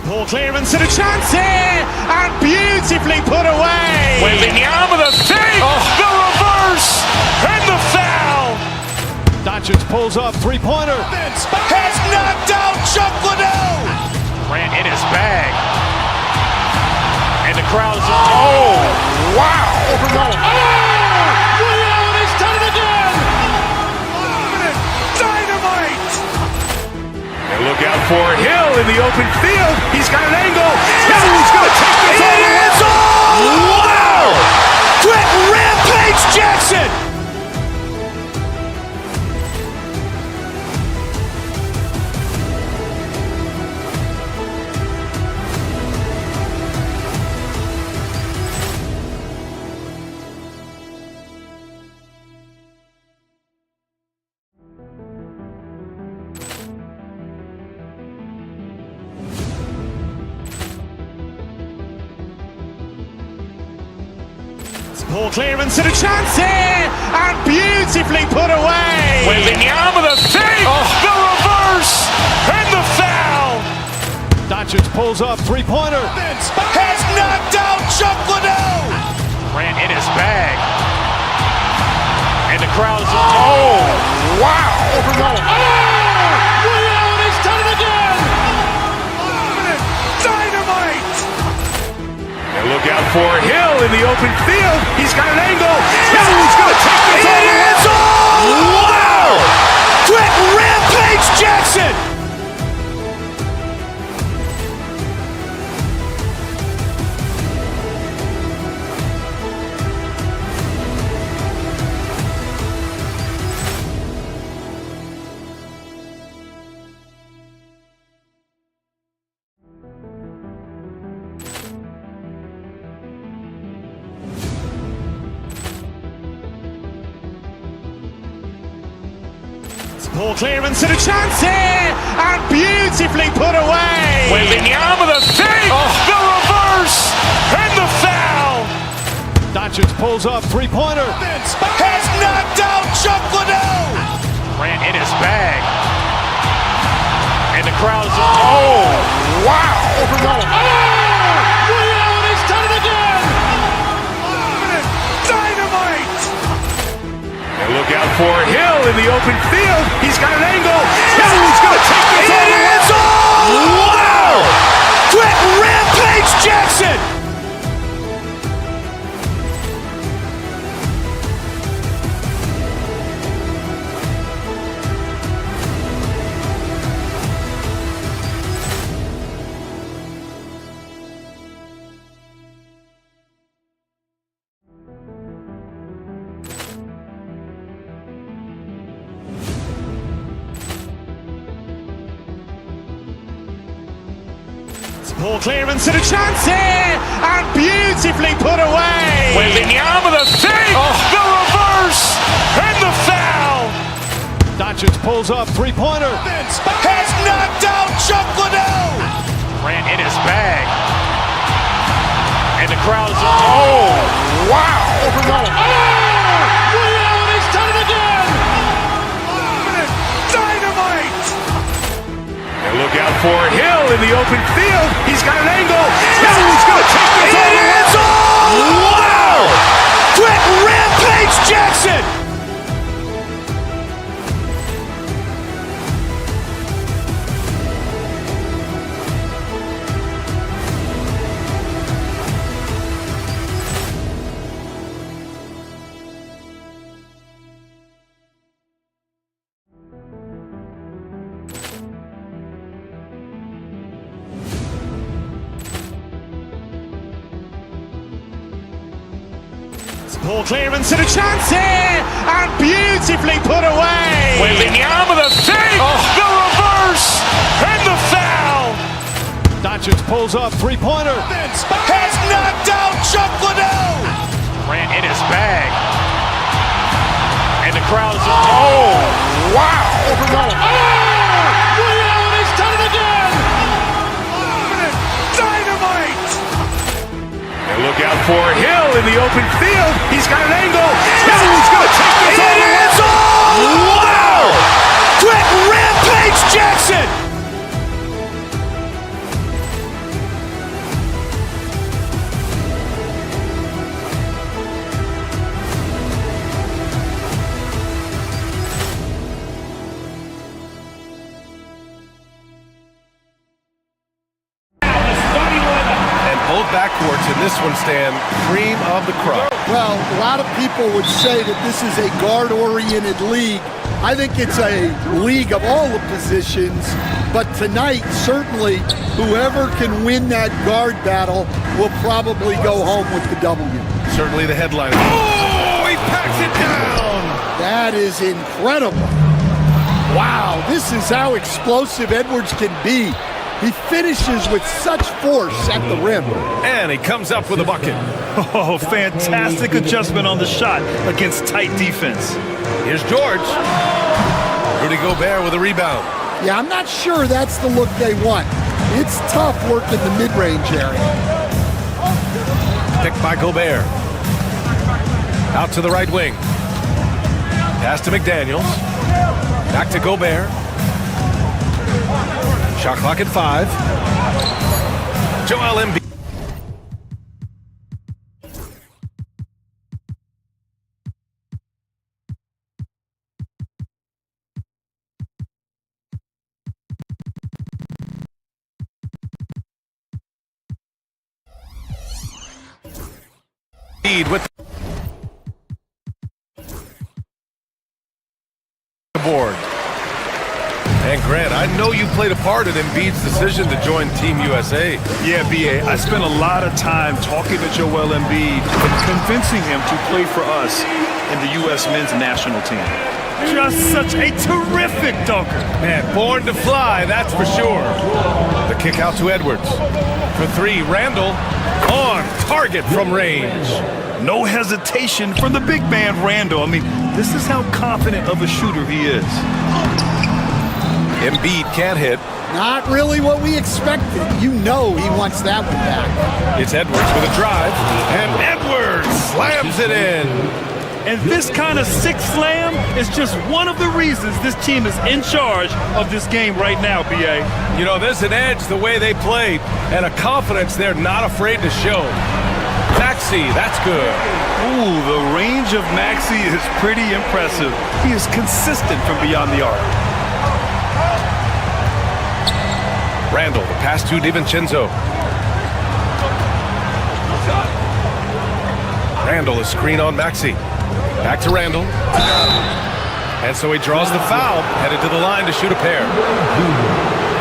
Poor clearance and a chance here, and beautifully put away. Waving the arm of the fake, the reverse, and the foul. Doncic pulls up, three-pointer. Has knocked out Chuck Liddell. Grant in his bag. And the crowd's wow. Liddell has done it again. Dynamite. And look out for Hill in the open field. He's got an angle. Hill's going to take this all the way. Wow! Quick Rampage Jackson. Poor clearance and a chance here, and beautifully put away. Waving the arm of the fake, the reverse, and the foul. Doncic pulls up, three-pointer. Has knocked out Chuck Liddell. Grant in his bag. And the crowd's wow. Liddell has done it again. Dynamite. And look out for Hill in the open field. He's got an angle. Hill's going to take this all the way. Wow! Quick Rampage Jackson. Poor clearance and a chance here, and beautifully put away. Waving the arm of the fake, the reverse, and the foul. Doncic pulls up, three-pointer. Has knocked out Chuck Liddell. Grant in his bag. And the crowd's wow. Liddell has done it again. Dynamite. And look out for Hill in the open field. He's got an angle. Hill's going to take this all the way. Wow! Quick Rampage Jackson. Poor clearance and a chance here, and beautifully put away. Waving the arm of the fake, the reverse, and the foul. Doncic pulls up, three-pointer. Has knocked out Chuck Liddell. Grant in his bag. And the crowd's wow. Liddell has done it again. Dynamite. And look out for Hill in the open field. He's got an angle. Hill's going to take this all the way. Wow! Quick Rampage Jackson. Poor clearance and a chance here, and beautifully put away. Waving the arm of the fake, the reverse, and the foul. Doncic pulls up, three-pointer. Has knocked out Chuck Liddell. Grant in his bag. And the crowd's wow. Liddell has done it again. Dynamite. And look out for Hill in the open field. He's got an angle. Hill's going to take this all the way. Wow! Quick Rampage Jackson. both backcourts in this one stand cream of the crop. Well, a lot of people would say that this is a guard-oriented league. I think it's a league of all the positions, but tonight, certainly, whoever can win that guard battle will probably go home with the W. Certainly the headline. Oh, he packs it down! That is incredible. Wow, this is how explosive Edwards can be. He finishes with such force at the rim. And he comes up with a bucket. Oh, fantastic adjustment on the shot against tight defense. Here's George. Rudy Gobert with a rebound. Yeah, I'm not sure that's the look they want. It's tough working the mid-range area. Picked by Gobert. Out to the right wing. Pass to McDaniels. Back to Gobert. Shot clock at 5. Joel Embiid. With the board. And Grant, I know you played a part in Embiid's decision to join Team USA. Yeah, B.A., I spent a lot of time talking to Joel Embiid and convincing him to play for us in the U.S. men's national team. Just such a terrific dunker. Man, born to fly, that's for sure. The kick out to Edwards. For 3, Randall on target from range. No hesitation from the big man, Randall. I mean, this is how confident of a shooter he is. Embiid can't hit. Not really what we expected. You know he wants that one back. It's Edwards with a drive, and Edwards slams it in. And this kind of sick slam is just one of the reasons this team is in charge of this game right now, B.A. You know, there's an edge the way they play, and a confidence they're not afraid to show. Maxey, that's good. Ooh, the range of Maxey is pretty impressive. He is consistent from beyond the arc. Randall, the pass to DiVincenzo. Randall, a screen on Maxey. Back to Randall. And so he draws the foul, headed to the line to shoot a pair.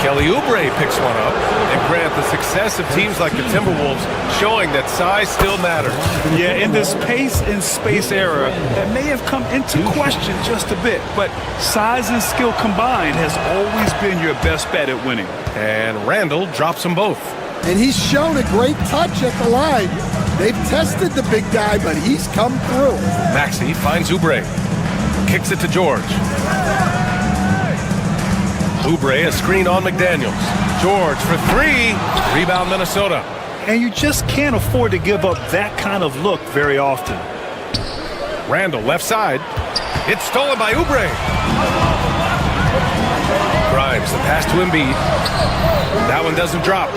Kelly Oubre picks one up. And Grant, the success of teams like the Timberwolves showing that size still matters. Yeah, in this pace and space era, that may have come into question just a bit, but size and skill combined has always been your best bet at winning. And Randall drops them both. And he's shown a great touch at the line. They've tested the big guy, but he's come through. Maxey finds Oubre. Kicks it to George. Oubre, a screen on McDaniels. George for 3. Rebound Minnesota. And you just can't afford to give up that kind of look very often. Randall, left side. It's stolen by Oubre. Grimes, the pass to Embiid. That one doesn't drop.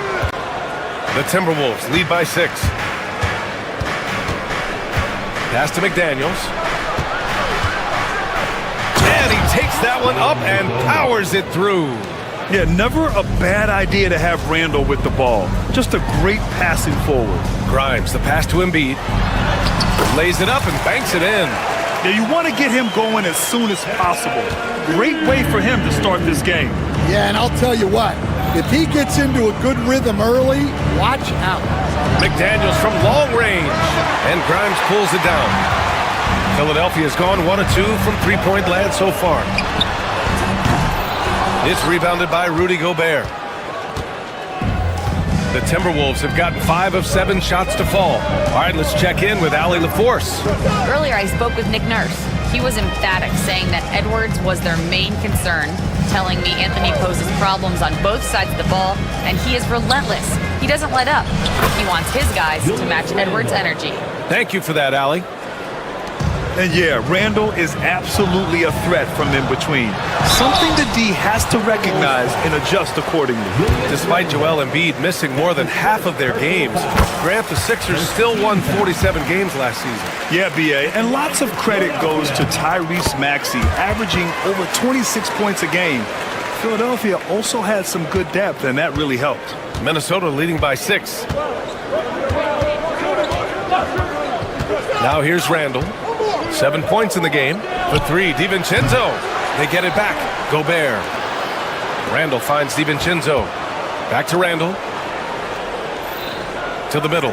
The Timberwolves lead by 6. Pass to McDaniels. And he takes that one up and powers it through. Yeah, never a bad idea to have Randall with the ball. Just a great passing forward. Grimes, the pass to Embiid. Lays it up and banks it in. Yeah, you want to get him going as soon as possible. Great way for him to start this game. Yeah, and I'll tell you what, if he gets into a good rhythm early, watch out. McDaniels from long range, and Grimes pulls it down. Philadelphia's gone 1 of 2 from three-point land so far. It's rebounded by Rudy Gobert. The Timberwolves have gotten 5 of 7 shots to fall. All right, let's check in with Allie LaForce. Earlier, I spoke with Nick Nurse. He was emphatic, saying that Edwards was their main concern, telling me Anthony poses problems on both sides of the ball, and he is relentless. He doesn't let up. He wants his guys to match Edwards' energy. Thank you for that, Allie. And yeah, Randall is absolutely a threat from in between. Something the D has to recognize and adjust accordingly. Despite Joel Embiid missing more than half of their games, Grant, the Sixers still won 47 games last season. Yeah, B.A., and lots of credit goes to Tyrese Maxey, averaging over 26 points a game. Philadelphia also had some good depth, and that really helped. Minnesota leading by 6. Now here's Randall. 7 points in the game. For three, DiVincenzo. They get it back. Gobert. Randall finds DiVincenzo. Back to Randall. To the middle.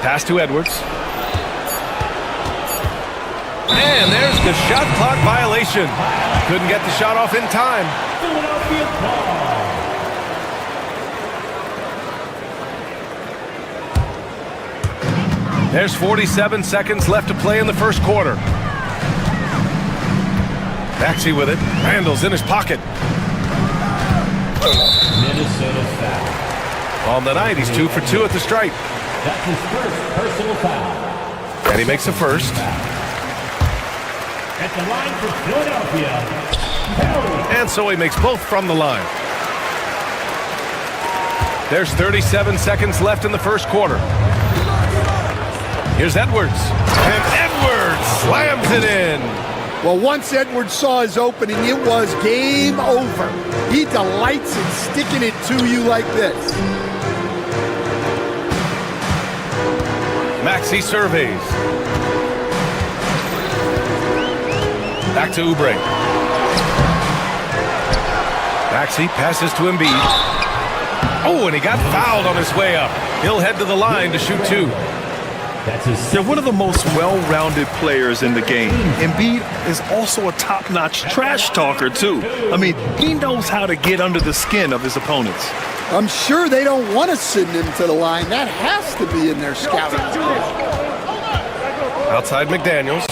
Pass to Edwards. And there's the shot clock violation. Couldn't get the shot off in time. There's 47 seconds left to play in the first quarter. Maxey with it. Randall's in his pocket. Minnesota foul. On the night, he's 2 for 2 at the stripe. That's his first personal foul. And he makes the first. At the line for Philadelphia. And so he makes both from the line. There's 37 seconds left in the first quarter. Here's Edwards. And Edwards slams it in. Well, once Edwards saw his opening, it was game over. He delights in sticking it to you like this. Maxey surveys. Back to Oubre. Maxey passes to Embiid. Oh, and he got fouled on his way up. He'll head to the line to shoot two. They're one of the most well-rounded players in the game. Embiid is also a top-notch trash talker, too. I mean, he knows how to get under the skin of his opponents. I'm sure they don't want to send him to the line. That has to be in their scouting. Outside McDaniels.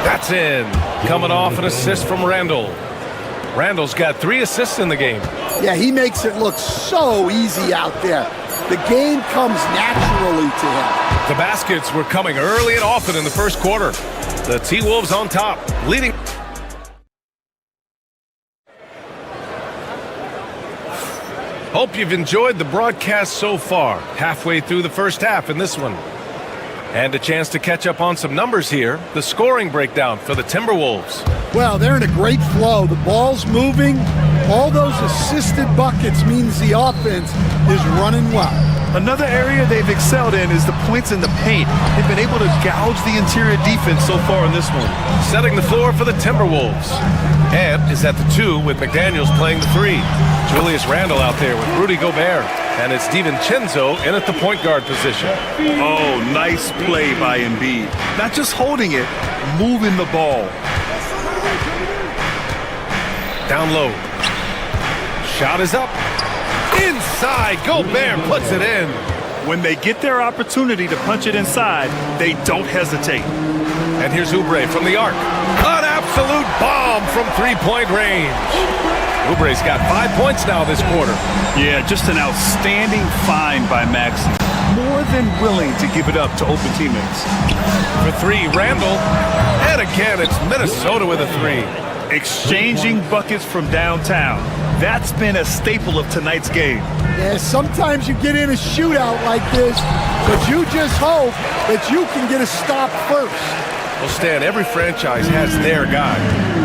That's in. Coming off an assist from Randall. Randall's got 3 assists in the game. Yeah, he makes it look so easy out there. The game comes naturally to him. The baskets were coming early and often in the first quarter. The T-Wolves on top, leading. Hope you've enjoyed the broadcast so far. Halfway through the first half in this one. And a chance to catch up on some numbers here. The scoring breakdown for the Timberwolves. Well, they're in a great flow. The ball's moving. All those assisted buckets means the offense is running well. Another area they've excelled in is the points in the paint. They've been able to gouge the interior defense so far in this one. Setting the floor for the Timberwolves. Ed is at the 2 with McDaniels playing the 3. Julius Randle out there with Rudy Gobert. And it's DiVincenzo in at the point guard position. Oh, nice play by Embiid. Not just holding it, moving the ball. Down low. Shot is up. Inside. Gobert puts it in. When they get their opportunity to punch it inside, they don't hesitate. And here's Oubre from the arc. An absolute bomb from three-point range. Oubre's got 5 points now this quarter. Yeah, just an outstanding find by Maxey. More than willing to give it up to open teammates. For 3, Randall. And again, it's Minnesota with a 3. Exchanging buckets from downtown. That's been a staple of tonight's game. Yeah, sometimes you get in a shootout like this, but you just hope that you can get a stop first. Well, Stan, every franchise has their guy.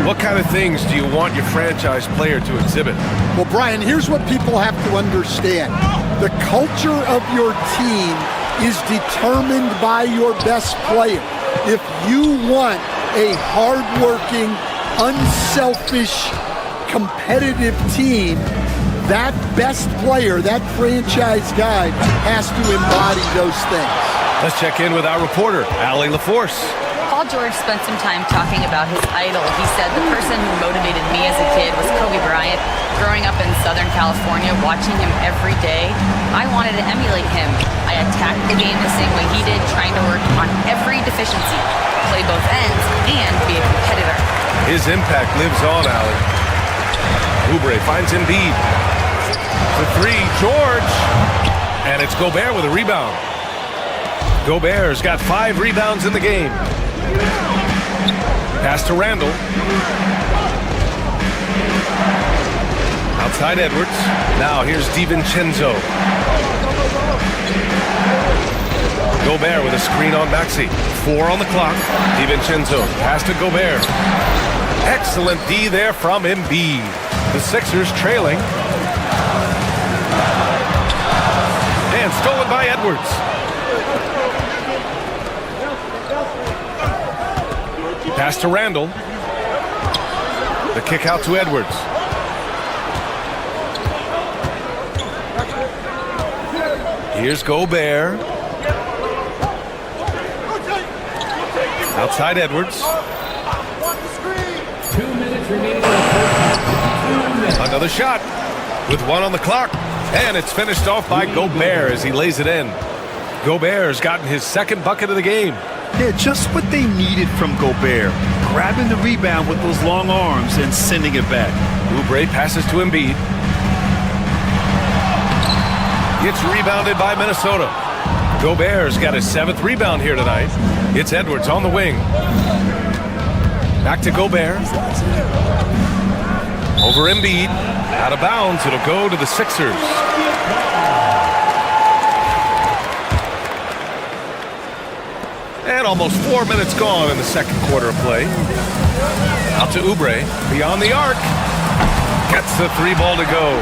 What kind of things do you want your franchise player to exhibit? Well, Brian, here's what people have to understand. The culture of your team is determined by your best player. If you want a hardworking, unselfish, competitive team, that best player, that franchise guy, has to embody those things. Let's check in with our reporter, Allie LaForce. Paul George spent some time talking about his idol. He said, the person who motivated me as a kid was Kobe Bryant. Growing up in Southern California, watching him every day, I wanted to emulate him. I attacked the game the same way he did, trying to work on every deficiency, play both ends, and be a competitor. His impact lives on, Allie. Oubre finds Embiid. For 3, George. And it's Gobert with a rebound. Gobert's got 5 rebounds in the game. Pass to Randall. Outside Edwards. Now here's DiVincenzo. Gobert with a screen on Maxey. 4 on the clock. DiVincenzo. Pass to Gobert. Excellent D there from Embiid. The Sixers trailing. And stolen by Edwards. Pass to Randall. The kick out to Edwards. Here's Gobert. Outside Edwards. 2 minutes remaining in the first half. Another shot with 1 on the clock. And it's finished off by Gobert as he lays it in. Gobert's gotten his second bucket of the game. Yeah, just what they needed from Gobert. Grabbing the rebound with those long arms and sending it back. Oubre passes to Embiid. It's rebounded by Minnesota. Gobert's got his 7th rebound here tonight. It's Edwards on the wing. Back to Gobert. Over Embiid. Out of bounds. It'll go to the Sixers. And almost 4 minutes gone in the second quarter of play. Out to Oubre. Beyond the arc. Gets the 3 ball to go.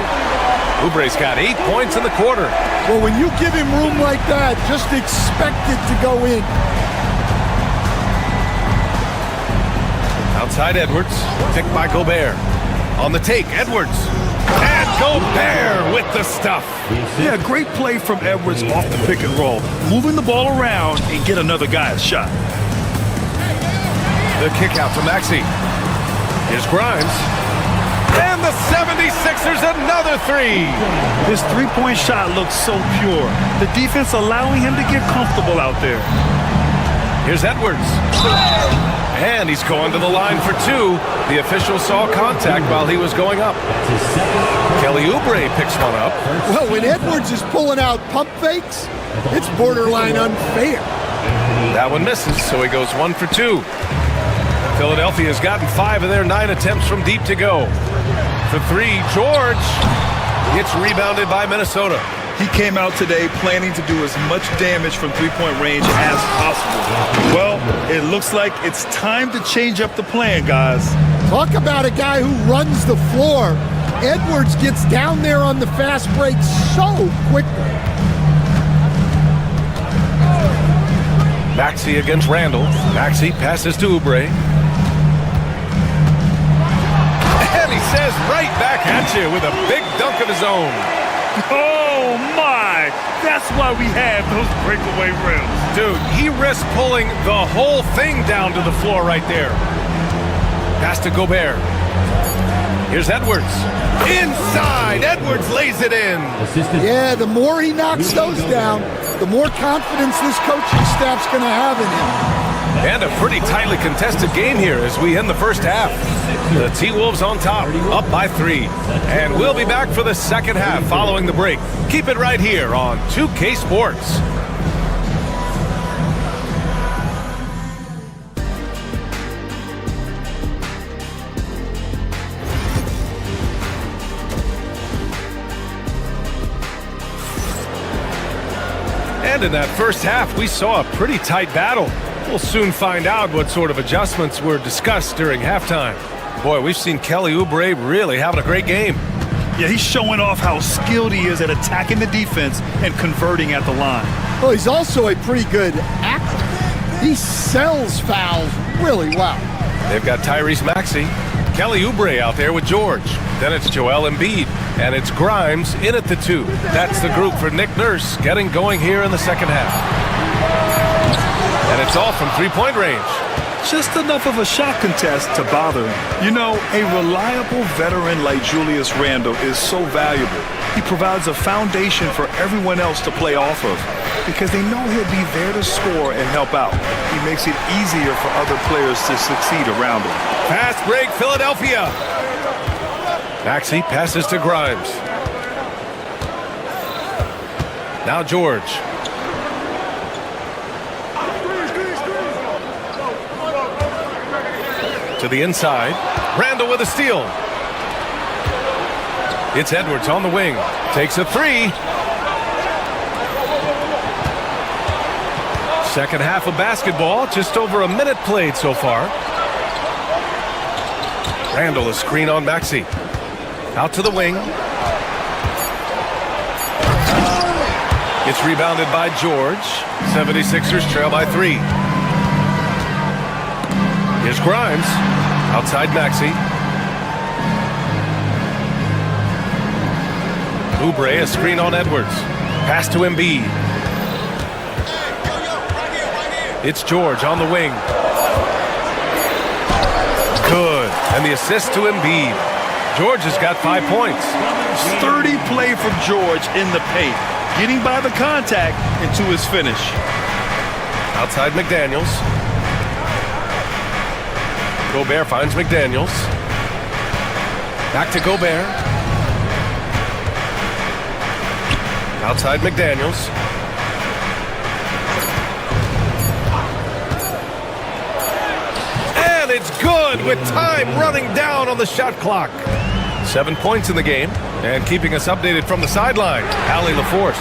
Oubre's got 8 points in the quarter. Well, when you give him room like that, just expect it to go in. Outside Edwards. Picked by Gobert. On the take, Edwards. And Gobert with the stuff. Yeah, great play from Edwards off the pick and roll. Moving the ball around and get another guy a shot. The kick out to Maxey. Here's Grimes. And the 76ers another 3. His three-point shot looks so pure. The defense allowing him to get comfortable out there. Here's Edwards. And he's going to the line for 2. The official saw contact while he was going up. Kelly Oubre picks one up. Well, when Edwards is pulling out pump fakes, it's borderline unfair. That one misses, so he goes 1 for 2. Philadelphia has gotten 5 of their 9 attempts from deep to go. For 3, George. It's rebounded by Minnesota. He came out today planning to do as much damage from three-point range as possible. Well, it looks like it's time to change up the plan, guys. Talk about a guy who runs the floor. Edwards gets down there on the fast break so quickly. Maxey against Randall. Maxey passes to Oubre. And he says right back at you with a big dunk of his own. Oh, my! That's why we have those breakaway rims. Dude, he risked pulling the whole thing down to the floor right there. Pass to Gobert. Here's Edwards. Inside. Edwards lays it in. Yeah, the more he knocks those down, the more confidence this coaching staff's going to have in him. And a pretty tightly contested game here as we end the first half. The T-Wolves on top, up by 3. And we'll be back for the second half following the break. Keep it right here on 2K Sports. And in that first half, we saw a pretty tight battle. We'll soon find out what sort of adjustments were discussed during halftime. Boy, we've seen Kelly Oubre really having a great game. Yeah, he's showing off how skilled he is at attacking the defense and converting at the line. Well, he's also a pretty good actor. He sells fouls really well. They've got Tyrese Maxey, Kelly Oubre out there with George. Then it's Joel Embiid, and it's Grimes in at the 2. That's the group for Nick Nurse getting going here in the second half. And it's all from three-point range. Just enough of a shot contest to bother him. You know, a reliable veteran like Julius Randle is so valuable. He provides a foundation for everyone else to play off of because they know he'll be there to score and help out. He makes it easier for other players to succeed around him. Fast break, Philadelphia. Maxey passes to Grimes. Now George. To the inside. Randall with a steal. It's Edwards on the wing. Takes a 3. Second half of basketball. Just over a minute played so far. Randall a screen on Maxey. Out to the wing. It's rebounded by George. 76ers trail by 3. Here's Grimes. Outside Maxey. Oubre, a screen on Edwards. Pass to Embiid. It's George on the wing. Good. And the assist to Embiid. George has got 5 points. Sturdy play from George in the paint, getting by the contact into his finish. Outside McDaniels. Gobert finds McDaniels. Back to Gobert. Outside McDaniels. And it's good with time running down on the shot clock. 7 points in the game. And keeping us updated from the sideline, Allie LaForce.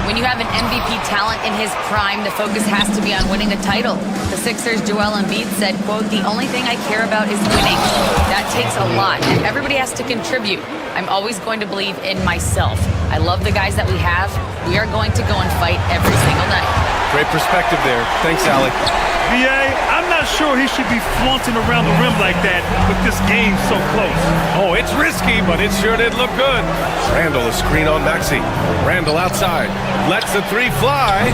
When you have an MVP talent in his prime, the focus has to be on winning a title. The Sixers' Joel Embiid said, quote, "The only thing I care about is winning." That takes a lot, and everybody has to contribute. I'm always going to believe in myself. I love the guys that we have. We are going to go and fight every single night. Great perspective there. Thanks, Allie. VA, I'm not sure he should be flaunting around the rim like that with this game so close. Oh, it's risky, but it sure did look good. Randall, a screen on Maxey. Randall outside. Lets the 3 fly.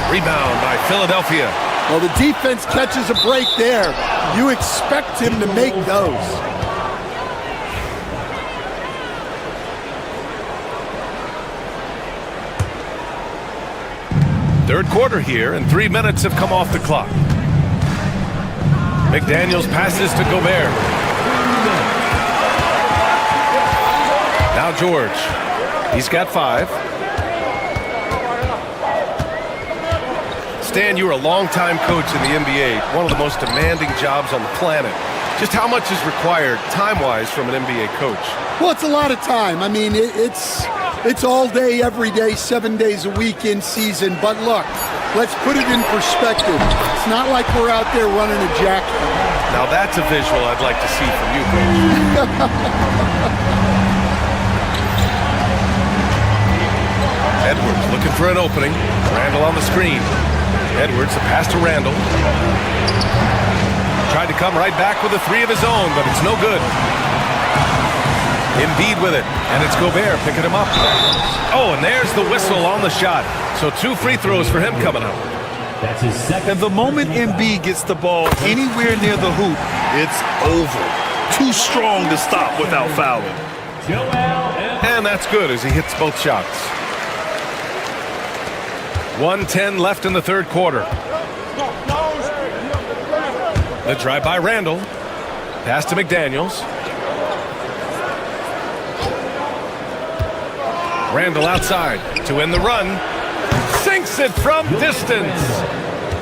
Rebound by Philadelphia. Well, the defense catches a break there. You expect him to make those. Third quarter here, and 3 minutes have come off the clock. McDaniels passes to Gobert. Now George. He's got 5. Stan, you were a longtime coach in the NBA, one of the most demanding jobs on the planet. Just how much is required time-wise from an NBA coach? Well, it's a lot of time. I mean, it's all day, every day, 7 days a week in season. But look, let's put it in perspective. It's not like we're out there running a jacket. Now that's a visual I'd like to see from you, Coach. Edwards looking for an opening. Randall on the screen. Edwards, a pass to Randall. Tried to come right back with a 3 of his own, but it's no good. Embiid with it, and it's Gobert picking him up. Oh, and there's the whistle on the shot. So 2 free throws for him coming up. That's his second. And the moment Embiid gets the ball anywhere near the hoop, it's over. Too strong to stop without fouling. And that's good as he hits both shots. 1:10 left in the third quarter. The drive by Randall. Pass to McDaniels. Randall outside to end the run. Sinks it from distance.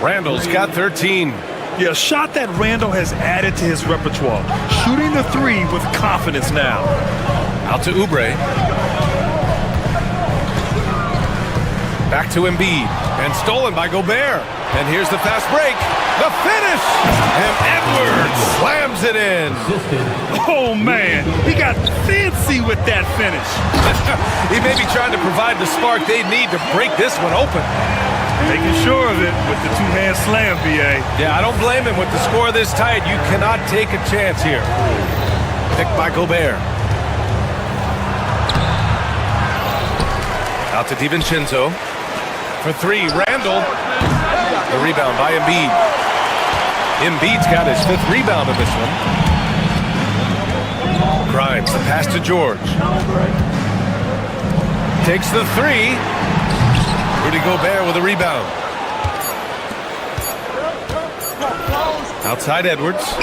Randall's got 13. Yeah, a shot that Randall has added to his repertoire. Shooting the 3 with confidence now. Out to Oubre. Back to Embiid. And stolen by Gobert. And here's the fast break. The finish! And Edwards slams it in. Oh, man. He got fancy with that finish. He may be trying to provide the spark they need to break this one open. Making sure of it with the 2-hand slam, BA. Yeah, I don't blame him. With the score this tight, you cannot take a chance here. Picked by Gobert. Out to DiVincenzo. For 3, Randall. The rebound by Embiid. Embiid's got his 5th rebound in this one. Grimes, the pass to George. Takes the 3. Rudy Gobert with a rebound. Outside Edwards.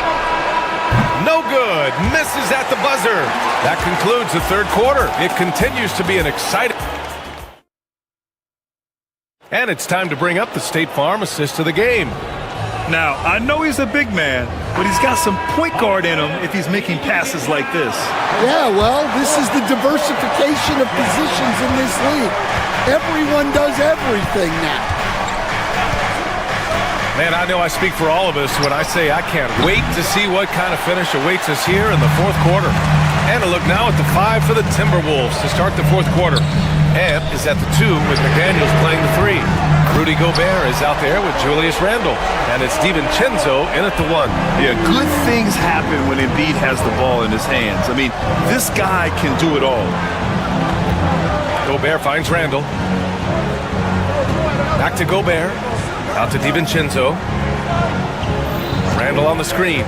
No good. Misses at the buzzer. That concludes the third quarter. It continues to be an exciting... And it's time to bring up the State Farm assist of the game. Now, I know he's a big man, but he's got some point guard in him if he's making passes like this. Yeah, well, this is the diversification of positions in this league. Everyone does everything now. Man, I know I speak for all of us when I say I can't wait to see what kind of finish awaits us here in the fourth quarter. And a look now at the 5 for the Timberwolves to start the fourth quarter. Ant is at the 2 with McDaniels playing the 3. Rudy Gobert is out there with Julius Randle. And it's DiVincenzo in at the 1. Yeah, good things happen when Embiid has the ball in his hands. I mean, this guy can do it all. Gobert finds Randle. Back to Gobert. Out to DiVincenzo. Randle on the screen.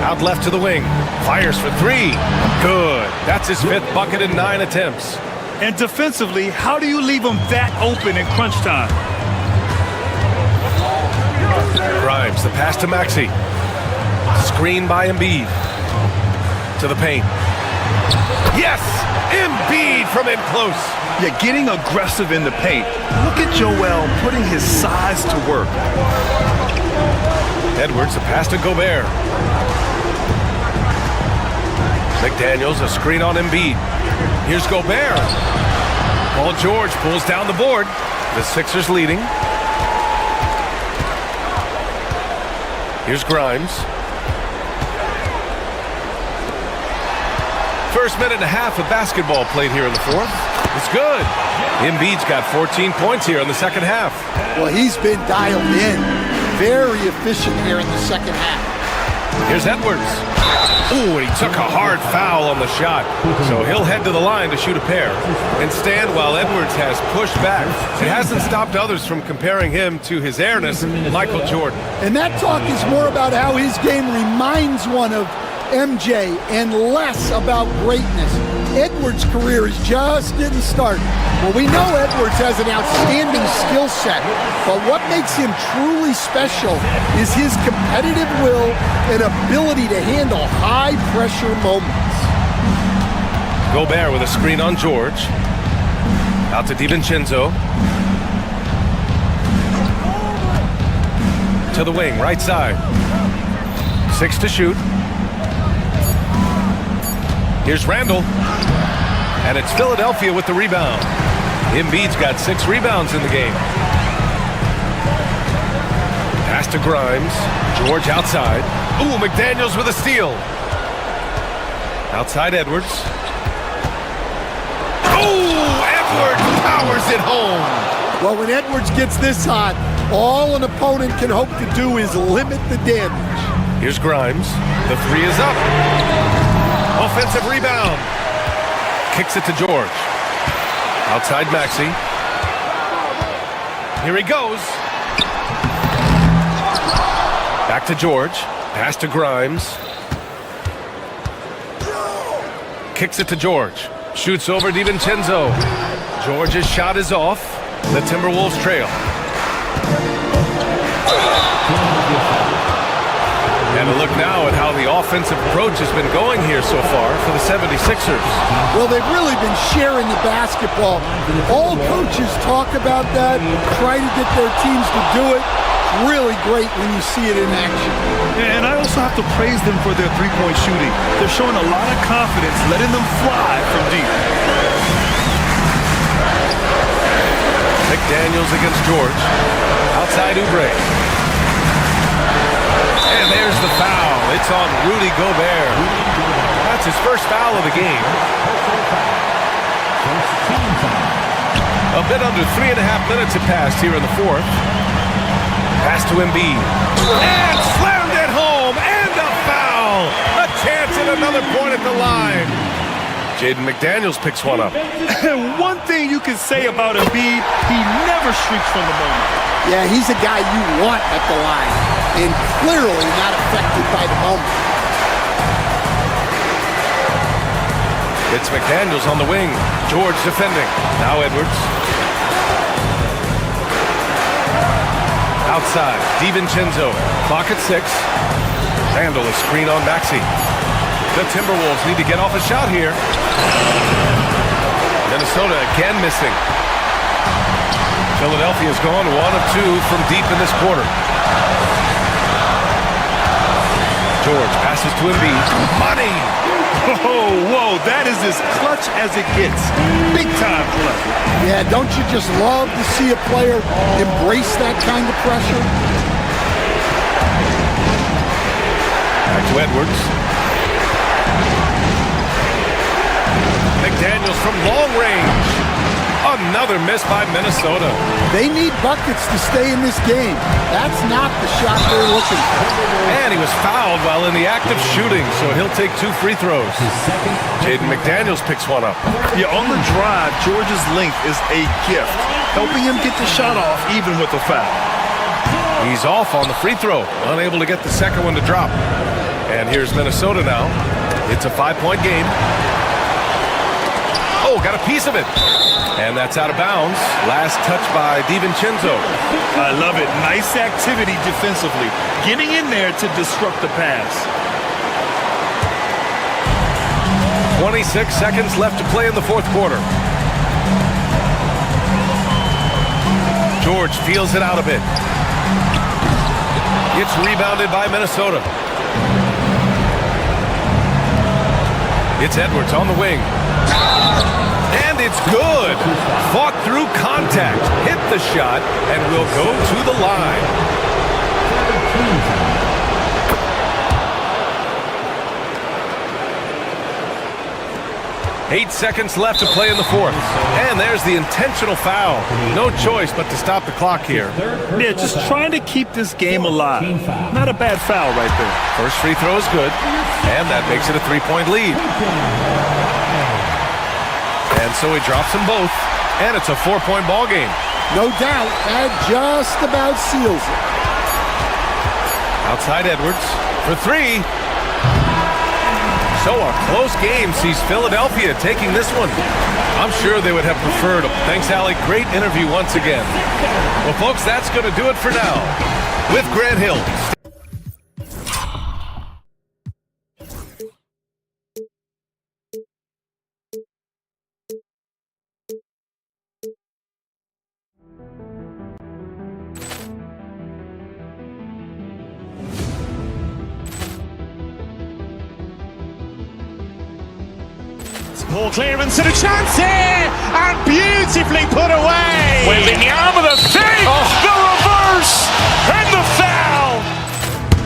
Out left to the wing. Fires for 3. Good. That's his 5th bucket in 9 attempts. And defensively, how do you leave him that open in crunch time? Grimes, the pass to Maxey. Screen by Embiid. To the paint. Yes! Embiid from in close. Yeah, getting aggressive in the paint. Look at Joel putting his size to work. Edwards, the pass to Gobert. McDaniels, a screen on Embiid. Here's Gobert. Paul George pulls down the board. The Sixers leading. Here's Grimes. First minute and a half of basketball played here in the 4th. It's good. Embiid's got 14 points here in the second half. Well, he's been dialed in. Very efficient here in the second half. Here's Edwards. Ooh, and he took a hard foul on the shot. So he'll head to the line to shoot a pair and stand while Edwards has pushed back. It hasn't stopped others from comparing him to his airness, Michael Jordan. And that talk is more about how his game reminds one of MJ and less about greatness. Edwards' career is just getting started. Well, we know Edwards has an outstanding skill set, but what makes him truly special is his competitive will and ability to handle high-pressure moments. Gobert with a screen on George. Out to DiVincenzo. To the wing, right side. 6 to shoot. Here's Randle. And it's Philadelphia with the rebound. Embiid's got 6 rebounds in the game. Pass to Grimes. George outside. Ooh, McDaniels with a steal. Outside Edwards. Ooh, Edwards powers it home. Well, when Edwards gets this hot, all an opponent can hope to do is limit the damage. Here's Grimes. The 3 is up. Offensive rebound. Kicks it to George. Outside Maxey. Here he goes. Back to George. Pass to Grimes. Kicks it to George. Shoots over DiVincenzo. George's shot is off. The Timberwolves trail. And a look now at how the offensive approach has been going here so far for the 76ers. Well, they've really been sharing the basketball. All coaches talk about that, try to get their teams to do it. Really great when you see it in action. And I also have to praise them for their three-point shooting. They're showing a lot of confidence, letting them fly from deep. McDaniels against George. Outside Oubre. And there's the foul. It's on Rudy Gobert. That's his first foul of the game. A bit under 3.5 minutes have passed here in the 4th. Pass to Embiid. And slammed it home. And a foul. A chance at another point at the line. Jaden McDaniels picks one up. And one thing you can say about Embiid, he never shrinks from the moment. Yeah, he's a guy you want at the line, and clearly not affected by the moment. It's McDaniels on the wing. George defending. Now Edwards. Outside, DiVincenzo. Clock at 6. Randle a screen on Maxey. The Timberwolves need to get off a shot here. Minnesota again missing. Philadelphia's gone 1 of 2 from deep in this quarter. George passes to Embiid. Money! Oh, whoa, that is as clutch as it gets. Big time clutch. Yeah, don't you just love to see a player embrace that kind of pressure? Back to Edwards. McDaniels from long range. A Another miss by Minnesota. They need buckets to stay in this game. That's not the shot they're looking for. And he was fouled while in the act of shooting, so he'll take 2 free throws. Jaden McDaniels picks one up. Yeah, on the drive, George's length is a gift, helping him get the shot off even with a foul. He's off on the free throw, unable to get the second one to drop. And here's Minnesota now. It's a 5-point game. Oh, got a piece of it. And that's out of bounds. Last touch by DiVincenzo. I love it. Nice activity defensively. Getting in there to disrupt the pass. 26 seconds left to play in the fourth quarter. George feels it out a bit. It's rebounded by Minnesota. It's Edwards on the wing. And it's good. Fought through contact, hit the shot, and will go to the line. 8 seconds left to play in the fourth. And there's the intentional foul. No choice but to stop the clock here. Yeah, just trying to keep this game alive. Not a bad foul right there. First free throw is good, and that makes it a 3-point lead. And so he drops them both, and it's a 4-point ball game. No doubt, that just about seals it. Outside Edwards for 3. So a close game sees Philadelphia taking this one. I'm sure they would have preferred. Thanks, Allie. Great interview once again. Well, folks, that's going to do it for now. With Grant Hill. Ball clearance and a chance here, and beautifully put away. Waving the arm of the fake, the reverse, and the foul.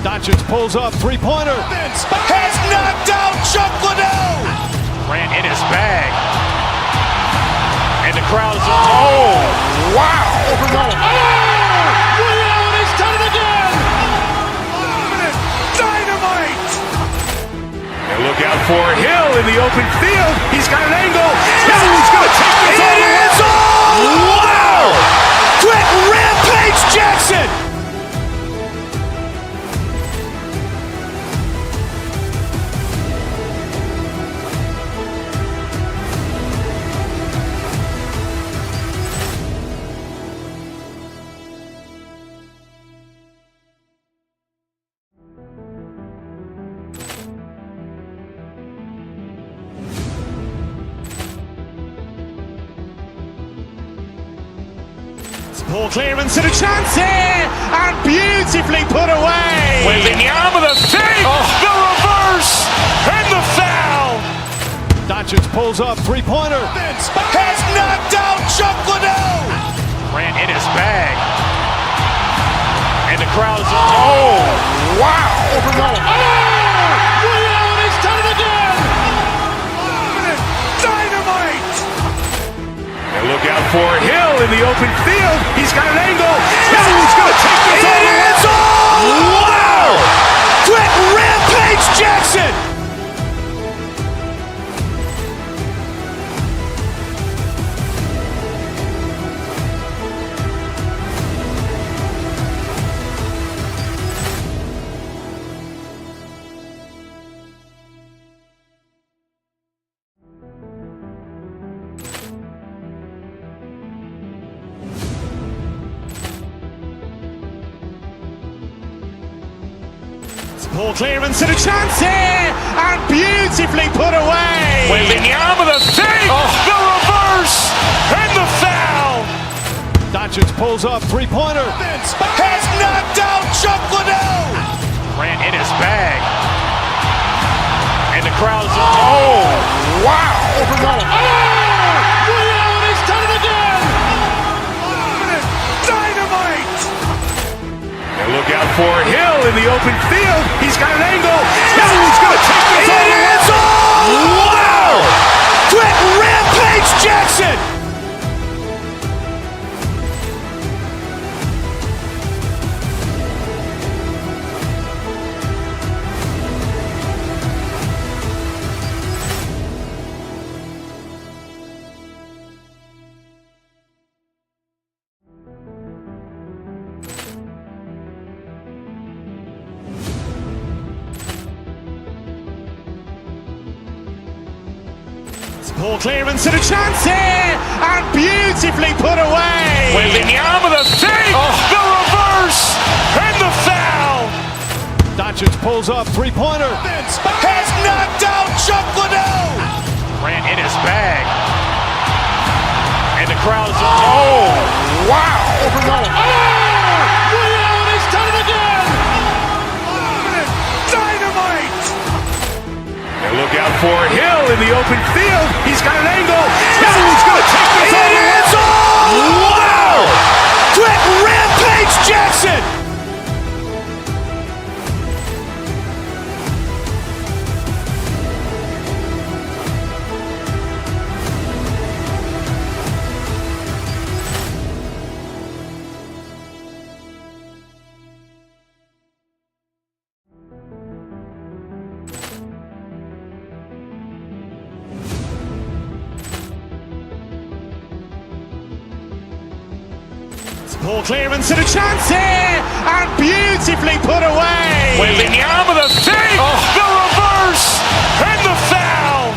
Doncic pulls up, 3-pointer. Has knocked out Chuck Liddell. Grant in his bag. And the crowd is... Oh, wow. He's done it again. Dynamite. And look out for Hill in the open field. He's got an angle. He's going to take this all the way. Wow. Quick Rampage Jackson. Ball clearance and a chance here, and beautifully put away. Waving the arm of the fake, the reverse, and the foul. Doncic pulls up, 3-pointer. Has knocked out Chuck Liddell. Grant in his bag. And the crowd is... Oh, wow. He's done it again. Dynamite. And look out for Hill in the open field. He's got an angle. He's going to take this all the way. Wow. Quick Rampage Jackson. Ball clearance and a chance here, and beautifully put away. Waving the arm of the fake, the reverse, and the foul. Doncic pulls up, 3-pointer. Has knocked out Chuck Liddell. Grant in his bag. And the crowd is... Oh, wow. He's done it again. Dynamite. And look out for Hill in the open field. He's got an angle. He's going to take this all the way. Wow. Quick Rampage Jackson. Poor clearance and a chance here, and beautifully put away. Wembanyama, the save, the reverse, and the foul. Doncic pulls up, three-pointer. Has knocked out Chuck Liddell. Ran in his bag. And the crowd is, oh, wow. He's done it again. Dynamite. And look out for Hill in the open field. He's got an angle. Hill's going to take this all the way. Wow. Quick rampage Jackson. Poor clearance and a chance here, and beautifully put away. Wembanyama, the save, the reverse, and the foul.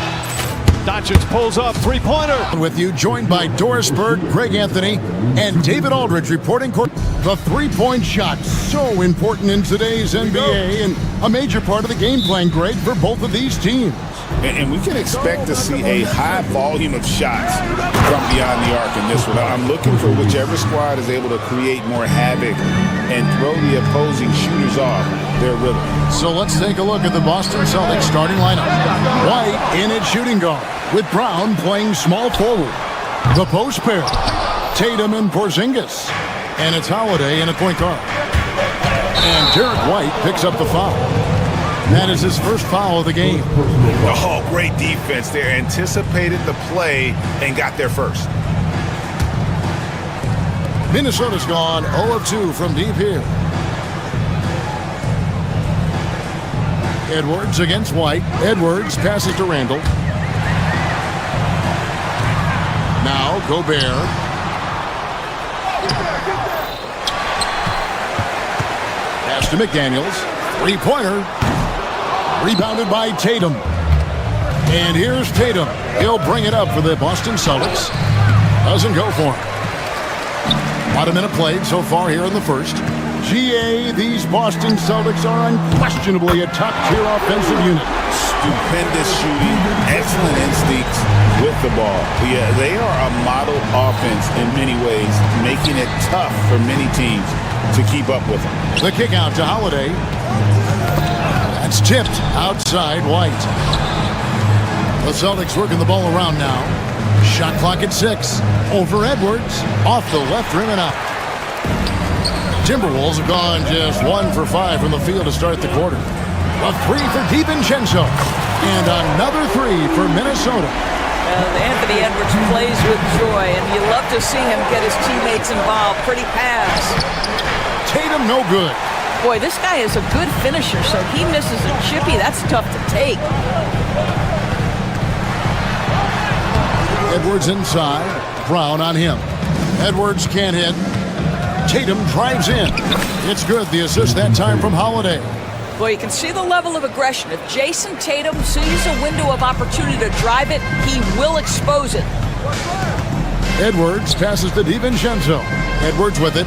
Doncic pulls up, three-pointer. With you, joined by Doris Berg, Greg Anthony, and David Aldridge reporting the three-point shot. So important in today's NBA and a major part of the game plan, Greg, for both of these teams. And we can expect to see a high volume of shots from beyond the arc in this one. I'm looking for whichever squad is able to create more havoc and throw the opposing shooters off their rhythm. So let's take a look at the Boston Celtics starting lineup. White in at shooting guard, with Brown playing small forward. The post pair, Tatum and Porzingis. And it's Holiday in at point guard. And Derek White picks up the foul. That is his first foul of the game. Oh, great defense there. Anticipated the play and got there first. Minnesota's gone 0 of 2 from deep here. Edwards against White. Edwards passes to Randall. Now Gobert. Pass to McDaniels. Three-pointer. Rebounded by Tatum. And here's Tatum. He'll bring it up for the Boston Celtics. Doesn't go for him. About a minute played so far here in the first. GA, these Boston Celtics are unquestionably a top-tier offensive unit. Stupendous shooting, excellent instincts with the ball. Yeah, they are a model offense in many ways, making it tough for many teams to keep up with them. The kick out to Holiday. That's tipped outside White. The Celtics working the ball around now. Shot clock at 6. Over Edwards. Off the left rim and out. Timberwolves have gone just 1 for 5 from the field to start the quarter. A 3 for DiVincenzo. And another 3 for Minnesota. Anthony Edwards plays with joy, and you love to see him get his teammates involved. Pretty pass. Tatum no good. Boy, this guy is a good finisher, so he misses a chippy. That's tough to take. Edwards inside. Brown on him. Edwards can't hit. Tatum drives in. It's good. The assist that time from Holiday. Well, you can see the level of aggression. If Jason Tatum sees a window of opportunity to drive it, he will expose it. Edwards passes to DiVincenzo. Edwards with it.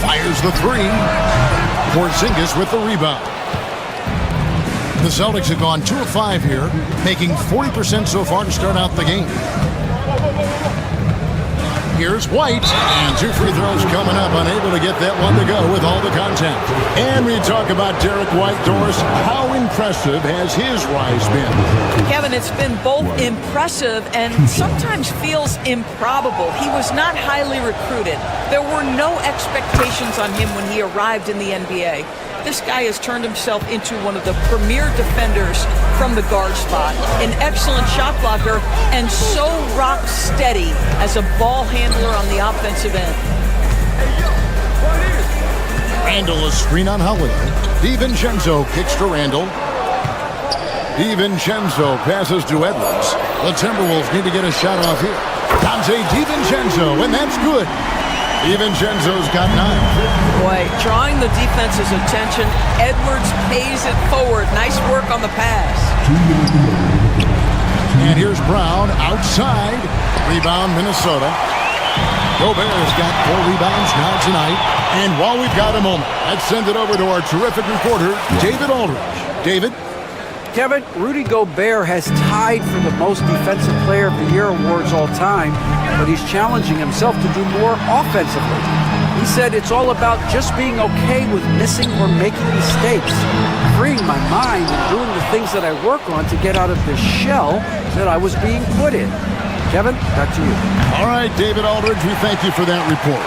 Fires the 3. Porzingis with the rebound. The Celtics have gone 2 of 5 here, making 40% so far to start out the game. Here's White, and 2 free throws coming up, unable to get that one to go with all the contact. And we talk about Derek White, Doris. How impressive has his rise been? Kevin, it's been both impressive and sometimes feels improbable. He was not highly recruited. There were no expectations on him when he arrived in the NBA. This guy has turned himself into one of the premier defenders from the guard spot, an excellent shot blocker, and so rock steady as a ball handler on the offensive end. Randall a screen on Holiday. DiVincenzo kicks to Randall. DiVincenzo passes to Edwards. The Timberwolves need to get a shot off here. Dante DiVincenzo, and that's good. DiVincenzo's got 9. Boy, drawing the defense's attention, Edwards pays it forward. Nice work on the pass. And here's Brown outside. Rebound, Minnesota. Gobert's got 4 rebounds now tonight. And while we've got a moment, let's send it over to our terrific reporter, David Aldridge. David? Kevin, Rudy Gobert has tied for the most Defensive Player of the Year awards all time, but he's challenging himself to do more offensively. He said it's all about just being okay with missing or making mistakes, freeing my mind and doing the things that I work on to get out of the shell that I was being put in. Kevin, back to you. All right, David Aldridge, we thank you for that report.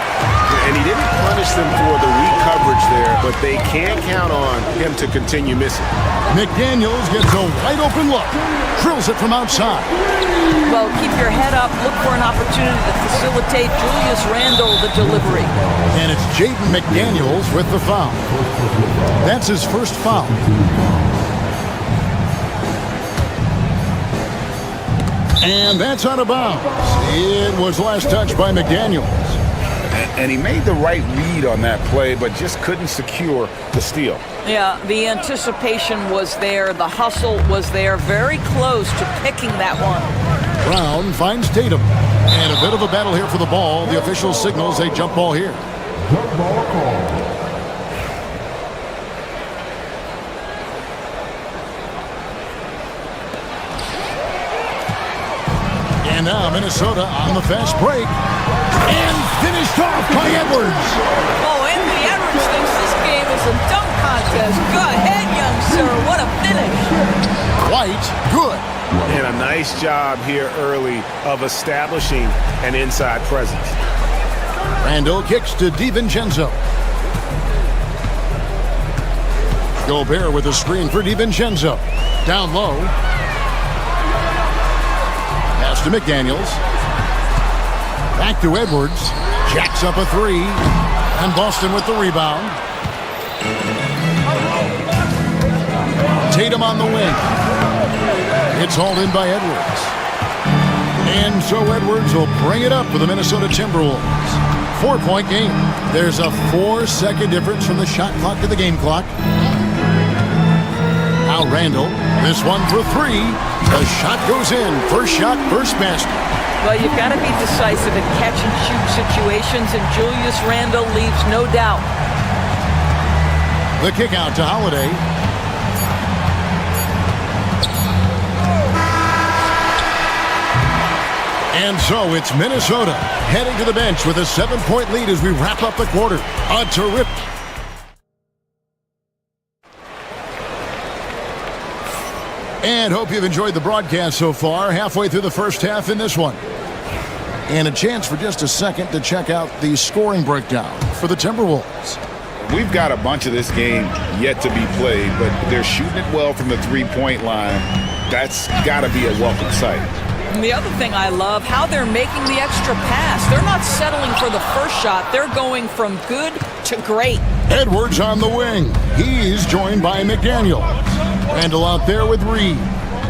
And he didn't punish them for the weak coverage there, but they can't count on him to continue missing. McDaniels gets a wide open look. Drills it from outside. Well, keep your head up. Look for an opportunity to facilitate Julius Randle the delivery. And it's Jaden McDaniels with the foul. That's his first foul. And that's out of bounds. It was last touched by McDaniels. And he made the right read on that play, but just couldn't secure the steal. Yeah, the anticipation was there. The hustle was there. Very close to picking that one. Brown finds Tatum. And a bit of a battle here for the ball. The official signals a jump ball here. Jump ball call. And now Minnesota on the fast break. And finished off by Edwards. Oh, Anthony Edwards thinks this game is a dunk contest. Go ahead, young sir. What a finish. White, good. And a nice job here early of establishing an inside presence. Randle kicks to DiVincenzo. Gobert with a screen for DiVincenzo. Down low. Pass to McDaniels. Back to Edwards. Jacks up a 3. And Boston with the rebound. Tatum on the wing. It's hauled in by Edwards. And so Edwards will bring it up for the Minnesota Timberwolves. 4-point game. There's a 4-second difference from the shot clock to the game clock. Now Randle. This one for 3. The shot goes in. First shot, first basket. Well, you've got to be decisive in catch-and-shoot situations, and Julius Randle leaves no doubt. The kick out to Holiday. And so it's Minnesota heading to the bench with a 7-point lead as we wrap up the quarter. A terrific. And hope you've enjoyed the broadcast so far. Halfway through the first half in this one. And a chance for just a second to check out the scoring breakdown for the Timberwolves. We've got a bunch of this game yet to be played, but they're shooting it well from the three-point line. That's got to be a welcome sight. And the other thing I love, how they're making the extra pass. They're not settling for the first shot. They're going from good to great. Edwards on the wing. He's joined by McDaniels. Randle out there with Reed.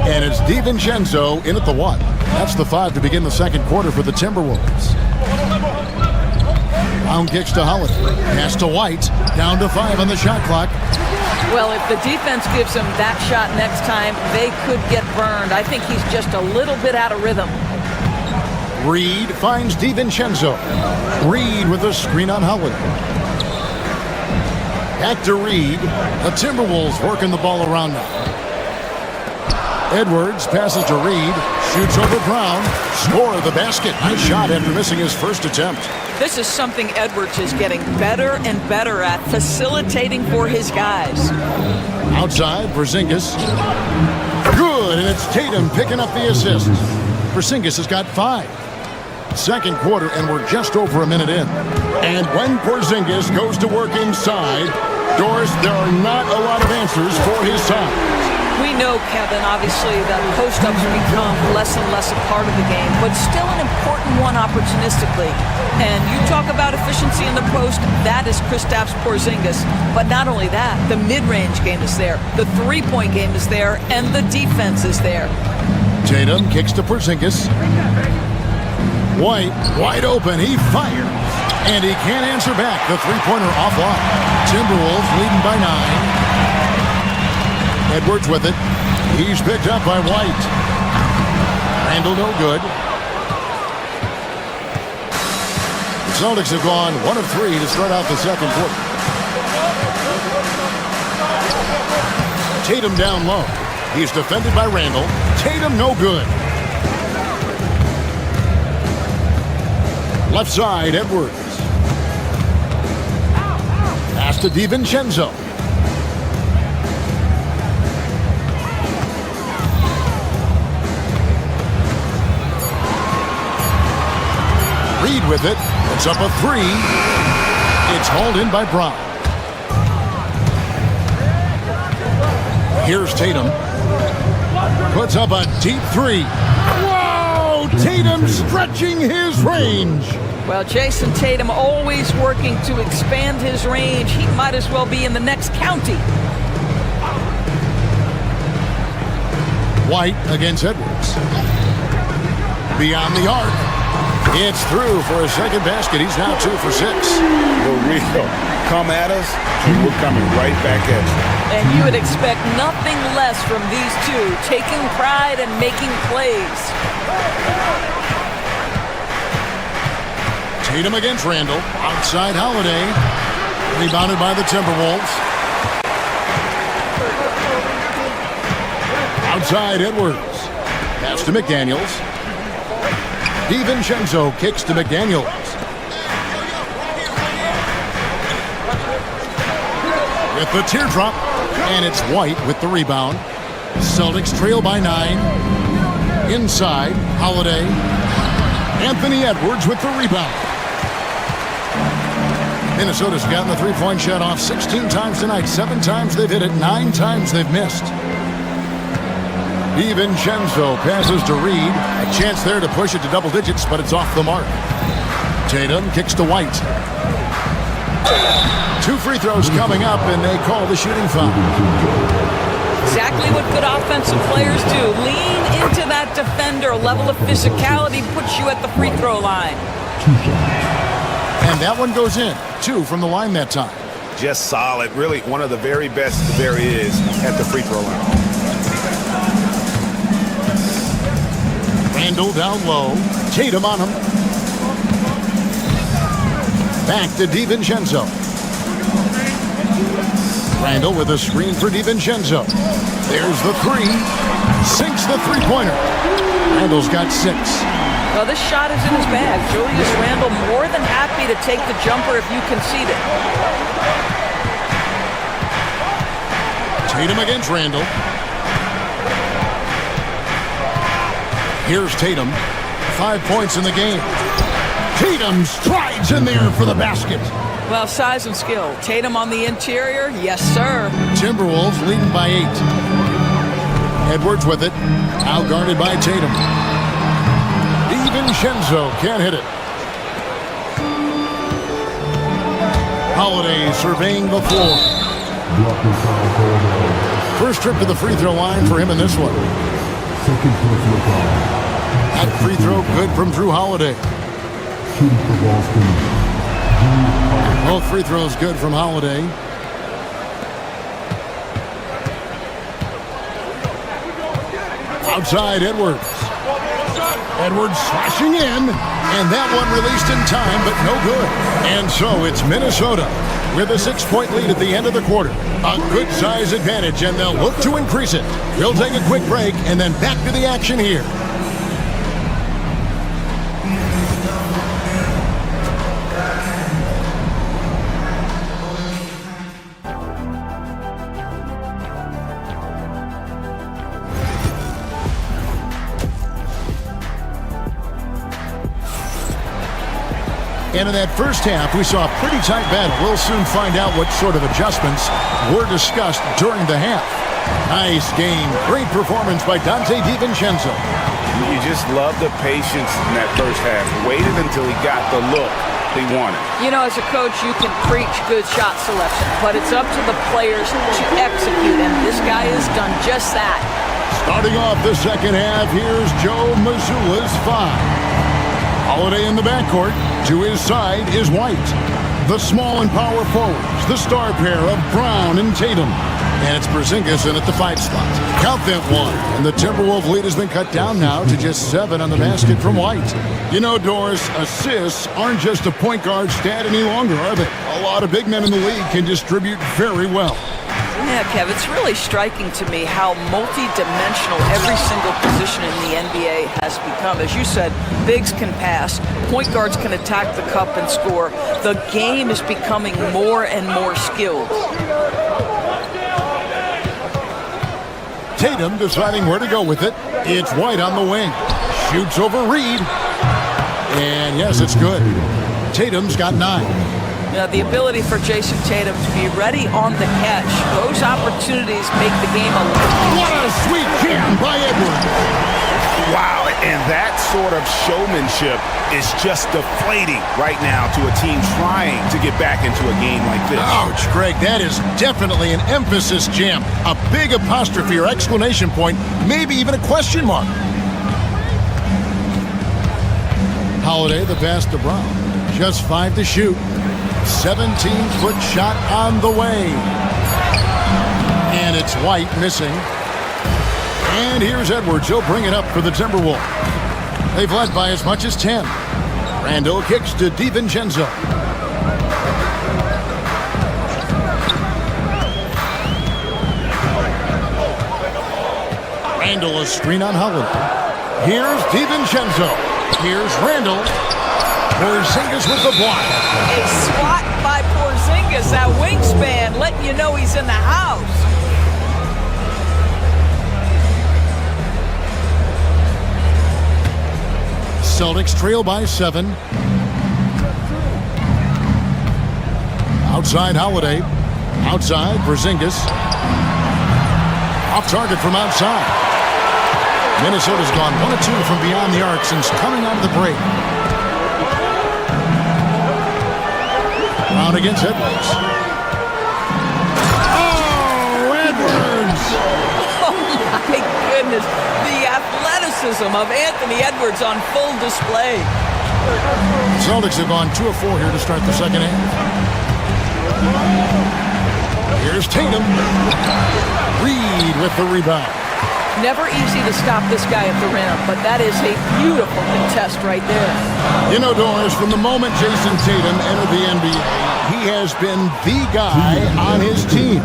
And it's DiVincenzo in at the 1. That's the 5 to begin the second quarter for the Timberwolves. Brown kicks to Holiday. Pass to White. Down to 5 on the shot clock. Well, if the defense gives him that shot next time, they could get burned. I think he's just a little bit out of rhythm. Reed finds DiVincenzo. Reed with a screen on Holiday. Back to Reed. The Timberwolves working the ball around now. Edwards passes to Reed. Shoots over Brown. Score of the basket. Nice shot after missing his first attempt. This is something Edwards is getting better and better at, facilitating for his guys. Outside, Porzingis. Good, and it's Tatum picking up the assist. Porzingis has got 5. Second quarter, and we're just over a minute in. And when Porzingis goes to work inside, Doris, there are not a lot of answers for his size. We know, Kevin, obviously, that post-ups become less and less a part of the game, but still an important one opportunistically. And you talk about efficiency in the post, that is Kristaps Porzingis. But not only that, the mid-range game is there, the three-point game is there, and the defense is there. Tatum kicks to Porzingis. White, wide open, he fires. And he can't answer back. The three-pointer offline. Timberwolves leading by 9. Edwards with it. He's picked up by White. Randall no good. The Celtics have gone 1 of 3 to start out the second quarter. Tatum down low. He's defended by Randall. Tatum no good. Left side, Edwards. Pass to DiVincenzo. Reed with it. It's up a 3. It's hauled in by Brown. Here's Tatum. Puts up a deep 3. Whoa! Tatum stretching his range. Well, Jason Tatum always working to expand his range. He might as well be in the next county. White against Edwards. Beyond the arc. It's through for a second basket. He's now 2 for 6. Rico, come at us, and we're coming right back at you. And you would expect nothing less from these two, taking pride and making plays. Tatum against Randall. Outside Holiday. Rebounded by the Timberwolves. Outside Edwards. Pass to McDaniels. DiVincenzo kicks to McDaniels. With the teardrop. And it's White with the rebound. Celtics trail by 9. Inside, Holiday. Anthony Edwards with the rebound. Minnesota's gotten the three-point shot off 16 times tonight. 7 times they've hit it, 9 times they've missed. DiVincenzo passes to Reed. A chance there to push it to double digits, but it's off the mark. Tatum kicks to White. 2 free throws coming up, and they call the shooting foul. Exactly what good offensive players do. Lean into that defender. A level of physicality puts you at the free throw line. And that one goes in. 2 from the line that time. Just solid. Really one of the very best there is at the free throw line. Randall down low. Tatum on him. Back to DiVincenzo. Randall with a screen for DiVincenzo. There's the 3. Sinks the three-pointer. Randall's got 6. Well, this shot is in his bag. Julius Randle more than happy to take the jumper if you concede it. Tatum against Randall. Here's Tatum. 5 points in the game. Tatum strides in there for the basket. Well, size and skill. Tatum on the interior, yes, sir. Timberwolves leading by 8. Edwards with it. Out guarded by Tatum. DiVincenzo can't hit it. Holiday surveying the floor. First trip to the free throw line for him in this one. That free throw good from Drew Holiday. Both free throws good from Holiday. Outside Edwards. Edwards slashing in, and that one released in time, but no good. And so it's Minnesota with a 6-point lead at the end of the quarter. A good size advantage, and they'll look to increase it. We'll take a quick break and then back to the action here. And in that first half, we saw a pretty tight battle. We'll soon find out what sort of adjustments were discussed during the half. Nice game. Great performance by Dante DiVincenzo. You just love the patience in that first half. Waited until he got the look he wanted. You know, as a coach, you can preach good shot selection, but it's up to the players to execute, and this guy has done just that. Starting off the second half, here's Joe Mazzulla's 5. Holiday in the backcourt. To his side is White. The small and power forwards, the star pair of Brown and Tatum. And it's Porzingis in at the 5 spot. Count that one. And the Timberwolves lead has been cut down now to just 7 on the basket from White. You know, Doris, assists aren't just a point guard stat any longer, are they? A lot of big men in the league can distribute very well. Yeah, Kev, it's really striking to me how multi-dimensional every single position in the NBA has become. As you said, bigs can pass, point guards can attack the cup and score. The game is becoming more and more skilled. Tatum deciding where to go with it. It's White on the wing. Shoots over Reed. And yes, it's good. Tatum's got 9. The ability for Jason Tatum to be ready on the catch, those opportunities make the game a little. What a sweet jam by Edwards. Wow, and that sort of showmanship is just deflating right now to a team trying to get back into a game like this. Ouch, Greg, that is definitely an emphasis jam. A big apostrophe or exclamation point, maybe even a question mark. Holiday, the pass to Brown. Just 5 to shoot. 17-foot shot on the way. And it's White missing. And here's Edwards. He'll bring it up for the Timberwolves. They've led by as much as 10. Randall kicks to DiVincenzo. Randall a screen on Holiday. Here's DiVincenzo. Here's Randall. Porzingis with the block. A swat by Porzingis, that wingspan, letting you know he's in the house. Celtics trail by 7. Outside Holiday. Outside Porzingis. Off target from outside. Minnesota's gone 1 of 2 from beyond the arc since coming out of the break. Brown against Edwards. Oh, Edwards! Oh, my goodness. The athleticism of Anthony Edwards on full display. Celtics have gone 2 of 4 here to start the second half. Here's Tatum. Reed with the rebound. Never easy to stop this guy at the rim, but that is a beautiful contest right there. You know, Doris, from the moment Jason Tatum entered the NBA, he has been the guy on his team.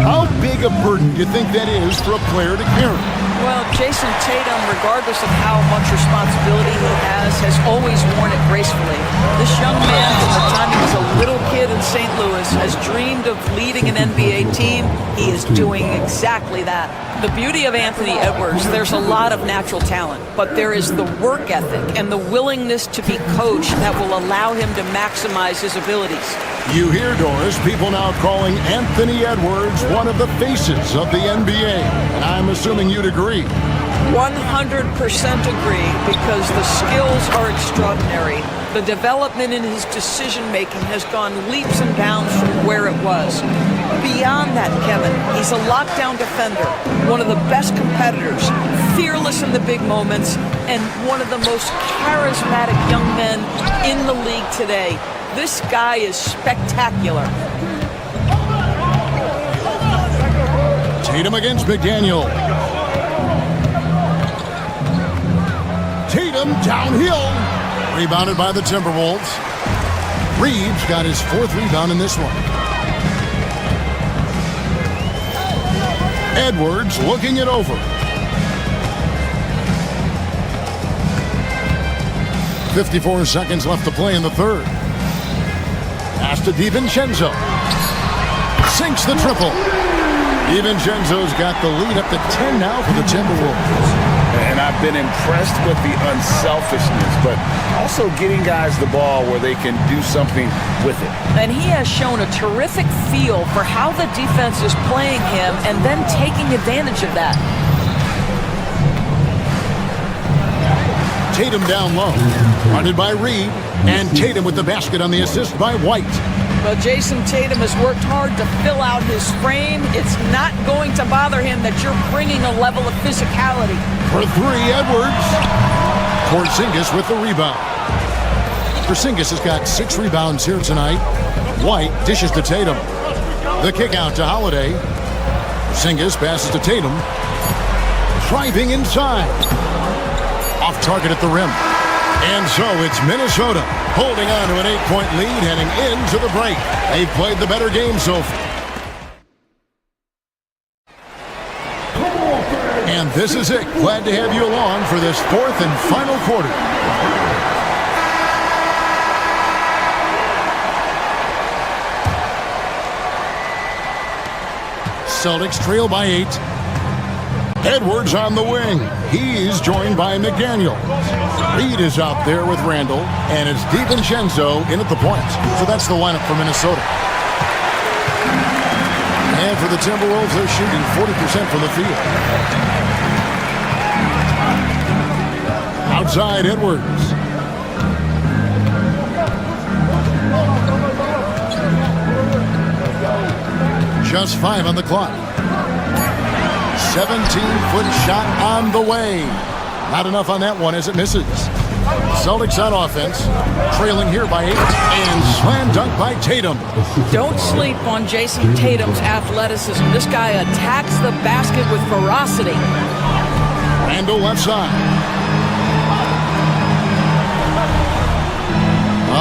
How big a burden do you think that is for a player to carry? Well, Jason Tatum, regardless of how much responsibility he has always worn it gracefully. This young man, from the time he was a little kid in St. Louis, has dreamed of leading an NBA team. He is doing exactly that. The beauty of Anthony Edwards, there's a lot of natural talent, but there is the work ethic and the willingness to be coached that will allow him to maximize his abilities. You hear, Doris, people now calling Anthony Edwards one of the faces of the NBA. And I'm assuming you'd agree. 100% agree, because the skills are extraordinary. The development in his decision-making has gone leaps and bounds from where it was. Beyond that, Kevin, he's a lockdown defender, one of the best competitors, fearless in the big moments, and one of the most charismatic young men in the league today. This guy is spectacular. Tatum against McDaniel. Tatum downhill. Rebounded by the Timberwolves. Reeves got his 4th rebound in this one. Edwards looking it over. 54 seconds left to play in the third. Pass to DiVincenzo. Sinks the triple. DiVincenzo's got the lead up to 10 now for the Timberwolves. And I've been impressed with the unselfishness, but also getting guys the ball where they can do something with it. And he has shown a terrific feel for how the defense is playing him and then taking advantage of that. Tatum down low. Guarded by Reed. And Tatum with the basket on the assist by White. Well, Jason Tatum has worked hard to fill out his frame. It's not going to bother him that you're bringing a level of physicality. For 3, Edwards. Porzingis with the rebound. Porzingis has got 6 rebounds here tonight. White dishes to Tatum. The kick out to Holiday. Porzingis passes to Tatum. Driving inside. Off target at the rim. And so it's Minnesota holding on to an 8-point lead heading into the break. They've played the better game so far. And this is it. Glad to have you along for this fourth and final quarter. Celtics trail by 8. Edwards on the wing. He's joined by McDaniel. Reed is out there with Randall, and it's DiVincenzo in at the point. So that's the lineup for Minnesota. And for the Timberwolves, they're shooting 40% from the field. Outside, Edwards. Just 5 on the clock. 17-foot shot on the way. Not enough on that one as it misses. Celtics on offense, trailing here by 8, and slam dunk by Tatum. Don't sleep on Jason Tatum's athleticism. This guy attacks the basket with ferocity. Randall left side.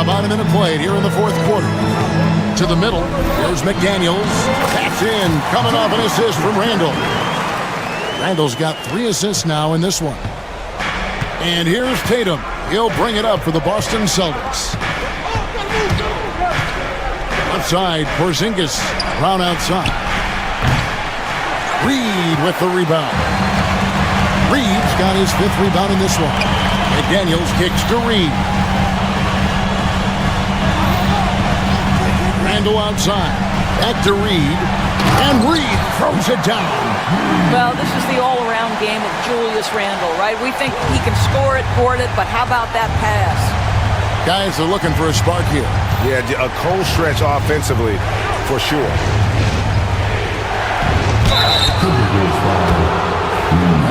About a minute played here in the fourth quarter. To the middle, here's McDaniels. Taps in, coming off an assist from Randall. Randall's got 3 assists now in this one. And here's Tatum. He'll bring it up for the Boston Celtics. Outside, Porzingis. Brown outside. Reed with the rebound. Reed's got his 5th rebound in this one. McDaniels kicks to Reed. Randall outside. Back to Reed. And Reed throws it down. Well, this is the all-around game of Julius Randle, right? We think he can score it, board it, but how about that pass? Guys are looking for a spark here. Yeah, a cold stretch offensively, for sure.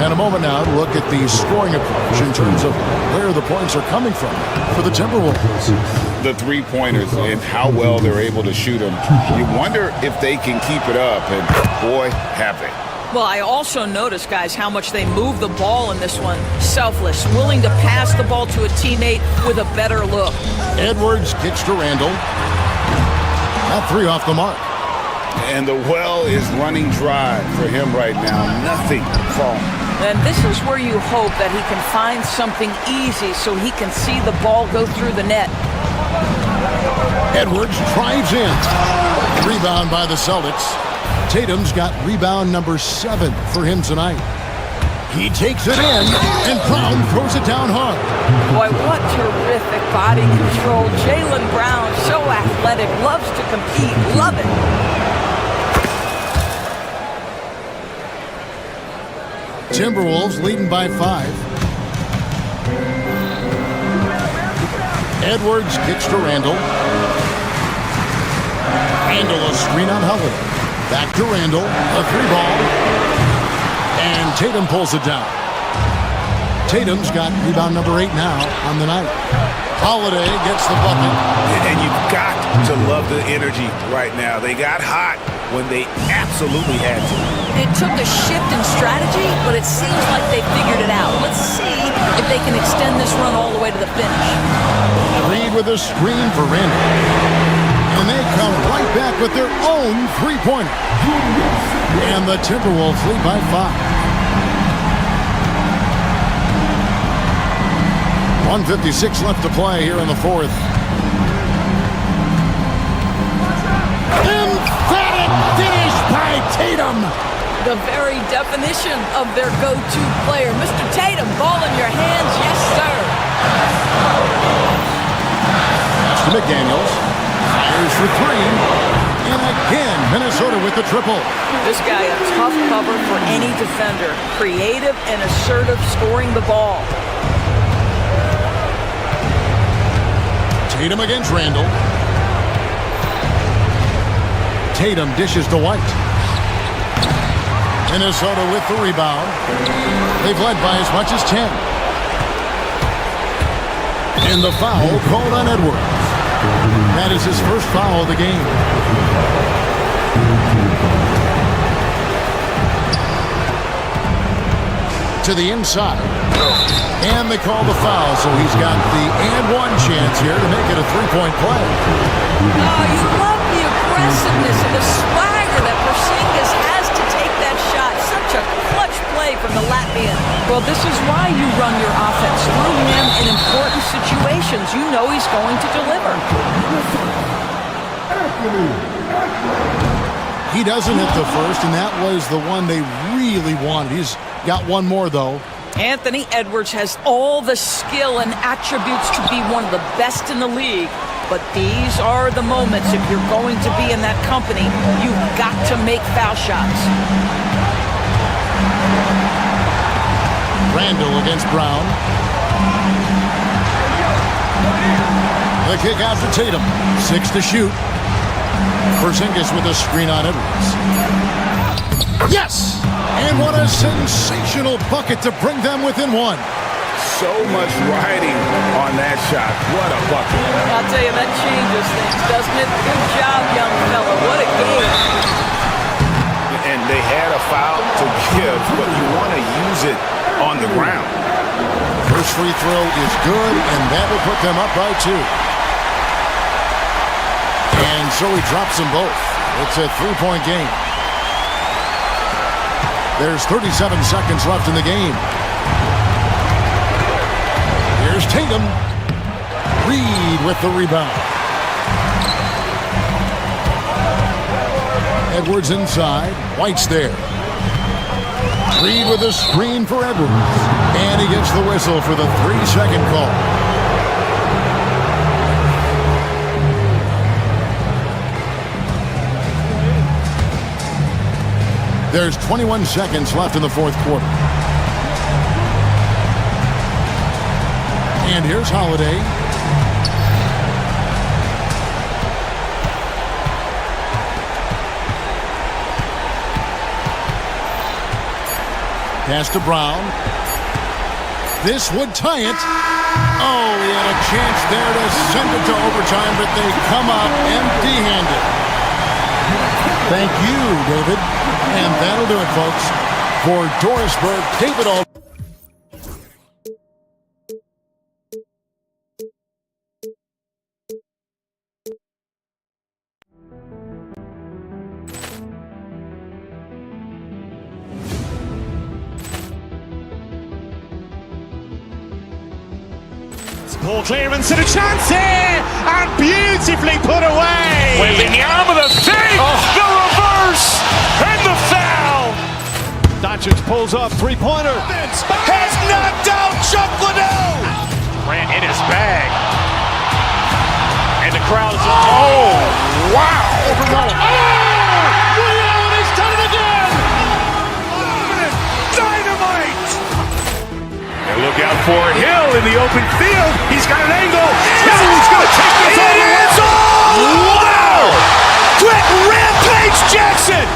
And a moment now to look at the scoring approach in terms of where the points are coming from for the Timberwolves. The three-pointers and how well they're able to shoot them. You wonder if they can keep it up, and boy, have they. Well, I also noticed, guys, how much they move the ball in this one. Selfless, willing to pass the ball to a teammate with a better look. Edwards kicks to Randall. That 3 off the mark. And the well is running dry for him right now. Nothing falling. And this is where you hope that he can find something easy so he can see the ball go through the net. Edwards drives in. Rebound by the Celtics. Tatum's got rebound number 7 for him tonight. He takes it in, and Brown throws it down hard. Boy, what terrific body control. Jaylen Brown, so athletic, loves to compete. Love it. Timberwolves leading by 5. Edwards kicks to Randall. Randall a screen on Howard. Back to Randall, a 3-ball. And Tatum pulls it down. Tatum's got rebound number 8 now on the night. Holiday gets the bucket. And you've got to love the energy right now. They got hot when they absolutely had to. It took a shift in strategy, but it seems like they figured it out. Let's see if they can extend this run all the way to the finish. Reed with a screen for Randall. And they come right back with their own 3-pointer. And the Timberwolves lead by 5. 1:56 left to play here in the fourth. Emphatic finish by Tatum. The very definition of their go-to player. Mr. Tatum, ball in your hands, yes, sir. To McDaniels. Fires for 3. And again, Minnesota with the triple. This guy a tough cover for any defender. Creative and assertive scoring the ball. Tatum against Randall. Tatum dishes to White. Minnesota with the rebound. They've led by as much as 10. And the foul called on Edwards. That is his first foul of the game. to the inside. And they call the foul, so he's got the and one chance here to make it a three-point play. Oh, you love the aggressiveness and the swagger that Porzingis has to take that shot. Such a clutch play from the Latvian. Well, this is why you run your offense through him in important situations. You know he's going to deliver. He doesn't hit the first, and that was the one they really wanted. He's got one more, though. Anthony Edwards has all the skill and attributes to be one of the best in the league. But these are the moments, if you're going to be in that company, you've got to make foul shots. Randall against Brown. The kick out to Tatum. 6 to shoot. Porzingis with a screen on Edwards. Yes! And what a sensational bucket to bring them within one. So much riding on that shot. What a bucket. I'll tell you, that changes things, doesn't it? Good job, young fella. What a game. And they had a foul to give, but you want to use it on the ground. First free throw is good, and that will put them up by 2. And so he drops them both. It's a three-point game. There's 37 seconds left in the game. Here's Tatum. Reed with the rebound. Edwards inside. White's there. Reed with a screen for Edwards. And he gets the whistle for the 3-second call. There's 21 seconds left in the fourth quarter. And here's Holiday. Pass to Brown. This would tie it. Oh, he had a chance there to send it to overtime, but they come up empty-handed. Thank you, David. And that'll do it, folks. For Dorisburg, David All. Poor clearance and a chance here, and beautifully put away. Wembanyama the save, the reverse, and the foul. Doncic pulls up, three-pointer. Has knocked out Chuck Liddell. Ran in his bag. And the crowd is... Oh, wow. He's done it again. Dynamite. And look out for Hill in the open field. He's got an angle. Hill's going to take this all the way. Wow! Quick Rampage Jackson.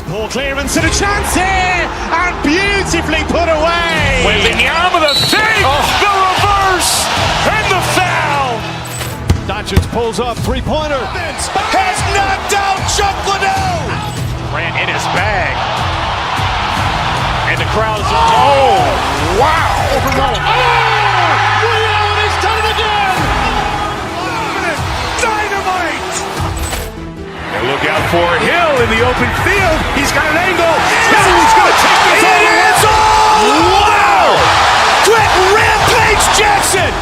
Poor clearance and a chance here, and beautifully put away. Wembanyama the save, the reverse, and the foul. Doncic pulls up, three-pointer. Has knocked out Chuck Liddell. Ran in his bag. And the crowd is... Oh, wow. He's done it again. Dynamite. And look out for Hill in the open field. He's got an angle. Hill's going to take this all the way. Wow! Quick Rampage Jackson.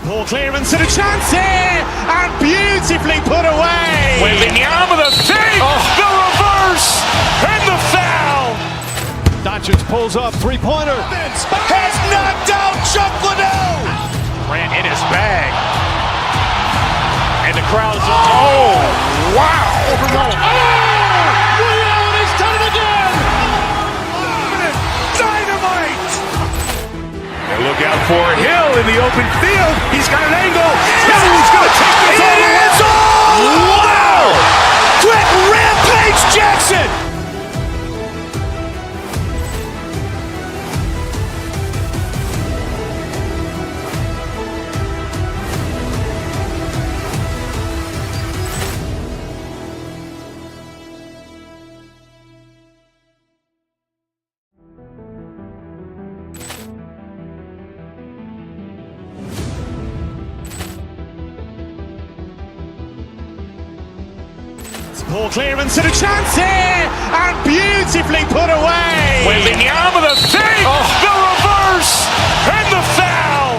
Poor clearance and a chance here, and beautifully put away. Wembanyama the save, the reverse, and the foul. Doncic pulls up, three-pointer. Has knocked out Chuck Liddell. Grant in his bag. And the crowd's wow. He's done it again. Dynamite. And look out for Hill in the open field. He's got an angle. Hill's going to take this all the way. Wow. Quick rampage Jackson. Poor clearance and a chance here, and beautifully put away. Wembanyama the save, the reverse, and the foul.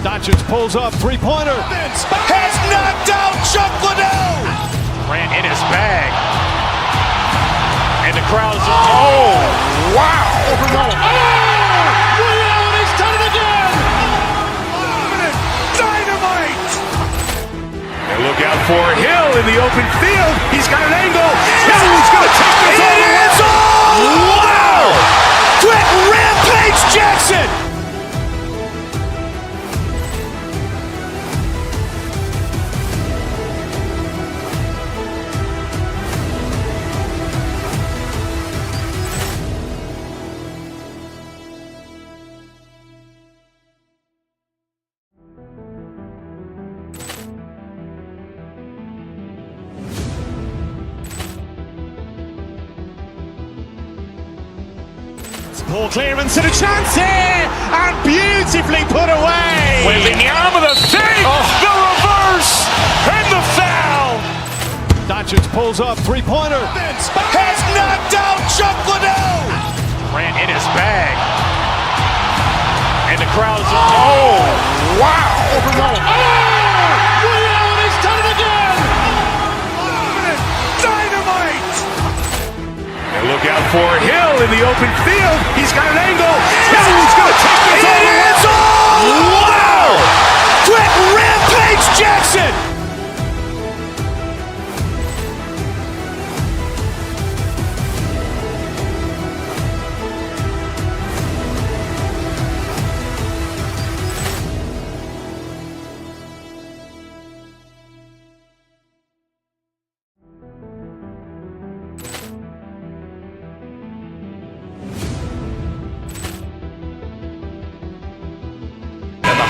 Doncic pulls up, three-pointer. Has knocked out Chuck Liddell. Grant in his bag. And the crowd's wow. He's done it again. Dynamite. And look out for Hill in the open field. He's got an angle. Hill's going to take this all the way. Wow. Quick rampage Jackson. Poor clearance and a chance here, and beautifully put away. Wembanyama the save, the reverse, and the foul. Doncic pulls up, three-pointer. Has knocked out Chuck Liddell. Grant in his bag. And the crowd's wow. He's done it again. Dynamite. And look out for Hill in the open field. He's got an angle. Hill's going to take this all the way. Wow. Quick rampage Jackson.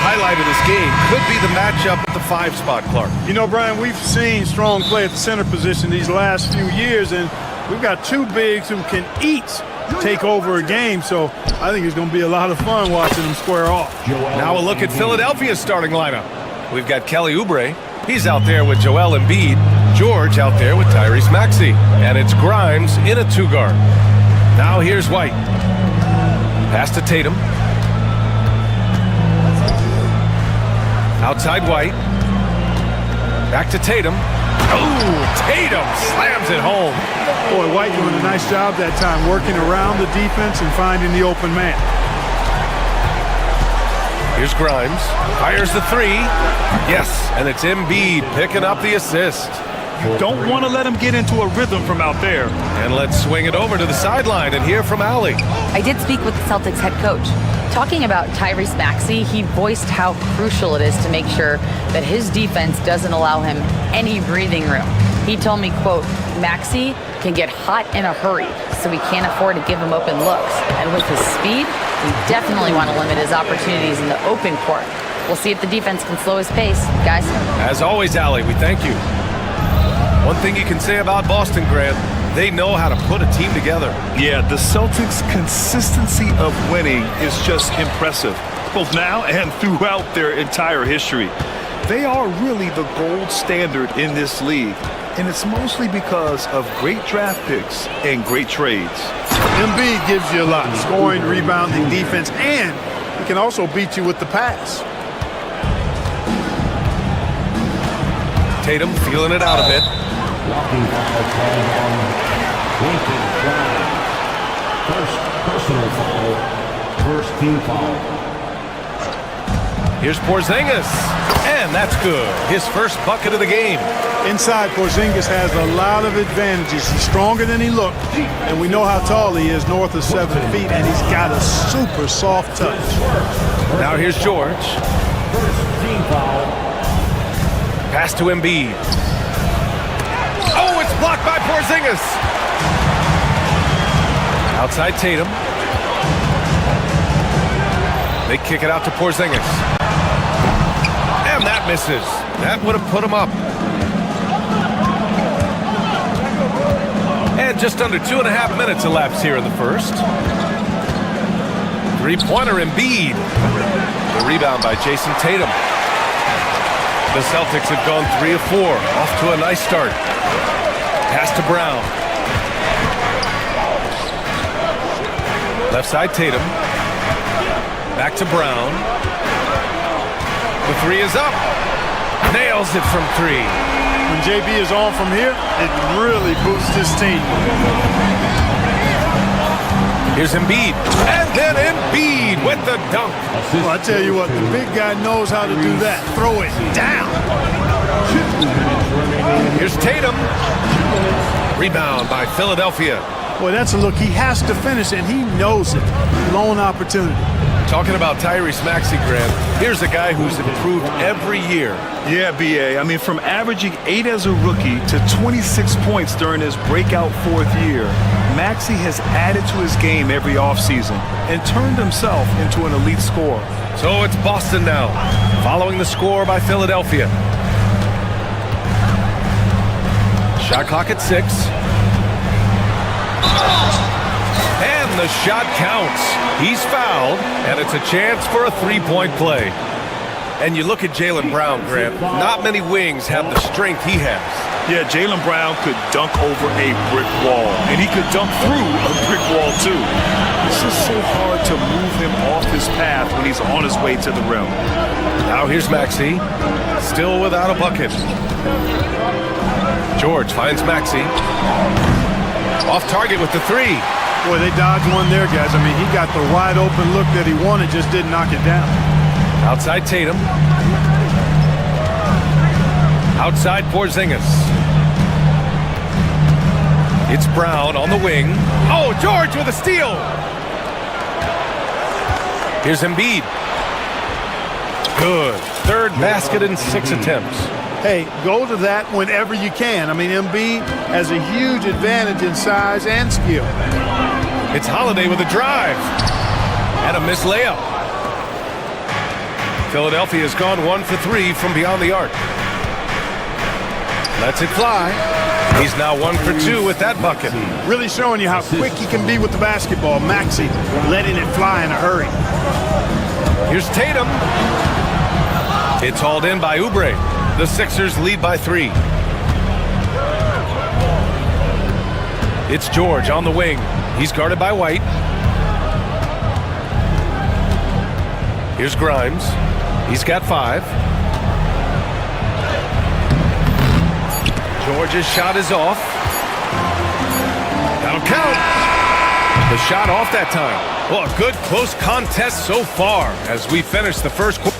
Highlight of this game could be the matchup at the 5 spot, Clark. You know, Brian, we've seen strong play at the center position these last few years, and we've got two bigs who can each take over a game, so I think it's going to be a lot of fun watching them square off. Now a look at Philadelphia's starting lineup. We've got Kelly Oubre. He's out there with Joel Embiid. George out there with Tyrese Maxey. And it's Grimes in a 2-guard. Now here's White. Pass to Tatum. Outside White. Back to Tatum. Oh, Tatum slams it home. Boy, White doing a nice job that time, working around the defense and finding the open man. Here's Grimes. Fires the 3. Yes, and it's Embiid picking up the assist. You don't want to let him get into a rhythm from out there. And let's swing it over to the sideline and hear from Allie. I did speak with the Celtics head coach. Talking about Tyrese Maxey, he voiced how crucial it is to make sure that his defense doesn't allow him any breathing room. He told me, quote, Maxey can get hot in a hurry, so we can't afford to give him open looks. And with his speed, we definitely want to limit his opportunities in the open court. We'll see if the defense can slow his pace, guys. As always, Allie, we thank you. One thing you can say about Boston, Grant, they know how to put a team together. Yeah, the Celtics' consistency of winning is just impressive, both now and throughout their entire history. They are really the gold standard in this league, and it's mostly because of great draft picks and great trades. Embiid gives you a lot, scoring, rebounding, defense, and he can also beat you with the pass. Tatum feeling it out a bit. Walking foul called on Lincoln Brown. First personal foul. First team foul. Here's Porzingis, and that's good. His first bucket of the game. Inside, Porzingis has a lot of advantages. He's stronger than he looked, and we know how tall he is, north of 7 feet, and he's got a super soft touch. Now here's George. First team foul. Pass to Embiid. Oh, it's blocked by Porzingis. Outside Tatum. They kick it out to Porzingis. And that misses. That would have put him up. And just under 2.5 minutes elapsed here in the first. Three-pointer Embiid. The rebound by Jason Tatum. The Celtics have gone 3 of 4. Off to a nice start. Pass to Brown. Left side Tatum. Back to Brown. The three is up. Nails it from 3. When JB is on from here, it really boosts his team. Here's Embiid. And then Embiid with the dunk. Well, I tell you what, the big guy knows how to do that. Throw it down. Here's Tatum. Rebound by Philadelphia. Boy, that's a look. He has to finish, and he knows it. Lone opportunity. Talking about Tyrese Maxey, Grant, here's a guy who's improved every year. Yeah, B.A. I mean, from averaging 8 as a rookie to 26 points during his breakout 4th year, Maxey has added to his game every offseason and turned himself into an elite scorer. So it's Boston now, following the score by Philadelphia. Shot clock at 6. And the shot counts. He's fouled, and it's a chance for a 3-point play. And you look at Jaylen Brown, Grant. Not many wings have the strength he has. Yeah, Jaylen Brown could dunk over a brick wall, and he could dunk through a brick wall, too. It's just so hard to move him off his path when he's on his way to the rim. Now here's Maxey, still without a bucket. George finds Maxey. Off target with the 3. Boy, they dodged one there, guys. I mean, he got the wide open look that he wanted, just didn't knock it down. Outside Tatum. Outside Porzingis. It's Brown on the wing. Oh, George with a steal. Here's Embiid. Good. 3rd basket in 6 attempts. Hey, go to that whenever you can. I mean, Embiid has a huge advantage in size and skill. It's Holiday with a drive. And a missed layup. Philadelphia has gone 1 for 3 from beyond the arc. Lets it fly. He's now 1 for 2 with that bucket. Really showing you how quick he can be with the basketball. Maxey letting it fly in a hurry. Here's Tatum. It's hauled in by Oubre. The Sixers lead by 3. It's George on the wing. He's guarded by White. Here's Grimes. He's got 5. George's shot is off. That'll count. The shot off that time. Well, a good close contest so far as we finish the first quarter.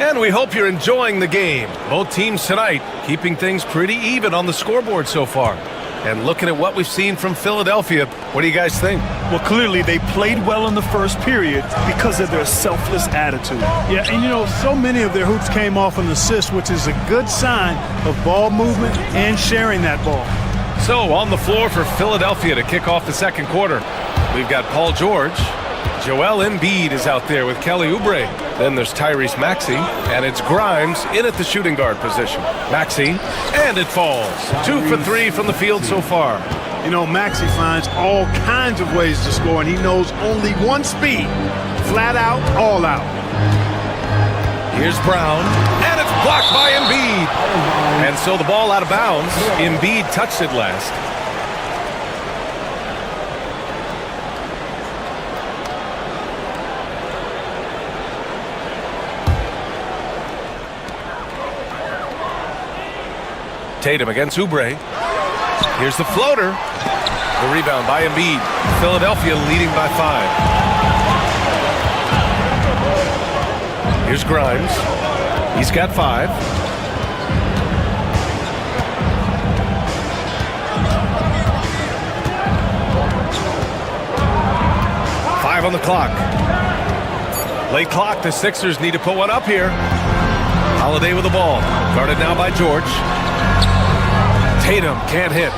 And we hope you're enjoying the game. Both teams tonight keeping things pretty even on the scoreboard so far. And looking at what we've seen from Philadelphia, what do you guys think? Well, clearly they played well in the first period because of their selfless attitude. Yeah, and you know, so many of their hoops came off an assist, which is a good sign of ball movement and sharing that ball. So on the floor for Philadelphia to kick off the second quarter, we've got Paul George. Joel Embiid is out there with Kelly Oubre. Then there's Tyrese Maxey, and it's Grimes in at the shooting guard position. Maxey, and it falls. 2 for 3 from the field so far. You know, Maxey finds all kinds of ways to score, and he knows only one speed. Flat out, all out. Here's Brown, and it's blocked by Embiid. And so the ball out of bounds. Embiid touched it last. Tatum against Oubre. Here's the floater. The rebound by Embiid. Philadelphia leading by 5. Here's Grimes. He's got 5. On the clock. Late clock. The Sixers need to put one up here. Holiday with the ball. Guarded now by George. Tatum can't hit.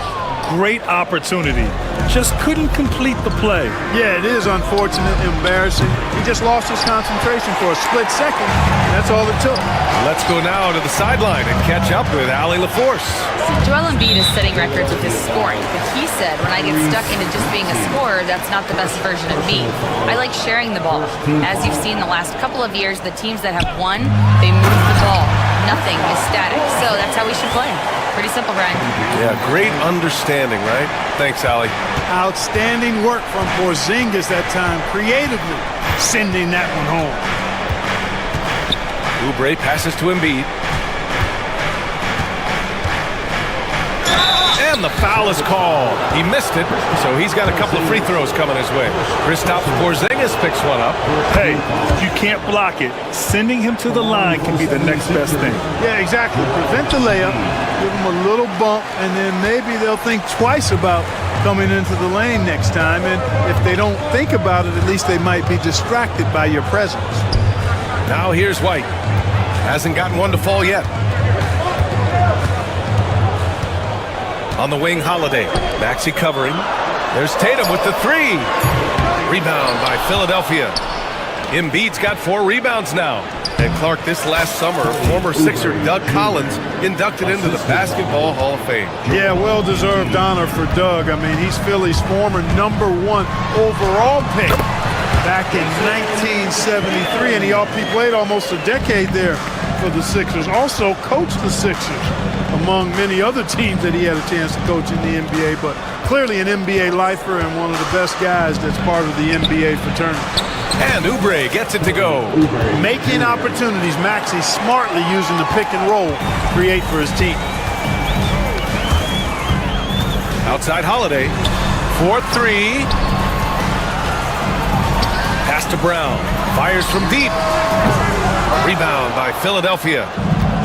Great opportunity. Just couldn't complete the play. Yeah, it is unfortunate, embarrassing. He just lost his concentration for a split second. That's all it took. Let's go now to the sideline and catch up with Allie LaForce. Joel Embiid is setting records with his scoring, but he said, when I get stuck into just being a scorer, that's not the best version of me. I like sharing the ball. As you've seen the last couple of years, the teams that have won, they move the ball. Nothing is static. So that's how we should play. Pretty simple, Brian. Yeah, great understanding, right? Thanks, Allie. Outstanding work from Porzingis that time, creatively sending that one home. Oubre passes to Embiid. And the foul is called. He missed it, so he's got a couple of free throws coming his way. Kristaps Porzingis picks one up. Hey, you can't block it. Sending him to the line can be the next best thing. Yeah, exactly. Prevent the layup, give him a little bump, and then maybe they'll think twice about coming into the lane next time. And if they don't think about it, at least they might be distracted by your presence. Now here's White. Hasn't gotten one to fall yet. On the wing, Holiday. Maxey covering. There's Tatum with the 3. Rebound by Philadelphia. Embiid's got 4 rebounds now. And Clark, this last summer, former Sixer Doug Collins inducted into the Basketball Hall of Fame. Yeah, well-deserved honor for Doug. I mean, he's Philly's former #1 overall pick back in 1973, and he played almost a decade there for the Sixers. Also coached the Sixers, among many other teams that he had a chance to coach in the NBA, but clearly an NBA lifer and one of the best guys that's part of the NBA fraternity. And Oubre gets it to go. Making opportunities. Maxey smartly using the pick and roll to create for his team. Outside Holiday. 4-3. Pass to Brown. Fires from deep. Rebound by Philadelphia.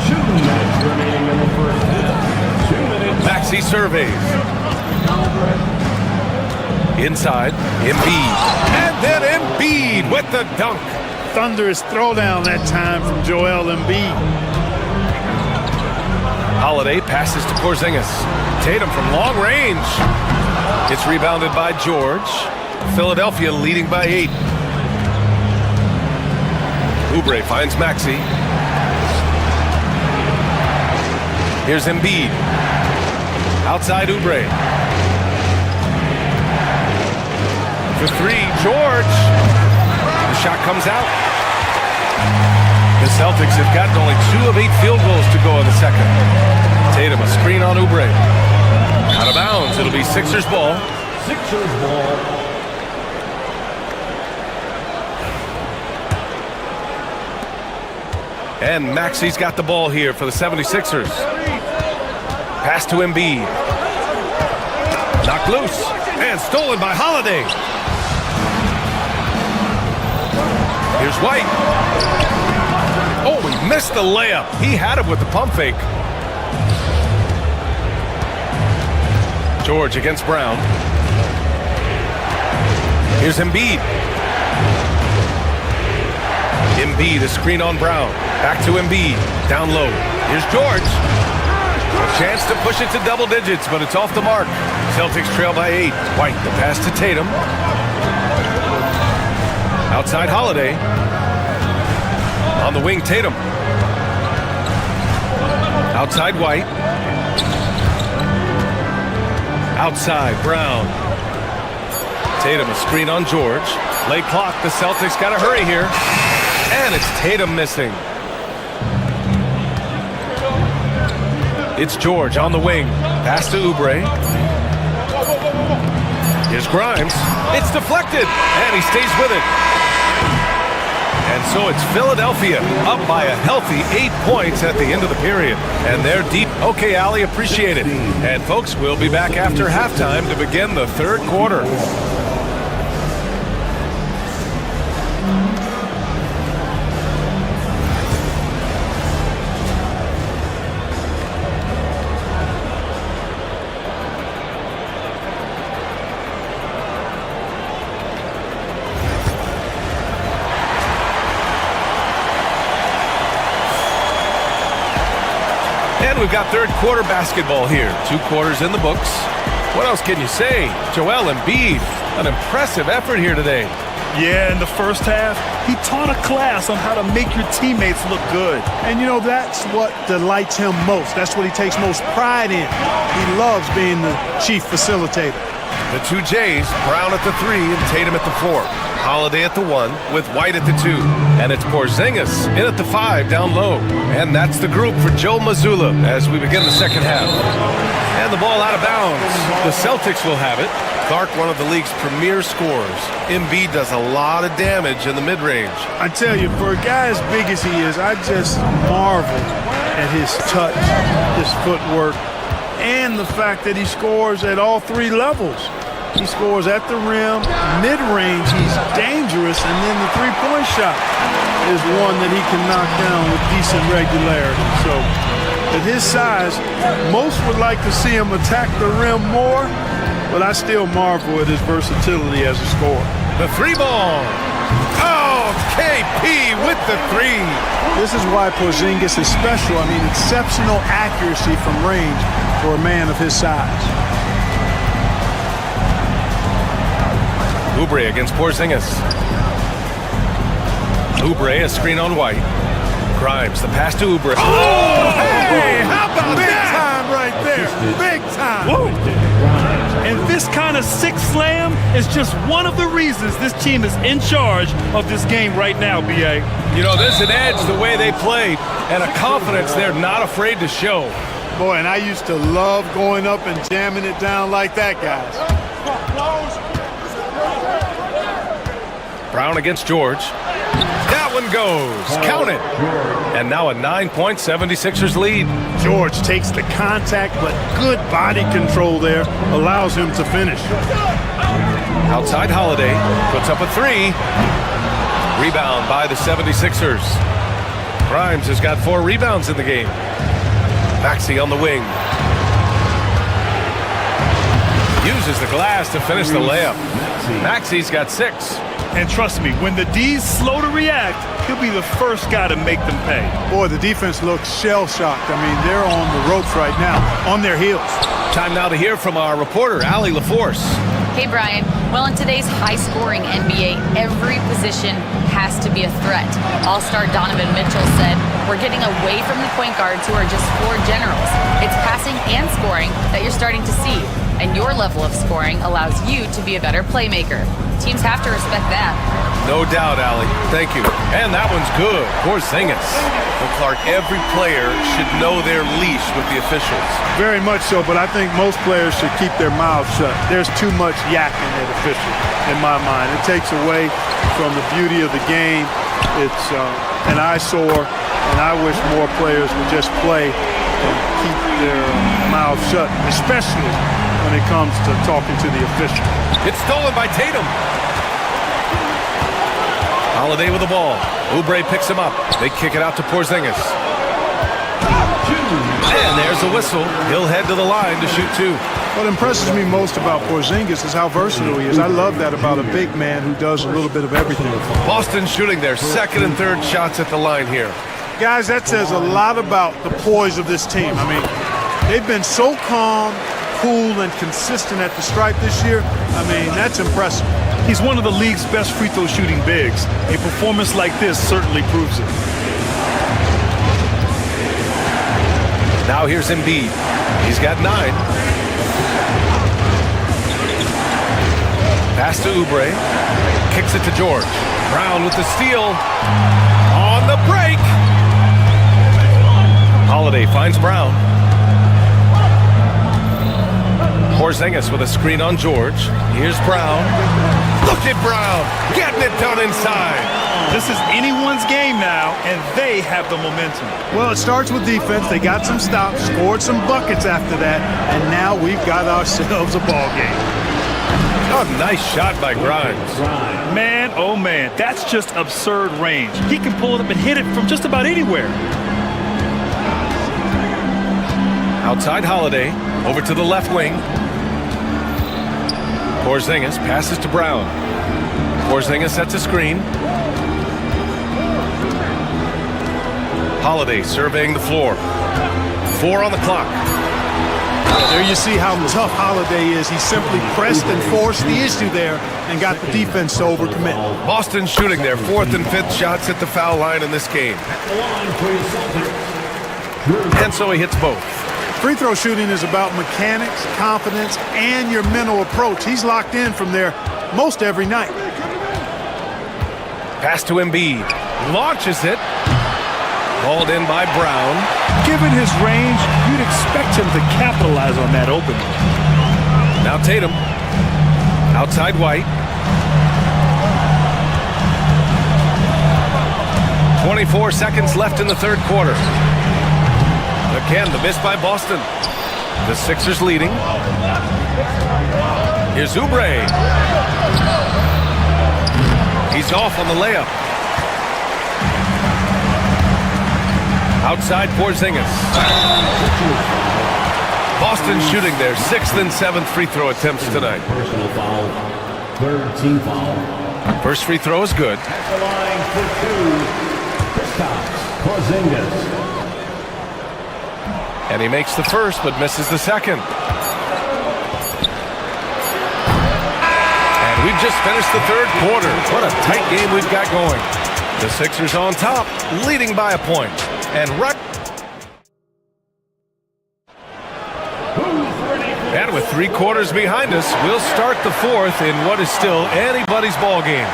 2 minutes remaining in the first half. 2 minutes. Maxey surveys. Inside, Embiid. And then Embiid with the dunk. Thunderous throwdown that time from Joel Embiid. Holiday passes to Porzingis. Tatum from long range. It's rebounded by George. Philadelphia leading by 8. Oubre finds Maxey. Here's Embiid. Outside Oubre. For 3, George. The shot comes out. The Celtics have gotten only 2 of 8 field goals to go in the second. Tatum, a screen on Oubre. Out of bounds. It'll be Sixers ball. Sixers ball. And Maxey's got the ball here for the 76ers. Pass to Embiid. Knocked loose. And stolen by Holiday. Here's White. Oh, he missed the layup. He had it with the pump fake. George against Brown. Here's Embiid. Embiid, a screen on Brown. Back to Embiid. Down low. Here's George. A chance to push it to double digits, but it's off the mark. Celtics trail by 8. White, the pass to Tatum. Outside Holiday. On the wing, Tatum. Outside White. Outside Brown. Tatum, a screen on George. Late clock, the Celtics got to hurry here. And it's Tatum missing. It's George on the wing. Pass to Oubre. Here's Grimes. It's deflected, and he stays with it. And so it's Philadelphia up by a healthy 8 points at the end of the period. And they're deep. Okay, Allie, appreciate it. And folks, we'll be back after halftime to begin the third quarter. And we've got third quarter basketball here. 2 quarters in the books. What else can you say? Joel Embiid, an impressive effort here today. Yeah, in the first half, he taught a class on how to make your teammates look good. And, you know, that's what delights him most. That's what he takes most pride in. He loves being the chief facilitator. The 2 J's, Brown at the 3 and Tatum at the 4. Holiday at the 1 with White at the 2. And it's Porzingis in at the 5 down low. And that's the group for Joe Mazzulla as we begin the second half. And the ball out of bounds. The Celtics will have it. Clark, one of the league's premier scorers. Embiid does a lot of damage in the mid-range. I tell you, for a guy as big as he is, I just marvel at his touch, his footwork, and the fact that he scores at all 3 levels. He scores at the rim, mid-range, he's dangerous, and then the three-point shot is one that he can knock down with decent regularity. So, at his size, most would like to see him attack the rim more, but I still marvel at his versatility as a scorer. The 3 ball. Oh, KP with the 3. This is why Porzingis is special. I mean, exceptional accuracy from range for a man of his size. Oubre against Porzingis. Oubre, a screen on White. Grimes, the pass to Oubre. Oh, hey, how about big time right there? Big time. Whoa. And this kind of six slam is just one of the reasons this team is in charge of this game right now, B.A. You know, there's an edge the way they played and a confidence they're not afraid to show. Boy, and I used to love going up and jamming it down like that, guys. Brown against George. That one goes. Count it. And now a 9-point 76ers lead. George takes the contact, but good body control there allows him to finish. Outside Holiday puts up a 3. Rebound by the 76ers. Grimes has got 4 rebounds in the game. Maxey on the wing. Uses the glass to finish the layup. Maxey's got 6. And trust me, when the D's slow to react, he'll be the first guy to make them pay. Boy, the defense looks shell-shocked. I mean, they're on the ropes right now, on their heels. Time now to hear from our reporter, Allie LaForce. Hey, Brian. Well, in today's high-scoring NBA, every position has to be a threat. All-star Donovan Mitchell said, "We're getting away from the point guards who are just floor generals. It's passing and scoring that you're starting to see, and your level of scoring allows you to be a better playmaker. Teams have to respect that." No doubt, Allie. Thank you. And that one's good. Porzingis. Well, Clark, every player should know their leash with the officials. Very much so, but I think most players should keep their mouths shut. There's too much yakking at officials, in my mind. It takes away from the beauty of the game. It's an eyesore, and I wish more players would just play and keep their mouths shut, especially when it comes to talking to the official. It's stolen by Tatum. Holiday with the ball. Oubre picks him up. They kick it out to Porzingis. And there's the whistle. He'll head to the line to shoot 2. What impresses me most about Porzingis is how versatile he is. I love that about a big man who does a little bit of everything. Boston shooting their second and third shots at the line here. Guys, that says a lot about the poise of this team. I mean, they've been so calm, cool, and consistent at the stripe this year. I mean, that's impressive. He's one of the league's best free throw shooting bigs. A performance like this certainly proves it. Now here's Embiid. He's got 9. Pass to Oubre. Kicks it to George. Brown with the steal. On the break. Holiday finds Brown. Porzingis with a screen on George. Here's Brown. Look at Brown getting it done inside. This is anyone's game now, and they have the momentum. Well, it starts with defense. They got some stops, scored some buckets after that, and now we've got ourselves a ball game. Oh, nice shot by Grimes. Man, oh man, that's just absurd range. He can pull it up and hit it from just about anywhere. Outside Holiday, over to the left wing. Porzingis passes to Brown. Porzingis sets a screen. Holiday surveying the floor. 4 on the clock. There you see how tough Holiday is. He simply pressed and forced the issue there and got the defense to overcommit. Boston shooting their 4th and 5th shots at the foul line in this game. And so he hits both. Free throw shooting is about mechanics, confidence, and your mental approach. He's locked in from there most every night. Pass to Embiid. Launches it. Hauled in by Brown. Given his range, you'd expect him to capitalize on that opening. Now Tatum. Outside White. 24 seconds left in the third quarter. Again, the miss by Boston. The Sixers leading. Here's Oubre. He's off on the layup. Outside Porzingis. Boston shooting their 6th and 7th free throw attempts tonight. Personal foul. 3rd team foul. First free throw is good. At the line for 2, Kristaps Porzingis. And he makes the first, but misses the second. And we've just finished the third quarter. What a tight game we've got going. The Sixers on top, leading by a point. And with 3 quarters behind us, we'll start the 4th in what is still anybody's ball game.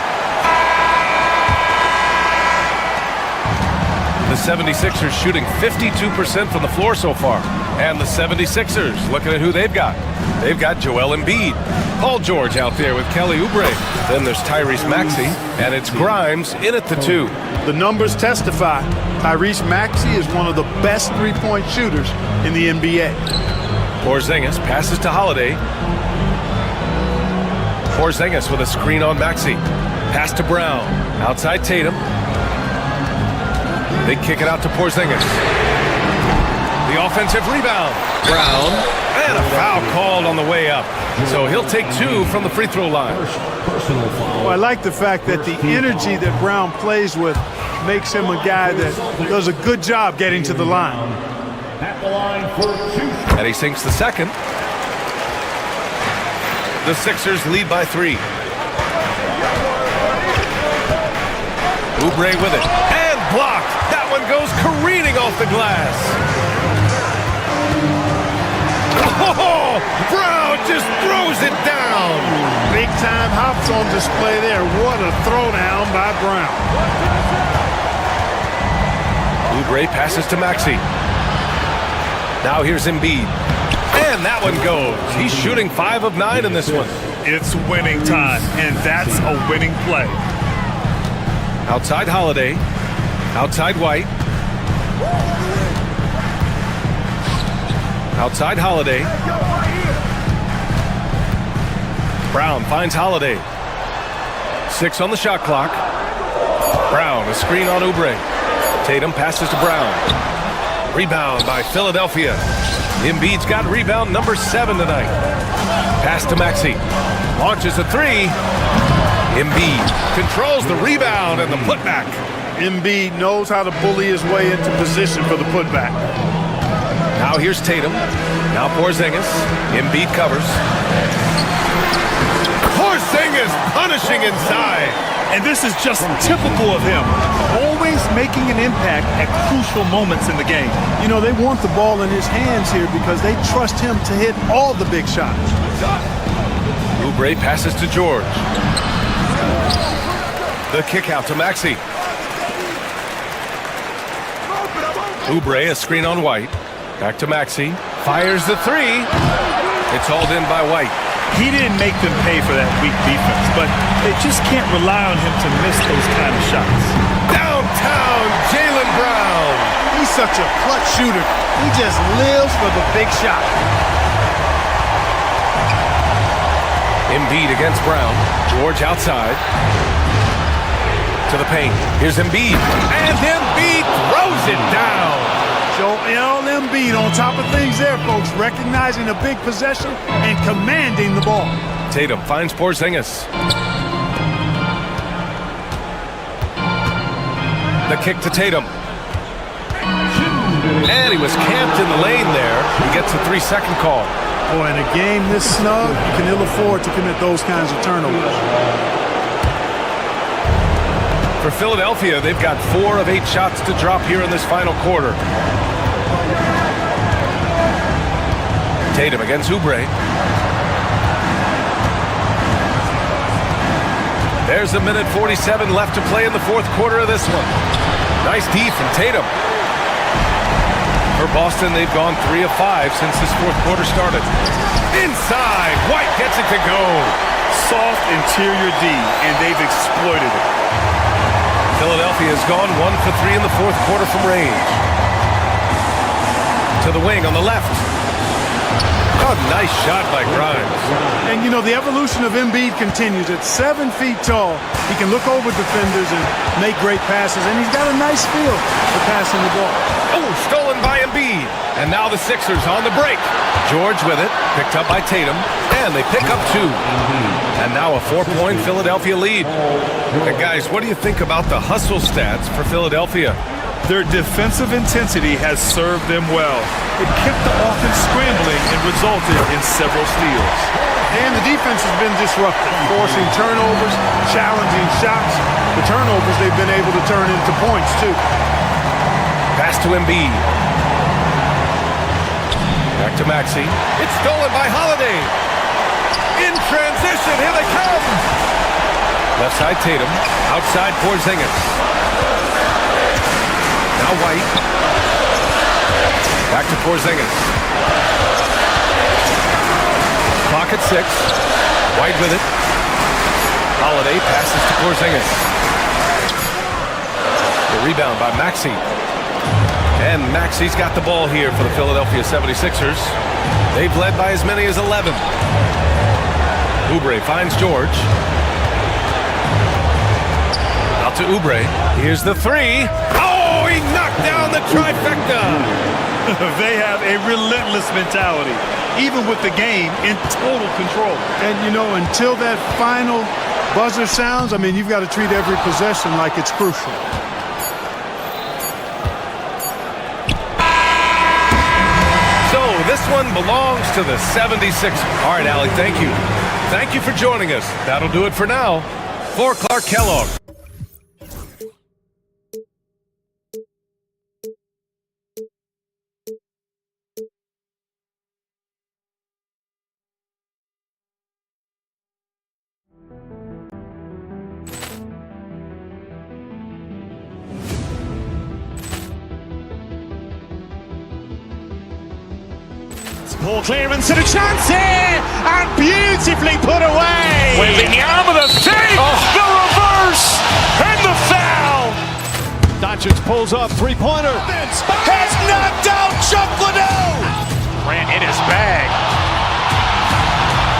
The 76ers shooting 52% from the floor so far. And the 76ers, looking at who they've got. They've got Joel Embiid. Paul George out there with Kelly Oubre. Then there's Tyrese Maxey, and it's Grimes in at the 2. The numbers testify. Tyrese Maxey is one of the best three-point shooters in the NBA. Porzingis passes to Holiday. Porzingis with a screen on Maxey. Pass to Brown. Outside Tatum. They kick it out to Porzingis. The offensive rebound. Brown. And a foul called on the way up. So he'll take 2 from the free throw line. Well, I like the fact that the energy that Brown plays with makes him a guy that does a good job getting to the line. At the line for 2. And he sinks the second. The Sixers lead by 3. Oubre with it. And blocked. That one goes careening off the glass. Oh, Brown just throws it down. Big time hops on display there. What a throwdown by Brown. Oubre passes to Maxey. Now here's Embiid. And that one goes. He's shooting 5 of 9 in this one. It's winning time, and that's a winning play. Outside Holiday. Outside White. Outside Holiday. Brown finds Holiday. 6 on the shot clock. Brown, a screen on Oubre. Tatum passes to Brown. Rebound by Philadelphia. Embiid's got rebound number 7 tonight. Pass to Maxey. Launches a 3. Embiid controls the rebound and the putback. Embiid knows how to bully his way into position for the putback. Now here's Tatum. Now Porzingis. Embiid covers. Porzingis punishing inside. And this is just typical of him. Always making an impact at crucial moments in the game. You know, they want the ball in his hands here because they trust him to hit all the big shots. Oubre passes to George. The kick out to Maxey. Oubre, a screen on White. Back to Maxey. Fires the 3. It's hauled in by White. He didn't make them pay for that weak defense, but they just can't rely on him to miss those kind of shots. Downtown, Jaylen Brown. He's such a clutch shooter. He just lives for the big shot. Embiid against Brown. George outside. To the paint. Here's Embiid. And Embiid throws it down. Joel Embiid on top of things there, folks. Recognizing a big possession and commanding the ball. Tatum finds Porzingis. The kick to Tatum. And he was camped in the lane there. He gets a 3-second call. Boy, in a game this snug, you can ill afford to commit those kinds of turnovers. For Philadelphia, they've got 4 of 8 shots to drop here in this final quarter. Tatum against Oubre. There's a minute 47 left to play in the fourth quarter of this one. Nice D from Tatum. For Boston, they've gone 3 of 5 since this fourth quarter started. Inside, White gets it to go. Soft interior D, and they've exploited it. Philadelphia has gone 1 for 3 in the fourth quarter from range. To the wing on the left. Oh, nice shot by Grimes. And, you know, the evolution of Embiid continues. At 7 feet tall, he can look over defenders and make great passes, and he's got a nice feel for passing the ball. Oh, stolen by Embiid. And now the Sixers on the break. George with it, picked up by Tatum, and they pick up 2. And now a 4-point Philadelphia lead. And guys, what do you think about the hustle stats for Philadelphia? Their defensive intensity has served them well. It kept the offense scrambling and resulted in several steals. And the defense has been disruptive, forcing turnovers, challenging shots. The turnovers they've been able to turn into points, too. Pass to Embiid. Back to Maxey. It's stolen by Holiday. In transition, here they come. Left side Tatum. Outside Porzingis. Now White. Back to Porzingis. Clock at 6. White with it. Holiday passes to Porzingis. The rebound by Maxey. And Maxey's got the ball here for the Philadelphia 76ers. They've led by as many as 11. Oubre finds George. Out to Oubre. Here's the 3. Oh, he knocked down the trifecta. They have a relentless mentality, even with the game in total control. And, you know, until that final buzzer sounds, I mean, you've got to treat every possession like it's crucial. This one belongs to the 76ers. All right, Allie, thank you. Thank you for joining us. That'll do it for now. For Clark Kellogg. Poor clearance and a chance here, and beautifully put away. Wembanyama the save, the reverse, and the foul. Doncic pulls up, three-pointer. Has knocked out Chuck Liddell. Ran in his bag.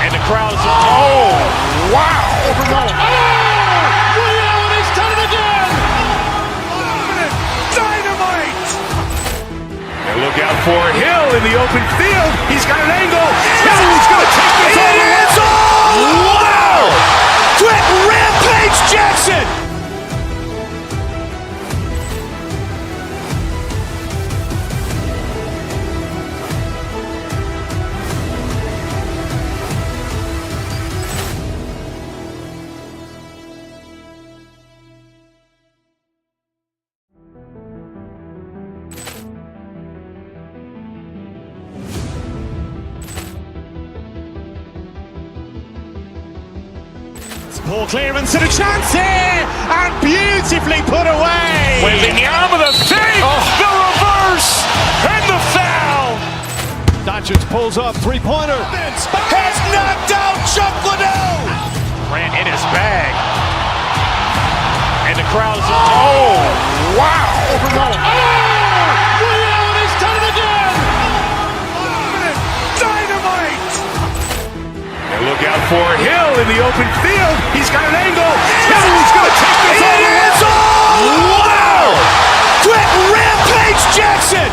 And the crowd is... Oh, wow. He's done it again. Dynamite. And look out for Hill in the open field. He's got an angle. Hill's going to take this all the way. Wow. Quick Rampage Jackson. Poor clearance and a chance here, and beautifully put away. Wembanyama the save, the reverse, and the foul. Doncic Doncic pulls up, three-pointer. Has knocked out Chuck Liddell. Grant in his bag. And the crowd is... Oh, wow. Ray Allen has done it again. Dynamite. And look out for Hill in the open field. He's got an angle. He's going to take this all the way. Wow. Quick Rampage Jackson.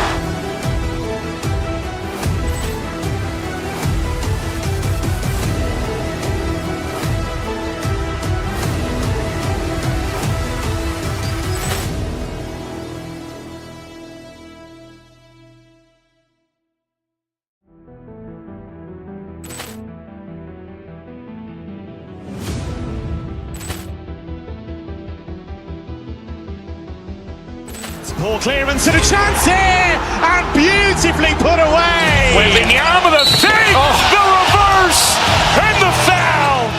Poor clearance and a chance here, and beautifully put away. Wembanyama the fake, the reverse, and the foul.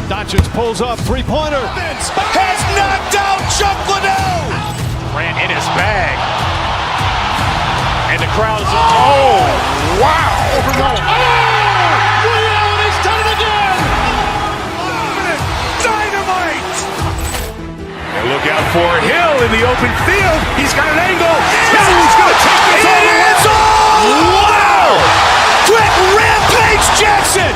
Doncic pulls up, three-pointer. Has knocked out Chuck Liddell. Grant in his bag. And the crowd is... Oh, wow. Ray Allen has done it again. Dynamite. And look out for Hill in the open field. He's got an angle. He's going to take this all the way. Wow. Quick Rampage Jackson.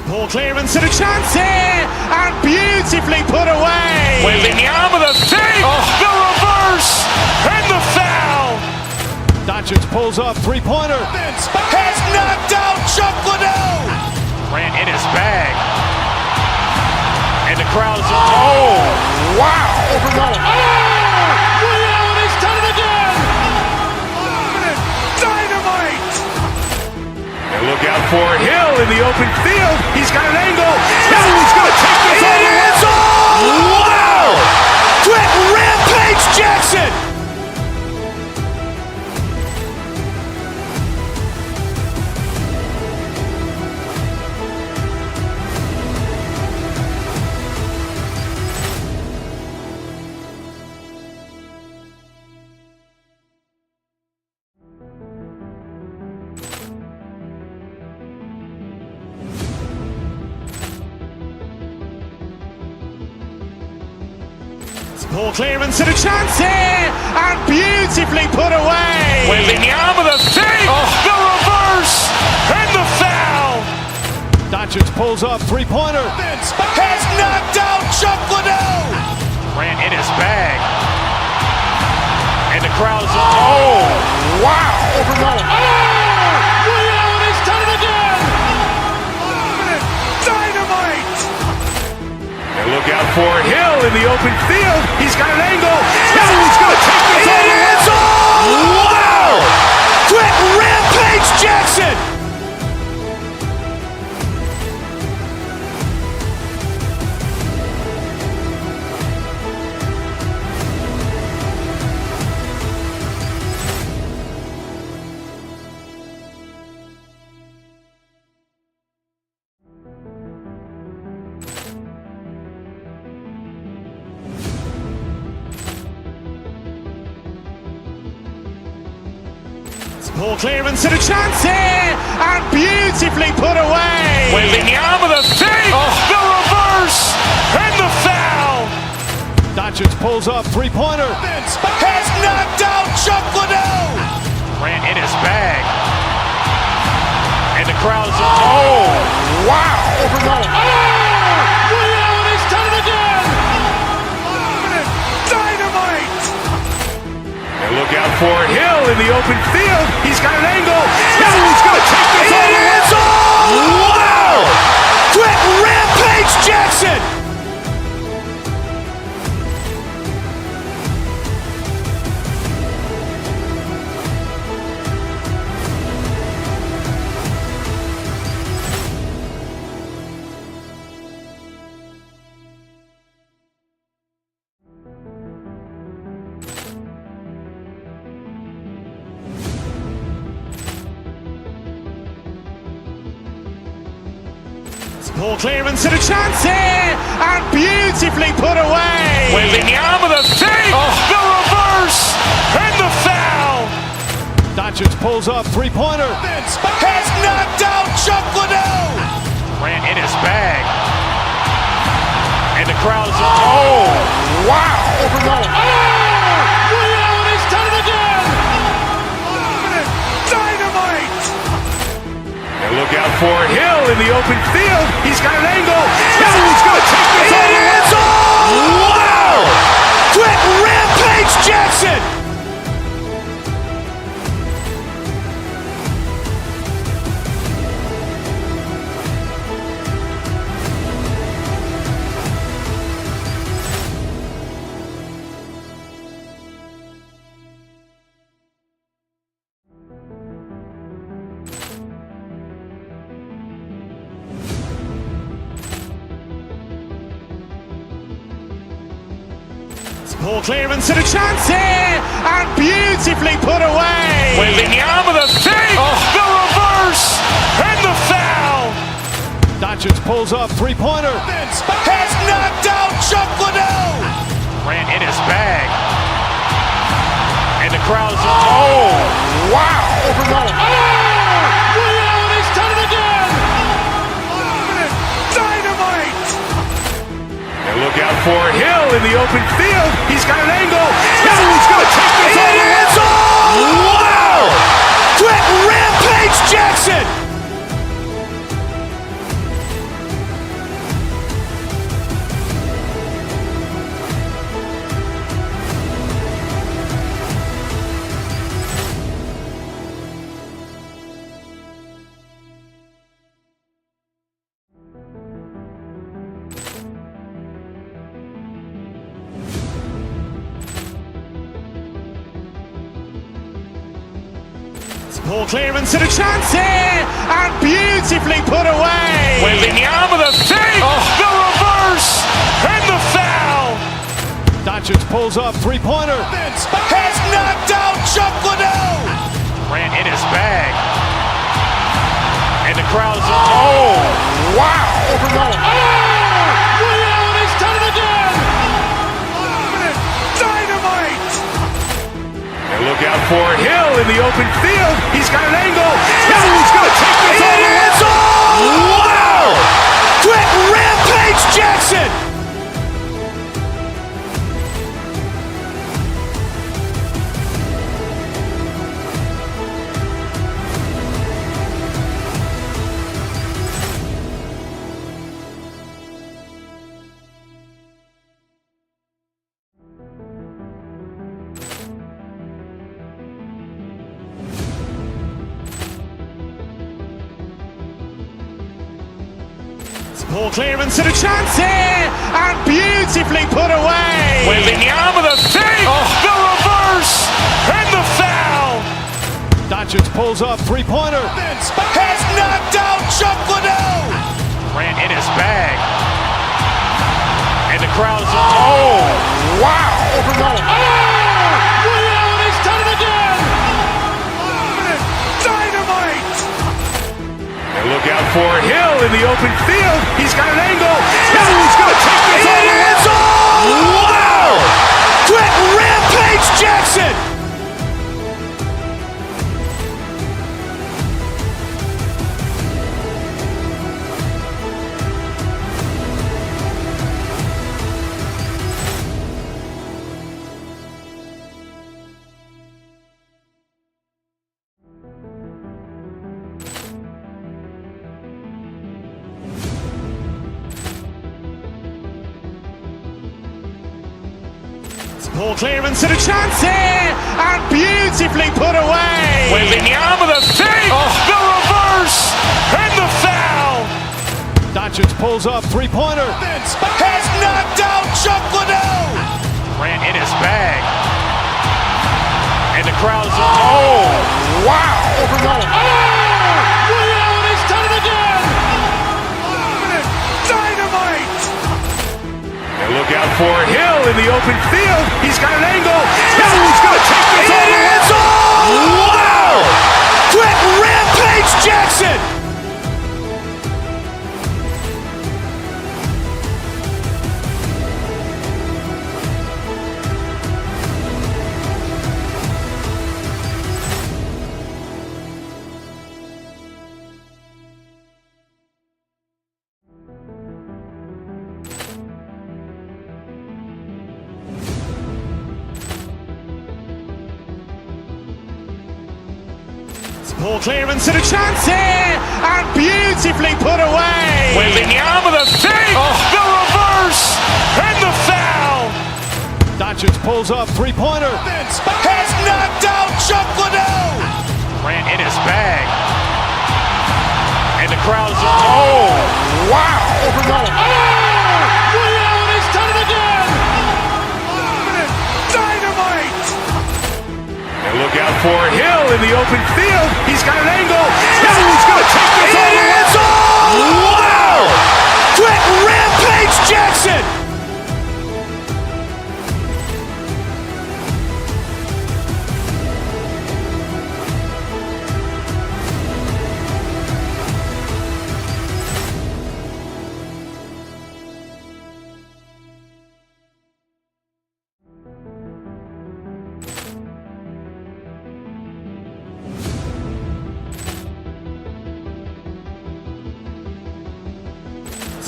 Poor clearance and a chance here, and beautifully put away. Wembanyama the fake, the reverse, and the foul. Doncic pulls up, three-pointer. Has knocked out Chuck Liddell. Grant in his bag. And the crowd is... Oh, wow. Ray Allen has done it again. Dynamite. And look out for Hill in the open field. He's got an angle. He's going to take this all the way. Wow. Quick Rampage Jackson. Poor clearance and a chance here, and beautifully put away. Wembanyama the fake, the reverse, and the foul. Doncic pulls up, three-pointer. Has knocked out Chuck Liddell. Grant in his bag. And the crowd is... Oh, wow. Ray Allen has done it again. Dynamite. And look out for Hill in the open field. He's got an angle. He's going to take this all the way. Wow. Quick Rampage Jackson. Poor clearance and a chance here, and beautifully put away. Wembanyama the fake, the reverse, and the foul. Doncic pulls up, three-pointer. Has knocked out Chuck Liddell. Grant in his bag. And the crowd is... Oh, wow. Ray Allen has done it again. Dynamite. And look out for Hill in the open field. He's got an angle. He's going to take this all the way. Wow. Quick Rampage Jackson. Poor clearance and a chance here, and beautifully put away. Wembanyama the fake, the reverse, and the foul. Doncic pulls up, three-pointer. Has knocked out Chuck Liddell. Grant in his bag. And the crowd is, oh, wow. He's done it again. Dynamite. And look out for Hill in the open field. He's got an angle. He's going to take this all the way. Wow. Quick rampage Jackson. Poor clearance and a chance here, and beautifully put away. Wembanyama the fake, the reverse, and the foul. Doncic pulls up, three-pointer. Has knocked out Chuck Liddell. Grant in his bag. And the crowd is, oh, wow. He's done it again. Dynamite. And look out for Hill in the open field. He's got an angle. He's going to take this all the way. Wow. Quick rampage Jackson. Poor clearance and a chance here, and beautifully put away. Wembanyama the fake, the reverse, and the foul. Doncic pulls up, three-pointer. Has knocked out Chuck Liddell. Grant in his bag. And the crowd is, oh, wow. He's done it again. Dynamite. And look out for Hill in the open field. He's got an angle. He's going to take this all the way. Wow. Quick rampage Jackson. Poor clearance and a chance here, and beautifully put away. Wembanyama the fake, the reverse, and the foul. Doncic pulls up, three-pointer. Has knocked out Chuck Liddell. Grant in his bag. And the crowd is, oh, wow. He's done it again. Dynamite. And look out for Hill in the open field. He's got an angle. He's going to take this all the way. Wow. Quick rampage Jackson. Poor clearance and a chance here, and beautifully put away. Wembanyama the fake, the reverse, and the foul. Doncic pulls up, three-pointer. Has knocked out Chuck Liddell. Grant in his bag. And the crowd is, oh, wow. He's done it again. Dynamite. And look out for Hill in the open field. He's got an angle. He's going to take this all the way. Wow. Quick rampage Jackson. Ball clearance and a chance here, and beautifully put away. Wembanyama the fake, the reverse, and the foul. Doncic pulls up, three-pointer. Has knocked out Chuck Liddell. Grant in his bag. And the crowd is, oh, wow. Ray Allen has done it again. Dynamite. And look out for Hill in the open field. He's got an angle. He's going to take this all the way. Wow. Quick rampage Jackson.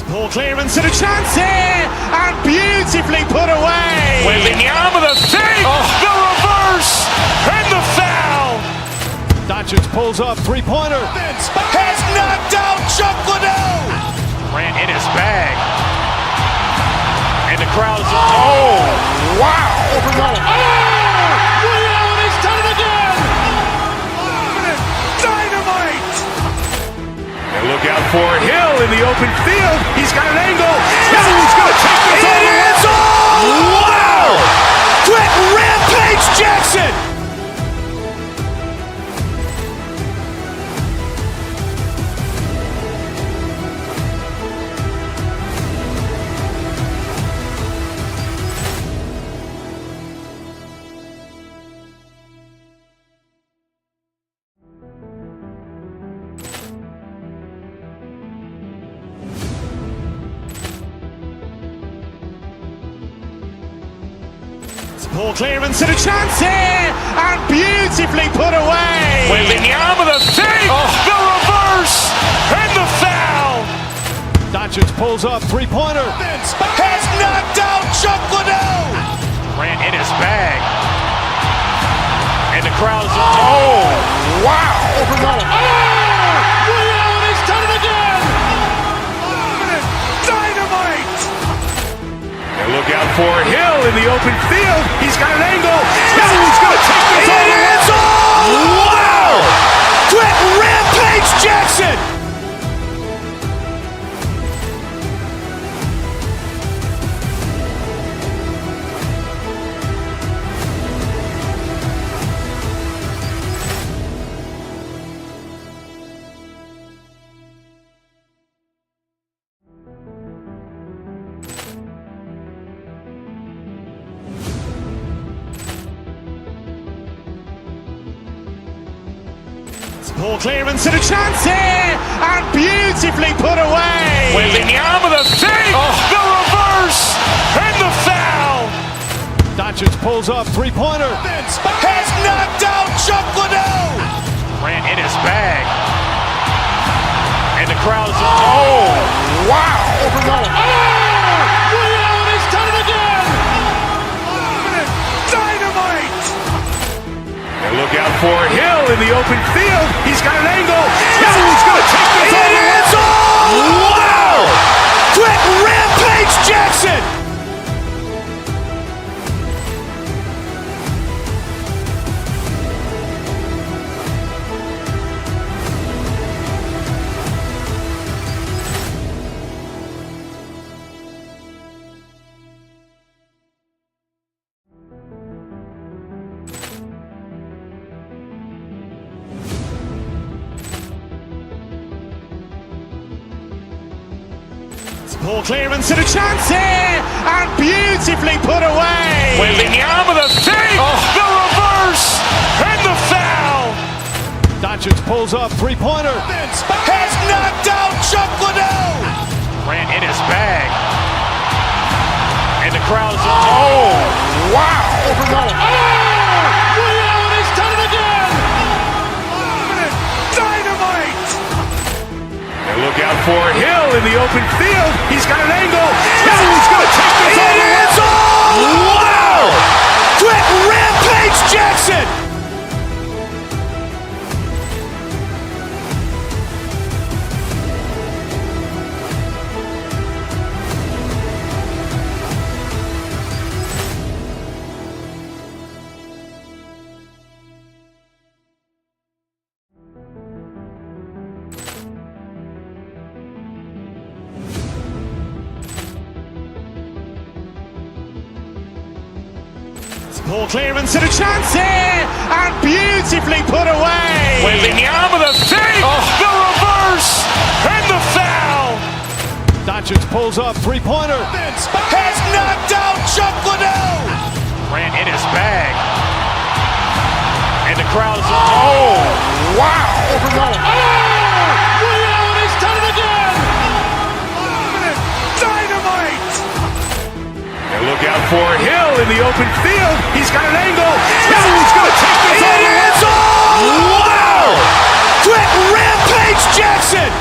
Ball clearance and a chance here, and beautifully put away. Wembanyama the fake, the reverse, and the foul. Doncic pulls up, three-pointer. Has knocked out Chuck Liddell. Grant in his bag. And the crowd is, oh, wow. Ray Allen has done it again. Dynamite. And look out for Hill in the open field. He's got an angle. He's going to take this all the way. Wow. Quick rampage Jackson. Ball clearance and a chance here, and beautifully put away. Wembanyama the fake, the reverse, and the foul. Doncic pulls up, three-pointer. Has knocked out Chuck Liddell. Grant in his bag. And the crowd is, oh, wow. Ray Allen has done it again. Dynamite. And look out for Hill in the open field. He's got an angle. He's going to take this all the way. Wow. Quick rampage Jackson. Ball clearance and a chance here, and beautifully put away. Wembanyama the fake, the reverse, and the foul. Doncic pulls up, three-pointer. Has knocked out Chuck Liddell. Grant in his bag. And the crowd is, oh, wow. Ray Allen has done it again. Dynamite. And look out for Hill in the open field. He's got an angle. He's going to take this all the way. Wow. Quick rampage Jackson. Ball clearance and a chance here, and beautifully put away. Wembanyama the fake, the reverse, and the foul. Doncic pulls up, three-pointer. Has knocked out Chuck Liddell. Grant in his bag. And the crowd is, oh, wow. Ray Allen has done it again. Dynamite. And look out for Hill in the open field. He's got an angle. He's going to take this all the way. Wow. Quick rampage Jackson. Poor clearance and a chance here, and beautifully put away. Wembanyama with a fake, the reverse, and the foul. Doncic pulls up, three-pointer. Has knocked out Chuck Liddell. Grant in his bag. And the crowd is, wow. He's done it again. Dynamite. And look out for Hill in the open field. He's got an angle. He's going to take this all the way. Wow. Quick Rampage Jackson.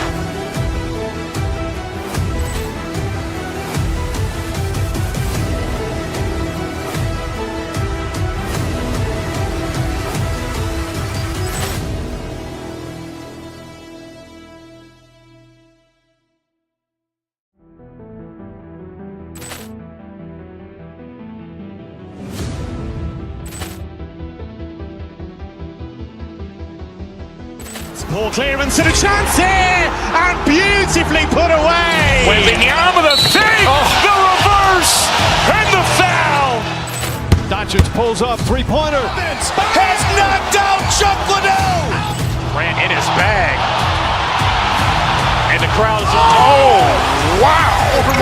Poor clearance and a chance here, and beautifully put away. Wembanyama with a fake, the reverse, and the foul. Doncic pulls up, three-pointer. Has knocked out Chuck Liddell. Grant in his bag. And the crowd is, wow. He's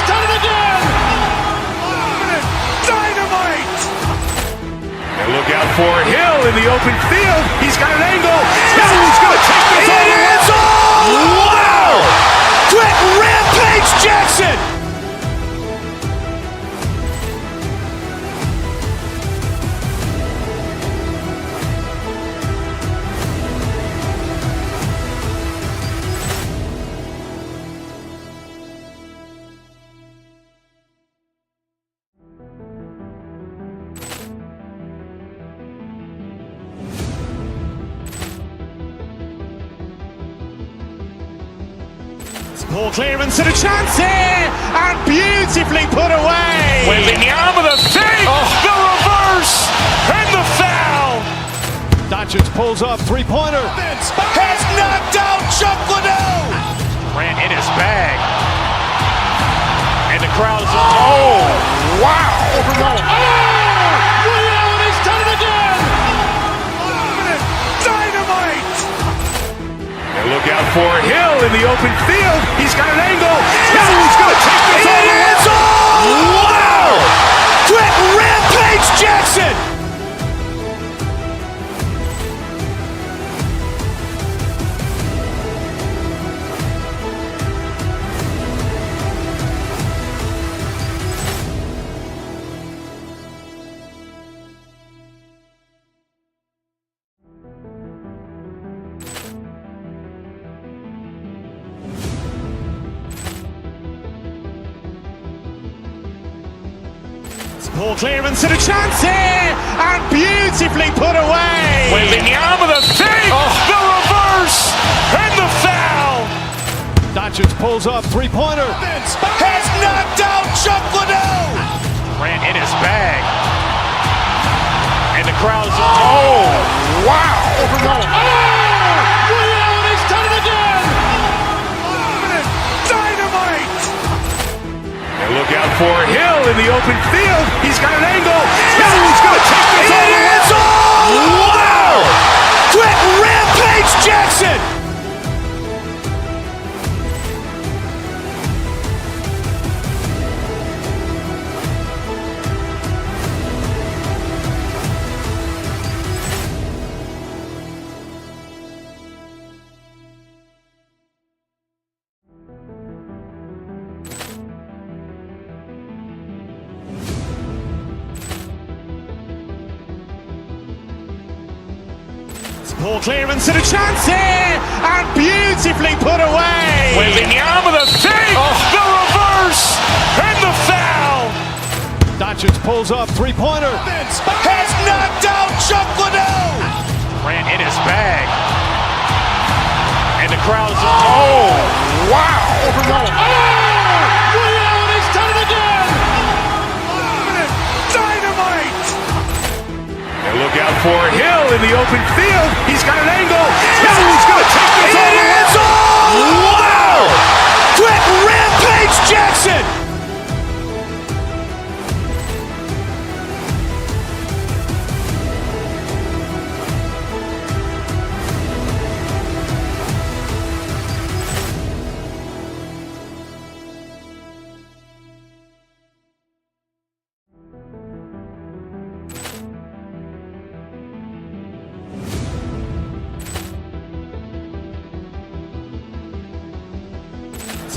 done it again. Dynamite. And look out for Hill in the open field. He's got an angle. He's going to take this all the way. Wow. Quick Rampage Jackson. Poor clearance and a chance here, and beautifully put away. Wembanyama with a fake, the reverse, and the foul. Doncic pulls up, three-pointer. Has knocked out Chuck Liddell. Grant in his bag. And the crowd is, wow. He's done it again. Dynamite. And look out for Hill in the open field. He's got an angle. He's going to take this all the way. Wow. Quick Rampage Jackson. Poor clearance and a chance here, and beautifully put away. Wembanyama with a fake, the reverse, and the foul. Doncic pulls up, three-pointer. Has knocked out Chuck Liddell. Grant in his bag. And the crowd is, wow. He's done it again. Dynamite. And look out for Hill in the open field. He's got an angle. He's going to take this all the way. Wow. Quick Rampage Jackson. Poor clearance and a chance here, and beautifully put away. Wembanyama with a fake, the reverse, and the foul. Doncic pulls up, three-pointer. Has knocked out Chuck Liddell. Grant in his bag. And the crowd is, wow. He's done it again. Dynamite. And look out for Hill in the open field. He's got an angle. He's going to take this all the way. Wow. Quick Rampage Jackson.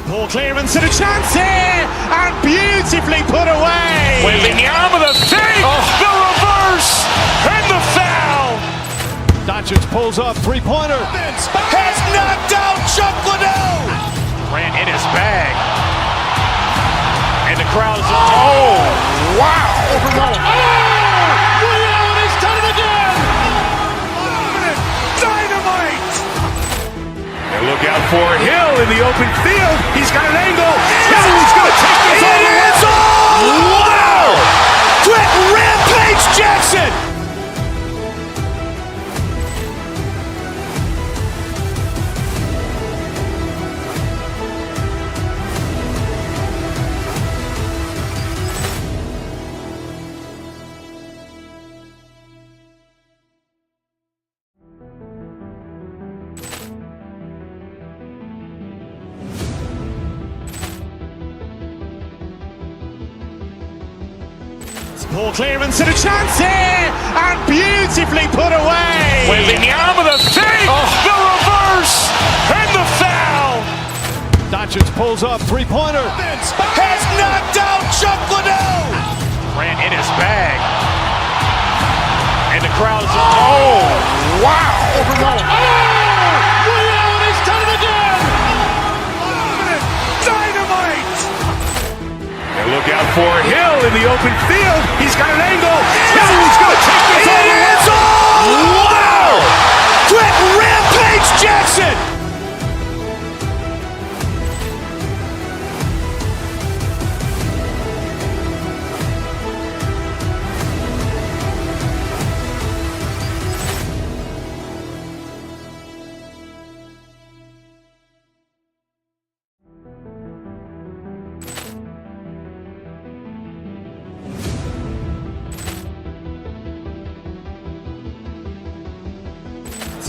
Poor clearance and a chance here, and beautifully put away. Wembanyama the fake, the reverse, and the foul. Doncic pulls up, three-pointer. Has knocked out Chuck Liddell. Grant in his bag. And the crowd is, oh, wow. Allen has done it again. Dynamite. And look out for Hill in the open field. He's got an angle. He's going to take this all the way. Wow. Quick Rampage Jackson. Poor clearance and a chance here, and beautifully put away. Wembanyama the fake, the reverse, and the foul. Doncic pulls up, three-pointer. Has knocked out Chuck Liddell. Grant in his bag. And the crowd is, oh, wow. Allen has done it again. Dynamite. And look out for Hill in the open field. He's got an angle. He's going to take this all the way. Wow. Quick Rampage Jackson.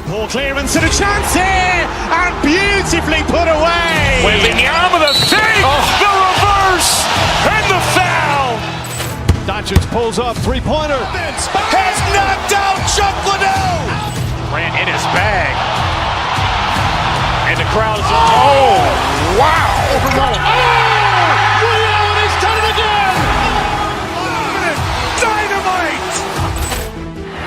Poor clearance and a chance here, and beautifully put away. Wembanyama the fake, the reverse, and the foul. Doncic pulls up, three-pointer. Has knocked out Chuck Liddell. Grant in his bag. And the crowd is, oh, wow. Allen has done it again. Dynamite.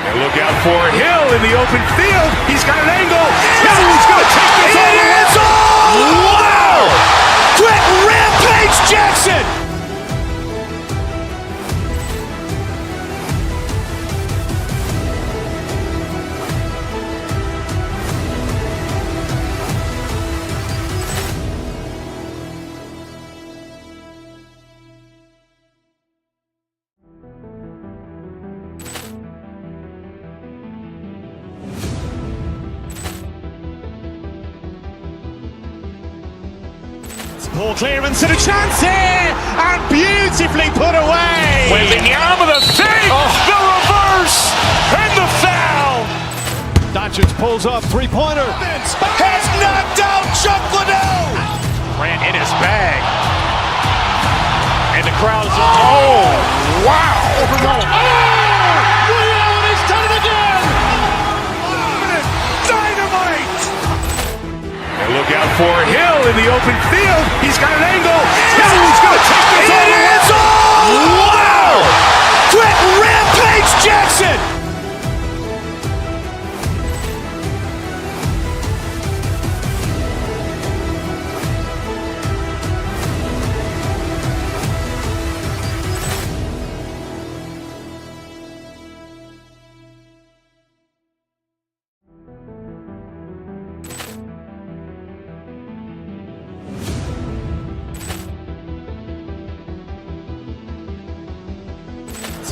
And look out for Hill in the open field. He's got an angle. He's going to take this all the way. Wow. Quick Rampage Jackson. Poor clearance and a chance here, and beautifully put away. Wembanyama the fake, the reverse, and the foul. Doncic pulls up, three-pointer. Has knocked out Chuck Liddell. Grant in his bag. And the crowd is, oh, wow. Allen has done it again. Dynamite. And look out for Hill in the open field. He's got an angle. He's going to take this all the way. Wow. Quick Rampage Jackson.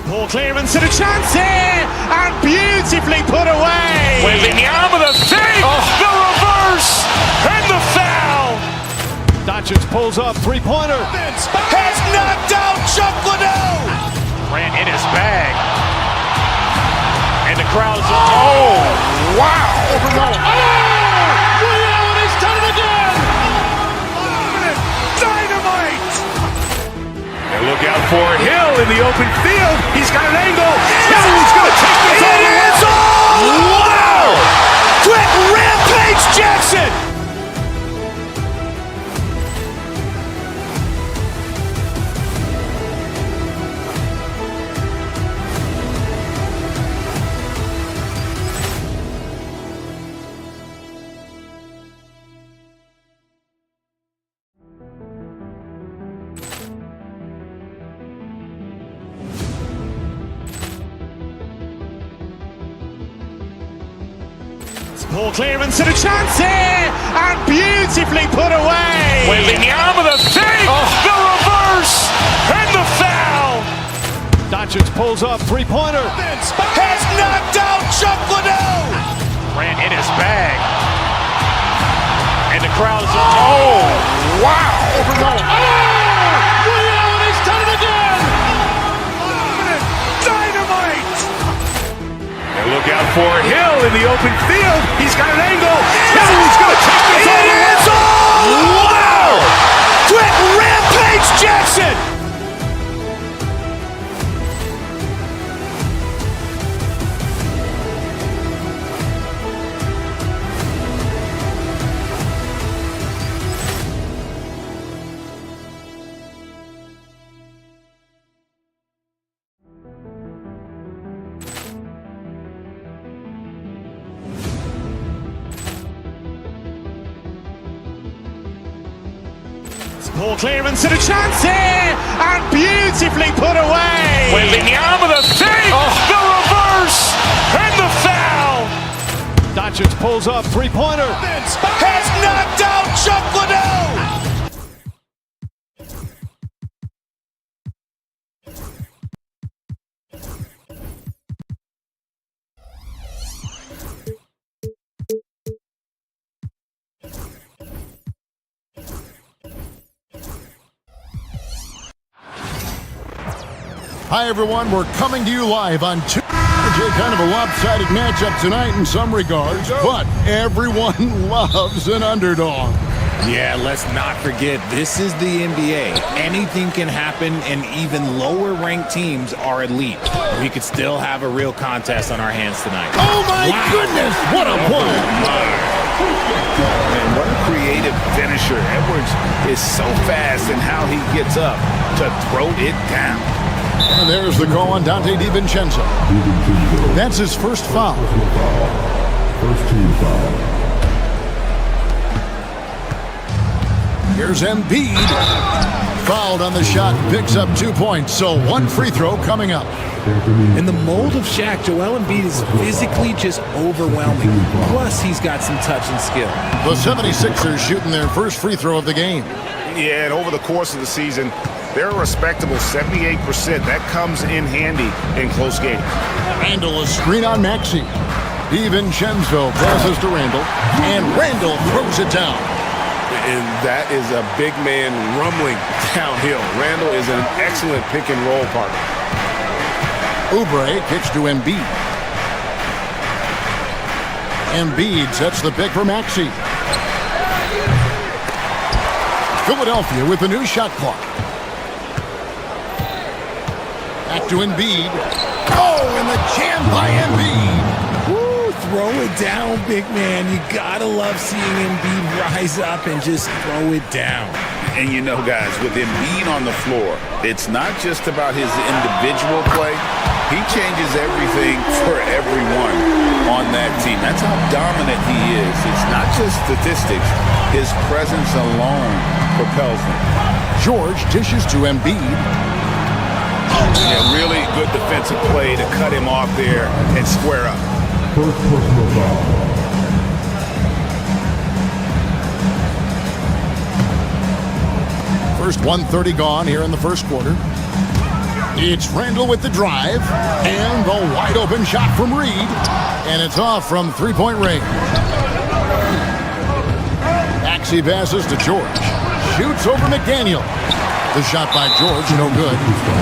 Poor clearance and a chance here, and beautifully put away. Wembanyama the fake, the reverse, and the foul. Doncic pulls up, three-pointer. Has knocked out Chuck Liddell. Grant in his bag. And the crowd is, oh, wow. Allen has done it again. Dynamite. And look out for Hill in the open field. He's got an angle. He's going to take this all the way. Wow. Quick Rampage Jackson. Poor clearance and a chance here, and beautifully put away. Wembanyama the save, the reverse, and the foul. Doncic pulls up, three-pointer. Has knocked out Chuck Liddell. Ran in his bag. And the crowd is, oh, wow. He's done it again. Dynamite. And look out for Hill in the open field. He's got an angle. Hill's going to take this all the way. Wow. Quick Rampage Jackson. Poor clearance and a chance here, and beautifully put away. Wembanyama the save, the reverse, and the foul. Doncic pulls up, three-pointer. Has knocked out Chuck Liddell. Hi, everyone. We're coming to you live on Tuesday. Kind of a lopsided matchup tonight in some regards, but everyone loves an underdog. Yeah, let's not forget, this is the NBA. Anything can happen, and even lower-ranked teams are elite. We could still have a real contest on our hands tonight. Oh, my goodness! What a play! Man, what a creative finisher. Edwards is so fast in how he gets up to throw it down. And there's the call on Dante DiVincenzo. That's his first foul. First team foul. Here's Embiid. Fouled on the shot, picks up 2 points. So one free throw coming up. In the mold of Shaq, Joel Embiid is physically just overwhelming. Plus, he's got some touch and skill. The 76ers shooting their first free throw of the game. Yeah, and over the course of the season, they're a respectable 78%. That comes in handy in close games. Randall, a screen on Maxey. DiVincenzo passes to Randall, and Randall throws it down. And that is a big man rumbling downhill. Randall is an excellent pick and roll partner. Oubre kicks to Embiid. Embiid sets the pick for Maxey. Philadelphia with the new shot clock. Back to Embiid. Oh, and the jam by Embiid. Woo, throw it down, big man. You gotta love seeing Embiid rise up and just throw it down. And you know, guys, with Embiid on the floor, it's not just about his individual play. He changes everything for everyone on that team. That's how dominant he is. It's not just statistics. His presence alone propels them. George dishes to Embiid. Yeah, really good defensive play to cut him off there and square up. First personal foul. First 1:30 gone here in the first quarter. It's Randall with the drive, and the wide open shot from Reed, and it's off from three-point range. Maxey passes to George, shoots over McDaniel. The shot by George, no good.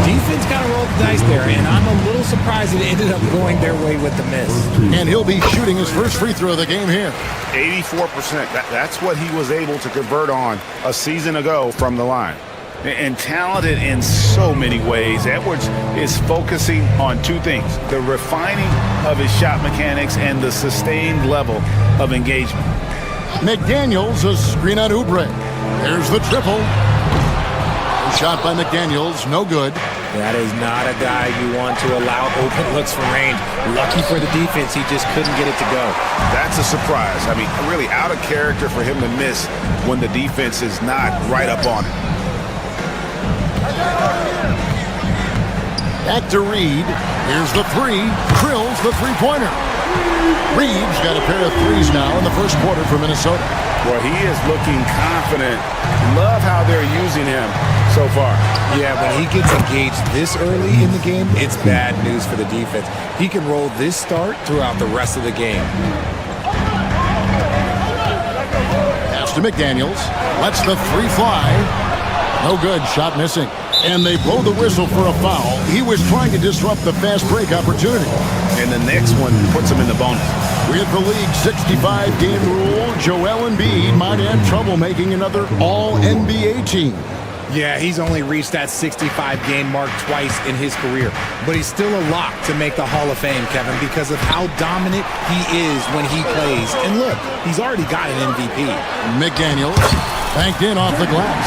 Defense kind of rolled the dice there, and I'm a little surprised it ended up going their way with the miss. And he'll be shooting his first free throw of the game here. 84%. That's what he was able to convert on a season ago from the line. And talented in so many ways. Edwards is focusing on two things: the refining of his shot mechanics and the sustained level of engagement. McDaniels, a screen on Oubre. There's the triple. Shot by McDaniels, no good. That is not a guy you want to allow open looks from range. Lucky for the defense, he just couldn't get it to go. That's a surprise. I mean, really out of character for him to miss when the defense is not right up on it. Back to Reed. Here's the three. Drills the three-pointer. Reed's got a pair of threes now in the first quarter for Minnesota. Well, he is looking confident. Love how they're using him so far. Yeah, when he gets engaged this early in the game, it's bad news for the defense. He can roll this start throughout the rest of the game. Pass to McDaniels. Lets the three fly. No good. Shot missing. And they blow the whistle for a foul. He was trying to disrupt the fast break opportunity. And the next one puts him in the bonus. With the league 65-game rule, Joel Embiid might have trouble making another All-NBA team. Yeah, he's only reached that 65-game mark twice in his career. But he's still a lock to make the Hall of Fame, Kevin, because of how dominant he is when he plays. And look, he's already got an MVP. McDaniels banked in off the glass.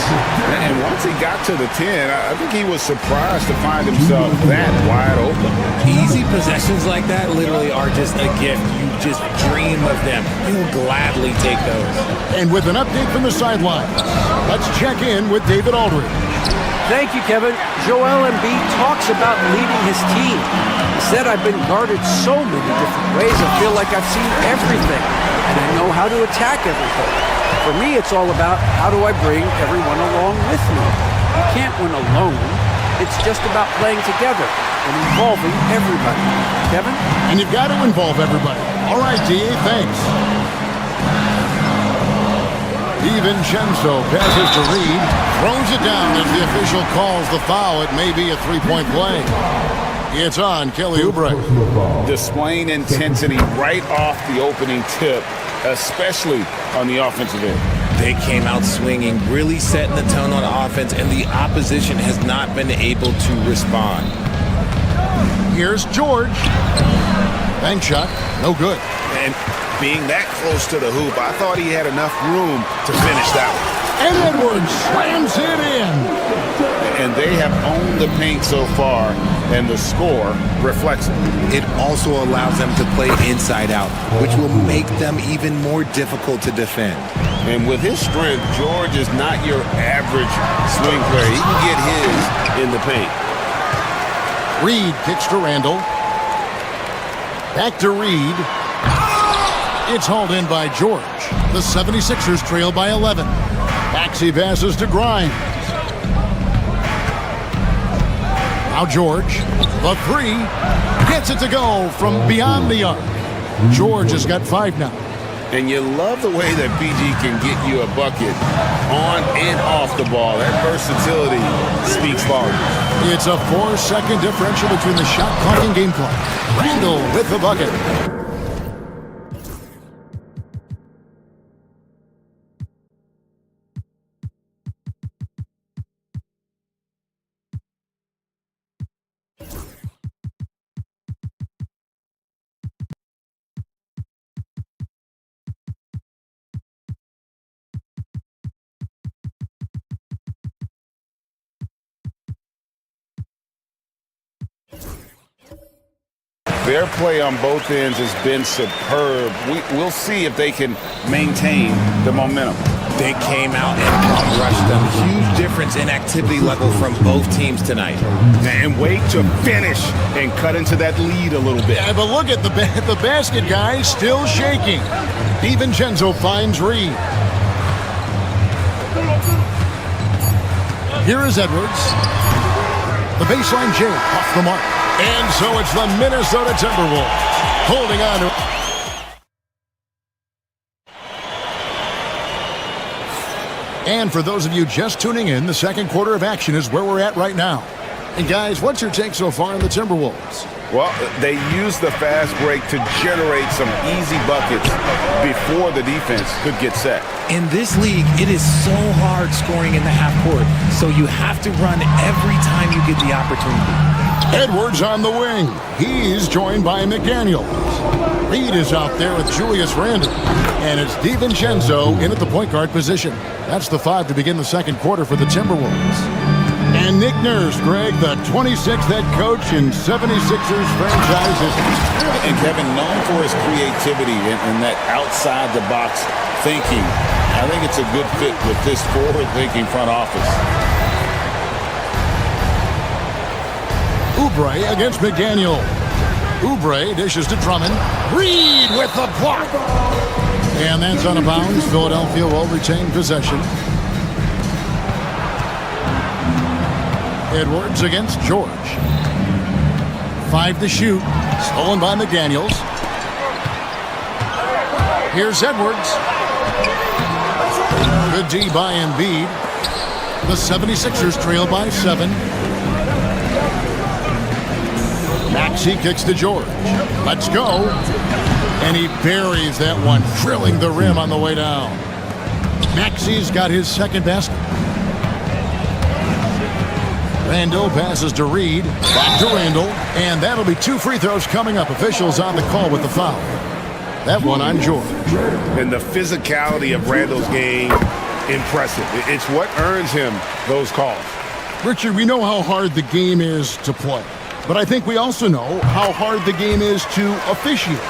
And once he got to the 10, I think he was surprised to find himself that wide open. Easy possessions like that literally are just a gift. You just dream of them. He'll gladly take those. And with an update from the sideline, let's check in with David Aldridge. Thank you, Kevin. Joel Embiid talks about leading his team. He said, I've been guarded so many different ways. I feel like I've seen everything, and I know how to attack everything. For me, it's all about how do I bring everyone along with me. You can't win alone. It's just about playing together and involving everybody. Kevin? And you've got to involve everybody. All right, D.A., thanks. DiVincenzo passes to Reed, throws it down as the official calls the foul. It may be a three-point play. It's on Kelly Oubre. Displaying intensity right off the opening tip, especially on the offensive end. They came out swinging, really setting the tone on offense, and the opposition has not been able to respond. Here's George. Bank shot, no good. And being that close to the hoop, I thought he had enough room to finish that one. And Edwards slams it in. And they have owned the paint so far, and the score reflects it. It also allows them to play inside out, which will make them even more difficult to defend. And with his strength, George is not your average swing player. He can get his in the paint. Reed kicks to Randall. Back to Reed. It's hauled in by George. The 76ers trail by 11. Maxey passes to Grimes. Now George, the three, gets it to go from beyond the arc. George has got 5 now. And you love the way that PG can get you a bucket on and off the ball. That versatility speaks volumes. It's a 4-second differential between the shot clock and game clock. Randall with the bucket. Their play on both ends has been superb. We'll see if they can maintain the momentum. They came out and rushed them. Huge difference in activity level from both teams tonight. And wait to finish and cut into that lead a little bit. Yeah, but look at the basket, guys, still shaking. DiVincenzo finds Reed. Here is Edwards. The baseline jam off the mark. And so it's the Minnesota Timberwolves holding on to. And for those of you just tuning in, the second quarter of action is where we're at right now. And guys, what's your take so far on the Timberwolves? Well, they used the fast break to generate some easy buckets before the defense could get set. In this league, it is so hard scoring in the half court, so you have to run every time you get the opportunity. Edwards on the wing. He's joined by McDaniels. Reed is out there with Julius Randle. And it's DiVincenzo in at the point guard position. That's the 5 to begin the second quarter for the Timberwolves. And Nick Nurse, Greg, the 26th head coach in 76ers franchise history. And Kevin, known for his creativity and that outside-the-box thinking, I think it's a good fit with this forward-thinking front office. Oubre against McDaniel. Oubre dishes to Drummond. Reed with the block. And that's out of bounds. Philadelphia will retain possession. Edwards against George. 5 to shoot. Stolen by McDaniels. Here's Edwards. Good D by Embiid. The 76ers trail by 7. Maxey kicks to George. Let's go. And he buries that one, drilling the rim on the way down. Maxey's got his second basket. Randall passes to Reed. Back to Randall. And that'll be 2 free throws coming up. Officials on the call with the foul. That one on George. And the physicality of Randall's game, impressive. It's what earns him those calls. Richard, we know how hard the game is to play. But I think we also know how hard the game is to officiate.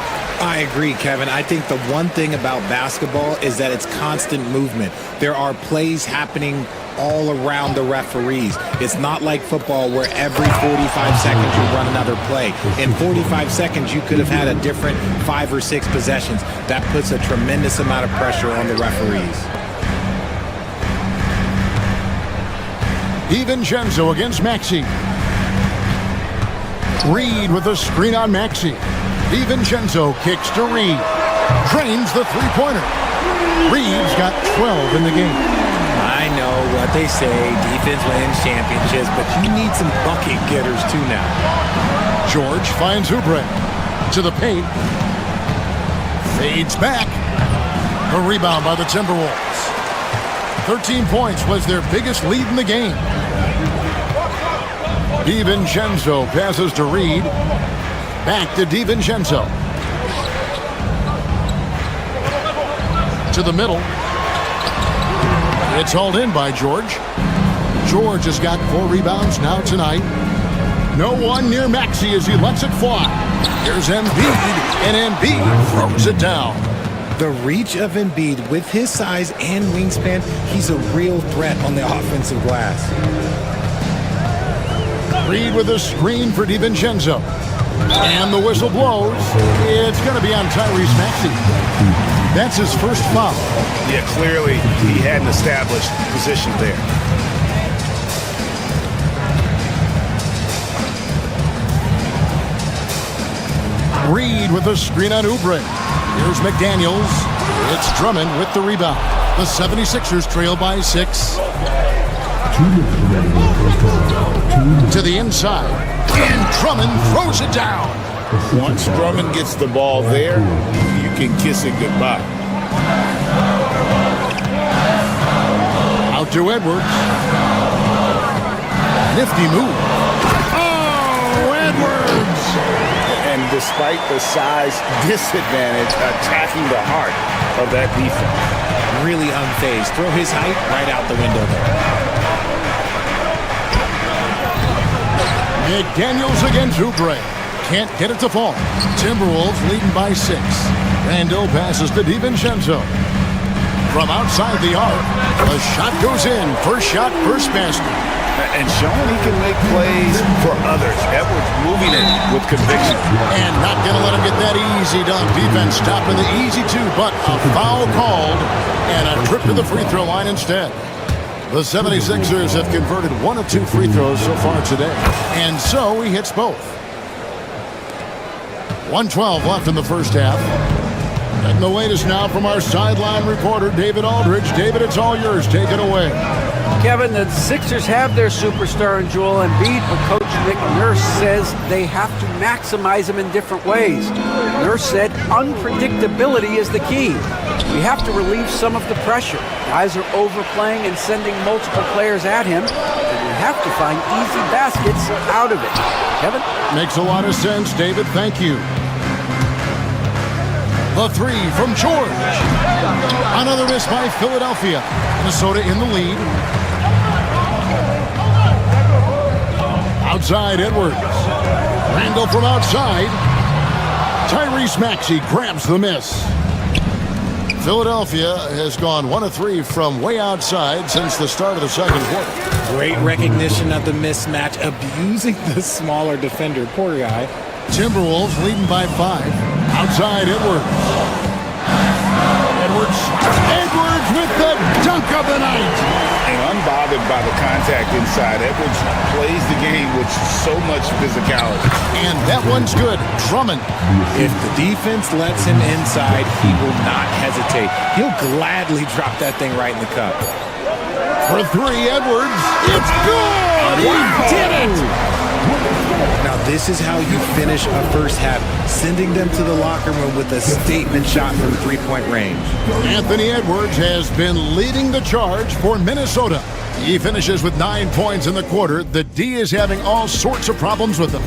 I agree, Kevin. I think the one thing about basketball is that it's constant movement. There are plays happening all around the referees. It's not like football where every 45 seconds you run another play. In 45 seconds, you could have had a different 5 or 6 possessions. That puts a tremendous amount of pressure on the referees. DiVincenzo against Maxey. Reed with a screen on Maxey. DiVincenzo kicks to Reed. Drains the three-pointer. Reed's got 12 in the game. I know what they say, defense wins championships, but you need some bucket getters too now. George finds Oubre. To the paint. Fades back. The rebound by the Timberwolves. 13 points was their biggest lead in the game. DiVincenzo passes to Reed. Back to DiVincenzo. To the middle. It's hauled in by George. George has got 4 rebounds now tonight. No one near Maxey as he lets it fly. Here's Embiid, and Embiid throws it down. The reach of Embiid with his size and wingspan, he's a real threat on the offensive glass. Reed with a screen for DiVincenzo. And the whistle blows. It's going to be on Tyrese Maxey. That's his first foul. Yeah, clearly he hadn't established position there. Reed with a screen on Oubre. Here's McDaniels. It's Drummond with the rebound. The 76ers trail by 6. To the inside. And Drummond throws it down. Once Drummond gets the ball there, you can kiss it goodbye. Out to Edwards. Nifty move. Oh, Edwards! And despite the size disadvantage, attacking the heart of that defense. Really unfazed. Throw his height right out the window there. McDaniels against Oubre. Can't get it to fall. Timberwolves leading by 6. Randall passes to DiVincenzo. From outside the arc, the shot goes in. First shot, first basket. And showing he can make plays for others. Edwards moving it with conviction. And not going to let him get that easy dunk. Defense stopping the easy 2, but a foul called. And a trip to the free throw line instead. The 76ers have converted 1 of 2 free throws so far today. And so he hits both. 1:12 left in the first half. Getting the latest now from our sideline reporter, David Aldridge. David, it's all yours. Take it away. Kevin, the Sixers have their superstar in Joel Embiid, but Coach Nick Nurse says they have to maximize him in different ways. Nurse said unpredictability is the key. We have to relieve some of the pressure. Guys are overplaying and sending multiple players at him, and we have to find easy baskets out of it. Kevin? Makes a lot of sense, David. Thank you. The 3 from George. Another miss by Philadelphia. Minnesota in the lead. Outside Edwards. Randall from outside. Tyrese Maxey grabs the miss. Philadelphia has gone 1 of 3 from way outside since the start of the second quarter. Great recognition of the mismatch, abusing the smaller defender. Poor guy. Timberwolves leading by 5. Outside Edwards. Edwards with the dunk of the night. And unbothered by the contact inside, Edwards plays the game with so much physicality. And that one's good. Drummond. If the defense lets him inside, he will not hesitate. He'll gladly drop that thing right in the cup. For 3, Edwards. It's good! He did it! Now this is how you finish a first half, sending them to the locker room with a statement shot from three-point range. Anthony Edwards has been leading the charge for Minnesota. He finishes with 9 points in the quarter. The D is having all sorts of problems with them.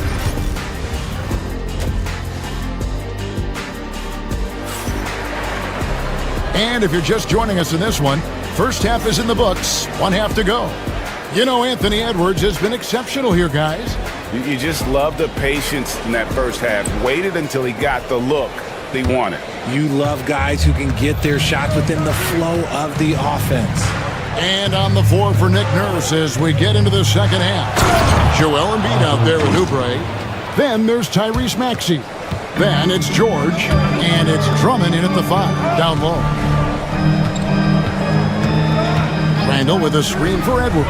And if you're just joining us in this one, first half is in the books, 1 half to go. You know, Anthony Edwards has been exceptional here, guys. You just love the patience in that first half. Waited until he got the look they wanted. You love guys who can get their shots within the flow of the offense. And on the floor for Nick Nurse as we get into the second half. Joel Embiid out there with Oubre. Then there's Tyrese Maxey. Then it's George. And it's Drummond in at the 5, down low. Randall with a screen for Edwards.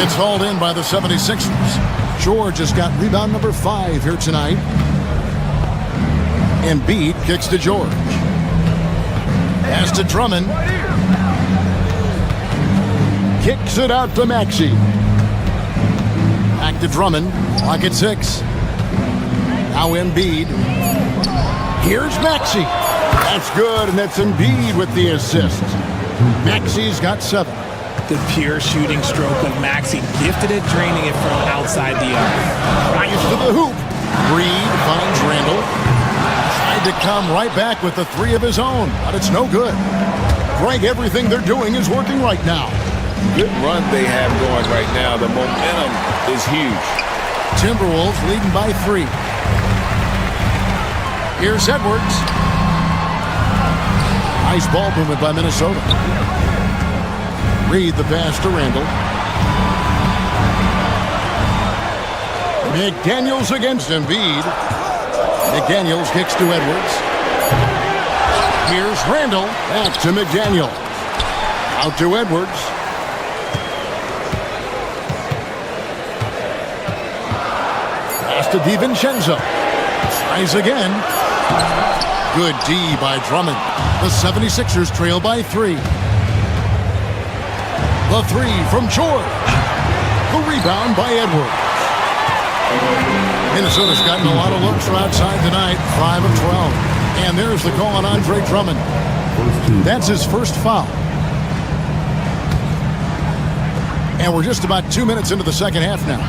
It's hauled in by the 76ers. George has got rebound number 5 here tonight. Embiid kicks to George. Pass to Drummond. Kicks it out to Maxey. Back to Drummond. Clock at 6. Now Embiid. Here's Maxey. That's good, and that's Embiid with the assist. Maxey's got 7. The pure shooting stroke of Maxey, gifted at draining it from outside the arc. Rise to the hoop. Reed finds Randall. Tried to come right back with the 3 of his own, but it's no good. Greg, everything they're doing is working right now. Good run they have going right now. The momentum is huge. Timberwolves leading by 3. Here's Edwards. Nice ball movement by Minnesota. Reed the pass to Randall. McDaniels against Embiid. McDaniels kicks to Edwards. Here's Randall. Back to McDaniel. Out to Edwards. Pass to DiVincenzo. Tries again. Good D by Drummond. The 76ers trail by 3. The 3 from George. The rebound by Edwards. Minnesota's gotten a lot of looks from outside tonight. 5 of 12. And there's the call on Andre Drummond. That's his first foul. And we're just about 2 minutes into the second half now.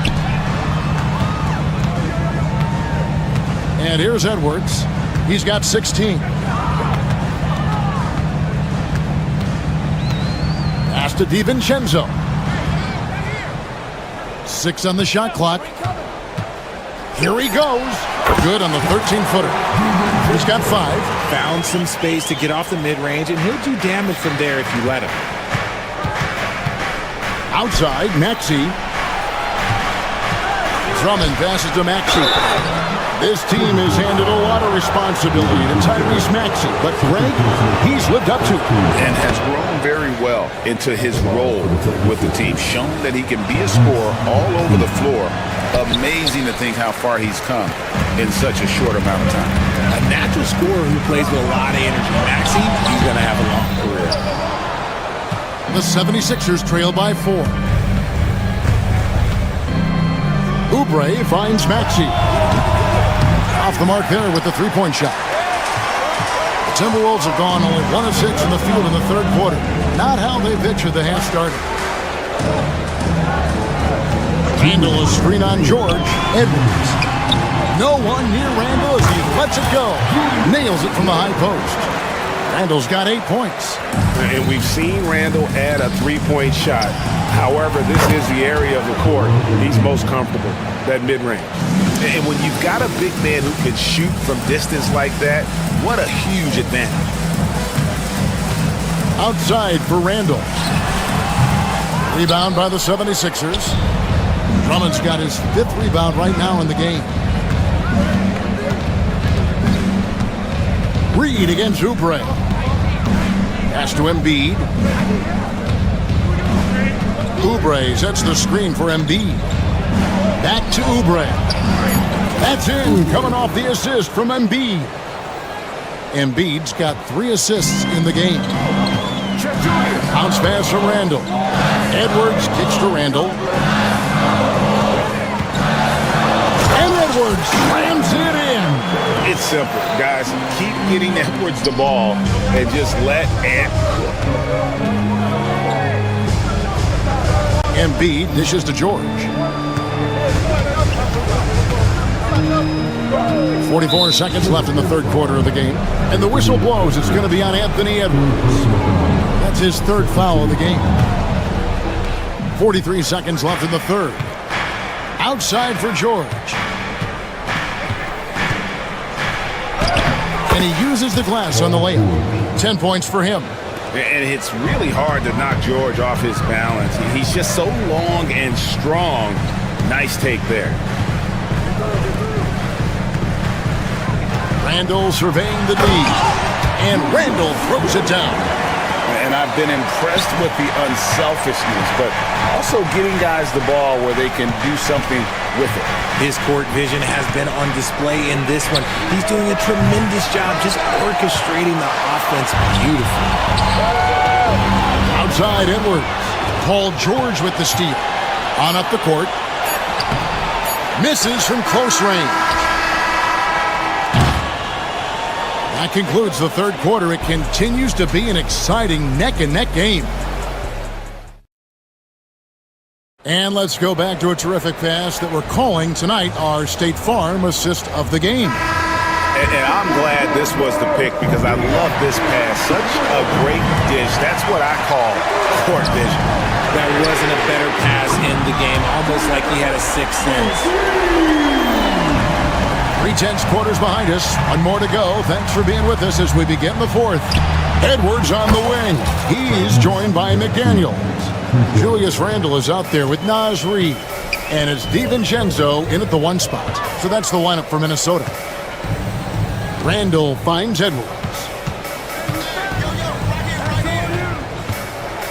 And here's Edwards. He's got 16. Pass to DiVincenzo. 6 on the shot clock. Here he goes. Good on the 13-footer. He's got 5. Found some space to get off the mid-range, and he'll do damage from there if you let him. Outside, Maxey. Drummond passes to Maxey. This team has handed a lot of responsibility to Tyrese Maxey, but Greg, he's lived up to it. And has grown very well into his role with the team. Shown that he can be a scorer all over the floor. Amazing to think how far he's come in such a short amount of time. A natural scorer who plays with a lot of energy. Maxey, he's going to have a long career. The 76ers trail by 4. Oubre finds Maxey. Off the mark there with the 3-point shot. The Timberwolves have gone only 1 of 6 in the field in the third quarter. Not how they pictured the half started. Randall is screen on George. Edwards. No one near Randall as he lets it go. Nails it from the high post. Randall's got 8 points. And we've seen Randall add a 3-point shot. However, this is the area of the court he's most comfortable, that mid-range. And when you've got a big man who can shoot from distance like that, what a huge advantage. Outside for Randall. Rebound by the 76ers. Drummond's got his 5th rebound right now in the game. Reed against Oubre. Pass to Embiid. Oubre sets the screen for Embiid. Back to Oubre. That's in, coming off the assist from Embiid. Embiid's got 3 assists in the game. Bounce pass from Randall. Edwards kicks to Randall. And Edwards slams it in. It's simple, guys. Keep getting Edwards the ball and just let Embiid dishes to George. 44 seconds left in the 3rd quarter of the game. And the whistle blows. It's going to be on Anthony Edwards. That's his 3rd foul of the game. 43 seconds left in the 3rd. Outside for George. And he uses the glass on the layup. 10 points for him. And it's really hard to knock George off his balance. He's just so long and strong. Nice take there. Randall surveying the D. And Randall throws it down. And I've been impressed with the unselfishness, but also getting guys the ball where they can do something with it. His court vision has been on display in this one. He's doing a tremendous job just orchestrating the offense beautifully. Outside Edwards. Paul George with the steal. On up the court. Misses from close range. That concludes the 3rd quarter. It continues to be an exciting neck-and-neck game. And let's go back to a terrific pass that we're calling tonight our State Farm assist of the game. And I'm glad this was the pick because I love this pass. Such a great dish. That's what I call court vision. That wasn't a better pass in the game. Almost like he had a 6th sense. 3/10 quarters behind us. One more to go. Thanks for being with us as we begin the 4th. Edwards on the wing. He's joined by McDaniels. Julius Randle is out there with Naz Reid. And it's DiVincenzo in at the 1 spot. So that's the lineup for Minnesota. Randle finds Edwards.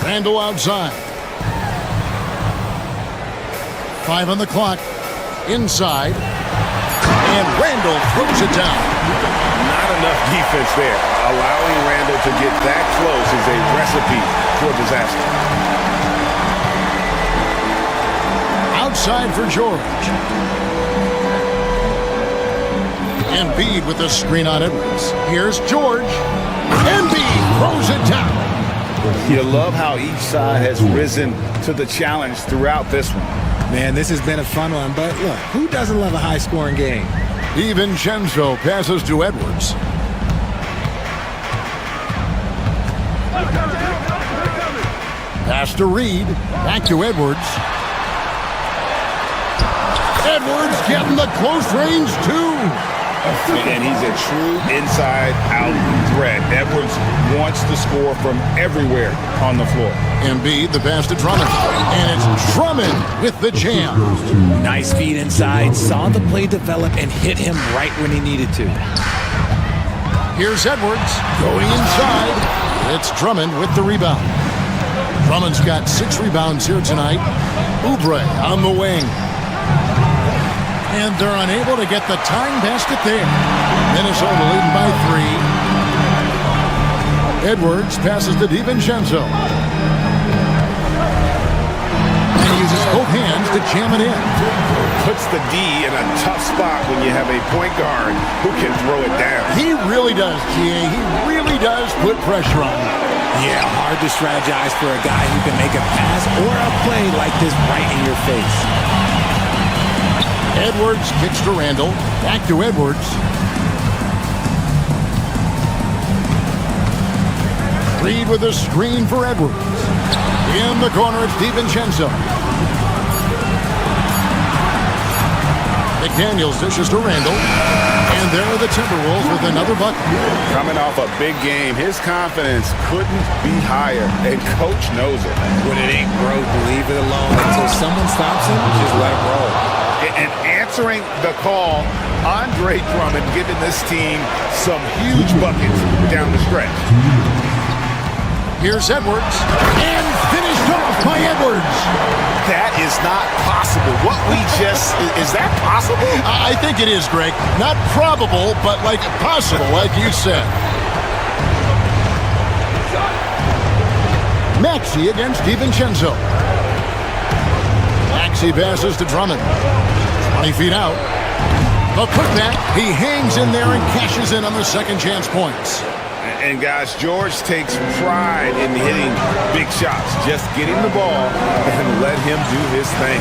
Randle outside. 5 on the clock. Inside. And Randle throws it down. Not enough defense there. Allowing Randle to get that close is a recipe for disaster. Outside for George. Embiid with the screen on Edwards. Here's George. Embiid throws it down. You love how each side has risen to the challenge throughout this one. Man, this has been a fun one, but look, who doesn't love a high-scoring game? DiVincenzo passes to Edwards. Pass to Reed. Back to Edwards. Edwards getting the close range, too. And he's a true inside-out threat. Edwards wants to score from everywhere on the floor. Embiid, the pass to Drummond. And it's Drummond with the jam. Nice feed inside. Saw the play develop and hit him right when he needed to. Here's Edwards going inside. It's Drummond with the rebound. Drummond's got 6 rebounds here tonight. Oubre on the wing. And they're unable to get the tying basket there. Minnesota leading by 3. Edwards passes to DiVincenzo. And he uses both hands to jam it in. Puts the D in a tough spot when you have a point guard who can throw it down. He really does, GA. He really does put pressure on him. Yeah, hard to strategize for a guy who can make a pass or a play like this right in your face. Edwards kicks to Randall. Back to Edwards. Reed with a screen for Edwards. In the corner, it's DiVincenzo. McDaniels dishes to Randall. And And there are the Timberwolves with another bucket. Coming off a big game, his confidence couldn't be higher, and Coach knows it. When it ain't broke, leave it alone. Until someone stops him, just let him roll. And answering the call, Andre Drummond giving this team some huge buckets down the stretch. Here's Edwards, and finished off by Edwards. That is not possible. What we just, is that possible? I think it is, Greg. Not probable, but like possible, like you said. Maxey against DiVincenzo. Maxey passes to Drummond. 20 feet out. The putback, he hangs in there and cashes in on the second chance points. And guys, George takes pride in hitting big shots. Just get him the ball and let him do his thing.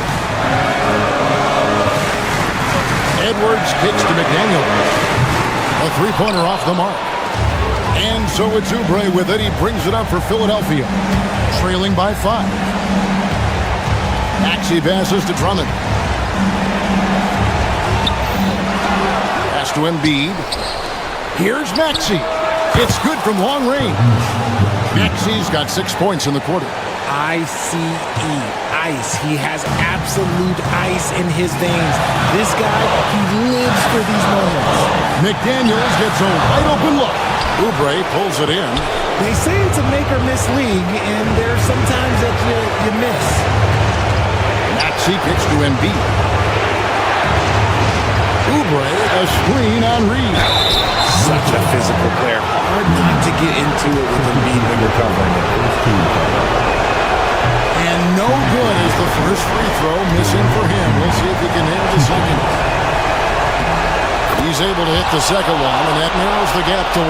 Edwards kicks to McDaniel. A three-pointer off the mark. And so it's Oubre with it. He brings it up for Philadelphia. Trailing by 5. Maxey passes to Drummond. Pass to Embiid. Here's Maxey. It's good from long range. Maxey's got 6 points in the quarter. ICE, ice. He has absolute ice in his veins. This guy, he lives for these moments. McDaniels gets a wide open look. Oubre pulls it in. They say it's a make or miss league, and there's sometimes that you miss. Maxey kicks to Embiid. Oubre, a screen on Reed. Such a physical player. Hard not to get into it with Embiid when you're covering it. And no good is the first free throw, missing for him. We'll see if he can hit the second. He's able to hit the second one, and that narrows the gap to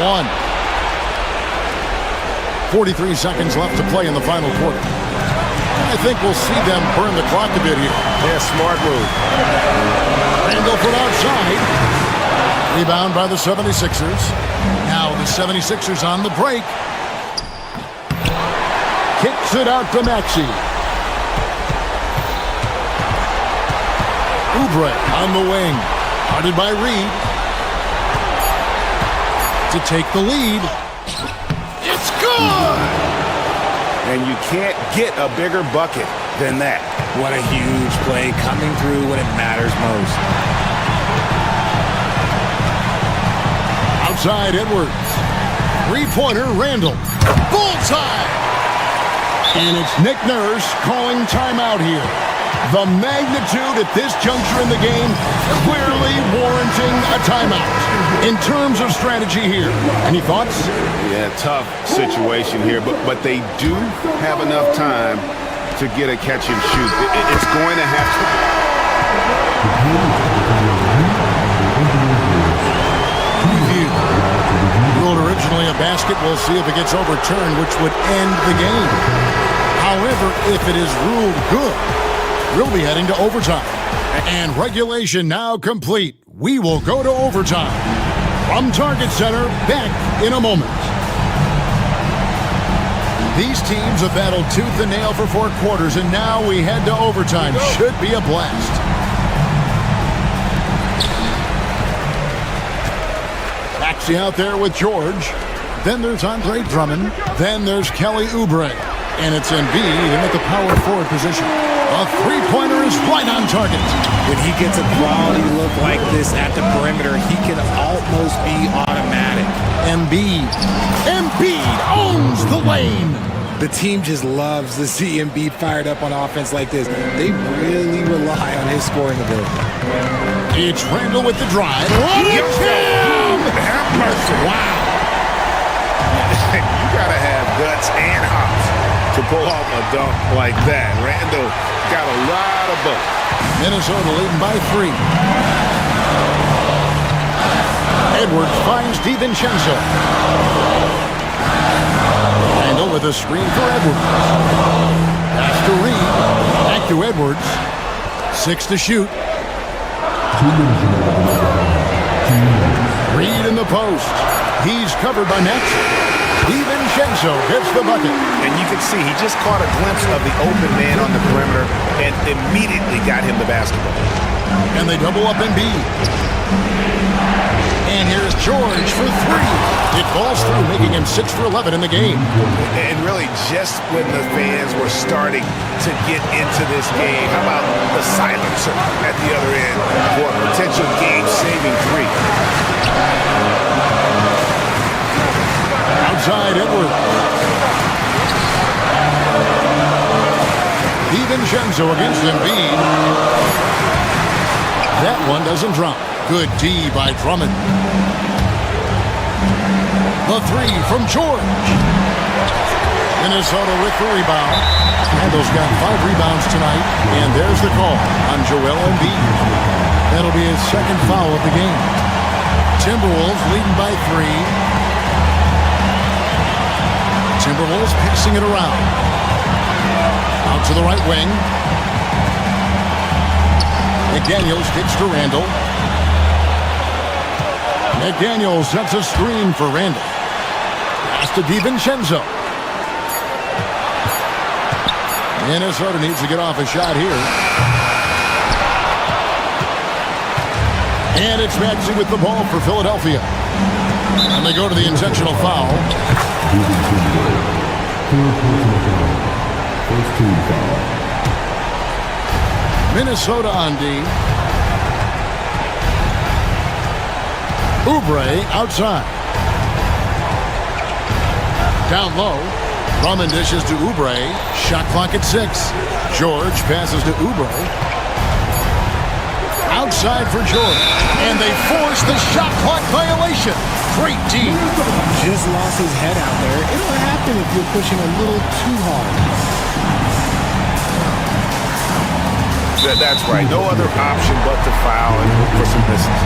1. 43 seconds left to play in the final quarter. I think we'll see them burn the clock a bit here. Yeah, smart move. Randall put outside. Rebound by the 76ers. Now the 76ers on the break. Kicks it out to Maxey. Oubre on the wing. Guarded by Reed. To take the lead. It's good! And you can't get a bigger bucket than that. What a huge play coming through when it matters most. Outside Edwards. Three-pointer Randall. Bullseye! And it's Nick Nurse calling timeout here. The magnitude at this juncture in the game clearly warranting a timeout. In terms of strategy here, any thoughts? Yeah, tough situation here, but they do have enough time to get a catch and shoot. It's going to have to. Review. Ruled originally a basket. We'll see if it gets overturned, which would end the game. However, if it is ruled good, we'll be heading to overtime. And regulation now complete. We will go to overtime. From Target Center, back in a moment. These teams have battled tooth and nail for 4 quarters, and now we head to overtime. Should be a blast. Maxey out there with George. Then there's Andre Drummond. Then there's Kelly Oubre. And it's Embiid in at the power forward position. A three-pointer is right on target. When he gets a quality look like this at the perimeter, he can almost be automatic. Embiid owns the lane. The team just loves to see Embiid fired up on offense like this. They really rely on his scoring ability. It's Randall with the drive. It's him! Have mercy. Wow. You got to have guts and hops to pull off a dunk like that. Randall got a lot of both. Minnesota leading by 3. Edwards finds DiVincenzo. Randall with a screen for Edwards. Pass to Reed. Back to Edwards. 6 to shoot. Reed in the post. He's covered by Maxey. DiVincenzo gets the bucket. And you can see he just caught a glimpse of the open man on the perimeter and immediately got him the basketball. And they double up Embiid. Here's George for three. It falls through, making him 6 for 11 in the game. And really, just when the fans were starting to get into this game, how about the silencer at the other end for a potential game-saving three? Outside Edwards. DiVincenzo against Embiid. That one doesn't drop. Good D by Drummond. The three from George. Minnesota with the rebound. Randall's got 5 rebounds tonight. And there's the call on Joel Embiid. That'll be his second foul of the game. Timberwolves leading by 3. Timberwolves passing it around. Out to the right wing. McDaniels kicks to Randall. McDaniels sets a screen for Randall. Pass to DiVincenzo. Minnesota needs to get off a shot here. And it's Maxey with the ball for Philadelphia. And they go to the intentional foul. First team foul. Minnesota on D. Oubre outside. Down low. Drummond dishes to Oubre. Shot clock at 6. George passes to Oubre. Outside for George. And they force the shot clock violation. Great D. Just lost his head out there. It'll happen if you're pushing a little too hard. That's right. No other option but to foul and look for some misses.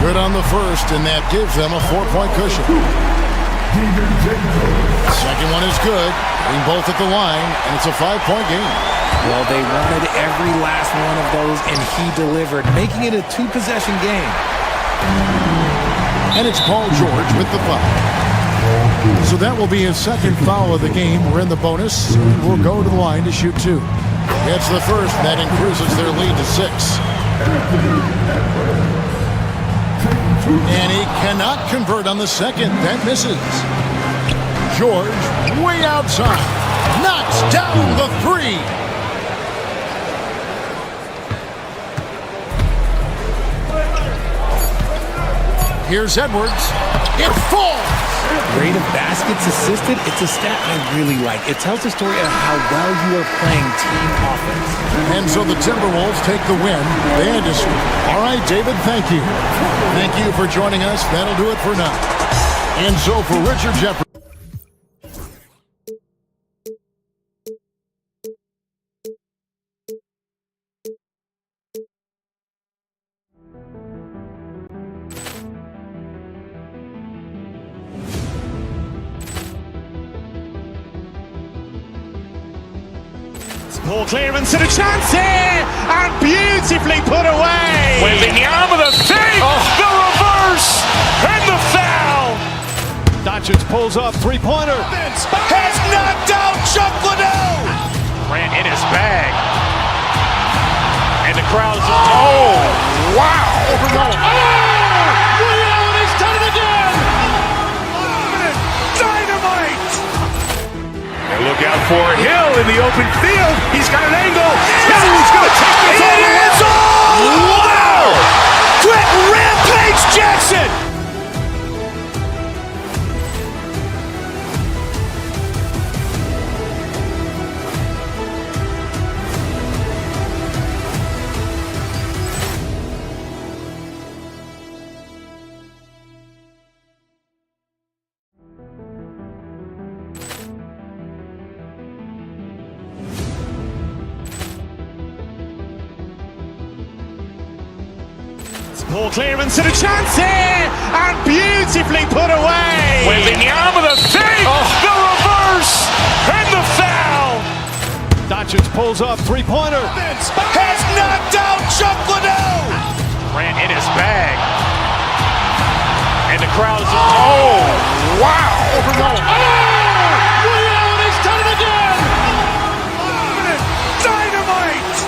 Good on the first, and that gives them a 4-point cushion. Second one is good. Getting both at the line, and it's a 5-point game. Well, they wanted every last one of those, and he delivered, making it a 2-possession game. And it's Paul George with the foul. So that will be his second foul of the game. We're in the bonus. We'll go to the line to shoot 2. Gets the first, and that increases their lead to 6. And he cannot convert on the second. That misses. George, way outside, knocks down the 3. Here's Edwards. It falls. Rate of baskets assisted, it's a stat I really like. It tells the story of how well you are playing team offense. And so the Timberwolves take the win. They had to sweep. All right, David, thank you. Thank you for joining us. That'll do it for now. And so for Richard Jefferson. Poor clearance and a chance here, and beautifully put away. Wembanyama the save, the reverse, and the foul. Doncic pulls up, 3-pointer. Has knocked out Chuck Liddell. Grant in his bag. And the crowd is, oh, wow. He's done it again. Dynamite. And look out for Hill in the open field. He's got an angle. He's going to take this all the way. Wow. Quick Rampage Jackson. Poor clearance and a chance here, and beautifully put away. Wembanyama the save, the reverse, and the foul. Doncic pulls up, 3-pointer. Has knocked out Chuck Liddell. Grant in his bag. And the crowd is, oh, wow. He's done it again. Dynamite.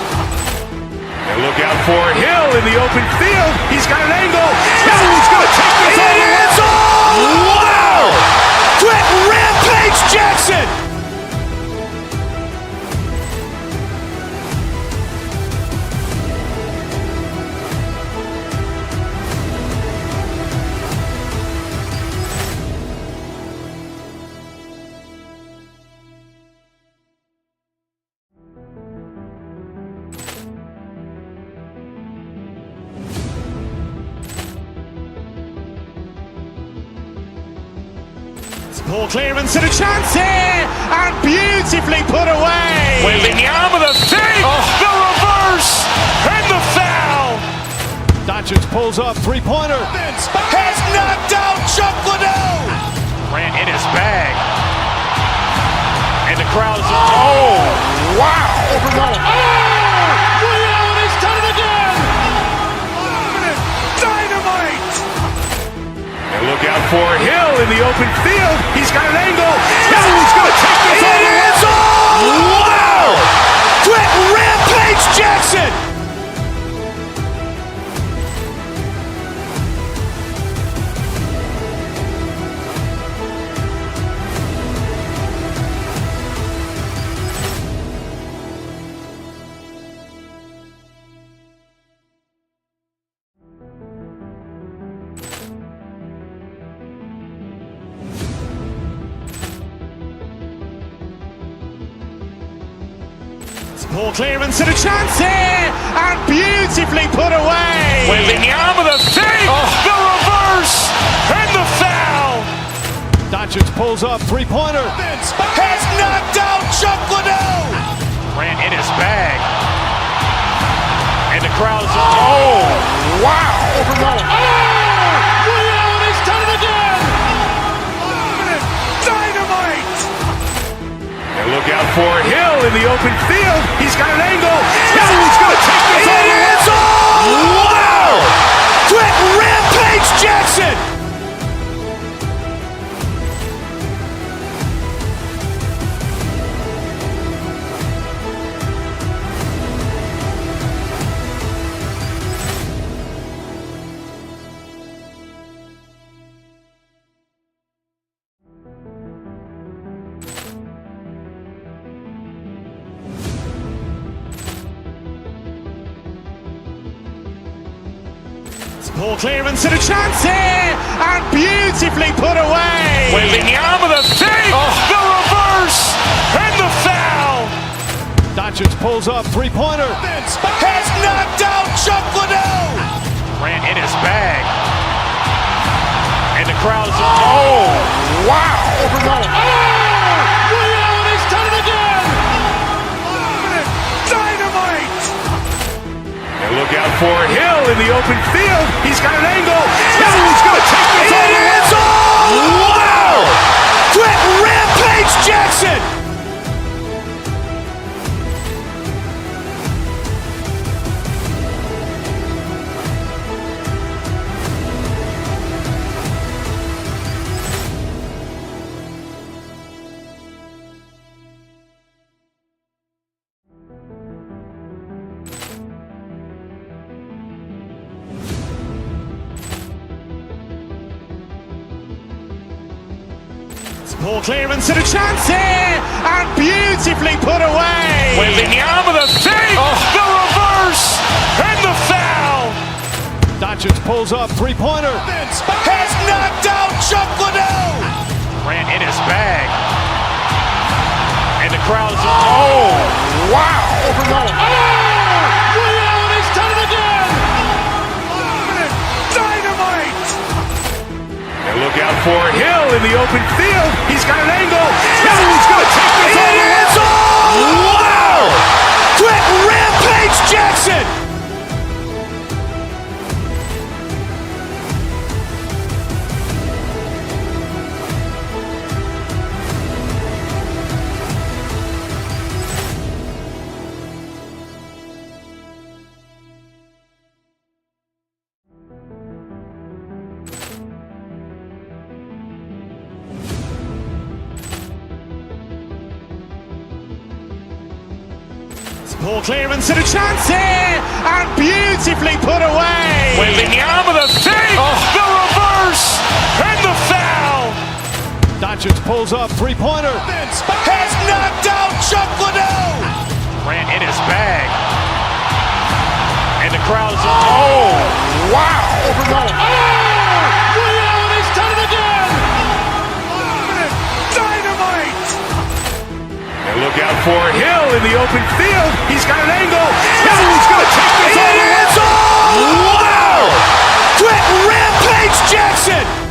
And look out for Hill in the open open field. He's got an angle. He's going to take this all the way. Wow! Quick rampage Jackson! Poor clearance and a chance here, and beautifully put away. Wembanyama the fake, the reverse, and the foul. Doncic pulls up, three-pointer. Has knocked out Chuck Liddell. Ran in his bag. And the crowd is, oh, wow. Ray Allen has done it again. Dynamite. And look out for Hill in the open field. He's got an angle. He's going to take this all the way. Wow. Quick rampage Jackson. Poor clearance and a chance here, and beautifully put away. Wembanyama the fake, the reverse, and the foul. Doncic pulls up, three-pointer. Has knocked out Chuck Liddell. Ran in his bag. And the crowd is, oh, wow. Ray Allen has done it again. Dynamite. And look out for Hill in the open field. He's got an angle. He's going to take this all the way. Wow. Quick rampage Jackson. Poor clearance and a chance here, and beautifully put away. Wembanyama the fake, the reverse, and the foul. Doncic pulls up, three-pointer. Has knocked out Chuck Liddell. Ran in his bag. And the crowd is, oh, wow. Ray Allen has done it again. Dynamite. And look out for Hill in the open field. He's got an angle. He's going to take this all the way. Wow. Quick rampage Jackson. Poor clearance and a chance here, and beautifully put away. Wembanyama the fake, the reverse, and the foul. Doncic pulls up, three-pointer. Has knocked out Chuck Liddell. Ran in his bag. And the crowd is, oh, wow. Ray Allen has done it again. Dynamite. And look out for Hill in the open field. He's got an angle. He's going to take this all the way. Wow. Quick rampage Jackson. Poor clearance and a chance here, and beautifully put away. Wembanyama the save, the reverse, and the foul. Doncic pulls up, three-pointer. Has knocked out Chuck Liddell. Grant in his bag. And the crowd is, oh, wow. He's done it again. Dynamite. And look out for Hill in the open field. He's got an angle. Hill's going to take this all the way. Wow. Quick Rampage Jackson.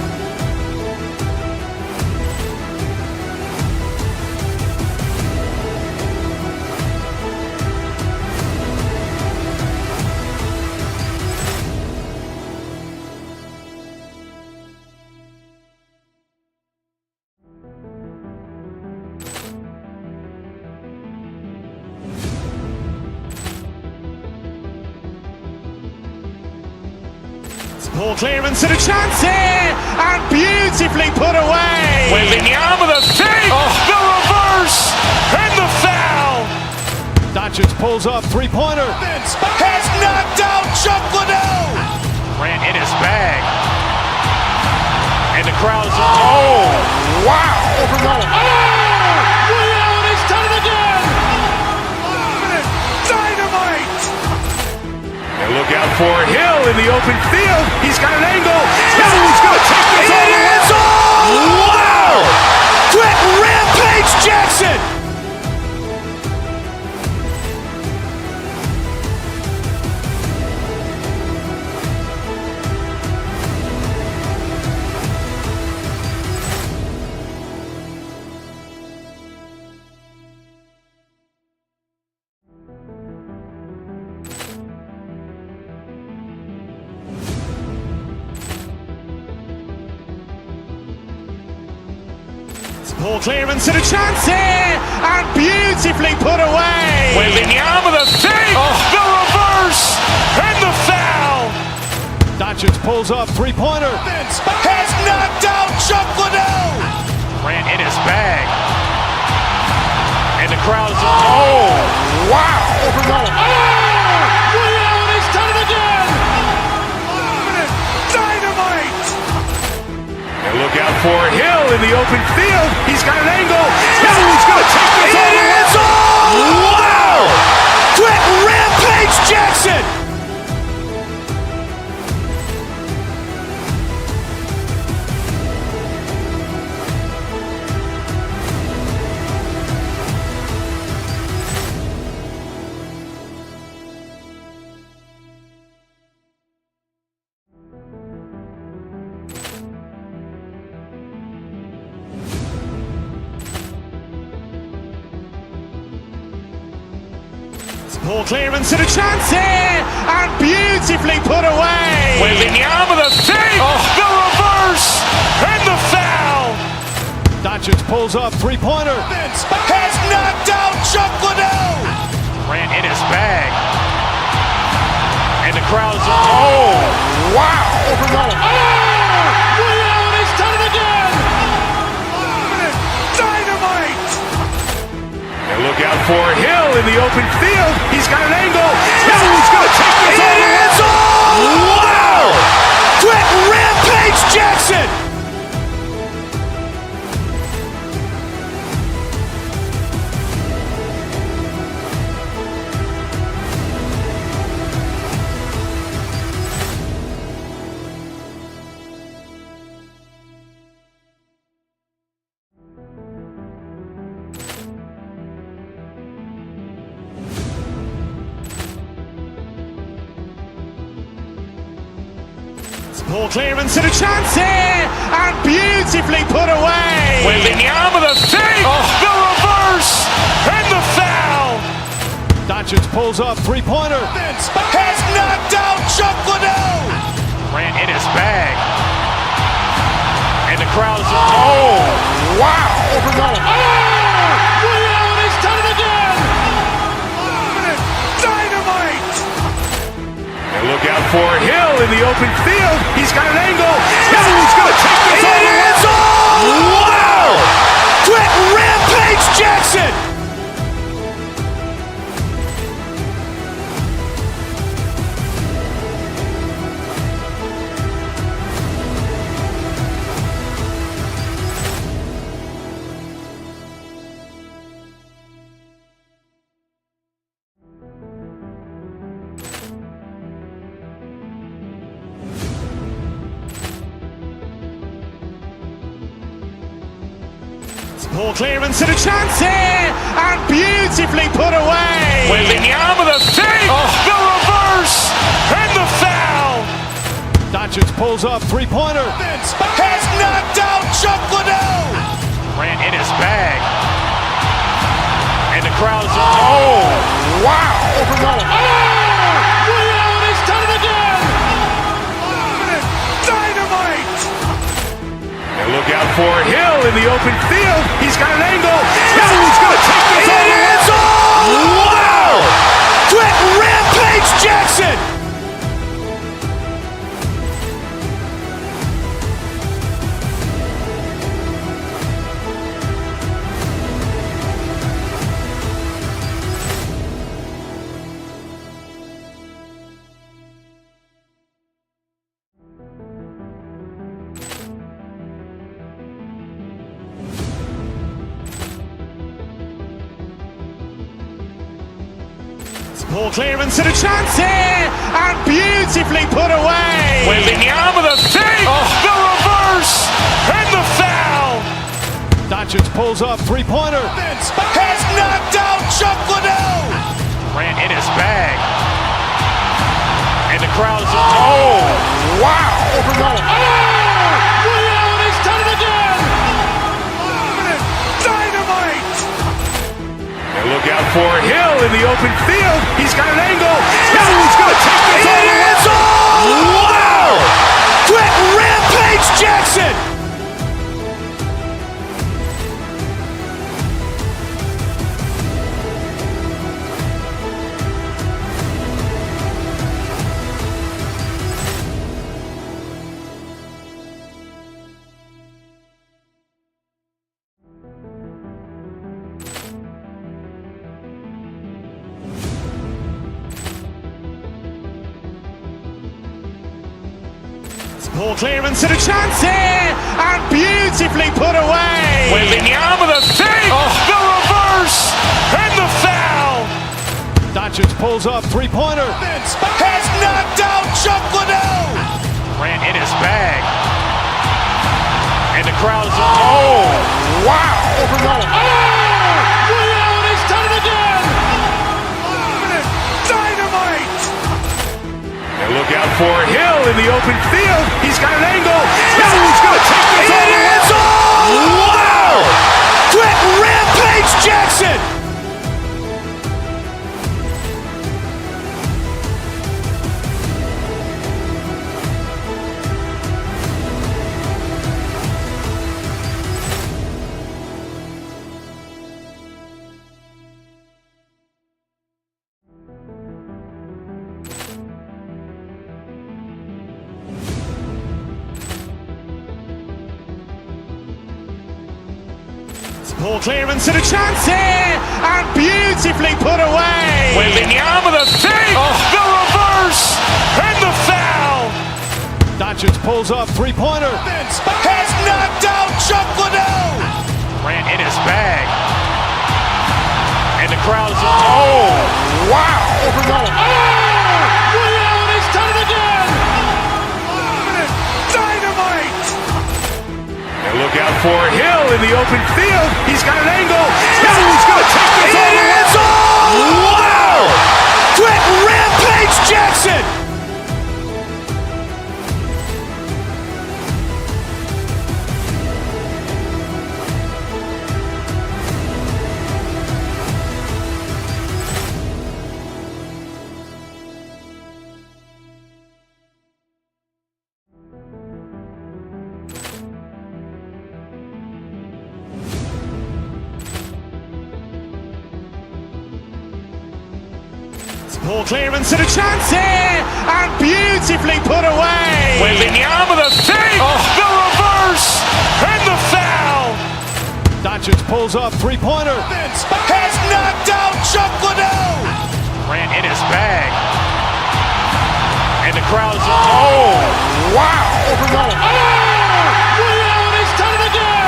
Poor clearance and a chance here, and beautifully put away. Wembanyama the save, the reverse, and the foul. Doncic pulls up, three-pointer. Has knocked out Chuck Liddell. Grant in his bag. And the crowd is, oh, wow. He's done it again. Dynamite. And look out for Hill in the open field. He's got an angle. Hill's going to take this all the way. Wow. Quick Rampage Jackson. Poor clearance and a chance here, and beautifully put away. Wembanyama the save, the reverse, and the foul. Doncic pulls up, three-pointer. Has knocked out Chuck Liddell. Grant in his bag. And the crowd is, oh, wow. He's done it again. Dynamite. And look out for Hill in the open field. He's got an angle. Hill's going to take this all the way. Wow. Quick Rampage Jackson. Poor clearance and a chance here, and beautifully put away. Wembanyama the save, the reverse, and the foul. Doncic pulls up, three-pointer. Has knocked out Chuck Liddell. Grant in his bag. And the crowd is, oh, wow. He's done it again. Dynamite. And look out for Hill in the open field. He's got an angle. Hill's going to take this all the way. Wow. Quick Rampage Jackson. Poor clearance and a chance here, and beautifully put away. Wembanyama the save, the reverse, and the foul. Doncic pulls up, three-pointer. Has knocked out Chuck Liddell. Grant in his bag. And the crowd is, oh, wow. He's done it again. Dynamite. And look out for Hill in the open field. He's got an angle. Hill's going to take this all the way. Wow. Quick Rampage Jackson. Poor clearance and a chance here, and beautifully put away. Wembanyama with a fake, the reverse, and the foul. Doncic pulls up, three-pointer. Has knocked out Chuck Liddell. Grant in his bag. And the crowd's wow! Liddell has done it again! Dynamite! And look out for Hill in the open field. He's got an angle. Hill's going to take this all the way. Wow! Quick Rampage Jackson! Poor clearance and a chance here, and beautifully put away. Wembanyama with a fake, the reverse, and the foul. Doncic pulls up, three-pointer. Has knocked out Chuck Liddell. Grant in his bag. And the crowd's wow! Liddell has done it again. Dynamite! And look out for Hill in the open field. He's got an angle. Hill's going to take this all the way. Wow! Quick Rampage Jackson! Poor clearance and a chance here, and beautifully put away. Wembanyama with a fake, the reverse, and the foul. Doncic pulls up, three-pointer. Has knocked out Chuck Liddell. Grant in his bag. And the crowd's wow! Liddell has done it again. Dynamite! And look out for Hill in the open field. He's got an angle. Hill's going to take this all the way. Wow! Quick Rampage Jackson! Poor clearance and a chance here, and beautifully put away. Wembanyama with a fake, the reverse, and the foul. Doncic pulls up, three-pointer. Has knocked out Chuck Liddell. Grant in his bag. And the crowd's wow! Liddell has done it again. Dynamite! And look out for Hill in the open field. He's got an angle. Hill's going to take this all the way. Wow! Quick Rampage Jackson! Poor clearance and a chance here, and beautifully put away. Wembanyama with a fake, the reverse, and the foul. Doncic pulls up, three-pointer. Has knocked out Chuck Liddell. Grant in his bag. And the crowd's wow! Liddell has done it again.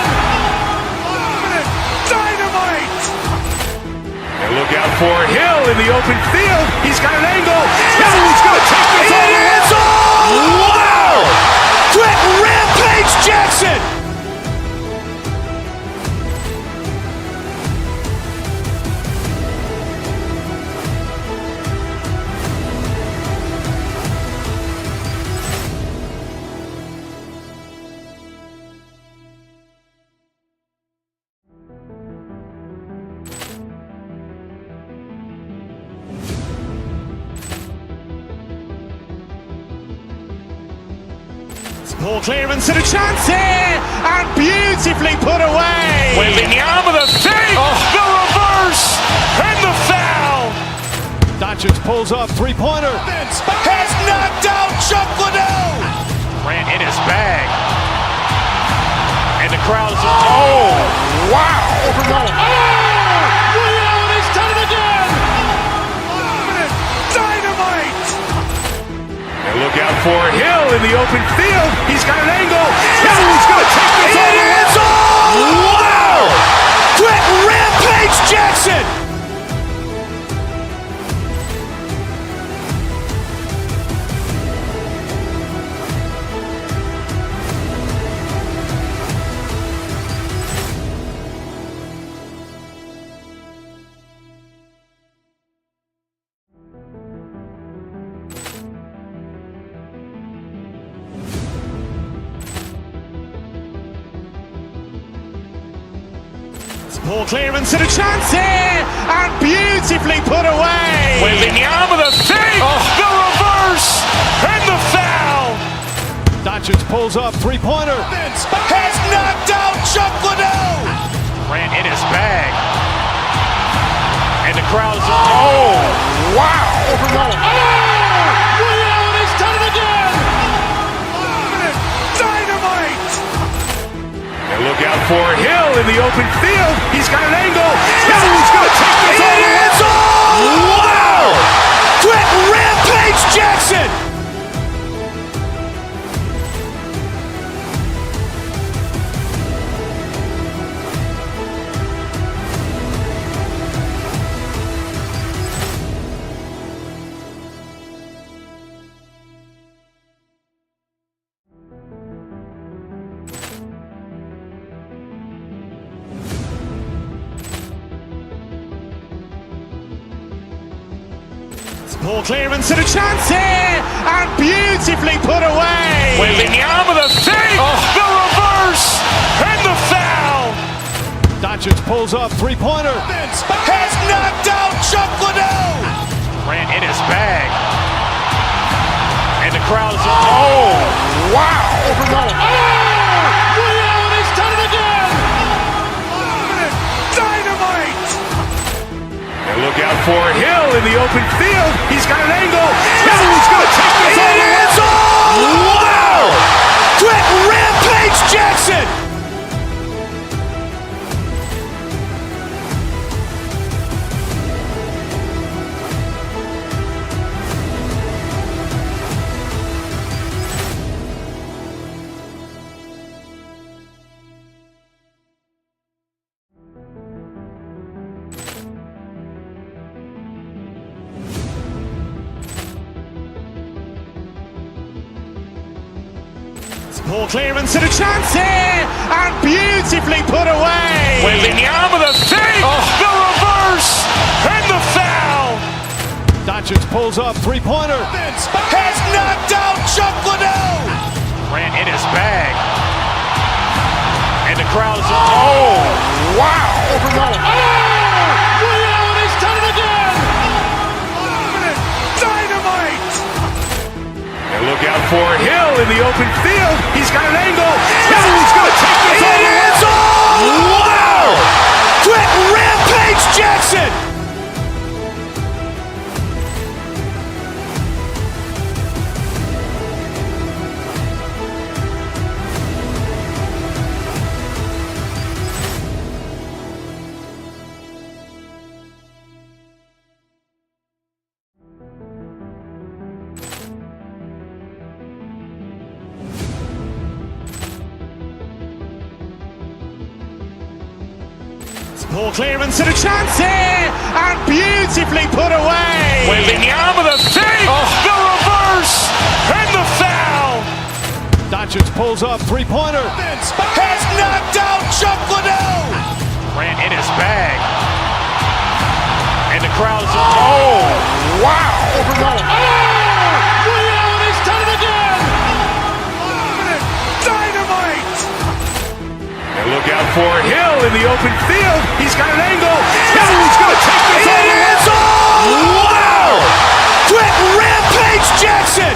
Dynamite! And look out for Hill in the open field. He's got an angle. Hill's going to take this all the way. Wow! Quick Rampage Jackson! Poor clearance and a chance here, and beautifully put away. Wembanyama the save, the reverse, and the foul. Doncic pulls up, three-pointer. Has knocked out Chuck Liddell. Grant in his bag. And the crowd is, oh, wow. He's done it again. Dynamite. And look out for Hill in the open field. He's got an angle. Hill's going to take this all the way. Wow. Quick rampage Jackson. Poor clearance and a chance here, and beautifully put away. Wembanyama the save, the reverse, and the foul. Doncic pulls up, three-pointer. Has knocked out Chuck Liddell. Grant in his bag. And the crowd is, oh, wow. He's done it again. Dynamite. And look out for Hill in the open field. He's got an angle. Hill's going to take this all the way. Wow. Quick rampage Jackson. Poor clearance and a chance here, and beautifully put away. Wembanyama the save, the reverse, and the foul. Doncic pulls up, three-pointer. Has knocked out Chuck Liddell. Grant in his bag. And the crowd is, oh, wow. He's done it again. Dynamite. And look out for Hill in the open field. He's got an angle. Hill's going to take this all the way. Wow. Quick rampage Jackson. Poor clearance and a chance here, and beautifully put away. Wembanyama the save, the reverse, and the foul. Doncic pulls up, three-pointer. Has knocked out Chuck Liddell. Grant in his bag. And the crowd is, oh, wow. He's done it again. Dynamite. And look out for Hill in the open field. He's got an angle. Hill's going to take this all the way. Wow. Quick rampage Jackson. Poor clearance and a chance here, and beautifully put away. Wembanyama the save, the reverse, and the foul. Doncic pulls up, three-pointer. Has knocked out Chuck Liddell. Grant in his bag. And the crowd is, oh, wow. He's done it again. Dynamite. And look out for Hill in the open field. He's got an angle. Hill's going to take this all the way. Wow. Quick rampage Jackson.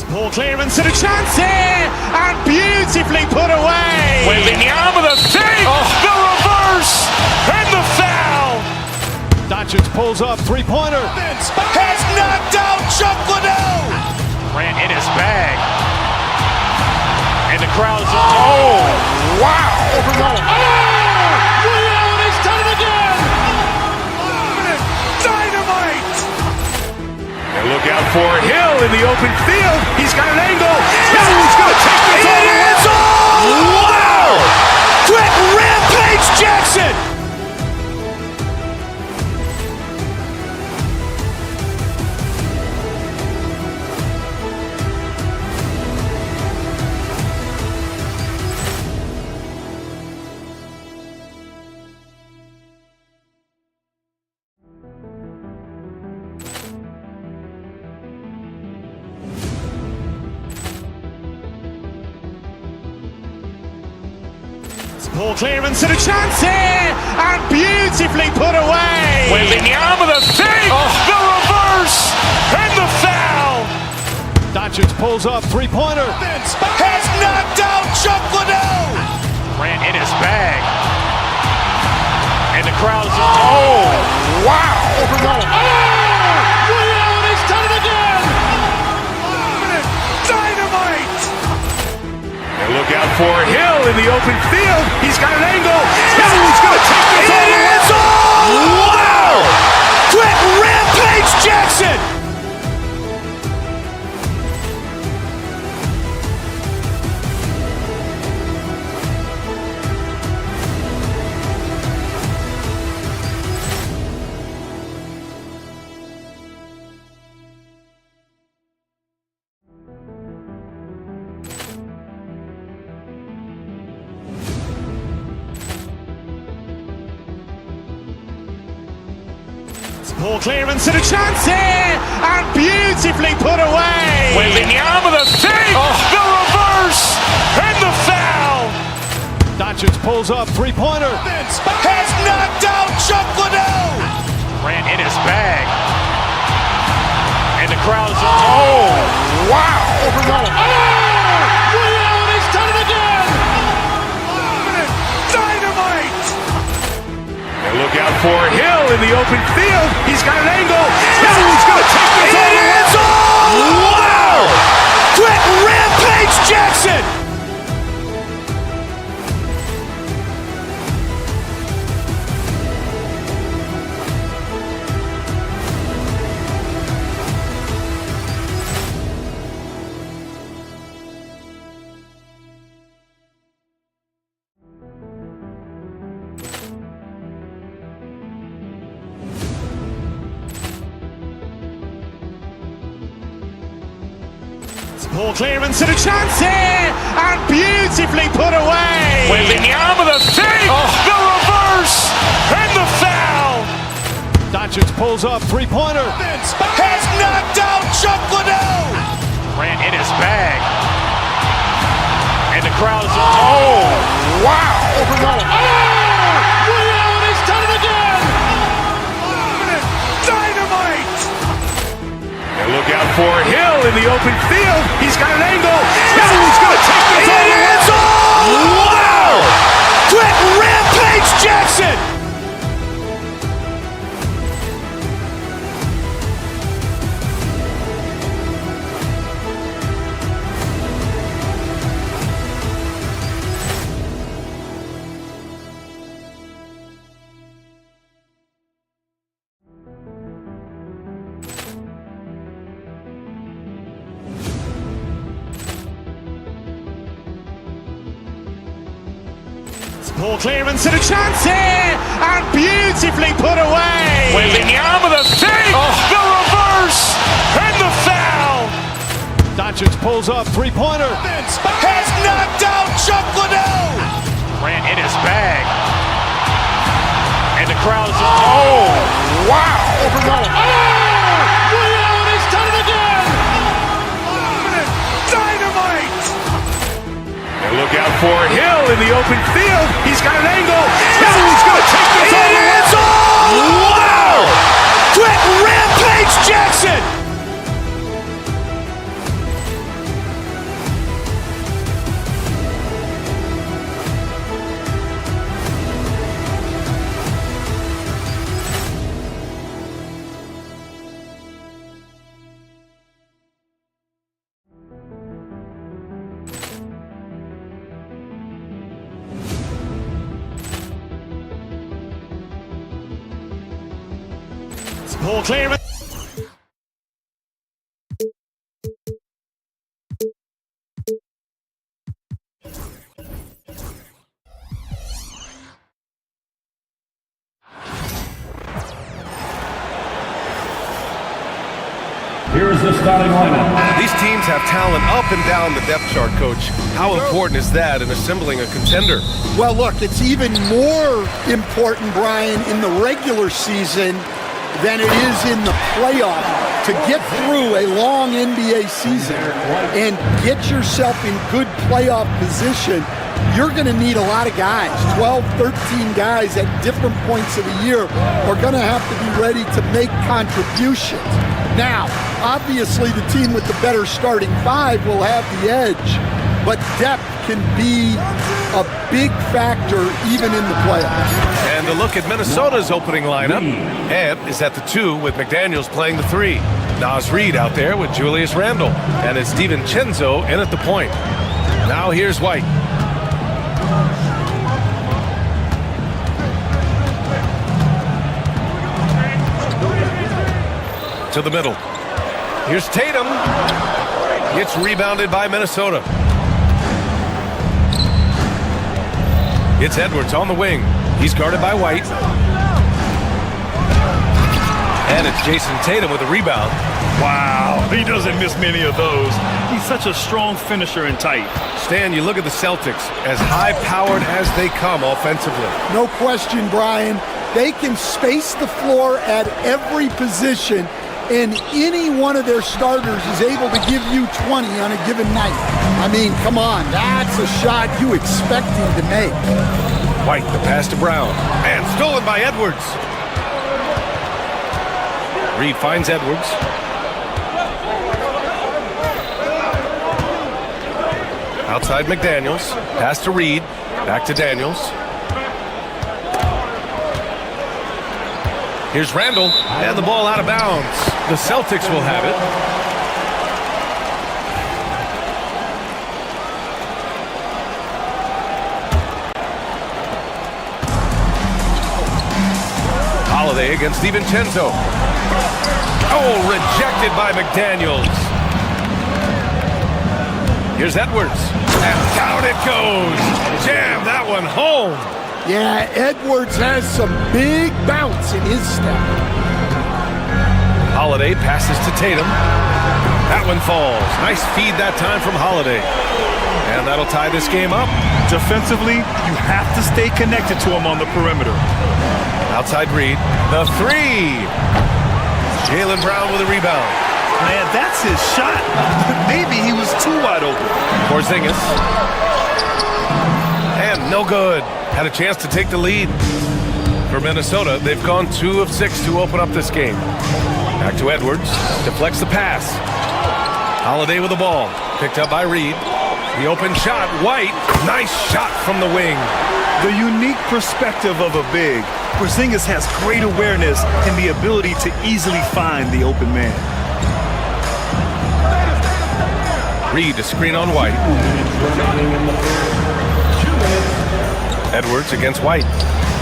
Ball clearance and a chance here, and beautifully put away. Wembanyama the fake, the reverse, and the foul. Doncic pulls up, three-pointer. Has knocked out Chuck Liddell. Grant in his bag. And the crowd's wow. He's done it again. Dynamite. And look out for Hill in the open field. He's got an angle. He's going to take this all the way. Wow. Quick rampage Jackson. Ball clearance and a chance here, and beautifully put away. Wembanyama the fake, the reverse, and the foul. Doncic pulls up, three-pointer. Has knocked out Chuck Liddell. Grant in his bag. And the crowd's wow. He's done it again. Dynamite. And look out for Hill in the open field. He's got an angle. He's going to take this all the way. Wow. Quick rampage Jackson. Ball clearance and a chance here, and beautifully put away. Wembanyama the fake, the reverse, and the foul. Doncic pulls up, three-pointer. Has knocked out Chuck Liddell. Grant in his bag. And the crowd's wow. He's done it again. Dynamite. And look out for Hill in the open field. He's got an angle. He's going to take this all the way. Wow. Quick rampage Jackson. Ball clearance and a chance here, and beautifully put away. Wembanyama the fake, the reverse, and the foul. Doncic pulls up, three-pointer. Has knocked out Chuck Liddell. Grant in his bag. And the crowd's wow. He's done it again. Dynamite. And look out for Hill in the open field. He's got an angle. He's going to take this all the way. Wow. Quick rampage Jackson. Ball clearance and a chance here, and beautifully put away. Wembanyama the fake, the reverse, and the foul. Doncic pulls up, three-pointer. Has knocked out Chuck Liddell. Grant in his bag. And the crowd's wow. He's done it again. Dynamite. And look out for Hill in the open field. He's got an angle. He's going to take this all the way. Wow. Quick rampage Jackson. Ball clearance. Here's the starting lineup. These teams have talent up and down the depth chart, Coach. How important is that in assembling a contender? Well, look, it's even more important, Brian, in the regular season than it is in the playoff. To get through a long NBA season and get yourself in good playoff position, you're going to need a lot of guys. 12, 13 guys at different points of the year are going to have to be ready to make contributions. Now, obviously, the team with the better starting five will have the edge, but depth can be a big factor even in the playoffs. And a look at Minnesota's opening lineup. Ebb is at the 2 with McDaniels playing the 3. Naz Reid out there with Julius Randle. And it's DiVincenzo in at the point. Now here's White. To the middle. Here's Tatum. Gets rebounded by Minnesota. It's Edwards on the wing. He's guarded by White. And it's Jason Tatum with a rebound. Wow, he doesn't miss many of those. He's such a strong finisher and tight. Stan, you look at the Celtics, as high-powered as they come offensively. No question, Brian. They can space the floor at every position, and any one of their starters is able to give you 20 on a given night. I mean, come on, that's a shot you expect him to make. White, the pass to Brown, and stolen by Edwards. Reid finds Edwards. Outside McDaniels, pass to Reid, back to Daniels. Here's Randle, and the ball out of bounds. The Celtics will have it. Holiday against DiVincenzo. Oh, rejected by McDaniels. Here's Edwards, and down it goes. Jam that one home. Yeah, Edwards has some big bounce in his step. Holiday passes to Tatum. That one falls. Nice feed that time from Holiday. And that'll tie this game up. Defensively, you have to stay connected to him on the perimeter. Outside Reid, the 3. Jaylen Brown with a rebound. Man, that's his shot. Maybe he was too wide open. Porzingis. And no good. Had a chance to take the lead. For Minnesota, they've gone 2 of 6 to open up this game. Back to Edwards. Deflects the pass. Holiday with the ball. Picked up by Reid. The open shot. White. Nice shot from the wing. The unique perspective of a big. Porzingis has great awareness and the ability to easily find the open man. Reid to screen on White. Edwards against White.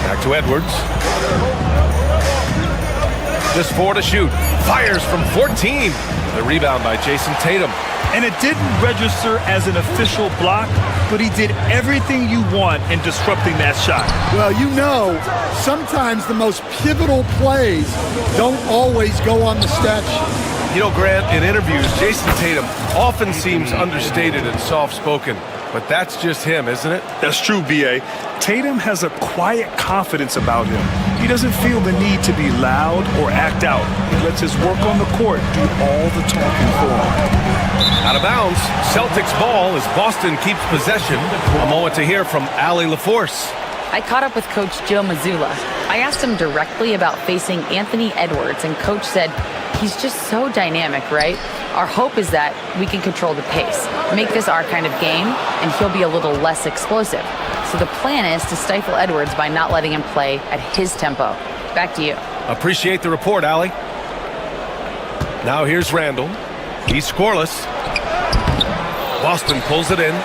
Back to Edwards. Just 4 to shoot. Fires from 14. The rebound by Jason Tatum. And it didn't register as an official block, but he did everything you want in disrupting that shot. Well, you know, sometimes the most pivotal plays don't always go on the stat sheet. You know, Grant, in interviews, Jason Tatum often seems understated and soft-spoken, but that's just him, isn't it? That's true, B.A. Tatum has a quiet confidence about him. He doesn't feel the need to be loud or act out. He lets his work on the court do all the talking for him. Out of bounds, Celtics ball as Boston keeps possession. A moment to hear from Allie LaForce. I caught up with Coach Joe Mazzulla. I asked him directly about facing Anthony Edwards, and Coach said, he's just so dynamic, right? Our hope is that we can control the pace, make this our kind of game, and he'll be a little less explosive. So the plan is to stifle Edwards by not letting him play at his tempo. Back to you. Appreciate the report, Allie. Now here's Randle. He's scoreless. Boston pulls it in.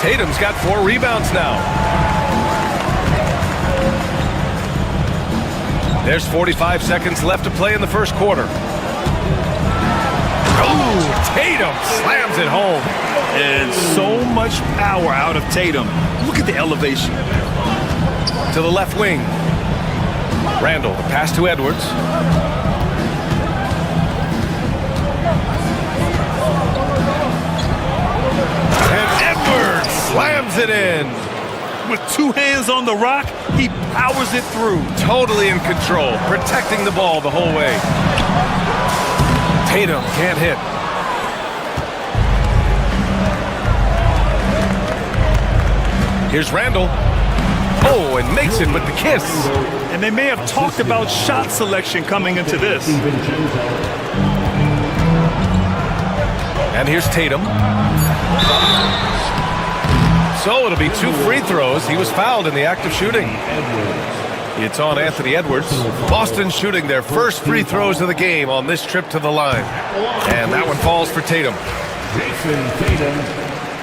Tatum's got 4 rebounds now. There's 45 seconds left to play in the first quarter. Oh, Tatum slams it home. And so much power out of Tatum. Look at the elevation. To the left wing. Randall, the pass to Edwards. And Edwards slams it in. With two hands on the rock, he powers it through. Totally in control, protecting the ball the whole way. Tatum can't hit. Here's Randall. Oh, and makes it with the kiss. And they may have talked about shot selection coming into this. And here's Tatum. So it'll be 2 free throws. He was fouled in the act of shooting. It's on Anthony Edwards. Boston shooting their first free throws of the game on this trip to the line. And that one falls for Tatum. Jason Tatum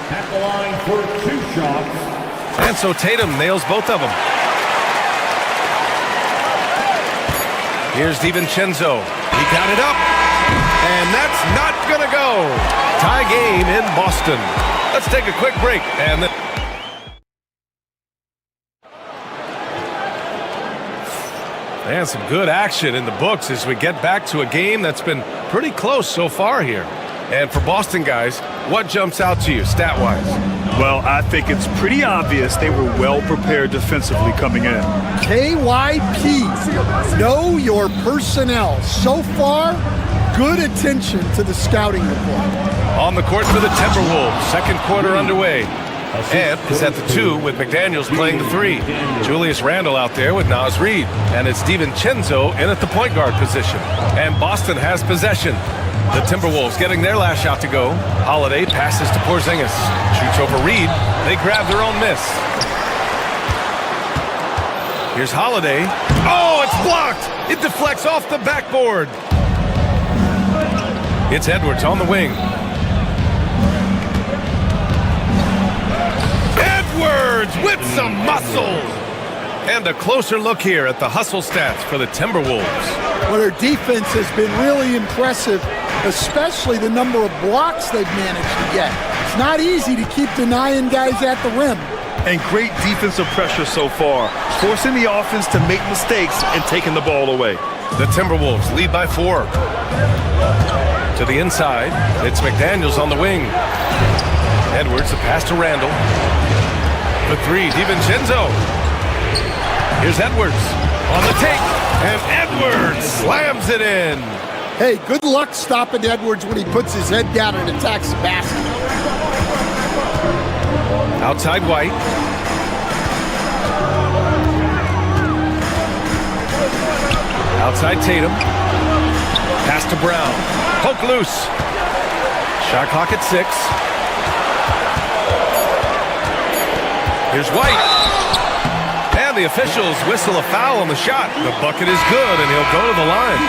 at the line for 2 shots. And so Tatum nails both of them. Here's DiVincenzo. He got it up. And that's not going to go. Tie game in Boston. Let's take a quick break. And then and some good action in the books as we get back to a game that's been pretty close so far here. And for Boston guys, what jumps out to you stat-wise? Well, I think it's pretty obvious they were well prepared defensively coming in. KYP, know your personnel. So far, good attention to the scouting report. On the court for the Timberwolves, second quarter underway. And is at the 2 with McDaniels playing the 3. Julius Randle out there with Naz Reid. And it's DiVincenzo in at the point guard position. And Boston has possession. The Timberwolves getting their last shot to go. Holiday passes to Porzingis. Shoots over Reid. They grab their own miss. Here's Holiday. Oh, it's blocked! It deflects off the backboard. It's Edwards on the wing. Edwards with some muscle! And a closer look here at the hustle stats for the Timberwolves. Well, their defense has been really impressive, especially the number of blocks they've managed to get. It's not easy to keep denying guys at the rim. And great defensive pressure so far, forcing the offense to make mistakes and taking the ball away. The Timberwolves lead by 4. To the inside, it's McDaniels on the wing. Edwards, the pass to Randall. The 3, DiVincenzo. Here's Edwards on the take, and Edwards slams it in. Hey, good luck stopping Edwards when he puts his head down and attacks the basket. Outside White. Outside Tatum. Pass to Brown. Poke loose. Shot clock at 6. Here's White. And the officials whistle a foul on the shot. The bucket is good, and he'll go to the line.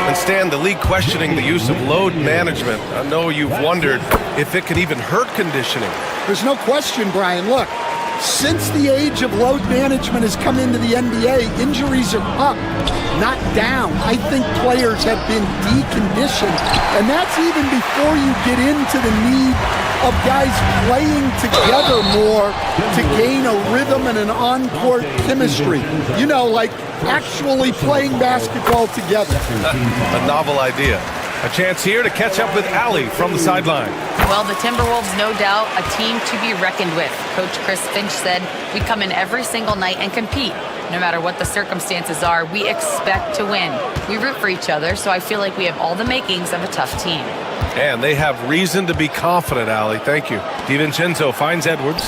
And Stan, the league questioning the use of load management. I know you've wondered if it can even hurt conditioning. There's no question, Brian. Look, since the age of load management has come into the NBA, injuries are up, not down. I think players have been deconditioned, and that's even before you get into the need of guys playing together more to gain a rhythm and an on-court chemistry. You know, like actually playing basketball together. A novel idea. A chance here to catch up with Allie from the sideline. Well, the Timberwolves, no doubt, a team to be reckoned with. Coach Chris Finch said, we come in every single night and compete. No matter what the circumstances are, we expect to win. We root for each other, so I feel like we have all the makings of a tough team. And they have reason to be confident, Allie. Thank you. DiVincenzo finds Edwards.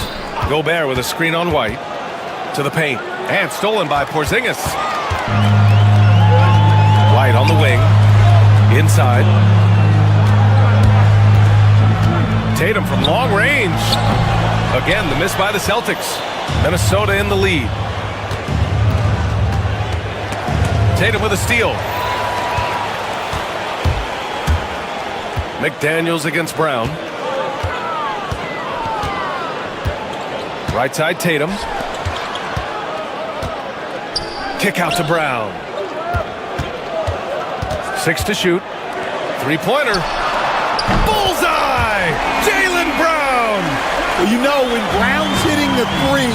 Gobert with a screen on White. To the paint. And stolen by Porzingis. White on the wing. Inside. Tatum from long range. Again, the miss by the Celtics. Minnesota in the lead. Tatum with a steal. McDaniels against Brown. Right side Tatum. Kick out to Brown. 6 to shoot. Three-pointer. Bullseye! Jaylen Brown! Well, you know, when Brown's hitting the three,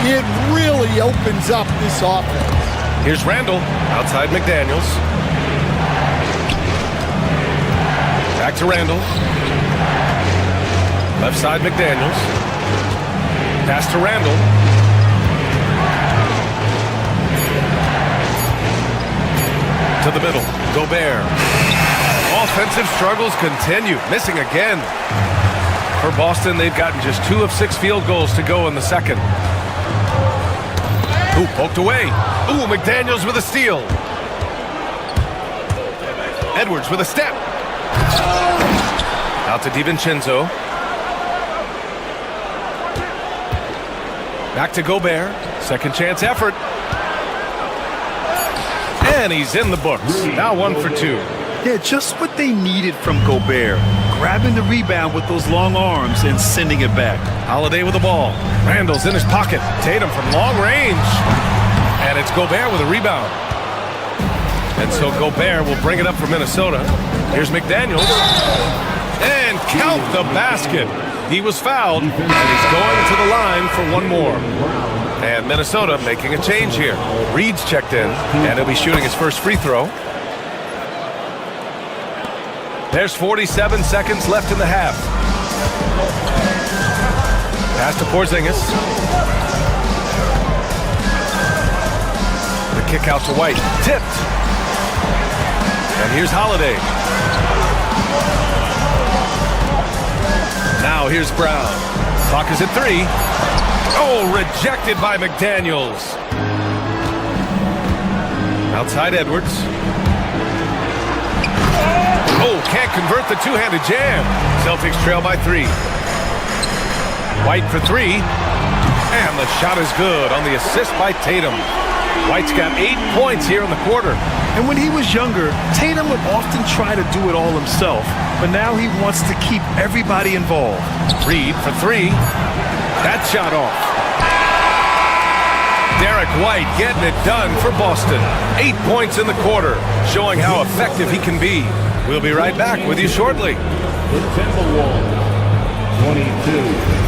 it really opens up this offense. Here's Randall, outside McDaniels. Back to Randall. Left side McDaniels. Pass to Randall. To the middle. Gobert. Offensive struggles continue. Missing again. For Boston, they've gotten just 2 of 6 field goals to go in the second. Ooh, poked away. Ooh, McDaniels with a steal. Edwards with a step. Out to DiVincenzo. Back to Gobert. Second chance effort. And he's in the books. Now 1 for 2. Yeah, just what they needed from Gobert. Grabbing the rebound with those long arms and sending it back. Holiday with the ball. Randall's in his pocket. Tatum from long range. And it's Gobert with a rebound. And so Gobert will bring it up for Minnesota. Here's McDaniels. And count the basket. He was fouled, and he's going to the line for 1 more. And Minnesota making a change here. Reed's checked in, and he'll be shooting his first free throw. There's 47 seconds left in the half. Pass to Porzingis. The kick out to White. Tipped. And here's Holiday. Now here's Brown. Clock is at 3. Oh, rejected by McDaniels. Outside Edwards. Oh, can't convert the two-handed jam. Celtics trail by 3. White for 3. And the shot is good on the assist by Tatum. White's got 8 points here in the quarter. And when he was younger, Tatum would often try to do it all himself, but now he wants to keep everybody involved. Reed for 3. That shot off. Derek White getting it done for Boston. 8 points in the quarter, showing how effective he can be. We'll be right back with you shortly. The Timberwolves, 22.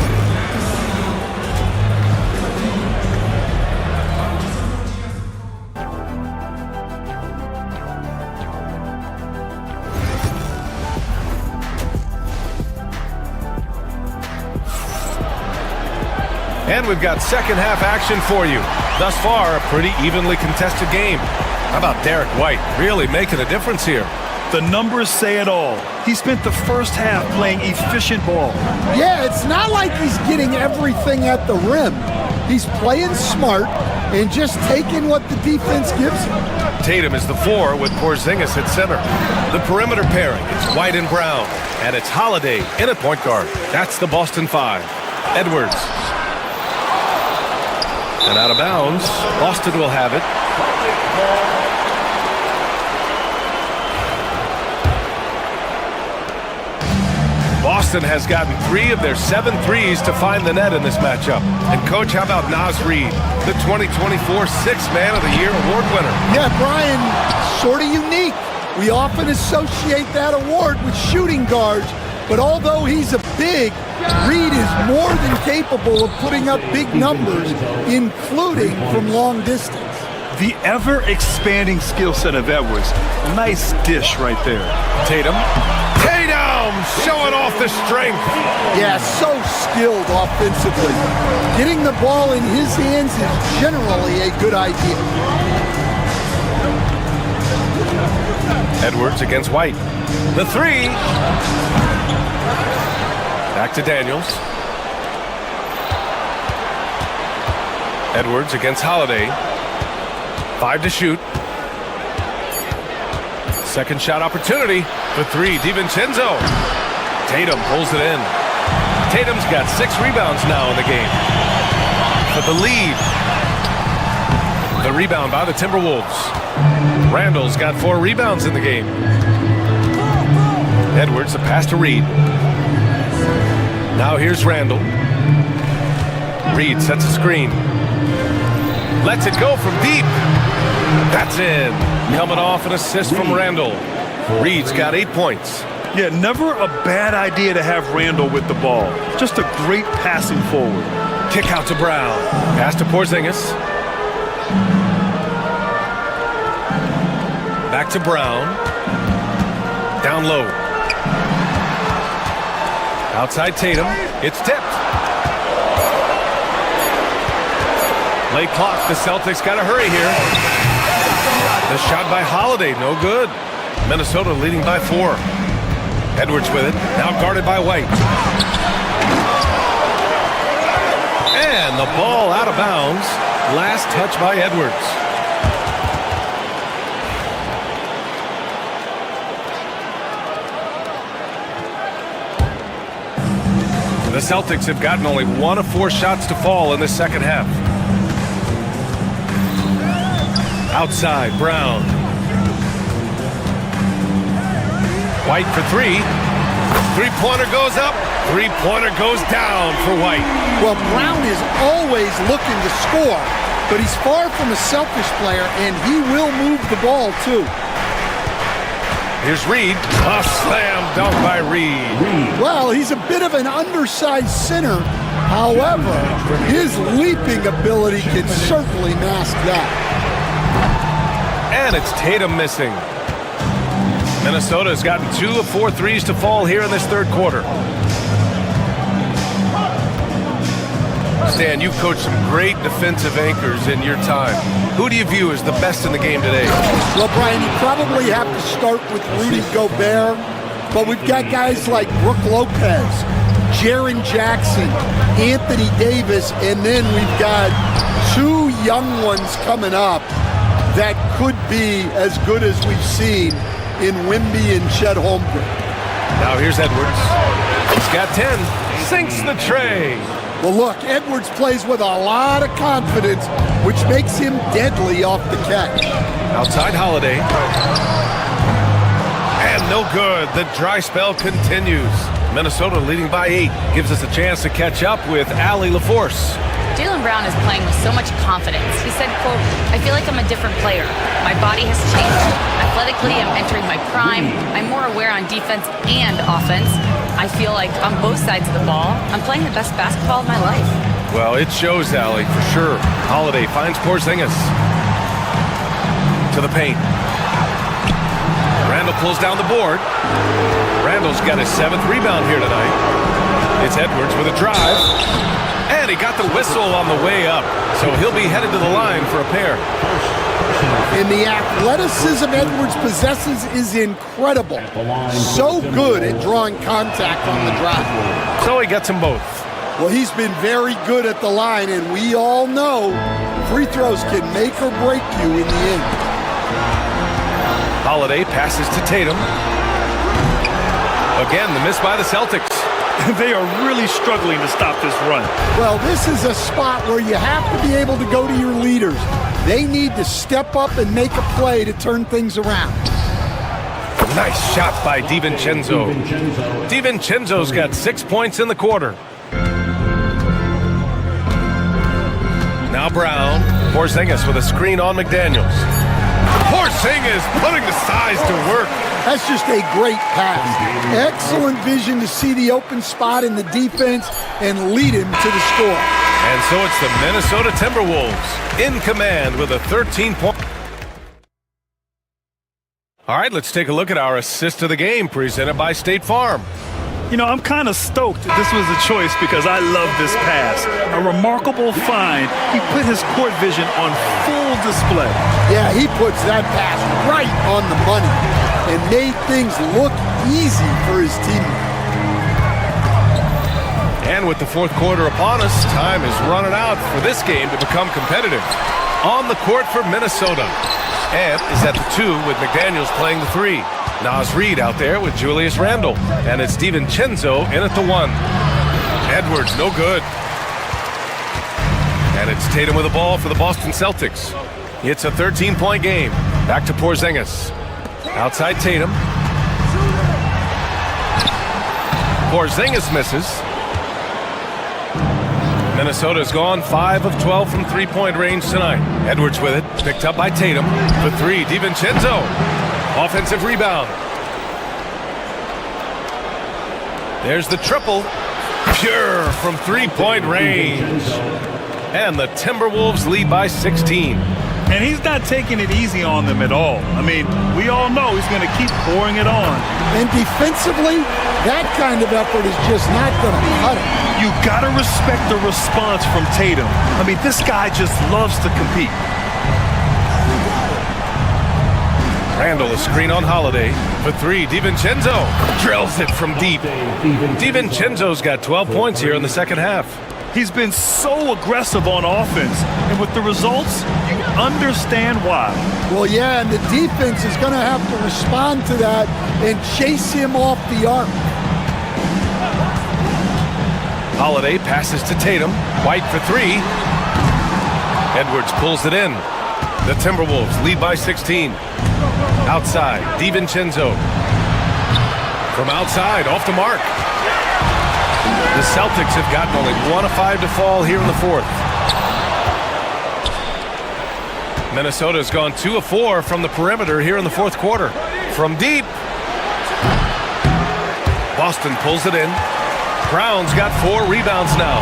And we've got second half action for you. Thus far, a pretty evenly contested game. How about Derek White really making a difference here? The numbers say it all. He spent the first half playing efficient ball. Yeah, it's not like he's getting everything at the rim. He's playing smart and just taking what the defense gives him. Tatum is the 4 with Porzingis at center. The perimeter pairing, it's White and Brown. And it's Holiday in at point guard. That's the Boston 5. Edwards. And out of bounds, Boston will have it. Boston has gotten 3 of their 7 threes to find the net in this matchup. And Coach, how about Naz Reid, the 2024 Sixth Man of the Year award winner? Yeah, Brian, sort of unique. We often associate that award with shooting guards, but although he's a big, Reid is more than capable of putting up big numbers, including from long distance. The ever-expanding skill set of Edwards. Nice dish right there. Tatum showing off the strength. Yeah, so skilled offensively. Getting the ball in his hands is generally a good idea. Edwards against White. The 3. Back to Daniels. Edwards against Holiday. 5 to shoot. Second shot opportunity. The 3, DiVincenzo. Tatum pulls it in. Tatum's got 6 rebounds now in the game. For the lead. The rebound by the Timberwolves. Randall's got 4 rebounds in the game. Edwards, a pass to Reed. Now here's Randall. Reed sets a screen. Lets it go from deep. That's in. Coming off an assist from Randall. Reed's got 8 points. Yeah, never a bad idea to have Randall with the ball. Just a great passing forward. Kick out to Brown. Pass to Porzingis. Back to Brown. Down low. Outside Tatum. It's tipped. Late clock. The Celtics got to hurry here. The shot by Holiday. No good. Minnesota leading by 4. Edwards with it. Now guarded by White. And the ball out of bounds. Last touch by Edwards. The Celtics have gotten only 1 of 4 shots to fall in the second half. Outside, Brown. White for 3. Three-pointer goes up. Three-pointer goes down for White. Well, Brown is always looking to score, but he's far from a selfish player, and he will move the ball, too. Here's Reed. A slam dunk by Reed. Well, he's a bit of an undersized center. However, his leaping ability can certainly mask that. And it's Tatum missing. Minnesota has gotten 2 of 4 threes to fall here in this third quarter. Stan, you've coached some great defensive anchors in your time. Who do you view as the best in the game today? Well, Brian, you probably have to start with Rudy Gobert, but we've got guys like Brook Lopez, Jaren Jackson, Anthony Davis, and then we've got 2 young ones coming up that could be as good as we've seen in Wemby and Chet Holmgren. Now here's Edwards. He's got 10. Sinks the tray. Well, look, Edwards plays with a lot of confidence, which makes him deadly off the catch. Outside Holiday. And no good. The dry spell continues. Minnesota leading by 8. Gives us a chance to catch up with Allie LaForce. Jaylen Brown is playing with so much confidence. He said, quote, "I feel like I'm a different player. My body has changed. Athletically, I'm entering my prime. I'm more aware on defense and offense. I feel like on both sides of the ball, I'm playing the best basketball of my life." Well, it shows, Allie, for sure. Holiday finds Porzingis. To the paint. Randall pulls down the board. Randall's got his 7th rebound here tonight. It's Edwards with a drive. And he got the whistle on the way up. So he'll be headed to the line for a pair. And the athleticism Edwards possesses is incredible. So good at drawing contact on the drive. So he gets them both. Well, he's been very good at the line, and we all know free throws can make or break you in the end. Holiday passes to Tatum. Again, the miss by the Celtics. They are really struggling to stop this run. Well, this is a spot where you have to be able to go to your leaders. They need to step up and make a play to turn things around. Nice shot by DiVincenzo. DiVincenzo's got 6 points in the quarter. Now Brown. Porzingis with a screen on McDaniels. Porzingis putting the size to work. That's just a great pass. Excellent vision to see the open spot in the defense and lead him to the score. And so it's the Minnesota Timberwolves in command with a 13-point. All right, let's take a look at our assist of the game presented by State Farm. You know, I'm kind of stoked this was a choice because I love this pass. A remarkable find. He put his court vision on full display. Yeah, he puts that pass right on the money and made things look easy for his teammate. And with the fourth quarter upon us, time is running out for this game to become competitive. On the court for Minnesota. Ant is at the 2 with McDaniels playing the 3. Naz Reid out there with Julius Randle. And it's DiVincenzo in at the 1. Edwards, no good. And it's Tatum with the ball for the Boston Celtics. It's a 13-point game. Back to Porzingis. Outside Tatum. Porzingis misses. Minnesota's gone 5 of 12 from three-point range tonight. Edwards with it, picked up by Tatum. For 3, DiVincenzo. Offensive rebound. There's the triple. Pure from three-point range. And the Timberwolves lead by 16. And he's not taking it easy on them at all. I mean, we all know he's going to keep pouring it on. And defensively, that kind of effort is just not going to cut it. You got to respect the response from Tatum. I mean, this guy just loves to compete. Randall, a screen on Holiday. For three, DiVincenzo drills it from deep. DiVincenzo's got 12 points here in the second half. He's been so aggressive on offense, and with the results, you understand why. Well, yeah, and the defense is going to have to respond to that and chase him off the arc. Holiday passes to Tatum. White for three. Edwards pulls it in. The Timberwolves lead by 16. Outside, DiVincenzo. From outside, off the mark. The Celtics have gotten only 1 of 5 to fall here in the fourth. Minnesota's gone 2 of 4 from the perimeter here in the fourth quarter. From deep. Boston pulls it in. Brown's got 4 rebounds now.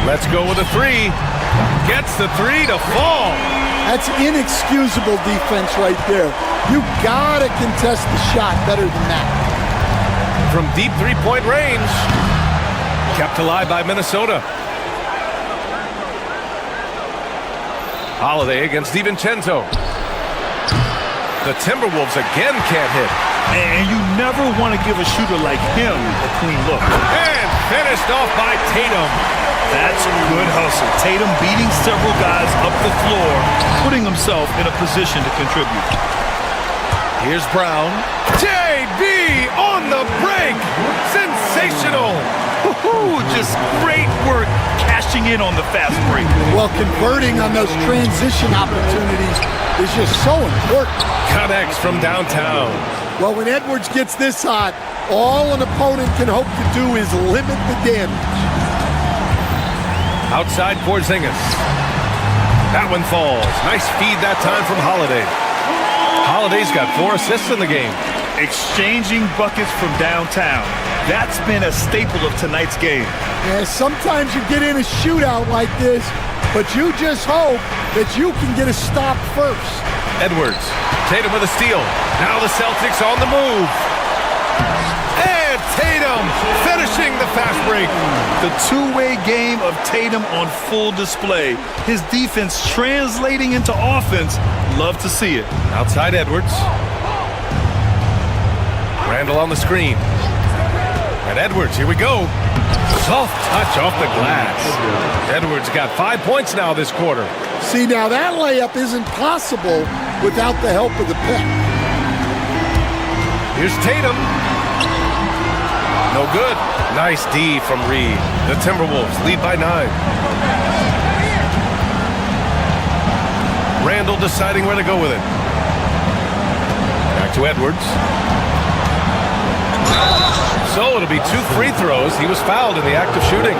Let's go with a three. Gets the three to fall. That's inexcusable defense right there. You gotta contest the shot better than that. From deep three-point range. Kept alive by Minnesota. Holiday against DiVincenzo. The Timberwolves again can't hit. And you never want to give a shooter like him a clean look. And finished off by Tatum. That's good hustle. Tatum beating several guys up the floor, putting himself in a position to contribute. Here's Brown. JB on the break. Sensational. Just great work cashing in on the fast break. Well, converting on those transition opportunities is just so important. Connects from downtown. Well, when Edwards gets this hot, all an opponent can hope to do is limit the damage. Outside Porzingis. That one falls. Nice feed that time from Holiday. Holiday's got 4 assists in the game. Exchanging buckets from downtown. That's been a staple of tonight's game. Yeah, sometimes you get in a shootout like this, but you just hope that you can get a stop first. Edwards. Tatum with a steal. Now the Celtics on the move. And Tatum finishing the fast break. The two-way game of Tatum on full display. His defense translating into offense. Love to see it. Outside Edwards. Randall on the screen. And Edwards, here we go. Soft touch off the glass. Edwards got 5 points now this quarter. See, now that layup isn't possible without the help of the pick. Here's Tatum. No good. Nice D from Reed. The Timberwolves lead by 9. Randall deciding where to go with it. Back to Edwards. So it'll be 2 free throws. He was fouled in the act of shooting.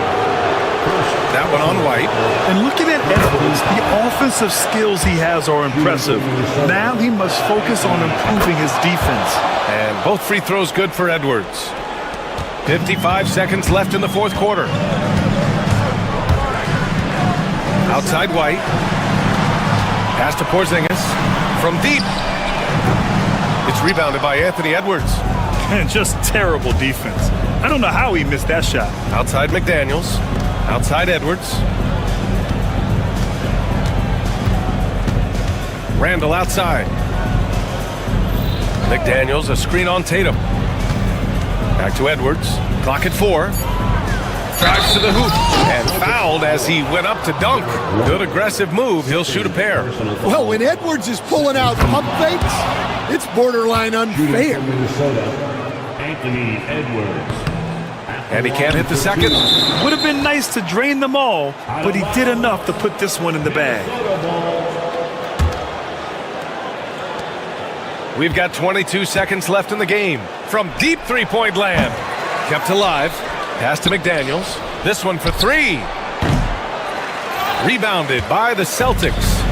That one on White. And looking at Edwards, the offensive skills he has are impressive. Now he must focus on improving his defense. And both free throws good for Edwards. 55 seconds left in the fourth quarter. Outside White. Pass to Porzingis. From deep. It's rebounded by Anthony Edwards. And just terrible defense. I don't know how he missed that shot. Outside McDaniels. Outside Edwards. Randall outside. McDaniels, a screen on Tatum. Back to Edwards. Clock at 4. Drives to the hoop. And fouled as he went up to dunk. Good aggressive move. He'll shoot a pair. Well, when Edwards is pulling out pump fakes, it's borderline unfair. Anthony Edwards. And he can't hit the second. Would have been nice to drain them all, but he did enough to put this one in the bag. We've got 22 seconds left in the game. From deep three-point land. Kept alive. Pass to McDaniels. This one for 3. Rebounded by the Celtics.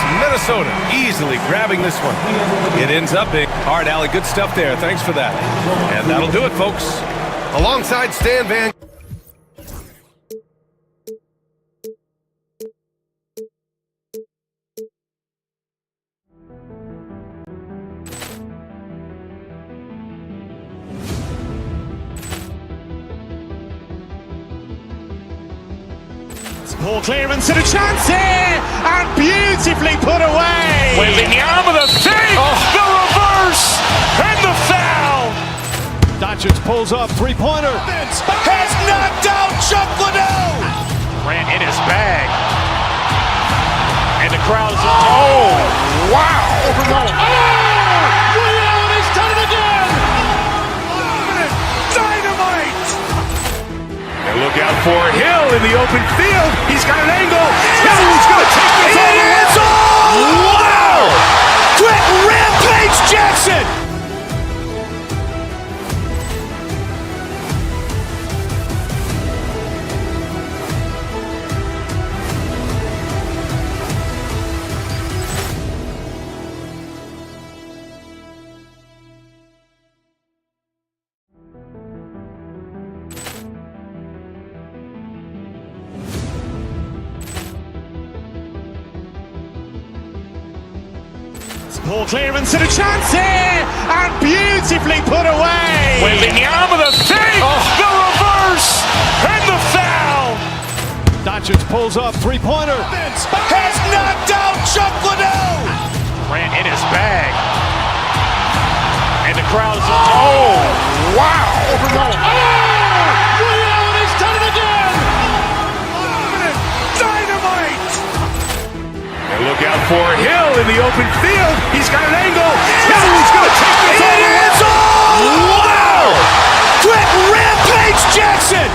It's Minnesota easily grabbing this one. It ends up being hard, Allie. Good stuff there. Thanks for that. And that'll do it, folks. Alongside Stan Van. Poor clearance and a chance here, and beautifully put away. Waving the arm of the fake, the reverse, and the foul. Doncic pulls up, three-pointer. Has knocked out Chuck Liddell. Ran in his bag. And the crowd is, oh, wow. Ray Allen has done it again. Dynamite. And look out for Hill in the open field. He's got an angle. Hill's going to take this all the way. Wow! Quick Rampage Jackson. Poor clearance and a chance here, and beautifully put away. Waving the arm of the fake, the reverse, and the foul. Doncic pulls up, three-pointer. Has knocked out Chuck Liddell. Ran in his bag. And the crowd is, oh, wow. Ray Allen has done it again. Dynamite. And look out for Hill in the open field. He's got an angle. Hill's going to take this all the way. Wow! Quick Rampage Jackson.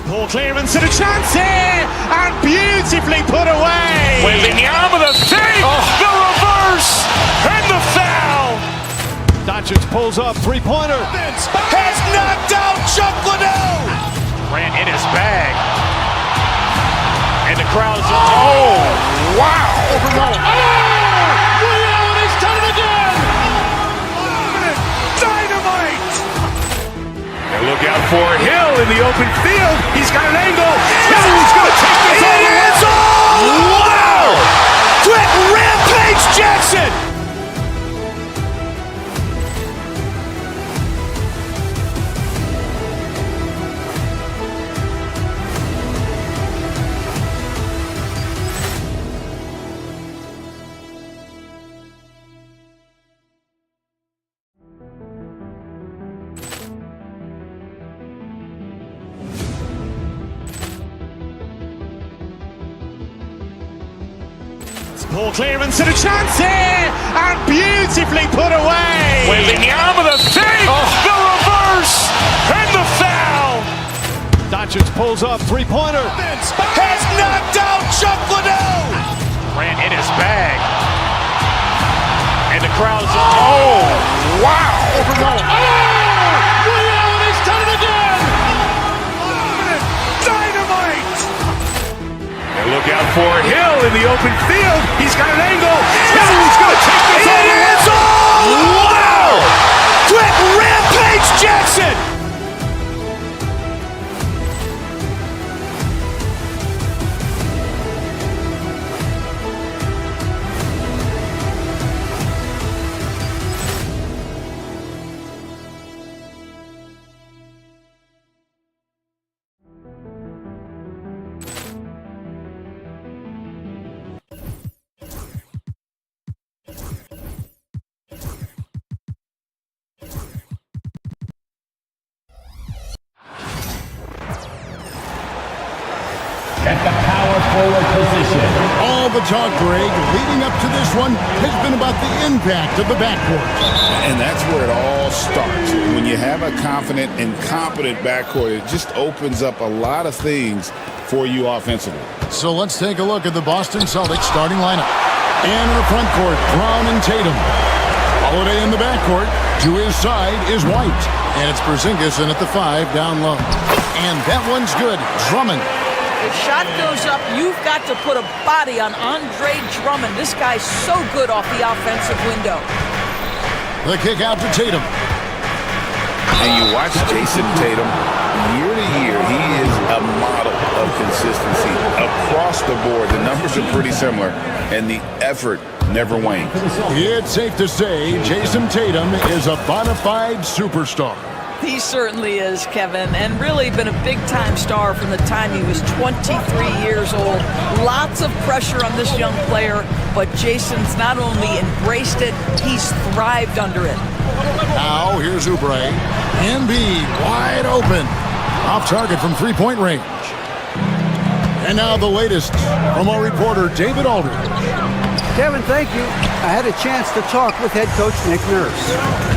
Poor clearance and a chance here, and beautifully put away. Waving the arm of the fake, the reverse, and the foul. Doncic pulls up, three-pointer. Has knocked out Chuck Liddell. Ran in his bag. And the crowd is, oh, wow. Ray Allen has done it again. Dynamite. And look out for Hill in the open field. He's got an angle. Hill's going to take this all the way. Wow! Quick Rampage Jackson. Poor clearance and a chance here, and beautifully put away. Waving the arm of the fake, the reverse, and the foul. Doncic pulls up, three-pointer. Has knocked out Chuck Liddell. Ran in his bag. And the crowd is, oh, wow. Ray Allen has done it again. Dynamite. And look out for Hill in the open field. He's got an angle. Hill's going to take this all the way. Wow! Quick Rampage Jackson. At the power forward position, all All the talk, Greg, leading up to this one has been about the impact of the backcourt. And that's where it all starts. When you have a confident and competent backcourt, it just opens up a lot of things for you offensively. So let's take a look at the Boston Celtics starting lineup. And in the front court, Brown and Tatum. Holiday in the backcourt. To his side is White. And it's Porzingis in at the 5 down low. And that one's good. Drummond. The shot goes up. You've got to put a body on Andre Drummond. This guy's so good off the offensive window. The kick out to Tatum. And you watch Jason Tatum, year to year, he is a model of consistency across the board. The numbers are pretty similar, and the effort never wanes. It's safe to say Jason Tatum is a bona fide superstar. He certainly is, Kevin, and really been a big-time star from the time he was 23 years old. Lots of pressure on this young player, but Jason's not only embraced it, he's thrived under it. Now, here's Oubre. Embiid wide open. Off target from three-point range. And now the latest from our reporter, David Aldridge. Kevin, thank you. I had a chance to talk with head coach Nick Nurse.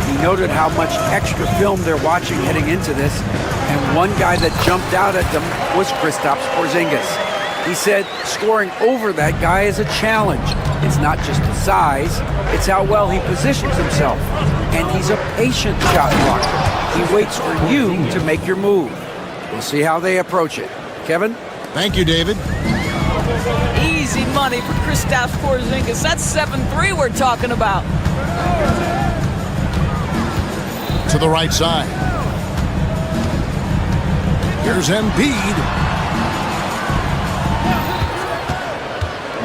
He noted how much extra film they're watching heading into this, and one guy that jumped out at them was Kristaps Porzingis. He said scoring over that guy is a challenge. It's not just the size, it's how well he positions himself. And he's a patient shot blocker. He waits for you to make your move. We'll see how they approach it. Kevin? Thank you, David. Easy money for Kristaps Porzingis. That's 7-3 we're talking about. To the right side. Here's Embiid.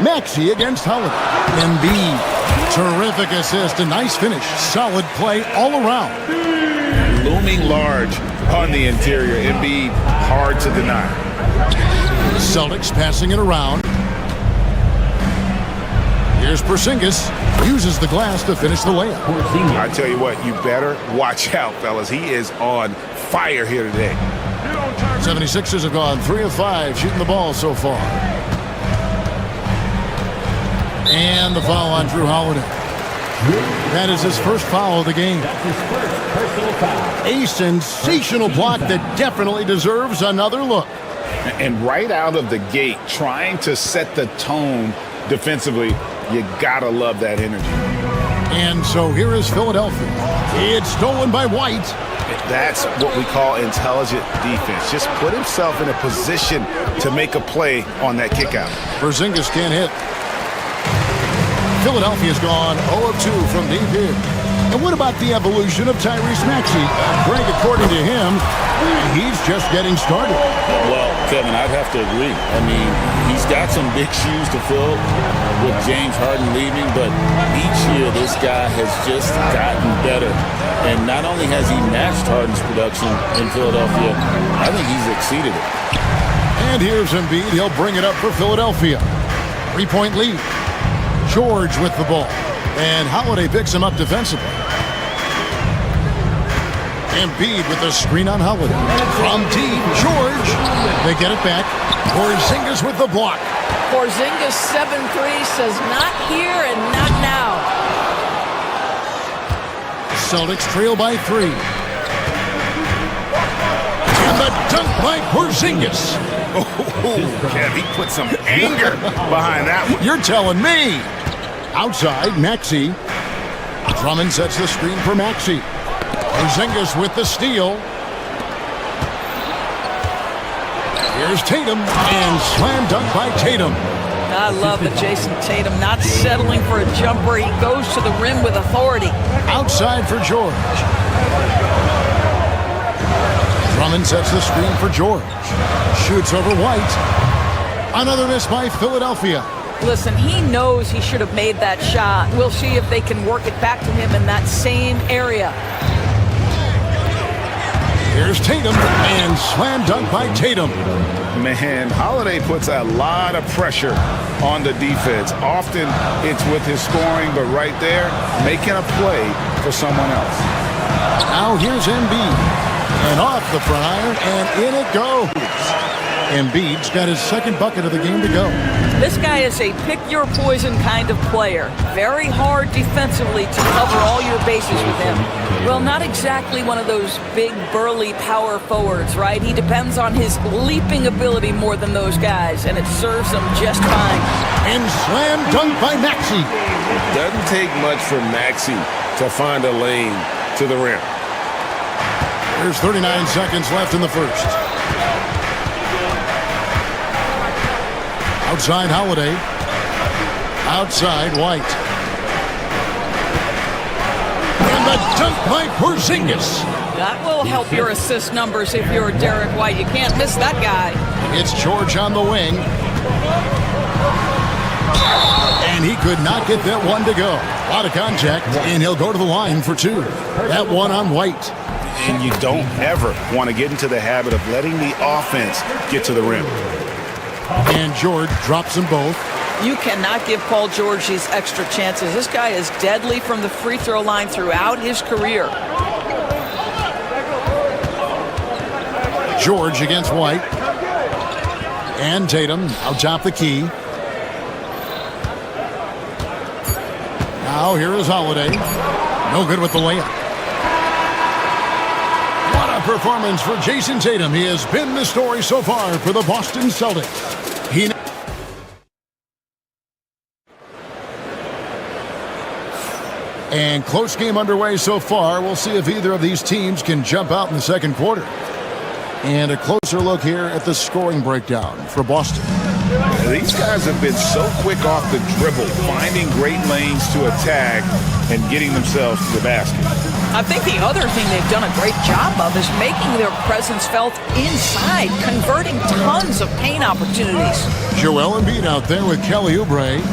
Maxey against Holiday. Embiid. Terrific assist, a nice finish. Solid play all around. Looming large on the interior. Embiid, hard to deny. Celtics passing it around. Here's Porzingis. Uses the glass to finish the layup. I tell you what, you better watch out, fellas. He is on fire here today. 76ers have gone 3 of 5 shooting the ball so far. And the foul on Drew Holiday. That is his first foul of the game. A sensational block that definitely deserves another look. And right out of the gate, trying to set the tone defensively, you gotta love that energy. And so here is Philadelphia. It's stolen by White. That's what we call intelligent defense. Just put himself in a position to make a play on that kickout. Porzingis can't hit. Philadelphia's gone 0 of 2 from deep here. And what about the evolution of Tyrese Maxey? Greg, according to him, he's just getting started. Well, Kevin, I'd have to agree. I mean, he's got some big shoes to fill with James Harden leaving, but each year this guy has just gotten better. And not only has he matched Harden's production in Philadelphia, I think he's exceeded it. And here's Embiid. He'll bring it up for Philadelphia. 3-point lead. George with the ball. And Holiday picks him up defensively. Embiid with the screen on Holiday. From deep, George. They get it back. Porzingis with the block. Porzingis 7-3 says not here and not now. Celtics trail by 3. And the dunk by Porzingis. Oh, Kev, he put some anger behind that one. You're telling me. Outside, Maxey. Drummond sets the screen for Maxey. Porzingis with the steal. Here's Tatum, and slam dunk by Tatum. I love the Jason Tatum not settling for a jumper. He goes to the rim with authority. Outside for George. Drummond sets the screen for George. Shoots over White. Another miss by Philadelphia. Listen, he knows he should have made that shot. We'll see if they can work it back to him in that same area. Here's Tatum, and slam dunk by Tatum. Man, Holiday puts a lot of pressure on the defense. Often it's with his scoring, but right there, making a play for someone else. Now here's Embiid. And off the front iron, and in it goes. Embiid's got his second bucket of the game to go. This guy is a pick-your-poison kind of player. Very hard defensively to cover all your bases with him. Well, not exactly one of those big, burly power forwards, right? He depends on his leaping ability more than those guys, and it serves him just fine. And slam dunk by Maxey. Doesn't take much for Maxey to find a lane to the rim. There's 39 seconds left in the first. Outside Holiday. Outside White. And the dunk by Porzingis. That will help your assist numbers if you're Derek White. You can't miss that guy. It's George on the wing. And he could not get that one to go. A lot of contact, and he'll go to the line for two. That one on White. And you don't ever want to get into the habit of letting the offense get to the rim. And George drops them both. You cannot give Paul George these extra chances. This guy is deadly from the free throw line throughout his career. George against White. And Tatum out top the key. Now here is Holiday. No good with the layup. What a performance for Jason Tatum. He has been the story so far for the Boston Celtics. And close game underway so far. We'll see if either of these teams can jump out in the second quarter. And a closer look here at the scoring breakdown for Boston. These guys have been so quick off the dribble, finding great lanes to attack and getting themselves to the basket. I think the other thing they've done a great job of is making their presence felt inside, converting tons of paint opportunities. Joel Embiid out there with Kelly Oubre.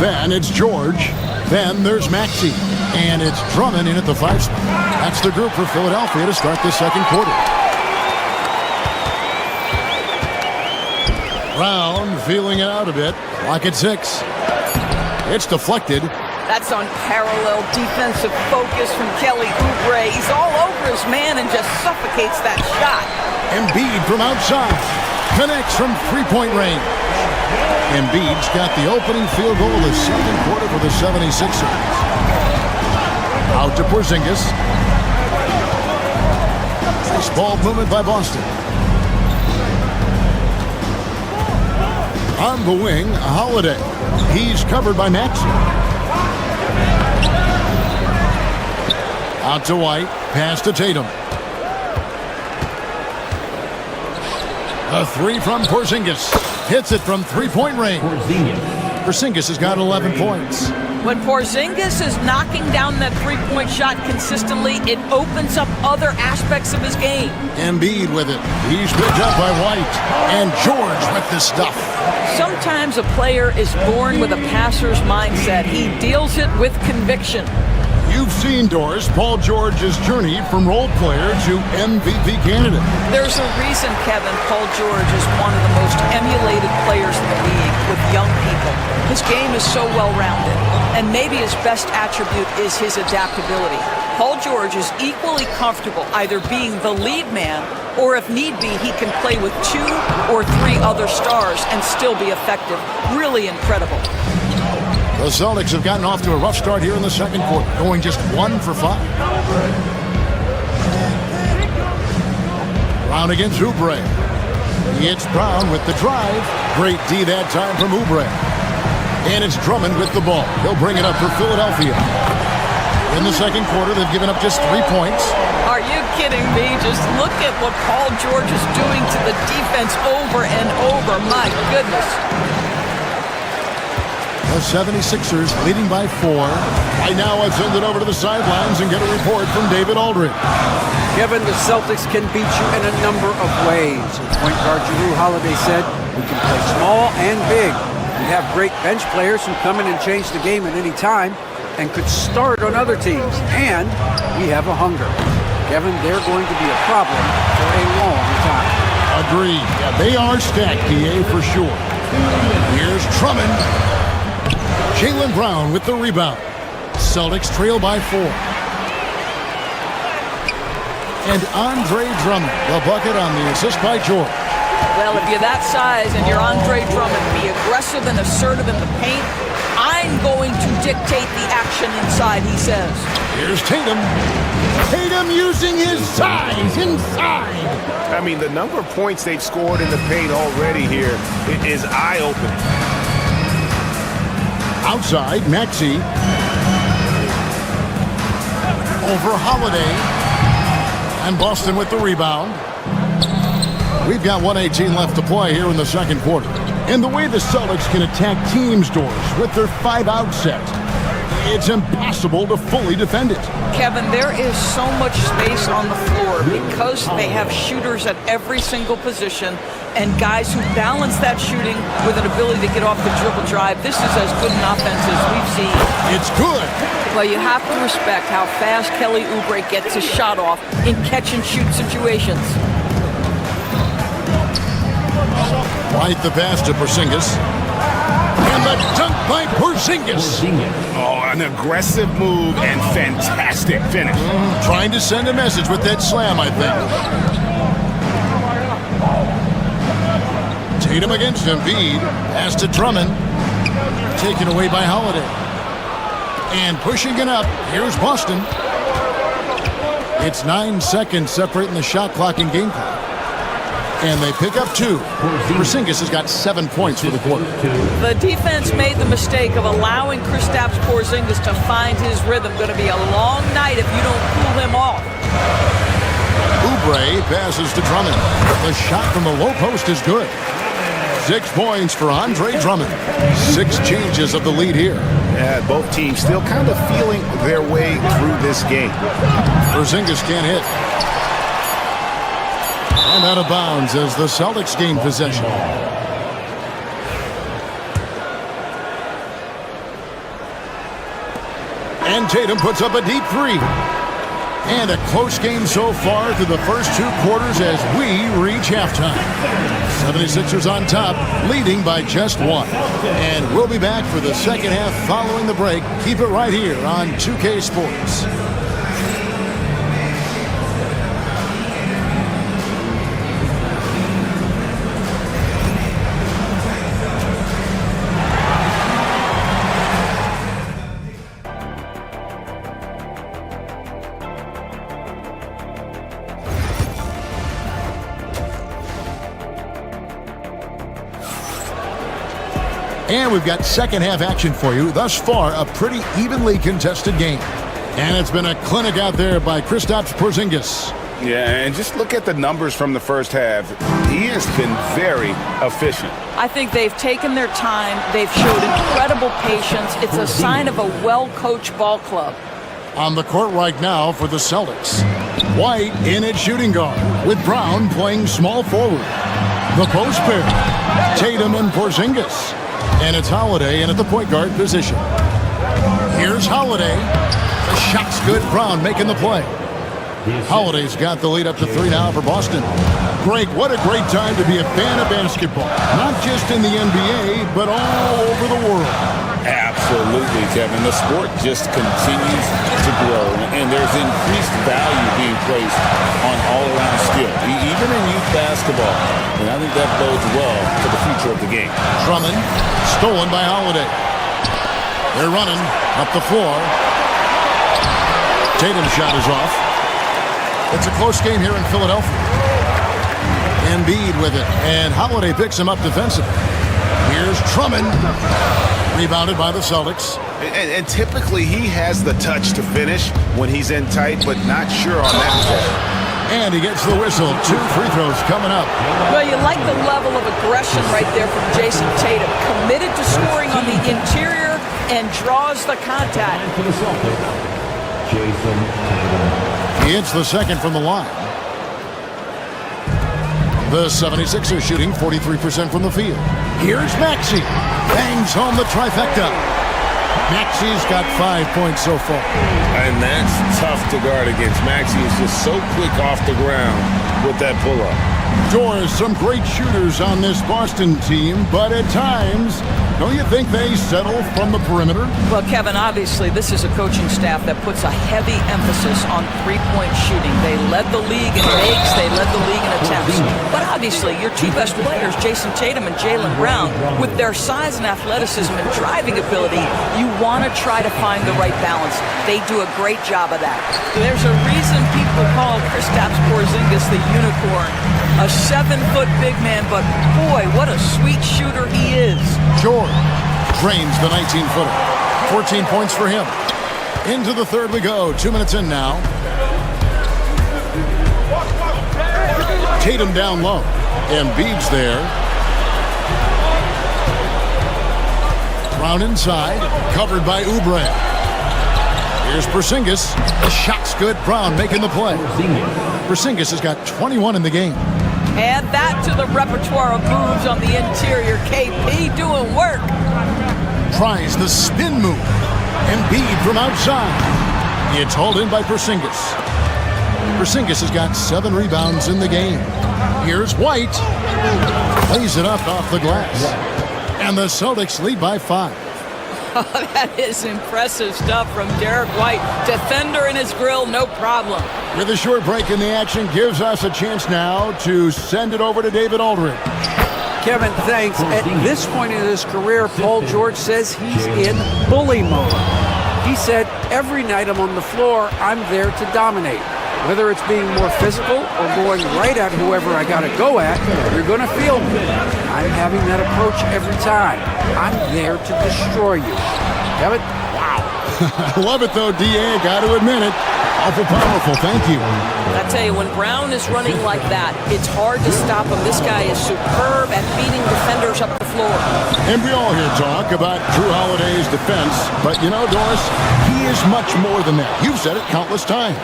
Then it's George. Then there's Maxey. And it's Drummond in at the 5 spot. That's the group for Philadelphia to start the second quarter. Brown feeling it out a bit. Clock at 6. It's deflected. That's unparalleled defensive focus from Kelly Oubre. He's all over his man and just suffocates that shot. Embiid from outside. Connects from three-point range. Embiid's got the opening field goal of the second quarter for the 76ers. Out to Porzingis. Nice ball movement by Boston. On the wing, Holiday. He's covered by Maxey. Out to White. Pass to Tatum. A three from Porzingis. Hits it from three-point range. Porzingis has got 11 points. When Porzingis is knocking down that three-point shot consistently, it opens up other aspects of his game. Embiid with it. He's picked up by White. And George with the stuff. Sometimes a player is born with a passer's mindset. He deals it with conviction. You've seen, Doris, Paul George's journey from role player to MVP candidate. There's a reason, Kevin, Paul George is one of the most emulated players in the league with young people. His game is so well-rounded, and maybe his best attribute is his adaptability. Paul George is equally comfortable either being the lead man, or if need be, he can play with 2 or 3 other stars and still be effective. Really incredible. The Celtics have gotten off to a rough start here in the second quarter, going just 1 for 5. Brown against Oubre. It's Brown with the drive. Great D that time from Oubre. And it's Drummond with the ball. He'll bring it up for Philadelphia. In the second quarter, they've given up just 3 points. Are you kidding me? Just look at what Paul George is doing to the defense over and over. My goodness. The 76ers leading by 4. Right now, let's send it over to the sidelines and get a report from David Aldridge. Kevin, the Celtics can beat you in a number of ways. Point guard Jrue Holiday said, we can play small and big. We have great bench players who come in and change the game at any time and could start on other teams. And we have a hunger. Kevin, they're going to be a problem for a long time. Agreed. Yeah, they are stacked, PA, for sure. Here's Drummond. Jaylen Brown with the rebound. Celtics trail by 4. And Andre Drummond, the bucket on the assist by George. Well, if you're that size and you're Andre Drummond, be aggressive and assertive in the paint. I'm going to dictate the action inside, he says. Here's Tatum. Tatum using his size inside. I mean, the number of points they've scored in the paint already here is eye-opening. Outside, Maxey. Over Holiday. And Boston with the rebound. We've got 1:18 left to play here in the second quarter. And the way the Celtics can attack teams' doors with their 5-out set, it's impossible to fully defend it. Kevin, there is so much space on the floor because they have shooters at every single position and guys who balance that shooting with an ability to get off the dribble drive. This is as good an offense as we've seen. It's good. Well, you have to respect how fast Kelly Oubre gets his shot off in catch-and-shoot situations. Right the pass to Porzingis. And the dunk by Porzingis. Oh, an aggressive move and fantastic finish. Trying to send a message with that slam, I think. Tatum against Embiid. Pass to Drummond. Taken away by Holiday. And pushing it up. Here's Boston. It's 9 seconds separating the shot clock and game clock. And they pick up 2. Porzingis has got 7 points for the quarter. The defense made the mistake of allowing Kristaps Porzingis to find his rhythm. Going to be a long night if you don't cool him off. Oubre passes to Drummond. The shot from the low post is good. 6 points for Andre Drummond. 6 changes of the lead here. Yeah, both teams still kind of feeling their way through this game. Porzingis can't hit. And out of bounds as the Celtics gain possession. And Tatum puts up a deep 3. And a close game so far through the first 2 quarters as we reach halftime. 76ers on top, leading by just 1. And we'll be back for the second half following the break. Keep it right here on 2K Sports. And we've got second half action for you. Thus far, a pretty evenly contested game. And it's been a clinic out there by Kristaps Porzingis. Yeah, and just look at the numbers from the first half. He has been very efficient. I think they've taken their time. They've showed incredible patience. It's a sign of a well-coached ball club. On the court right now for the Celtics. White in at shooting guard with Brown playing small forward. The post pair, Tatum and Porzingis. And it's Holiday in at the point guard position. Here's Holiday. The shot's good. Brown making the play. Holiday's got the lead up to 3 now for Boston. Greg, what a great time to be a fan of basketball. Not just in the NBA, but all over the world. Absolutely, Kevin. The sport just continues to grow, and there's increased value being placed on all-around skill, even in youth basketball. And I think that bodes well for the future of the game. Drummond, stolen by Holiday. They're running up the floor. Tatum's shot is off. It's a close game here in Philadelphia. Embiid with it, and Holiday picks him up defensively. Here's Drummond, rebounded by the Celtics. And typically he has the touch to finish when he's in tight, but not sure on that play. And he gets the whistle. 2 free throws coming up. Well, you like the level of aggression right there from Jason Tatum. Committed to scoring on the interior and draws the contact. Jason Tatum. He hits the second from the line. The 76ers shooting 43% from the field. Here's Maxey. Bangs home the trifecta. Maxey's got 5 points so far. And that's tough to guard against. Maxey is just so quick off the ground with that pull-up. Doors, some great shooters on this Boston team, but at times Don't you think they settle from the perimeter? Well, Kevin, obviously this is a coaching staff that puts a heavy emphasis on three-point shooting. They led the league in makes, they led the league in attempts. But obviously your two best players, Jason Tatum and Jaylen Brown, with their size and athleticism and driving ability, you want to try to find the right balance. They do a great job of that. There's a reason people call Kristaps Porzingis the unicorn. A 7-foot big man, but boy, what a sweet shooter he is. George drains the 19-footer. 14 points for him. Into the third we go. 2 minutes in now. Tatum down low. Embiid's there. Brown inside. Covered by Oubre. Here's Porzingis. The shot's good. Brown making the play. Porzingis has got 21 in the game. Add that to the repertoire of moves on the interior. KP doing work. Tries the spin move. Embiid from outside. It's hauled in by Porzingis. Porzingis has got 7 rebounds in the game. Here's White. Plays it up off the glass. And the Celtics lead by 5. Oh, that is impressive stuff from Derek White. Defender in his grill, no problem. With a short break in the action, gives us a chance now to send it over to David Aldridge. Kevin, thanks. At this point in his career, Paul George says he's in bully mode. He said, every night I'm on the floor, I'm there to dominate. Whether it's being more physical or going right at whoever I got to go at, you're going to feel me. I'm having that approach every time. I'm there to destroy you. Kevin? Wow. I love it, though, D.A. Got to admit it. Awful powerful. Thank you. I tell you, when Brown is running like that, it's hard to stop him. This guy is superb at beating defenders up the floor. And we all hear talk about Drew Holiday's defense, but you know, Doris, he is much more than that. You've said it countless times.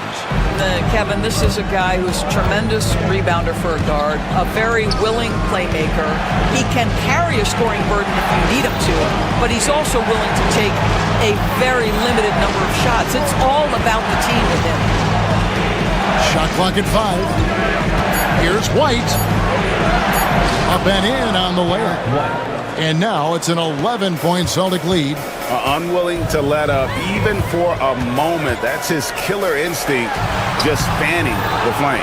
Kevin, this is a guy who's a tremendous rebounder for a guard, a very willing playmaker. He can carry a scoring burden if you need him to, but he's also willing to take a very limited number of shots. It's all about the team with him. Shot clock at 5. Here's White. Up and in on the layup. And now it's an 11-point Celtic lead. Unwilling to let up even for a moment. That's his killer instinct, just fanning the flank.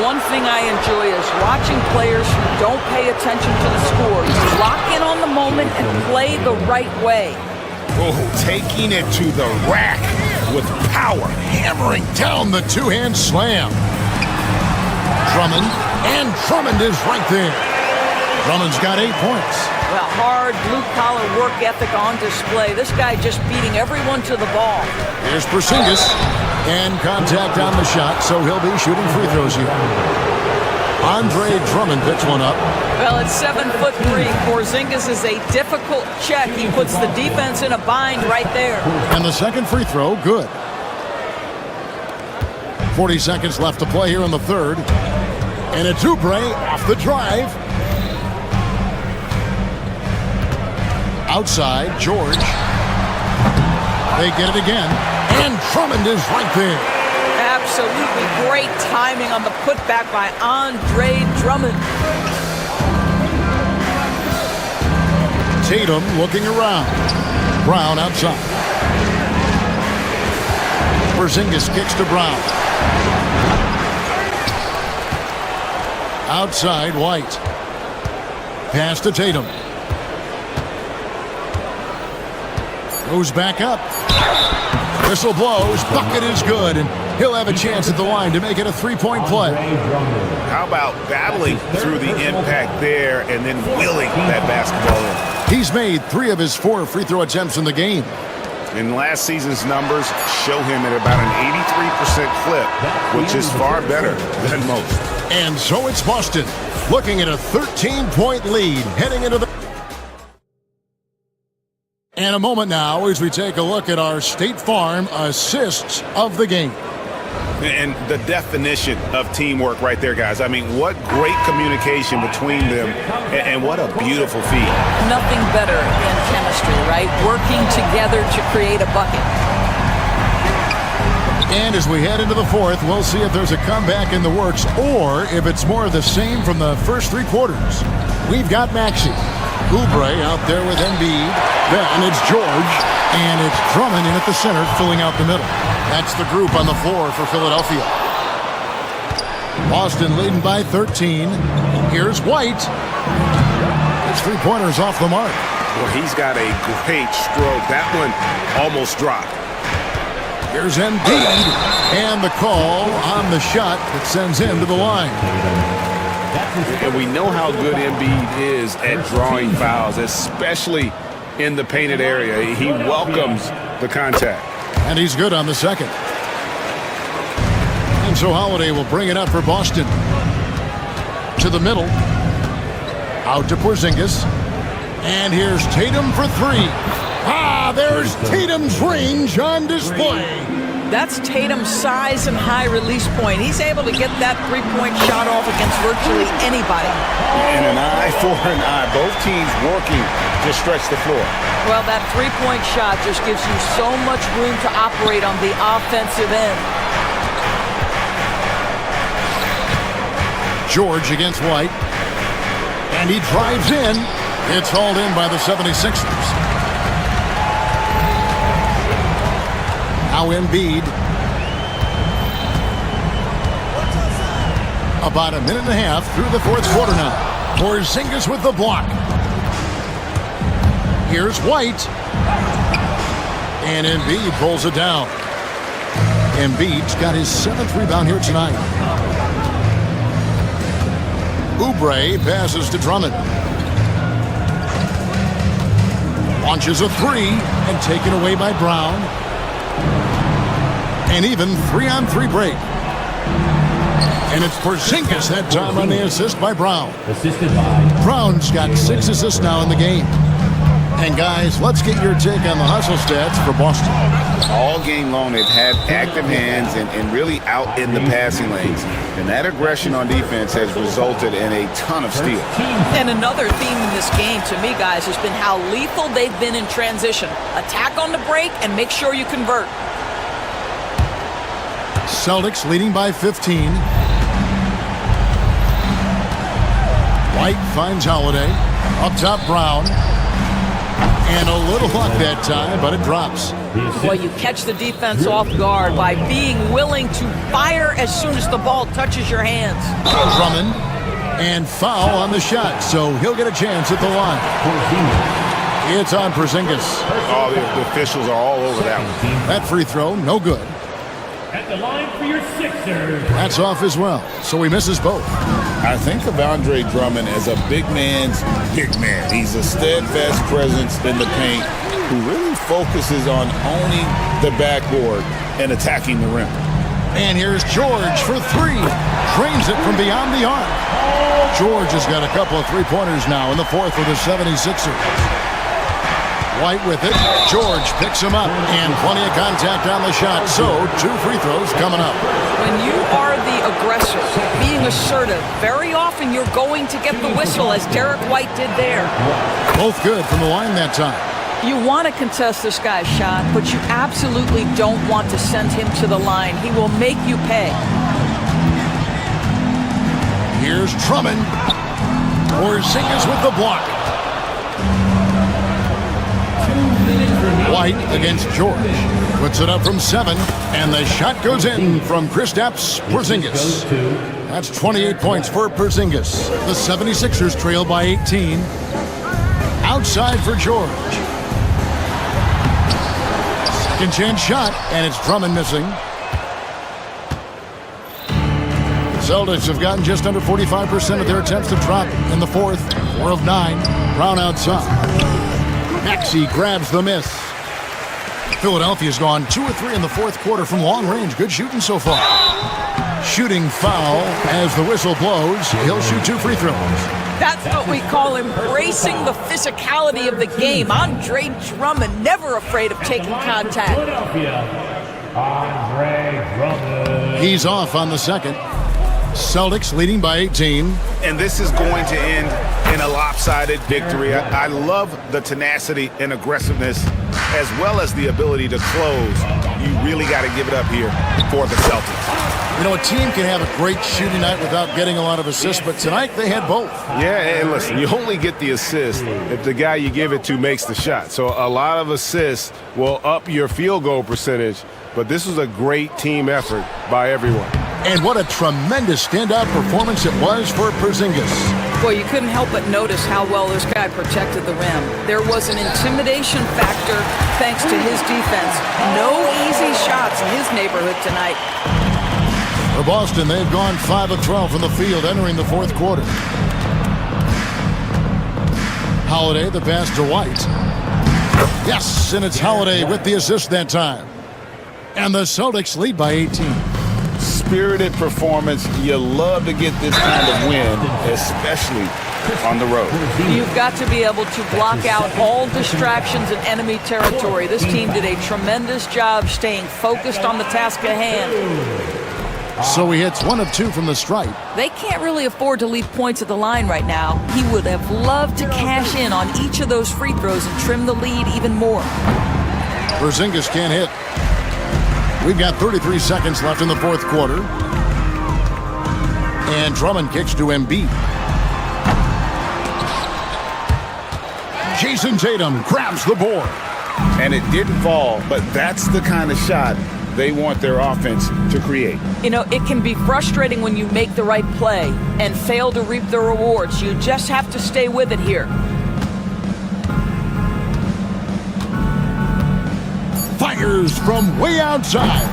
One thing I enjoy is watching players who don't pay attention to the score. Lock in on the moment and play the right way. Oh, taking it to the rack with power, hammering down the two-hand slam. Drummond, and Drummond is right there. Drummond's got 8 points. Well, hard blue-collar work ethic on display. This guy just beating everyone to the ball. Here's Porzingis, and contact on the shot, so he'll be shooting free throws here. Andre Drummond picks one up. Well, it's 7'3". Porzingis is a difficult check. He puts the defense in a bind right there. And the second free throw, good. 40 seconds left to play here in the third. And it's Oubre off the drive. Outside, George. They get it again. And Drummond is right there. Absolutely great timing on the putback by Andre Drummond. Tatum looking around. Brown outside. Porzingis kicks to Brown. Outside, White. Pass to Tatum. Goes back up. Whistle blows. Bucket is good. And he'll have a chance at the line to make it a three-point play. How about battling through the impact there and then wheeling that basketball in? He's made 3 of his 4 free throw attempts in the game. And last season's numbers show him at about an 83% clip, which is far better than most. And so it's Boston looking at a 13-point lead heading into the... And a moment now as we take a look at our State Farm assists of the game. And the definition of teamwork right there, guys. I mean, what great communication between them, and what a beautiful feat. Nothing better than chemistry, right? Working together to create a bucket. And as we head into the fourth, we'll see if there's a comeback in the works or if it's more of the same from the first 3 quarters. We've got Maxey. Oubre out there with Embiid. Then it's George, and it's Drummond in at the center, filling out the middle. That's the group on the floor for Philadelphia. Boston leading by 13. Here's White. His three-pointer's off the mark. Well, he's got a great stroke. That one almost dropped. Here's Embiid, and the call on the shot that sends him to the line. And we know how good Embiid is at drawing fouls, especially in the painted area. He welcomes the contact. And he's good on the second. And so Holiday will bring it up for Boston. To the middle. Out to Porzingis. And here's Tatum for three. There's Tatum's range on display. That's Tatum's size and high release point. He's able to get that three-point shot off against virtually anybody. And an eye for an eye. Both teams working to stretch the floor. Well, that three-point shot just gives you so much room to operate on the offensive end. George against White. And he drives in. It's hauled in by the 76ers. Now Embiid. About a minute and a half through the fourth quarter now. Porzingis with the block. Here's White. And Embiid pulls it down. Embiid's got his 7th rebound here tonight. Oubre passes to Drummond. Launches a three and taken away by Brown. And even 3-on-3 break. And it's Porzingis that time on the assist by Brown. Assisted by Brown's got 6 assists now in the game. And guys, let's get your take on the hustle stats for Boston. All game long, they've had active hands and really out in the passing lanes. And that aggression on defense has resulted in a ton of steals. And another theme in this game, to me, guys, has been how lethal they've been in transition. Attack on the break and make sure you convert. Celtics leading by 15. White finds Holiday. Up top, Brown. And a little luck that time, but it drops. Well, you catch the defense off guard by being willing to fire as soon as the ball touches your hands. Drummond. And foul on the shot, so he'll get a chance at the line. It's on Porzingis. Oh, the officials are all over that one. That free throw, no good. at the line for your Sixers. That's off as well, so he misses both. I think of Andre Drummond as a big man's big man. He's a steadfast presence in the paint who really focuses on owning the backboard and attacking the rim. And here's George for three. Drains it from beyond the arc. George has got a couple of three-pointers now in the fourth for the 76ers. White with it. George picks him up. And plenty of contact on the shot. So, 2 free throws coming up. When you are the aggressor, being assertive, very often you're going to get the whistle, as Derek White did there. Both good from the line that time. You want to contest this guy's shot, but you absolutely don't want to send him to the line. He will make you pay. Here's Drummond. Porzingis with the block. White against George. Puts it up from 7, and the shot goes in from Kristaps Porzingis. That's 28 points for Porzingis. The 76ers trail by 18. Outside for George. Second chance shot, and it's Drummond missing. Celtics have gotten just under 45% of their attempts to drop in the fourth. 4 of 9. Brown outside. Maxey grabs the miss. Philadelphia's gone 2 or 3 in the fourth quarter from long range. Good shooting so far. Shooting foul as the whistle blows. He'll shoot 2 free throws. That's what we call embracing the physicality of the game. Andre Drummond, never afraid of taking contact. Andre Drummond. He's off on the second. Celtics leading by 18. And this is going to end in a lopsided victory. I love the tenacity and aggressiveness as well as the ability to close. You really got to give it up here for the Celtics. You know, a team can have a great shooting night without getting a lot of assists, but tonight they had both. Yeah, and listen, you only get the assist if the guy you give it to makes the shot. So a lot of assists will up your field goal percentage, but this was a great team effort by everyone. And what a tremendous standout performance it was for Porzingis. Boy, you couldn't help but notice how well this guy protected the rim. There was an intimidation factor thanks to his defense. No easy shots in his neighborhood tonight. For Boston, they've gone 5 of 12 from the field entering the fourth quarter. Holiday, the pass to White. Yes, and it's Holiday with the assist that time. And the Celtics lead by 18. Spirited performance. You love to get this kind of win, especially on the road. You've got to be able to block out all distractions in enemy territory. This team did a tremendous job staying focused on the task at hand. So he hits 1 of 2 from the stripe. They can't really afford to leave points at the line right now. He would have loved to cash in on each of those free throws and trim the lead even more. Porzingis can't hit. We've got 33 seconds left in the fourth quarter. And Drummond kicks to Embiid. Jason Tatum grabs the board. And it didn't fall, but that's the kind of shot they want their offense to create. You know, it can be frustrating when you make the right play and fail to reap the rewards. You just have to stay with it here. Fires from way outside.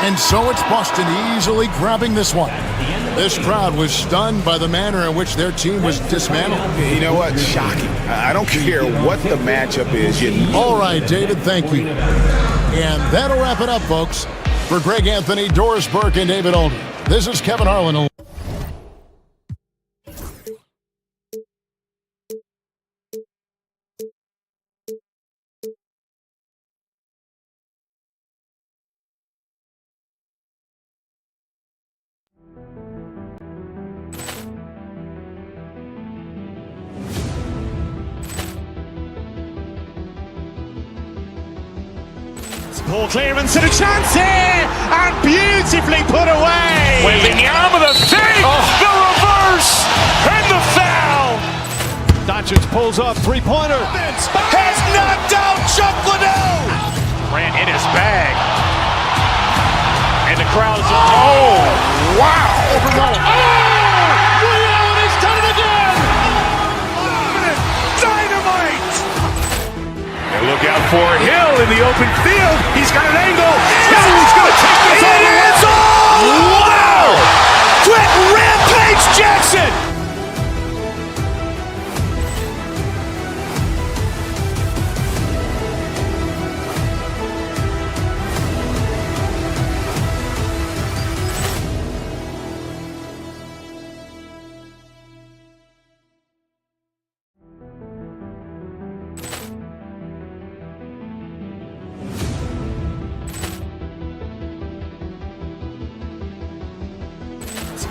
And so it's Boston easily grabbing this one. This crowd was stunned by the manner in which their team was dismantled. You know what? Shocking. I don't care what the matchup is. All right, David, thank you. And that'll wrap it up, folks. For Greg Anthony, Doris Burke, and David Olden, this is Kevin Harlan. Poor clearance and a chance here, and beautifully put away. Wembanyama the save, the reverse, and the foul. Doncic pulls up, three-pointer. Has knocked out Chuck Liddell. Grant in his bag. And the crowd is... Oh, wow. He's done it again. Dynamite. And look out for Hill in the open field. He's got an angle. Hill's going to take this all the way. Wow! Quick Rampage Jackson.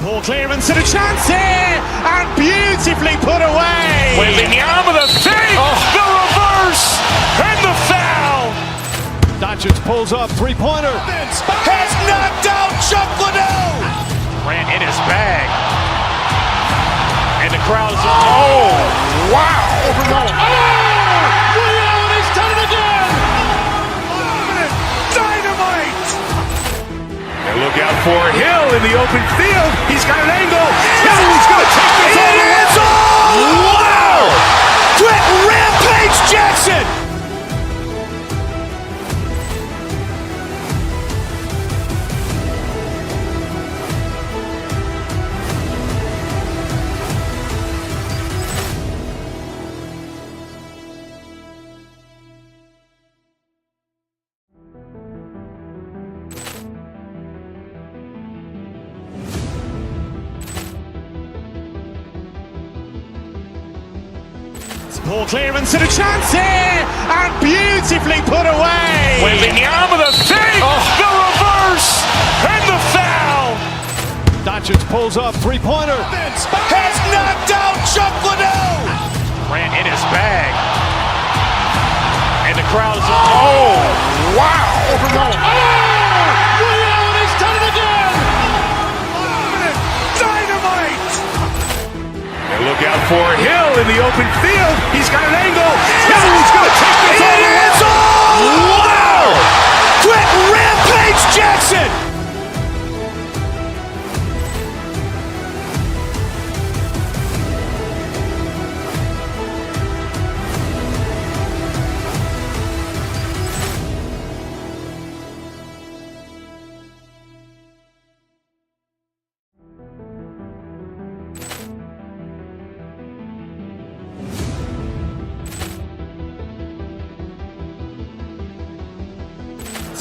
Poor clearance and a chance here, and beautifully put away. Wembanyama the save, the reverse, and the foul. Doncic pulls up, three-pointer. Has knocked out Chuck Liddell. Grant in his bag. And the crowd is... Oh, wow. He's done it again. Dynamite. And look out for Hill in the open field. He's got an angle. Hill's going to take this all the way. Wow! Quick Rampage Jackson. Poor clearance and a chance here, and beautifully put away. Wembanyama the save, the reverse, and the foul. Doncic pulls up, three-pointer. Has knocked out Chuck Liddell. Grant in his bag. And the crowd is... Oh, wow. for Hill in the open field. He's got an angle. Hill's going to take this all the way. Wow! Quick rampage Jackson!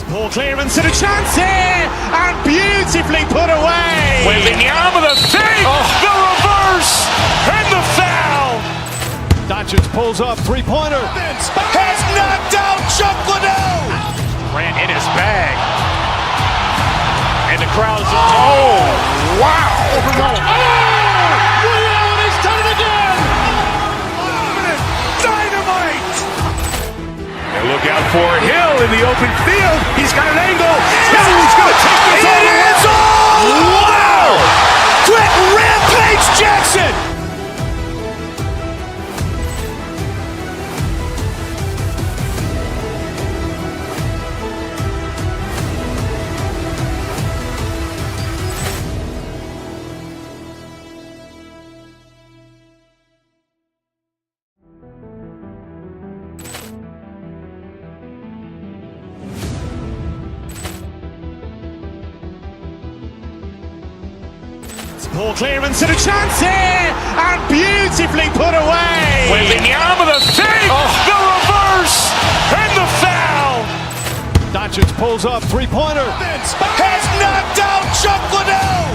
Ball clearance and a chance here, and beautifully put away. Wembanyama the fake, the reverse, and the foul. Doncic pulls up, three-pointer. Has knocked out Chuck Liddell. Ran in his bag. And the crowd's wow. He's done it again. Dynamite. And look out for Hill in the open field. He's got an angle. Hill's going to take this all the way. Wow. Quick rampage Jackson. Ball clearance and a chance here, and beautifully put away. Wembanyama the fake, the reverse, and the foul. Doncic pulls up, three-pointer. Has knocked out Chuck Liddell.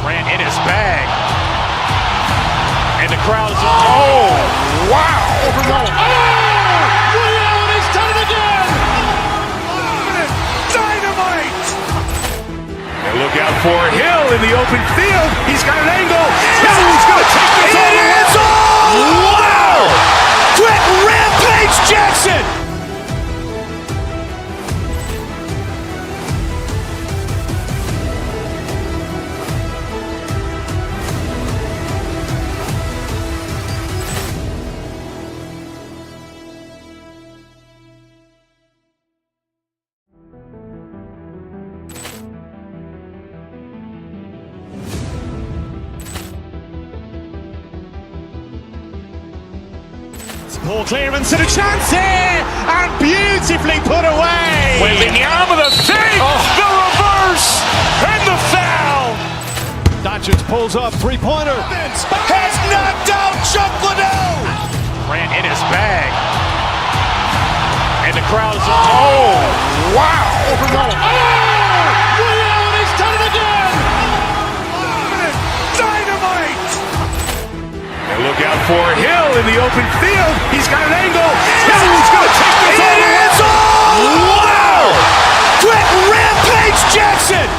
Ran in his bag. And the crowd's wow. He's done it again. Dynamite. And look out for Hill in the open field. He's got an angle. Hill's going to take this all the way. Wow. Quick rampage Jackson. Ball clearance and a chance here, and beautifully put away. Wembanyama the fake, the reverse, and the foul. Doncic pulls up, three-pointer. Has knocked out Chuck Liddell. Ran in his bag. And the crowd's wow. He's done it again. Dynamite. And look out for Hill in the open field. He's got an angle. Hill's going to take this all the way. Wow. Quick rampage Jackson.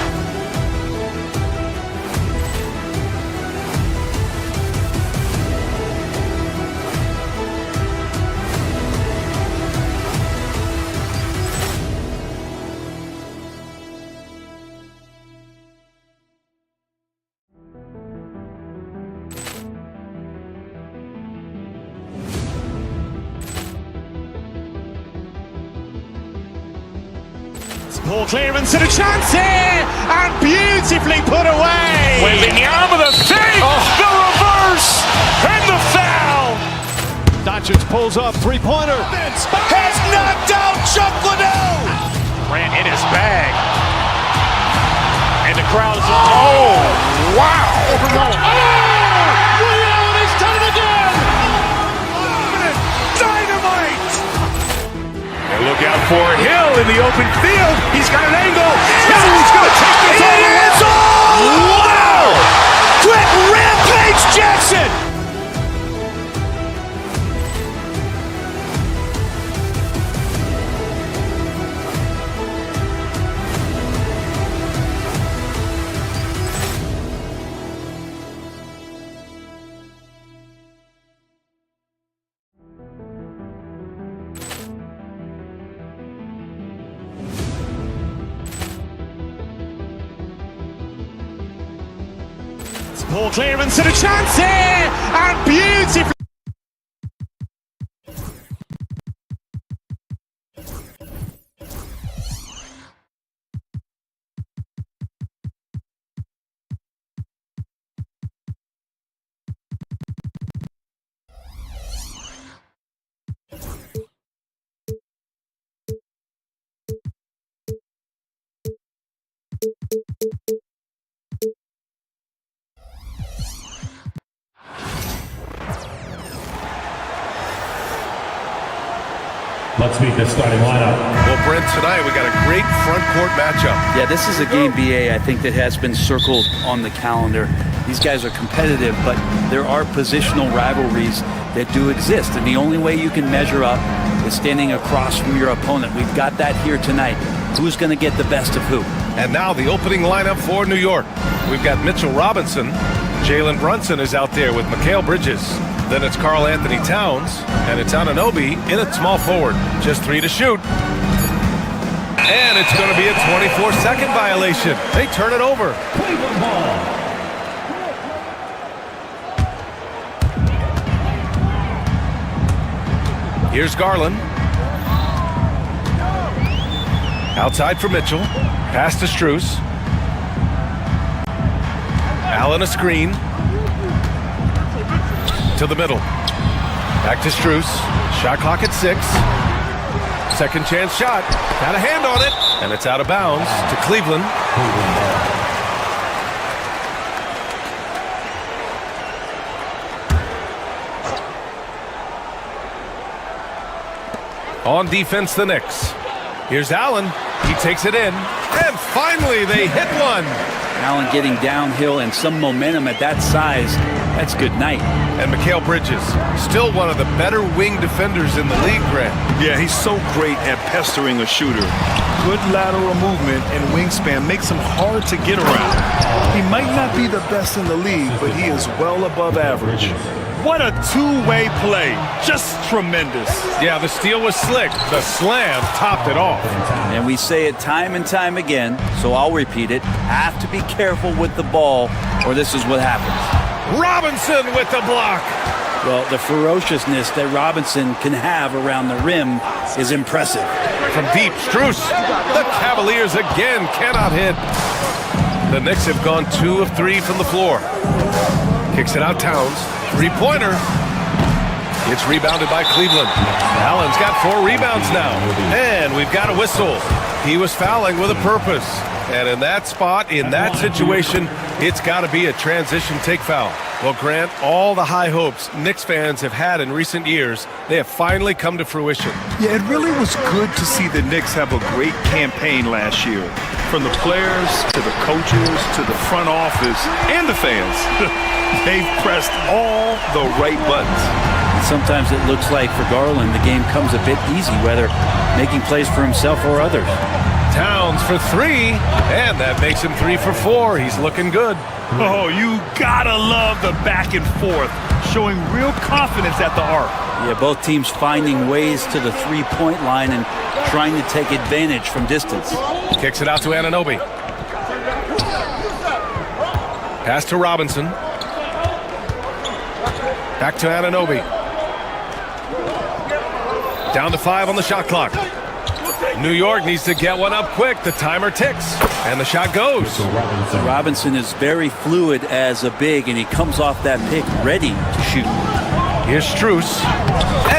Ball clearance and a chance here, and beautifully put away. Wembanyama the fake, the reverse, and the foul. Doncic pulls up, three-pointer. Has knocked out Chuck Liddell. Ran in his bag. And the crowd's wow. He's done it again. Dynamite. And look out for Hill in the open field. He's got an angle. Hill's going to take this all the way. Wow. Quick rampage Jackson. Ball clearance and a chance here, and beautifully. Let's meet the starting lineup. Well, Brent, tonight we got a great front court matchup. Yeah, this is a game, BA, I think that has been circled on the calendar. These guys are competitive, but there are positional rivalries that do exist, and the only way you can measure up is standing across from your opponent. We've got that here tonight. Who's going to get the best of who? And now the opening lineup for New York. We've got Mitchell Robinson. Jalen Brunson is out there with Mikal Bridges. Then it's Karl Anthony Towns, and it's Anunoby in at small forward. Just 3 to shoot. And it's going to be a 24-second violation. They turn it over. Cleveland ball. Here's Garland. Outside for Mitchell. Pass to Strus. Allen a screen. To the middle. Back to Strus. Shot clock at 6. Second chance shot. Got a hand on it. And it's out of bounds to Cleveland. On defense, the Knicks. Here's Allen. He takes it in. And finally, they hit one. Allen getting downhill and some momentum at that size. That's good night. And Mikal Bridges, still one of the better wing defenders in the league, Grant. Yeah, he's so great at pestering a shooter. Good lateral movement and wingspan makes him hard to get around. He might not be the best in the league, but he is well above average. What a two-way play. Just tremendous. Yeah, the steal was slick. The slam topped it off. And we say it time and time again, so I'll repeat it. Have to be careful with the ball, or this is what happens. Robinson with the block. Well, the ferociousness that Robinson can have around the rim is impressive. From deep, Strus. The Cavaliers again cannot hit. The Knicks have gone 2 of 3 from the floor. Kicks it out Towns. Three-pointer. It's rebounded by Cleveland. Allen's got 4 rebounds now. And we've got a whistle. He was fouling with a purpose. And in that spot, in that situation, it's got to be a transition take foul. Well, Grant, all the high hopes Knicks fans have had in recent years, they have finally come to fruition. Yeah, it really was good to see the Knicks have a great campaign last year. From the players, to the coaches, to the front office, and the fans. They've pressed all the right buttons. And sometimes it looks like for Garland, the game comes a bit easy, whether making plays for himself or others. Towns for 3, and that makes him 3 for 4. He's looking good. Oh, you gotta love the back and forth, showing real confidence at the arc. Yeah, both teams finding ways to the three-point line and trying to take advantage from distance. Kicks it out to Anunoby. Pass to Robinson. Back to Anunoby. Down to 5 on the shot clock. New York needs to get one up quick. The timer ticks, and the shot goes. Robinson is very fluid as a big, and he comes off that pick ready to shoot. Here's Strus,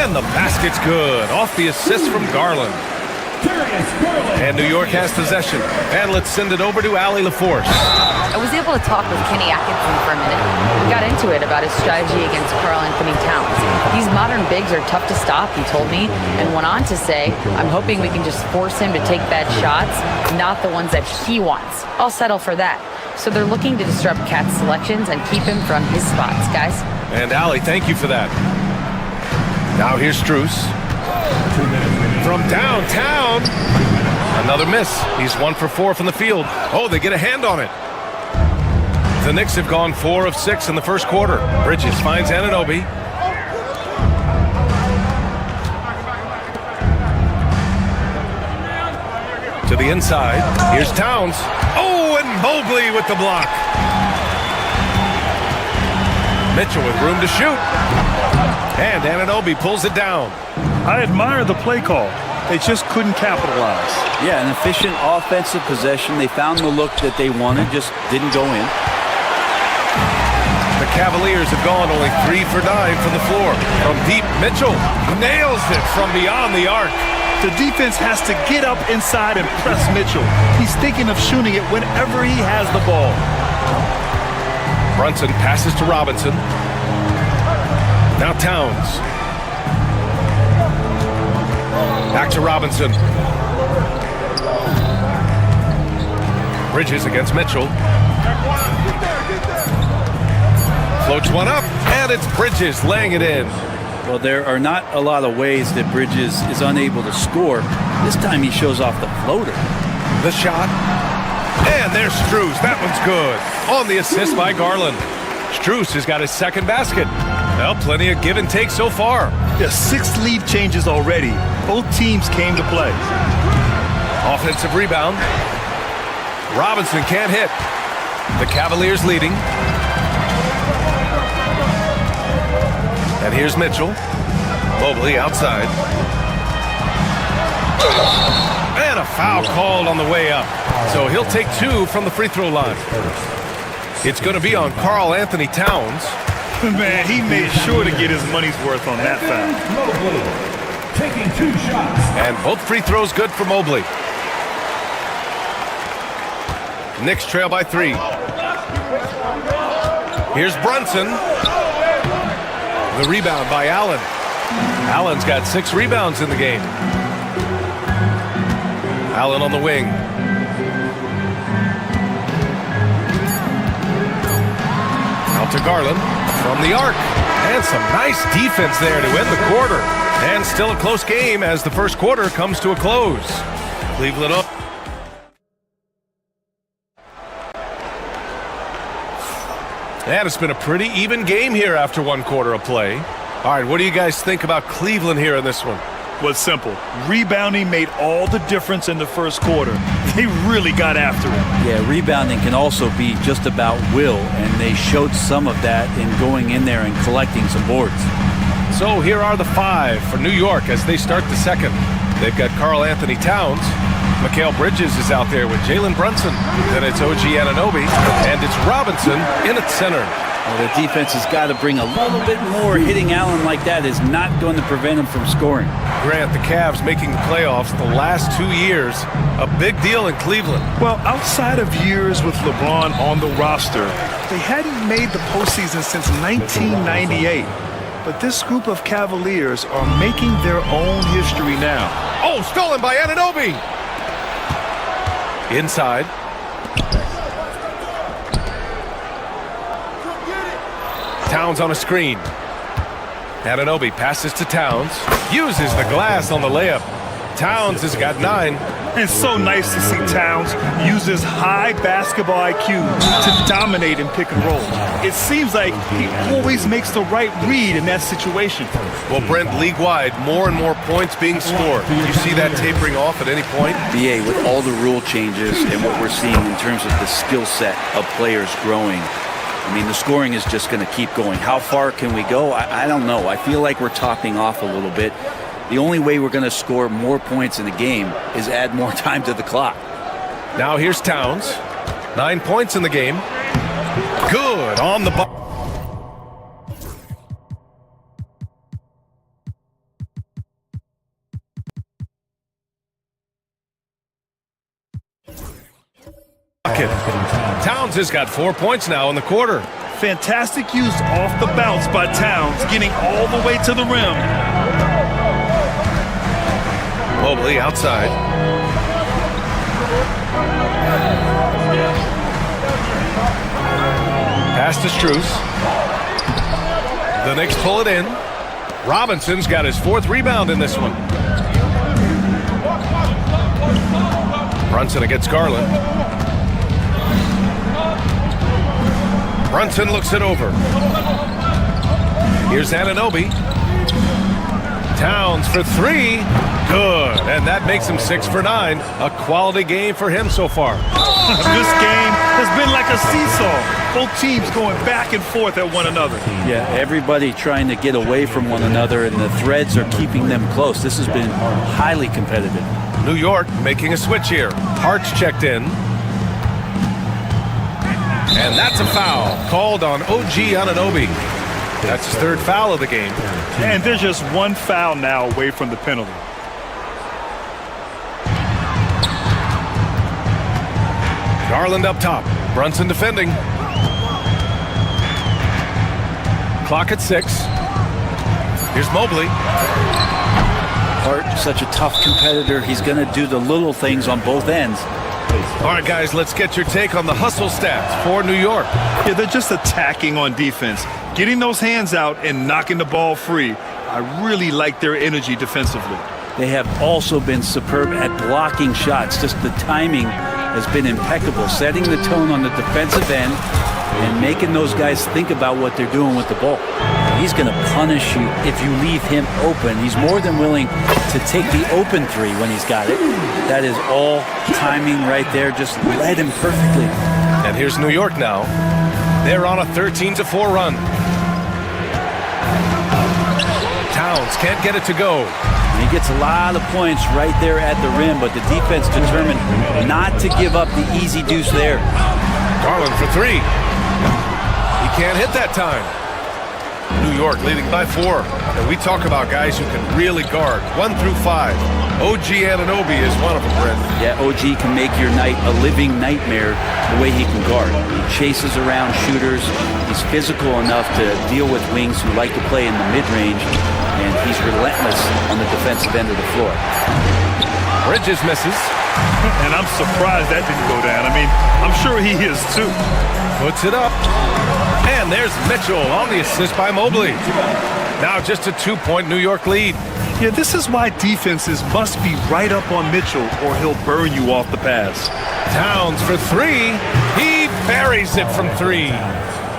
and the basket's good. Off the assist from Garland. And New York has possession. And let's send it over to Allie LaForce. I was able to talk with Kenny Atkinson for a minute. We got into it about his strategy against Karl Anthony Towns. These modern bigs are tough to stop, he told me, and went on to say, I'm hoping we can just force him to take bad shots, not the ones that he wants. I'll settle for that. So they're looking to disrupt Cat's selections and keep him from his spots, guys. And Allie, thank you for that. Now here's Strus. From downtown. Another miss. He's 1 for 4 from the field. Oh, they get a hand on it. The Knicks have gone 4 of 6 in the first quarter. Bridges finds Anunoby. To the inside. Here's Towns. Oh, and Mobley with the block. Mitchell with room to shoot. And Anunoby pulls it down. I admire the play call. They just couldn't capitalize. Yeah, an efficient offensive possession. They found the look that they wanted, just didn't go in. The Cavaliers have gone only 3 for 9 from the floor. From deep, Mitchell nails it from beyond the arc. The defense has to get up inside and press Mitchell. He's thinking of shooting it whenever he has the ball. Brunson passes to Robinson. Now Towns. Back to Robinson. Bridges against Mitchell. Floats one up, and it's Bridges laying it in. Well, there are not a lot of ways that Bridges is unable to score. This time he shows off the floater. The shot. And there's Strus. That one's good. On the assist by Garland. Strus has got his second basket. Well, plenty of give and take so far. There's 6 lead changes already. Both teams came to play. Offensive rebound. Robinson can't hit. The Cavaliers leading. And here's Mitchell. Mobley outside. And a foul called on the way up. So he'll take 2 from the free throw line. It's going to be on Karl Anthony Towns. Man, he made sure to get his money's worth on that foul. Mobley taking 2 shots. And both free throws good for Mobley. Knicks trail by 3. Here's Brunson. The rebound by Allen. Allen's got 6 rebounds in the game. Allen on the wing. Out to Garland from the arc. And some nice defense there to end the quarter. And still a close game as the first quarter comes to a close. Cleveland up. And it's been a pretty even game here after 1 quarter of play. All right, what do you guys think about Cleveland here in this one? Well, it's simple. Rebounding made all the difference in the first quarter. They really got after it. Yeah, rebounding can also be just about will, and they showed some of that in going in there and collecting some boards. So here are the 5 for New York as they start the second. They've got Karl Anthony Towns. Mikal Bridges is out there with Jalen Brunson. Then it's OG Anunoby. And it's Robinson in at center. Well, the defense has got to bring a little bit more. Hitting Allen like that is not going to prevent him from scoring. Grant, the Cavs making the playoffs the last 2 years. A big deal in Cleveland. Well, outside of years with LeBron on the roster, they hadn't made the postseason since 1998. But this group of Cavaliers are making their own history now. Oh, stolen by Anunoby. Inside. Towns on a screen. Anunoby passes to Towns. Uses the glass on the layup. Towns has got 9. It's so nice to see Towns use his high basketball IQ to dominate in pick and roll. It seems like he always makes the right read in that situation. Well, Brent, league-wide, more and more points being scored. Do you see that tapering off at any point? BA, with all the rule changes and what we're seeing in terms of the skill set of players growing, I mean, the scoring is just going to keep going. How far can we go? I don't know. I feel like we're topping off a little bit. The only way we're going to score more points in the game is add more time to the clock. Now here's Towns. 9 points in the game. Good on the bucket. Towns has got 4 points now in the quarter. Fantastic use off the bounce by Towns, getting all the way to the rim. Mobley outside. Pass to Strus. The Knicks pull it in. Robinson's got his 4th rebound in this one. Brunson against Garland. Brunson looks it over. Here's Anunoby. Towns for three. Good. And that makes him 6 for 9. A quality game for him so far. This game has been like a seesaw. Both teams going back and forth at one another. Yeah, everybody trying to get away from one another, and the threads are keeping them close. This has been highly competitive. New York making a switch here. Hart's checked in. And that's a foul called on OG Anunoby. That's his third foul of the game. And there's just one foul now away from the penalty. Garland up top. Brunson defending. Clock at 6. Here's Mobley. Hart, such a tough competitor. He's going to do the little things on both ends. All right, guys, let's get your take on the hustle stats for New York. Yeah, they're just attacking on defense, getting those hands out and knocking the ball free. I really like their energy defensively. They have also been superb at blocking shots. Just the timing has been impeccable, setting the tone on the defensive end and making those guys think about what they're doing with the ball. He's going to punish you if you leave him open. He's more than willing to take the open three when he's got it. That is all timing right there. Just led him perfectly. And here's New York now. They're on a 13-4 run. Towns can't get it to go. He gets a lot of points right there at the rim, but the defense determined not to give up the easy deuce there. Garland for three. He can't hit that time. New York leading by 4. And we talk about guys who can really guard 1 through 5. OG Anunoby is one of them, Brent. Yeah, OG can make your night a living nightmare the way he can guard. He chases around shooters. He's physical enough to deal with wings who like to play in the mid-range, and he's relentless on the defensive end of the floor. Bridges misses. And I'm surprised that didn't go down. I mean, I'm sure he is too. Puts it up. And there's Mitchell on the assist by Mobley. Now just a 2-point New York lead. Yeah, this is why defenses must be right up on Mitchell or he'll burn you off the pass. Towns for three. He buries it from 3.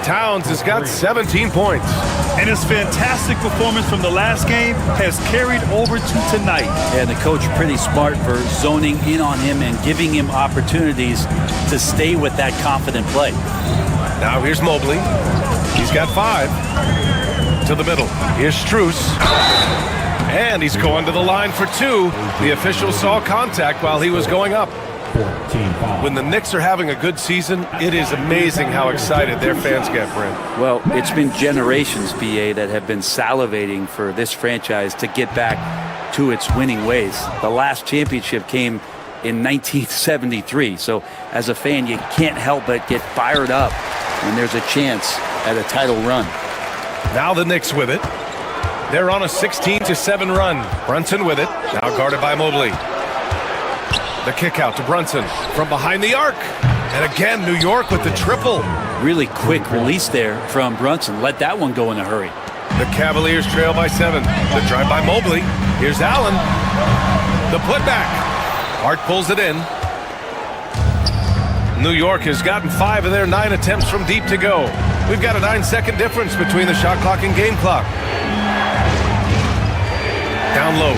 Towns has got 17 points. And his fantastic performance from the last game has carried over to tonight. And the coach pretty smart for zoning in on him and giving him opportunities to stay with that confident play. Now here's Mobley. He's got 5. To the middle. Here's Strus. And he's going to the line for 2. The official saw contact while he was going up. When the Knicks are having a good season, it is amazing how excited their fans get, Brent. Well, it's been generations, BA, that have been salivating for this franchise to get back to its winning ways. The last championship came in 1973, so as a fan, you can't help but get fired up when there's a chance at a title run. Now the Knicks with it. They're on a 16-7 run. Brunson with it, now guarded by Mobley. The kick out to Brunson from behind the arc. And again, New York with the triple. Really quick release there from Brunson. Let that one go in a hurry. The Cavaliers trail by 7. The drive by Mobley. Here's Allen. The putback. Hart pulls it in. New York has gotten 5 of their 9 attempts from deep to go. We've got a 9-second difference between the shot clock and game clock. Down low.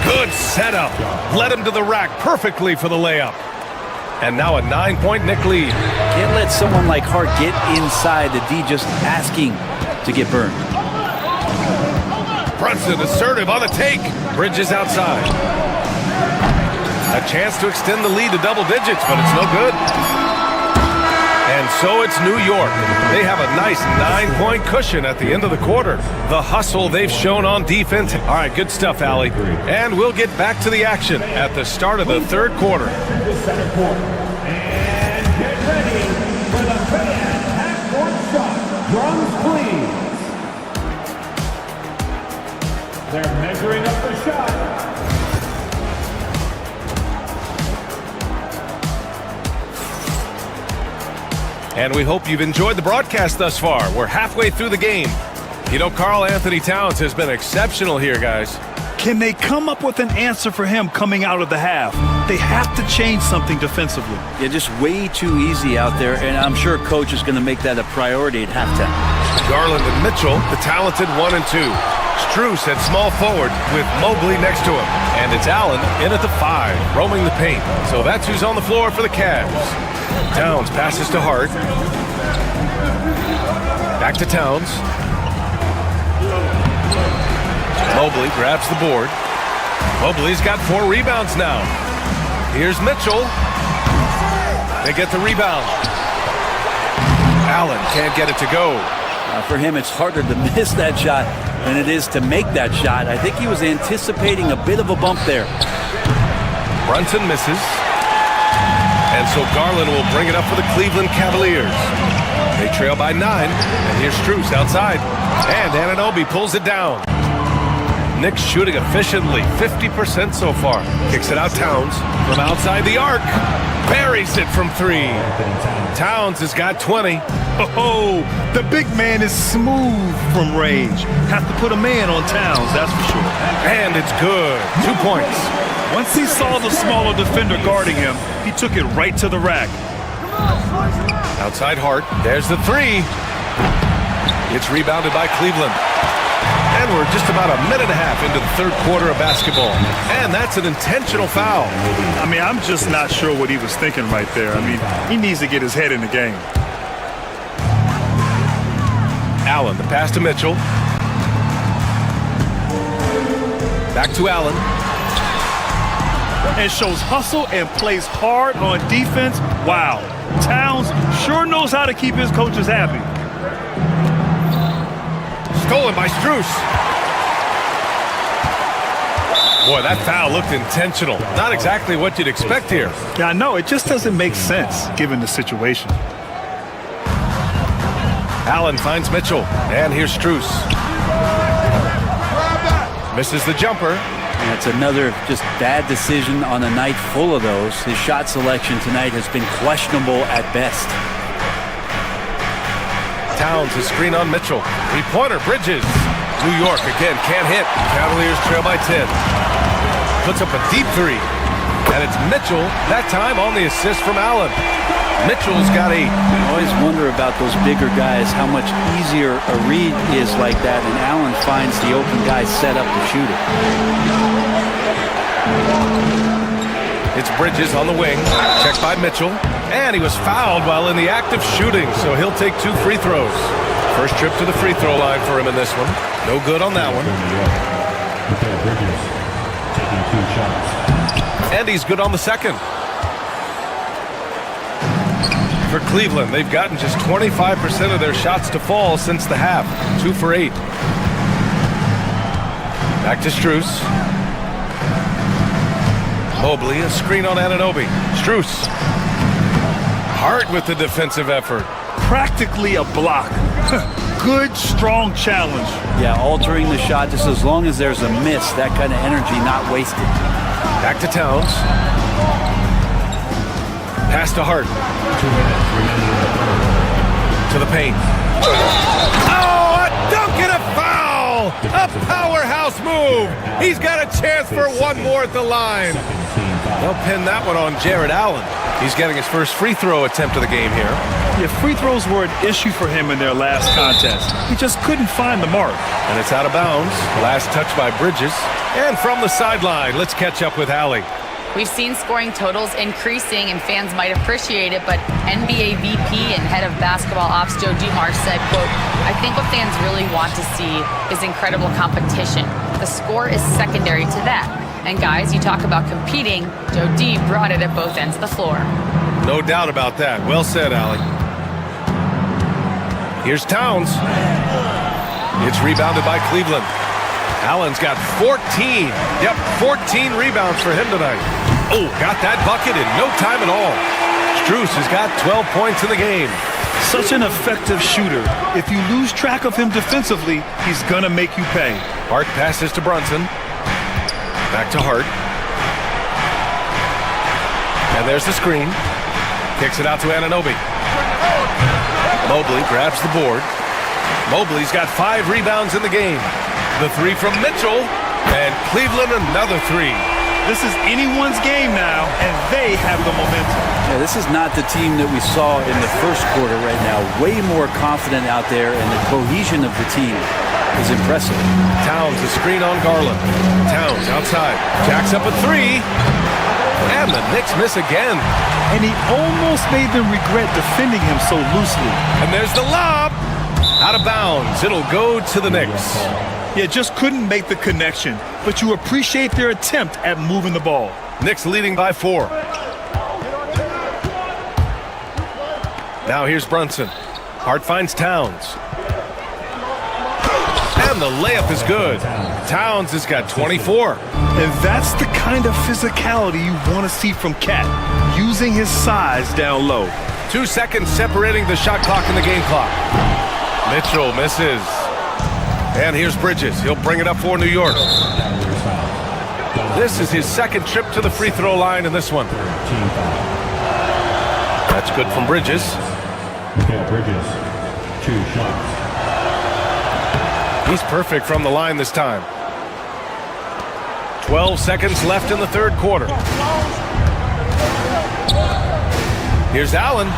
Good setup. Led him to the rack perfectly for the layup. And now a 9-point Knick lead. Can't let someone like Hart get inside. The D just asking to get burned. Brunson assertive on the take. Bridges outside. A chance to extend the lead to double digits, but it's no good. And so it's New York. They have a nice 9-point cushion at the end of the quarter. The hustle they've shown on defense. All right, good stuff, Allie. And we'll get back to the action at the start of the third quarter. And get ready for the fan half-court shot. Drums, please. They're measuring up the shot. And we hope you've enjoyed the broadcast thus far. We're halfway through the game. You know, Karl Anthony Towns has been exceptional here, guys. Can they come up with an answer for him coming out of the half? They have to change something defensively. Yeah, just way too easy out there, and I'm sure coach is going to make that a priority at halftime. Garland and Mitchell, the talented 1 and 2. Strus at small forward with Mobley next to him. And it's Allen in at the 5, roaming the paint. So that's who's on the floor for the Cavs. Towns passes to Hart. Back to Towns. Mobley grabs the board. Mobley's got 4 rebounds now. Here's Mitchell. They get the rebound. Allen can't get it to go. For him, it's harder to miss that shot than it is to make that shot. I think he was anticipating a bit of a bump there. Brunson misses. And so Garland will bring it up for the Cleveland Cavaliers. They trail by 9. And here's Strus outside. And Anunoby pulls it down. Knicks shooting efficiently, 50% so far. Kicks it out Towns from outside the arc. Buries it from 3. Towns has got 20. Oh, the big man is smooth from range. Have to put a man on Towns, that's for sure. And it's good. 2 points. Once he saw the smaller defender guarding him, he took it right to the rack. Outside Hart. There's the 3. It's rebounded by Cleveland. And we're just about a minute and a half into the third quarter of basketball. And that's an intentional foul. I mean, I'm just not sure what he was thinking right there. I mean, he needs to get his head in the game. Allen, the pass to Mitchell. Back to Allen. And shows hustle and plays hard on defense. Wow. Towns sure knows how to keep his coaches happy. Stolen by Strus. Boy, that foul looked intentional. Not exactly what you'd expect here. Yeah, I know. It just doesn't make sense given the situation. Allen finds Mitchell. And here's Strus. Misses the jumper. That's another just bad decision on a night full of those. His shot selection tonight has been questionable at best. Towns, a screen on Mitchell. 3-pointer, Bridges. New York again, can't hit. Cavaliers trail by 10. Puts up a deep 3. And it's Mitchell, that time on the assist from Allen. Mitchell's got 8. I always wonder about those bigger guys, how much easier a read is like that, and Allen finds the open guy set up to shoot it. It's Bridges on the wing, checked by Mitchell, and he was fouled while in the act of shooting, so he'll take 2 free throws. First trip to the free throw line for him in this one. No good on that one. And he's good on the second. For Cleveland, they've gotten just 25% of their shots to fall since the half. 2 for 8. Back to Strus. Mobley, a screen on Anunoby. Strus. Hart with the defensive effort. Practically a block. Good, strong challenge. Yeah, altering the shot just as long as there's a miss. That kind of energy not wasted. Back to Towns. Pass to Hart. To the paint. Oh, a dunk and a foul! A powerhouse move! He's got a chance for one more at the line. They'll pin that one on Jared Allen. He's getting his first free throw attempt of the game here. Yeah, free throws were an issue for him in their last contest. He just couldn't find the mark. And it's out of bounds. Last touch by Bridges. And from the sideline, let's catch up with Allie. We've seen scoring totals increasing, and fans might appreciate it, but NBA VP and head of basketball ops Joe Dumars said, quote, "I think what fans really want to see is incredible competition. The score is secondary to that. And guys, you talk about competing, Joe D brought it at both ends of the floor." No doubt about that. Well said, Allie. Here's Towns. It's rebounded by Cleveland. Allen's got 14. Yep, 14 rebounds for him tonight. Oh, got that bucket in no time at all. Strus has got 12 points in the game. Such an effective shooter. If you lose track of him defensively, he's gonna make you pay. Hart passes to Brunson. Back to Hart. And there's the screen. Kicks it out to Anunoby. Mobley grabs the board. Mobley's got 5 rebounds in the game. The 3 from Mitchell, and Cleveland another 3. This is anyone's game now, and they have the momentum. Yeah, this is not the team that we saw in the first quarter right now. Way more confident out there, and the cohesion of the team is impressive. Towns, a screen on Garland. Towns outside. Jacks up a three. And the Knicks miss again. And he almost made them regret defending him so loosely. And there's the lob. Out of bounds. It'll go to the Knicks. Yeah, just couldn't make the connection. But you appreciate their attempt at moving the ball. Knicks leading by 4. Now here's Brunson. Hart finds Towns. And the layup is good. Towns has got 24. And that's the kind of physicality you want to see from Cat, using his size down low. 2 seconds separating the shot clock and the game clock. Mitchell misses. And here's Bridges. He'll bring it up for New York. This is his second trip to the free throw line in this one. That's good from Bridges. Bridges, 2 shots. He's perfect from the line this time. 12 seconds left in the third quarter. Here's Allen.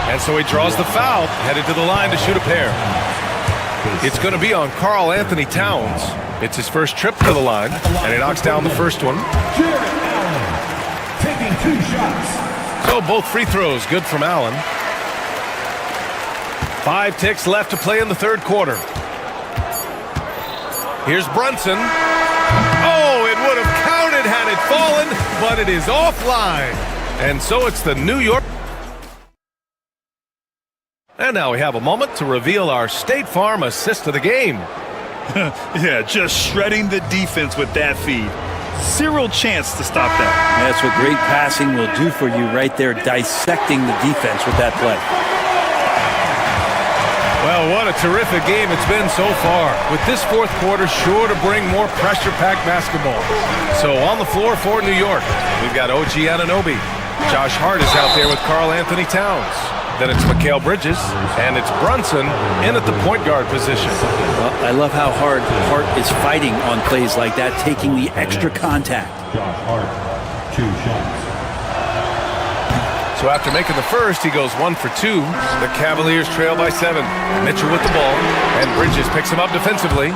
And so he draws the foul, headed to the line to shoot a pair. It's going to be on Karl Anthony Towns. It's his first trip to the line, and he knocks down the first one. Taking 2 shots. So both free throws good from Allen. 5 ticks left to play in the third quarter. Here's Brunson. Oh, it would have counted had it fallen, but it is offline. And so it's the New York. And now we have a moment to reveal our State Farm assist of the game. Yeah, just shredding the defense with that feed. Zero chance to stop that. That's what great passing will do for you right there, dissecting the defense with that play. Well, what a terrific game it's been so far. With this fourth quarter sure to bring more pressure-packed basketball. So on the floor for New York, we've got OG Anunoby. Josh Hart is out there with Karl Anthony Towns. Then it's Mikal Bridges, and it's Brunson in at the point guard position. Well, I love how hard Hart is fighting on plays like that, taking the extra contact. Josh Hart, 2 shots. So after making the first, he goes 1 for 2. The Cavaliers trail by 7. Mitchell with the ball, and Bridges picks him up defensively.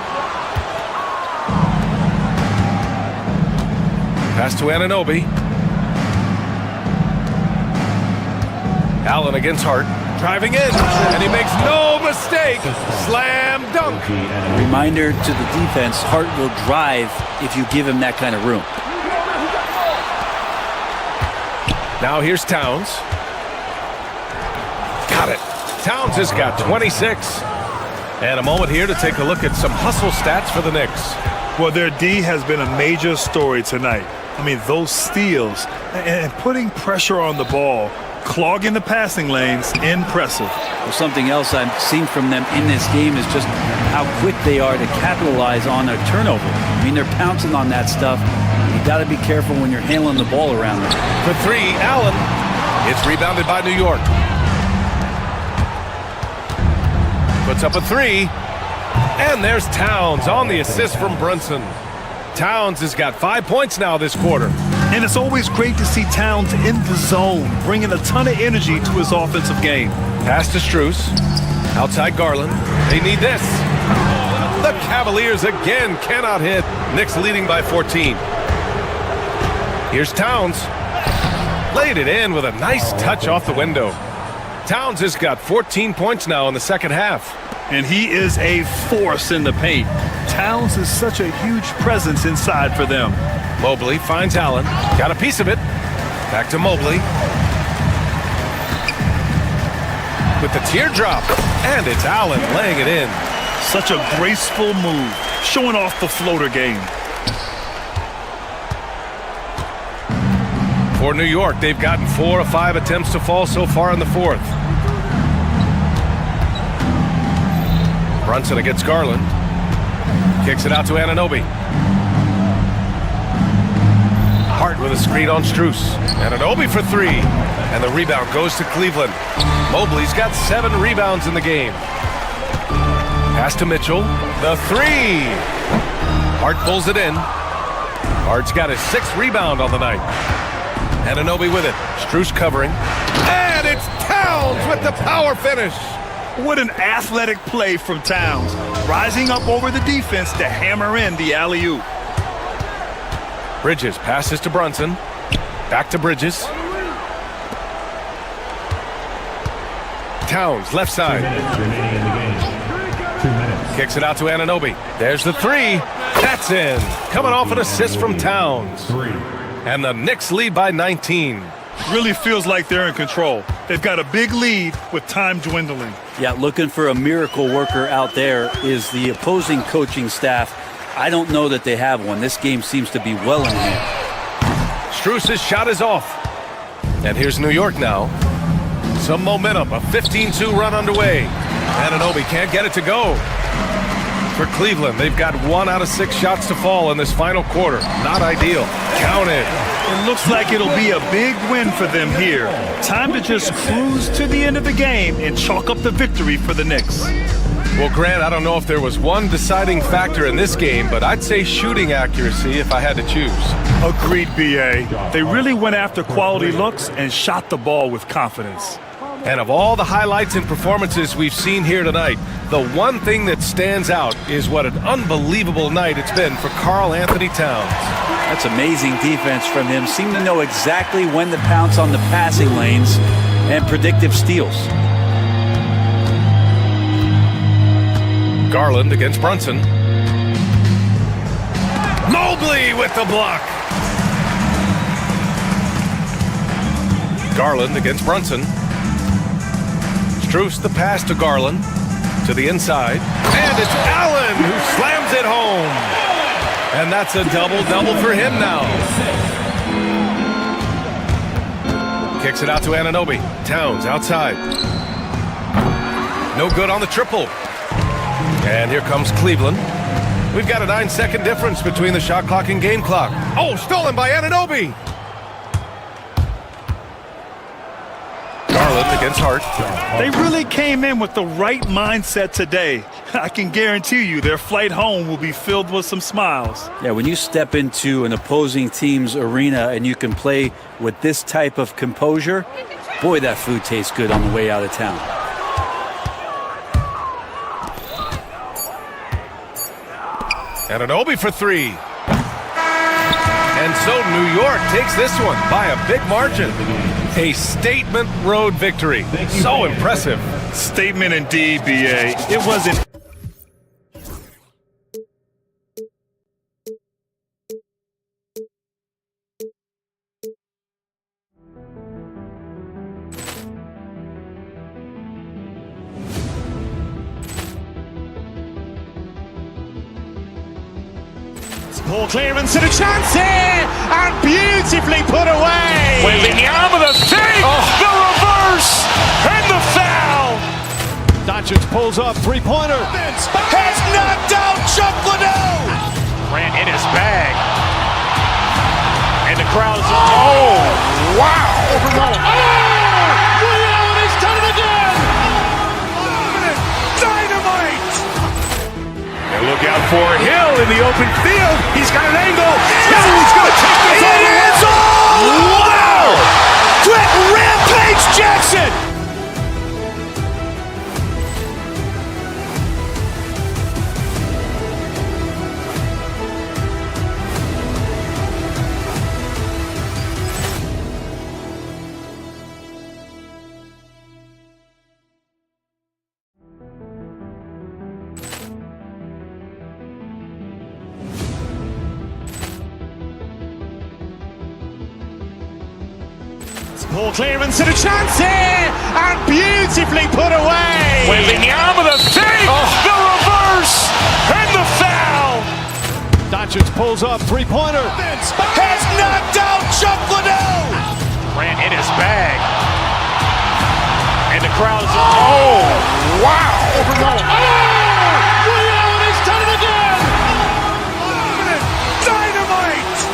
Pass to Anunoby. Allen against Hart, driving in, and he makes no mistake. Slam dunk. Reminder to the defense, Hart will drive if you give him that kind of room. Now here's Towns. Got it. Towns has got 26. And a moment here to take a look at some hustle stats for the Knicks. Well, their D has been a major story tonight. I mean, those steals and putting pressure on the ball, clogging the passing lanes, impressive. Well, something else I've seen from them in this game is just how quick they are to capitalize on a turnover. I mean, they're pouncing on that stuff. You got to be careful when you're handling the ball around them. For 3, Allen. It's rebounded by New York. Puts up a 3. And there's Towns on the assist from Brunson. Towns has got 5 points now this quarter. And it's always great to see Towns in the zone, bringing a ton of energy to his offensive game. Pass to Strus. Outside Garland. They need this. The Cavaliers again cannot hit. Knicks leading by 14. Here's Towns. Laid it in with a nice touch off the window. Towns has got 14 points now in the second half. And he is a force in the paint. Towns is such a huge presence inside for them. Mobley finds Allen. Got a piece of it. Back to Mobley. With the teardrop. And it's Allen laying it in. Such a graceful move, showing off the floater game. For New York, they've gotten 4 of 5 attempts to fall so far in the fourth. Brunson against Garland. Kicks it out to Anunoby. Hart with a screen on Strus. Anunoby for 3. And the rebound goes to Cleveland. Mobley's got 7 rebounds in the game. Pass to Mitchell. The 3. Hart pulls it in. Hart's got his 6th rebound on the night. Anunoby with it. Strus covering. And it's Towns with the power finish. What an athletic play from Towns, rising up over the defense to hammer in the alley-oop. Bridges passes to Brunson. Back to Bridges. Towns, left side. 2 minutes remaining in the game. 2 minutes. Kicks it out to Anunoby. There's the three. That's in. Coming off an assist from Towns. 3. And the Knicks lead by 19. Really feels like they're in control. They've got a big lead with time dwindling. Yeah, looking for a miracle worker out there is the opposing coaching staff. I don't know that they have one. This game seems to be well in hand. Strus's shot is off. And here's New York now. Some momentum, a 15-2 run underway. Anunoby can't get it to go. For Cleveland, they've got 1 out of 6 shots to fall in this final quarter. Not ideal. Counted. It looks like it'll be a big win for them here. Time to just cruise to the end of the game and chalk up the victory for the Knicks. Well, Grant, I don't know if there was one deciding factor in this game, but I'd say shooting accuracy if I had to choose. Agreed, B.A. They really went after quality looks and shot the ball with confidence. And of all the highlights and performances we've seen here tonight, the one thing that stands out is what an unbelievable night it's been for Karl Anthony Towns. That's amazing defense from him. Seemed to know exactly when to pounce on the passing lanes and predictive steals. Garland against Brunson. Mobley with the block. Garland against Brunson. Strus the pass to Garland. To the inside. And it's Allen who slams it home. And that's a double-double for him now. Kicks it out to Anunoby. Towns outside. No good on the triple. And here comes Cleveland. We've got a 9-second difference between the shot clock and game clock. Oh, stolen by Anunoby. Garland against Hart. They really came in with the right mindset today. I can guarantee you their flight home will be filled with some smiles. Yeah, when you step into an opposing team's arena and you can play with this type of composure, boy, that food tastes good on the way out of town. Anunoby for 3. And so New York takes this one by a big margin. A statement road victory. So impressive. Statement indeed, B.A. It wasn't. Poor clearance and a chance here, and beautifully put away. Wembanyama the fake, the reverse, and the foul. Doncic pulls up, three-pointer. Has knocked out Chuck Liddell. Ran in his bag. And the crowd is, oh, wow. Ray Allen has done it again. Dynamite. And look out for Hill in the open field. He's got an angle. He's going to take this all the way. Wow! Quick Rampage Jackson. Poor clearance and a chance here, and beautifully put away. Wembanyama the fake, the reverse, and the foul. Doncic pulls up, three-pointer. Has knocked out Chuck Liddell. Ran in his bag. And the crowd is, oh, wow. Ray Allen has done it again. Dynamite.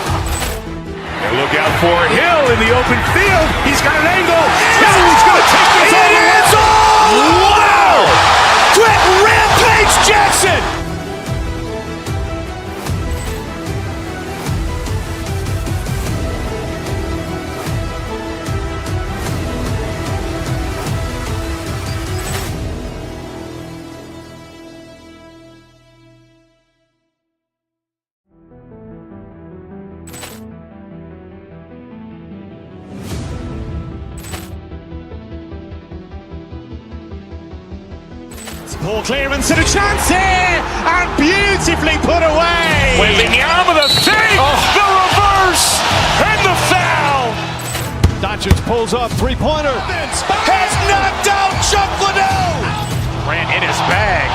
And look out for Hill in the open field. He's got an angle. He's going to take this all the way. Wow! Quick Rampage Jackson. Poor clearance and a chance here, and beautifully put away. Wembanyama the fake, the reverse, and the foul. Doncic pulls up, three-pointer. Has knocked out Chuck Liddell. Ran in his bag.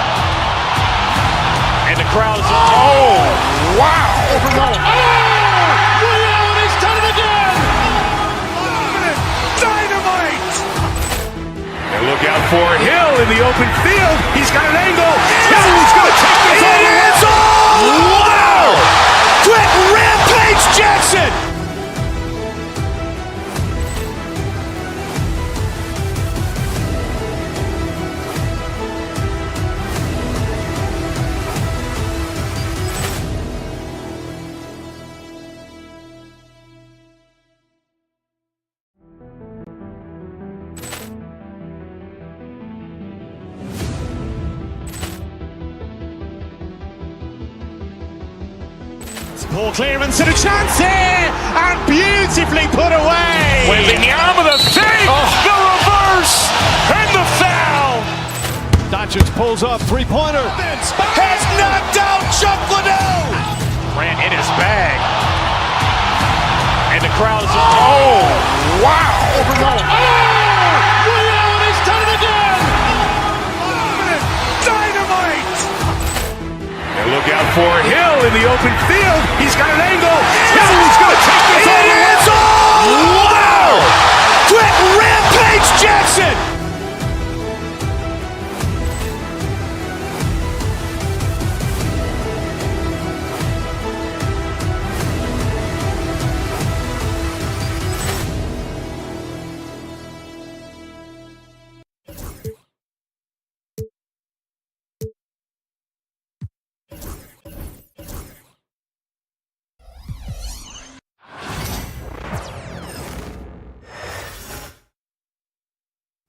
And the crowd is... Oh, wow. He's done it again. Dynamite. And look out for Hill in the open field. He's got an angle. Hill's going to take this all the way. Wow. Quick rampage Jackson. Poor clearance and a chance here, and beautifully put away. Wembanyama the fake, the reverse, and the foul. Doncic pulls up, three-pointer. Has knocked out Chuck Liddell. Ran in his bag. And the crowd is... Oh, wow. He's done it again. Dynamite. And look out for Hill in the open field. He's got an angle. Hill's going to take this all the way. Wow. Quick rampage Jackson.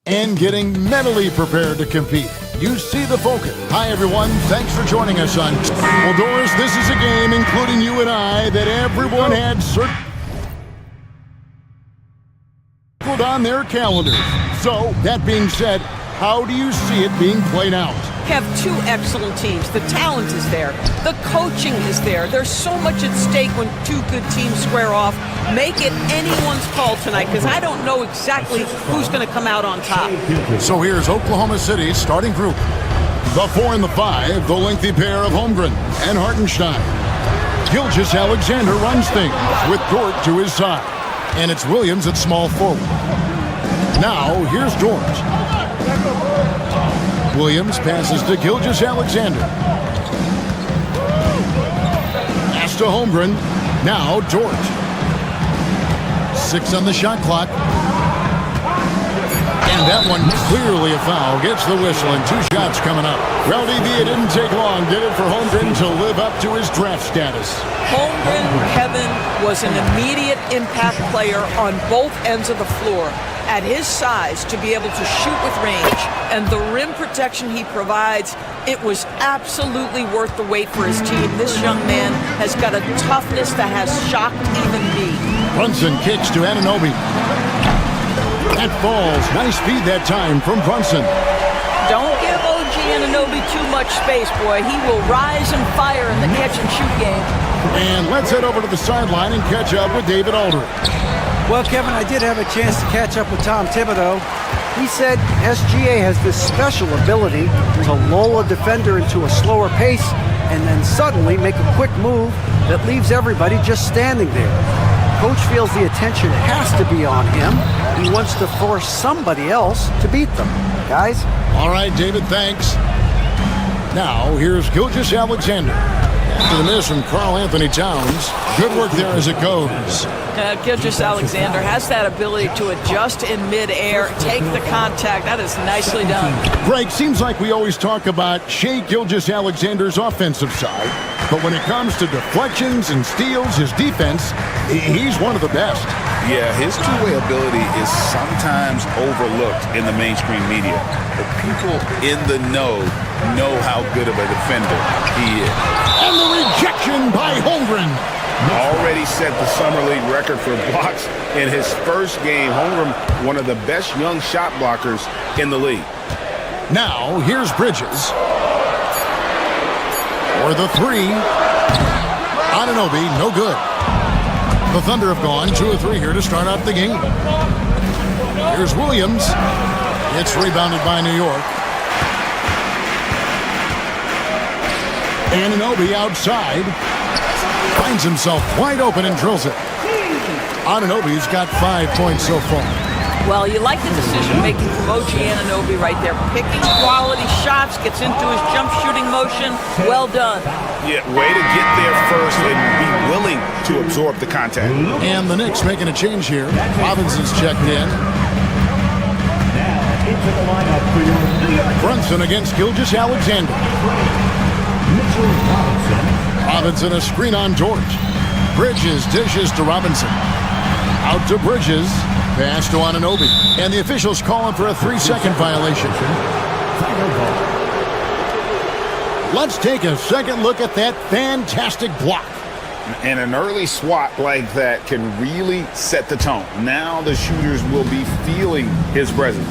And getting mentally prepared to compete. You see the focus. Hi, everyone. Thanks for joining us on... Well, Doris, this is a game, including you and I, that everyone had circled on their calendars. So, that being said, how do you see it being played out? Have two excellent teams. The talent is there. The coaching is there. There's so much at stake when two good teams square off. Make it anyone's call tonight, because I don't know exactly who's going to come out on top. So here's Oklahoma City's starting group. The 4 and the 5, the lengthy pair of Holmgren and Hartenstein. Gilgeous-Alexander runs things with Dort to his side. And it's Williams at small forward. Now, here's Dort. Williams passes to Gilgeous-Alexander. Pass to Holmgren. Now Dort. 6 on the shot clock. And that one clearly a foul. Gets the whistle and 2 shots coming up. Well, DB, it didn't take long, did it, for Holmgren to live up to his draft status? Holmgren, Kevin, was an immediate impact player on both ends of the floor. At his size, to be able to shoot with range and the rim protection he provides, it was absolutely worth the wait for his team. This young man has got a toughness that has shocked even me. Brunson kicks to Anunoby. That falls. Nice feed that time from Brunson. Don't give OG Anunoby too much space, boy. He will rise and fire in the catch-and-shoot game. And let's head over to the sideline and catch up with David Aldridge. Well, Kevin, I did have a chance to catch up with Tom Thibodeau. He said SGA has this special ability to lull a defender into a slower pace and then suddenly make a quick move that leaves everybody just standing there. Coach feels the attention has to be on him. He wants to force somebody else to beat them. Guys? All right, David, thanks. Now, here's Gilgeous-Alexander. After the miss from Karl Anthony Towns, good work there as it goes. Gilgeous-Alexander has that ability to adjust in midair, take the contact. That is nicely done. Greg, seems like we always talk about Shai Gilgeous-Alexander's offensive side, but when it comes to deflections and steals, his defense, he's one of the best. Yeah, his two-way ability is sometimes overlooked in the mainstream media, but people in the know how good of a defender he is. And the rejection by Holmgren. Already set the Summer League record for blocks in his first game. Holmgren, one of the best young shot blockers in the league. Now, here's Bridges. For the three. Anunoby, no good. The Thunder have gone 2 of 3 here to start out the game. Here's Williams. It's rebounded by New York. Anunoby outside. Finds himself wide open and drills it. Anunoby's got 5 points so far. Well, you like the decision-making from OG Anunoby right there. Picking quality shots, gets into his jump shooting motion. Well done. Yeah, way to get there first and be willing to absorb the contact. And the Knicks making a change here. Robinson's checked in. Now into the lineup for your New York Brunson against Gilgeous-Alexander. Mitchell Robinson. Robinson a screen on George. Bridges dishes to Robinson. Out to Bridges. Pass to Anunoby. And the officials calling for a 3-second violation. Let's take a second look at that fantastic block. And an early swat like that can really set the tone. Now the shooters will be feeling his presence.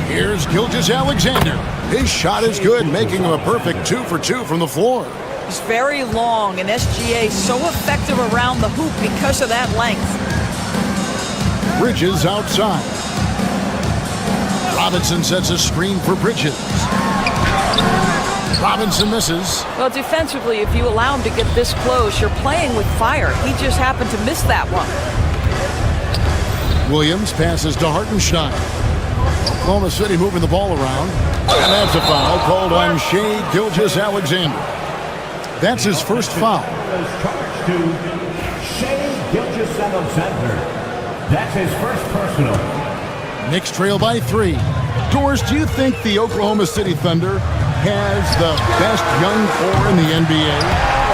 Here's Gilgeous-Alexander. His shot is good, making him a perfect 2 for 2 from the floor. He's very long, and SGA so effective around the hoop because of that length. Bridges outside. Robinson sets a screen for Bridges. Robinson misses. Well, defensively, if you allow him to get this close, you're playing with fire. He just happened to miss that one. Williams passes to Hartenstein. Oklahoma City moving the ball around. And that's a foul called on Shai Gilgeous-Alexander. That's his first foul. Charged to Shai Gilgeous-Alexander. That's his first personal. Knicks trail by 3. Doors, do you think the Oklahoma City Thunder has the best young core in the NBA?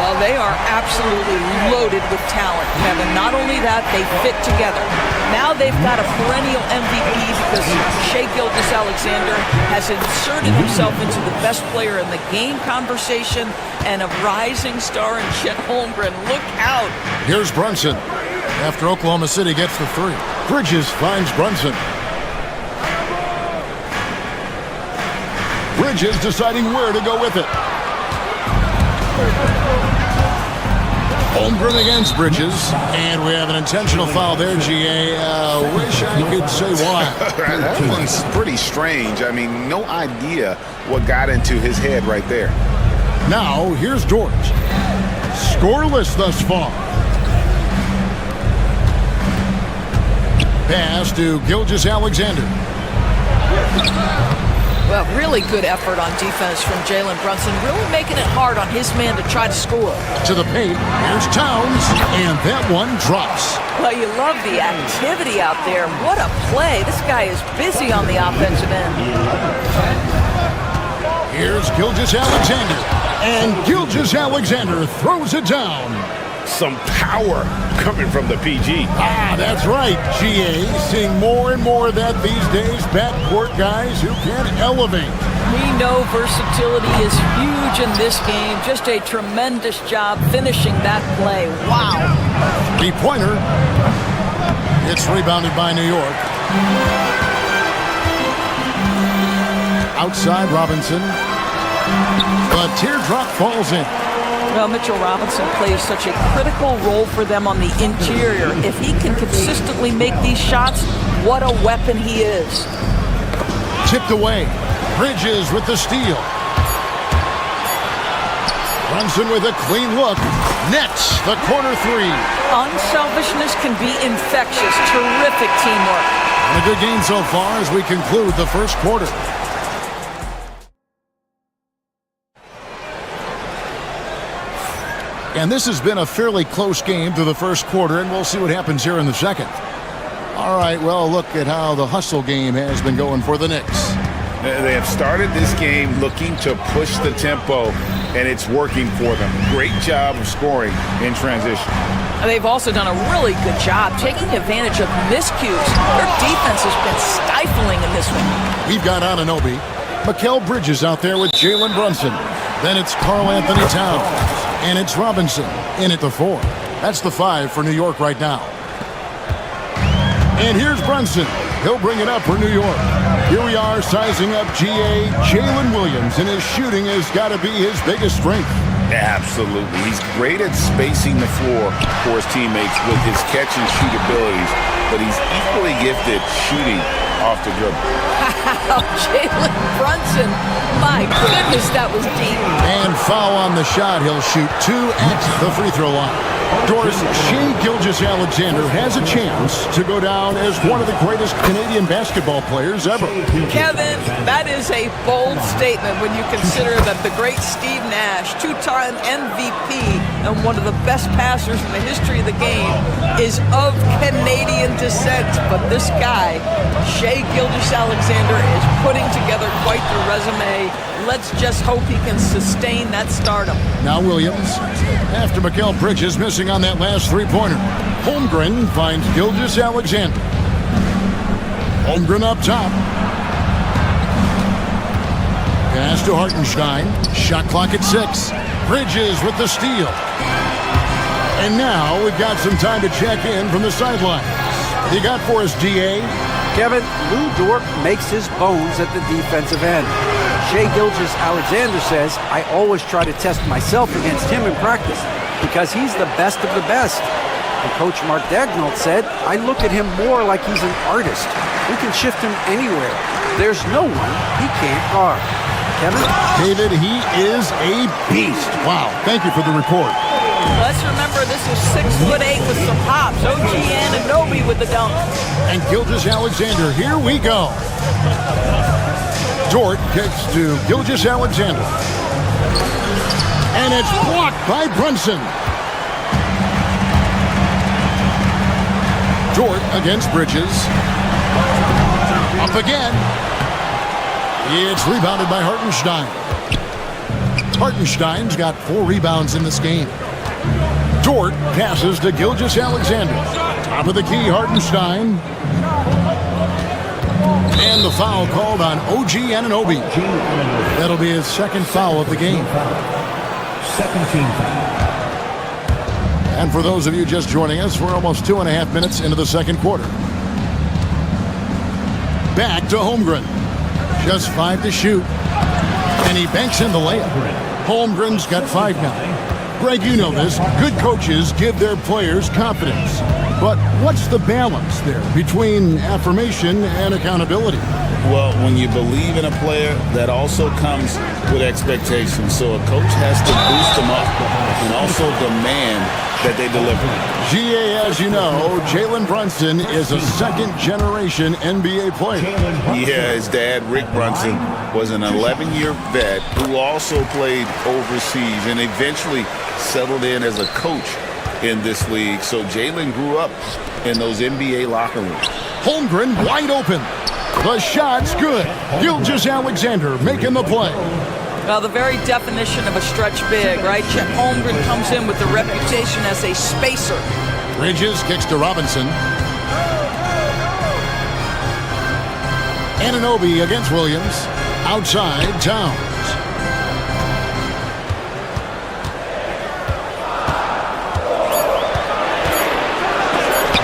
Well, they are absolutely loaded with talent, Kevin. Not only that, they fit together. Now they've got a perennial MVP because Shai Gilgeous-Alexander has inserted himself into the best player in the game conversation and a rising star in Chet Holmgren. Look out. Here's Brunson. After Oklahoma City gets the 3. Bridges finds Brunson. Bridges deciding where to go with it. Holmgren against Bridges. And we have an intentional foul there, GA. Wish I could say why. That one's pretty strange. I mean, no idea what got into his head right there. Now, here's George. Scoreless thus far. Pass to Gilgeous-Alexander. Well, really good effort on defense from Jalen Brunson, really making it hard on his man to try to score. To the paint, here's Towns, and that one drops. Well, you love the activity out there. What a play. This guy is busy on the offensive end. Here's Gilgeous-Alexander, and Gilgeous-Alexander throws it down. Some power coming from the PG. Ah, that's right, GA. Seeing more and more of that these days. Backcourt guys who can elevate. We know versatility is huge in this game. Just a tremendous job finishing that play. Wow. 3-pointer. It's rebounded by New York. Outside Robinson. The teardrop falls in. Well, Mitchell Robinson plays such a critical role for them on the interior. If he can consistently make these shots, what a weapon he is. Tipped away. Bridges with the steal. Brunson with a clean look. Nets the corner 3. Unselfishness can be infectious. Terrific teamwork. And a good game so far as we conclude the first quarter. And this has been a fairly close game through the first quarter, and we'll see what happens here in the second. All right, well, look at how the hustle game has been going for the Knicks. They have started this game looking to push the tempo, and it's working for them. Great job of scoring in transition. They've also done a really good job taking advantage of miscues. Their defense has been stifling in this one. We've got Anunoby. Mikal Bridges out there with Jalen Brunson. Then it's Karl Anthony Towns. And it's Robinson in at the 4. That's the 5 for New York right now. And here's Brunson. He'll bring it up for New York. Here we are sizing up GA. Jalen Williams, and his shooting has got to be his biggest strength. Absolutely. He's great at spacing the floor for his teammates with his catch and shoot abilities, but he's equally gifted shooting off the dribble. Wow, Jalen Brunson. My goodness, that was deep. And foul on the shot. He'll shoot 2 at the free throw line. Doris, Shai Gilgeous-Alexander has a chance to go down as one of the greatest Canadian basketball players ever. Kevin, that is a bold statement when you consider that the great Steve Nash, two-time MVP and one of the best passers in the history of the game, is of Canadian descent. But this guy, Shai Gilgeous-Alexander, is putting together quite the resume. Let's just hope he can sustain that stardom. Now Williams, after Mikal Bridges missing on that last three-pointer. Holmgren finds Gilgeous-Alexander. Holmgren up top. Pass to Hartenstein. Shot clock at 6. Bridges with the steal. And now we've got some time to check in from the sidelines. What you got for us, DA? Kevin, Lou Dort makes his bones at the defensive end. Shai Gilgeous-Alexander says, I always try to test myself against him in practice because he's the best of the best. And Coach Mark Daigneault said, I look at him more like he's an artist. We can shift him anywhere. There's no one he can't guard. Kevin? David, he is a beast. Wow, thank you for the report. Let's remember this is 6'8" with some hops. OG Anunoby with the dunk. And Gilgeous-Alexander, here we go. Dort kicks to Gilgeous-Alexander. And it's blocked by Brunson. Dort against Bridges. Up again. It's rebounded by Hartenstein. Hartenstein's got 4 rebounds in this game. Dort passes to Gilgeous-Alexander. Top of the key, Hartenstein. And the foul called on OG Anunoby. That'll be his second foul of the game. Second team foul. And for those of you just joining us, we're almost 2.5 minutes into the second quarter. Back to Holmgren. Just 5 to shoot. And he banks in the layup. Holmgren's got 5 now. Greg, you know this. Good coaches give their players confidence. But what's the balance there between affirmation and accountability? Well, when you believe in a player, that also comes with expectations. So a coach has to boost them up and also demand that they deliver. GA, as you know, Jalen Brunson is a second-generation NBA player. Yeah, his dad, Rick Brunson, was an 11-year vet who also played overseas and eventually settled in as a coach in this league. So Jalen grew up in those NBA locker rooms. Holmgren wide open. The shot's good. Gilgeous-Alexander making the play. Well, the very definition of a stretch big, right? Chet Holmgren comes in with the reputation as a spacer. Bridges kicks to Robinson. Anunoby against Williams. Outside, Towns.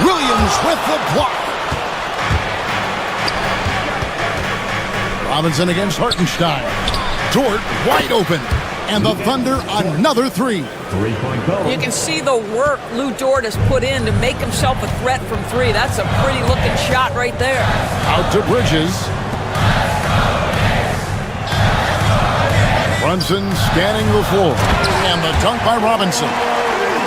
Williams with the block. Robinson against Hartenstein. Dort wide open. And the Thunder another 3. You can see the work Lou Dort has put in to make himself a threat from 3. That's a pretty looking shot right there. Out to Bridges. Brunson scanning the floor. And the dunk by Robinson.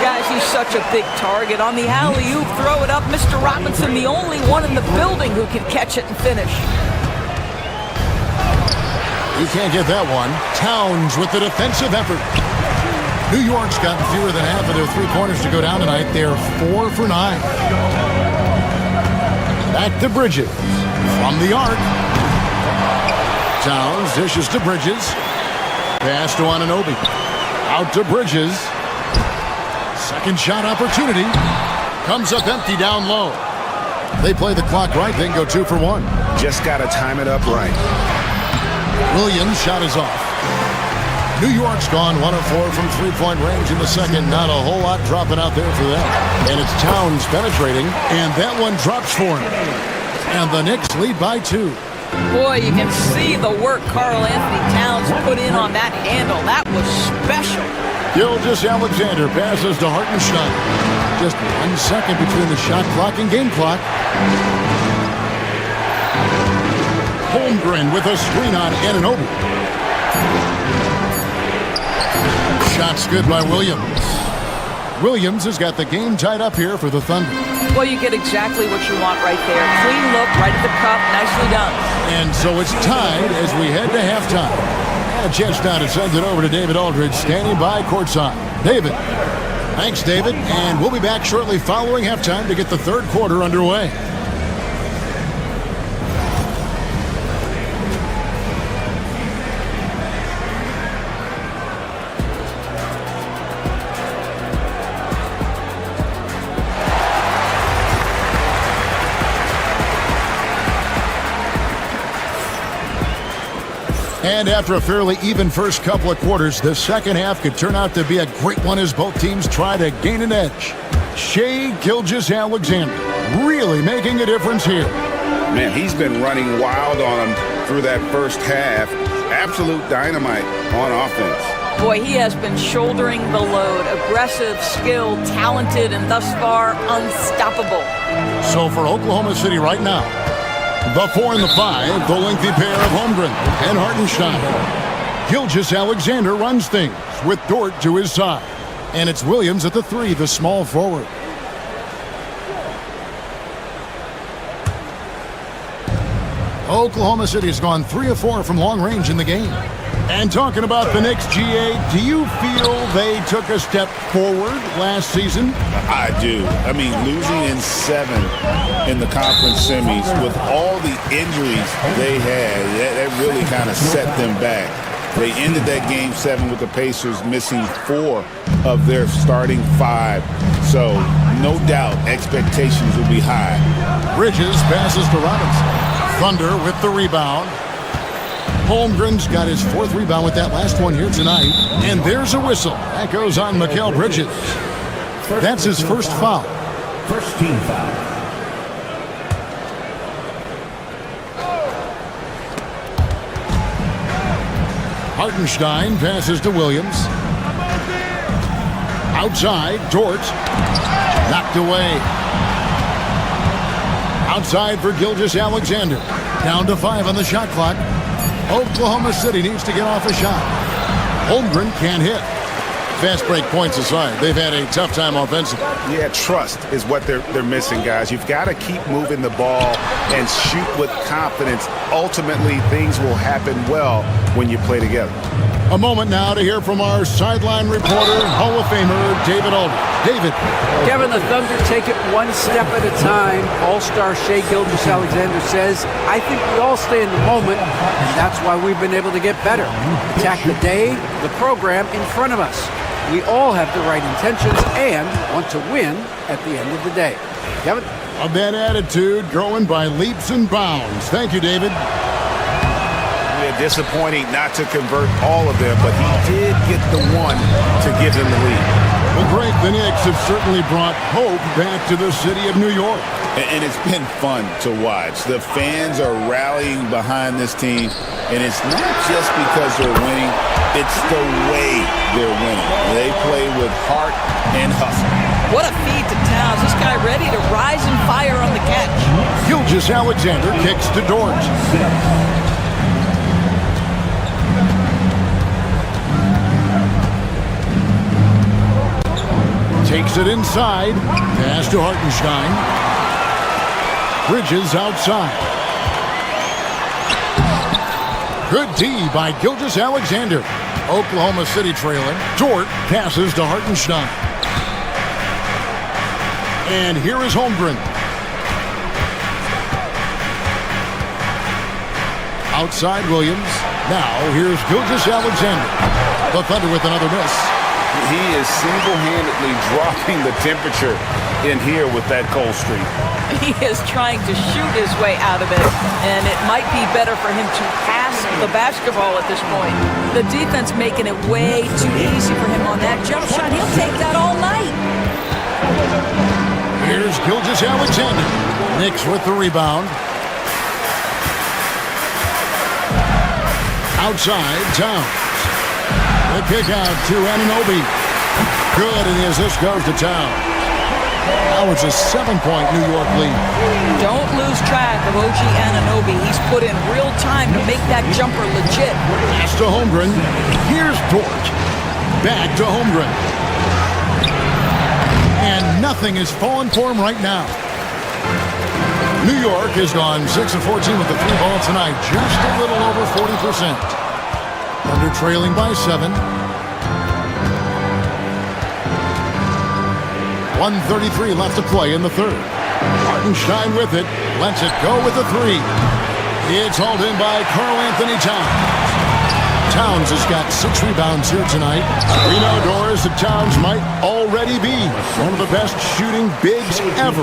Guys, he's such a big target. On the alley-oop, throw it up. Mr. Robinson, the only one in the building who can catch it and finish. He can't get that one. Towns with the defensive effort. New York's gotten fewer than half of their three-pointers to go down tonight. They're 4 for 9. Back to Bridges. From the arc. Towns dishes to Bridges. Pass to Anunoby. Out to Bridges. Second shot opportunity. Comes up empty down low. They play the clock right. They can go 2 for 1. Just got to time it up right. Williams' shot is off. New York's gone 1 of 4 from three-point range in the second. Not a whole lot dropping out there for them. And it's Towns penetrating, and that one drops for him. And the Knicks lead by 2. Boy, you can see the work Karl Anthony Towns put in on that handle. That was special. Gilgeous-Alexander passes to Hartenstein. Just 1 second between the shot clock and game clock. Holmgren with a screen on Anunoby. Shots good by Williams. Williams has got the game tied up here for the Thunder. Well, you get exactly what you want right there. Clean look, right at the cup, nicely done. And so it's tied as we head to halftime. And a chance now to send it over to David Aldridge, standing by courtside. David. Thanks, David. And we'll be back shortly following halftime to get the third quarter underway. And after a fairly even first couple of quarters, the second half could turn out to be a great one as both teams try to gain an edge. Shai Gilgeous-Alexander really making a difference here. Man, he's been running wild on him through that first half. Absolute dynamite on offense. Boy, he has been shouldering the load. Aggressive, skilled, talented, and thus far unstoppable. So for Oklahoma City right now, the 4 and the 5, the lengthy pair of Holmgren and Hartenstein. Gilgeous-Alexander runs things with Dort to his side. And it's Williams at the 3, the small forward. Oklahoma City has gone 3 of 4 from long range in the game. And talking about the Knicks, GA, do you feel they took a step forward last season? I do. I mean, losing in 7 in the conference semis with all the injuries they had, that really kind of set them back. They ended that game 7 with the Pacers missing 4 of their starting 5. So, no doubt, expectations will be high. Bridges passes to Robinson. Thunder with the rebound. Holmgren's got his 4th rebound with that last one here tonight. And there's a whistle. That goes on Mikal Bridges. That's his first foul. First team foul. Hartenstein passes to Williams. Outside, Dort. Knocked away. Outside for Gilgeous-Alexander. Down to 5 on the shot clock. Oklahoma City needs to get off a shot. Holmgren can't hit. Fast break points aside, they've had a tough time offensively. Yeah, trust is what they're missing, guys. You've got to keep moving the ball and shoot with confidence. Ultimately, things will happen well when you play together. A moment now to hear from our sideline reporter, Hall of Famer David Aldridge. David. Kevin, the Thunder take it one step at a time. All-star Shai Gilgeous-Alexander says, I think we all stay in the moment, and that's why we've been able to get better. Attack the day, the program in front of us. We all have the right intentions and want to win at the end of the day. Kevin? A bad attitude growing by leaps and bounds. Thank you, David. Disappointing not to convert all of them, but he did get the one to give him the lead. Well, Greg, the Knicks have certainly brought hope back to the city of New York. And it's been fun to watch. The fans are rallying behind this team, and it's not just because they're winning, it's the way they're winning. They play with heart and hustle. What a feed to Towns. This guy ready to rise and fire on the catch. Gilgeous-Alexander kicks to Dort. Takes it inside. Pass to Hartenstein. Bridges outside. Good D by Gilgeous-Alexander. Oklahoma City trailing. Dort passes to Hartenstein. And here is Holmgren. Outside Williams. Now here's Gilgeous-Alexander. The Thunder with another miss. He is single-handedly dropping the temperature in here with that cold streak. He is trying to shoot his way out of it, and it might be better for him to pass the basketball at this point. The defense making it way too easy for him on that jump shot. He'll take that all night. Here's Gilgeous-Alexander. Knicks with the rebound. Outside, Towns. The kick out to Anunoby. Good, and the assist goes to Towns. Now it's a 7-point New York lead. Don't lose track of OG Anunoby. He's put in real time to make that jumper legit. Pass to Holmgren. Here's Dort. Back to Holmgren. And nothing is falling for him right now. New York has gone 6 of 14 with the three ball tonight. Just a little over 40%. Thunder trailing by 7. 1:33 left to play in the third. Hartenstein with it. Lets it go with a 3. It's hauled in by Karl-Anthony Towns. Towns has got 6 rebounds here tonight. We know, Doris, that Towns might already be one of the best shooting bigs ever.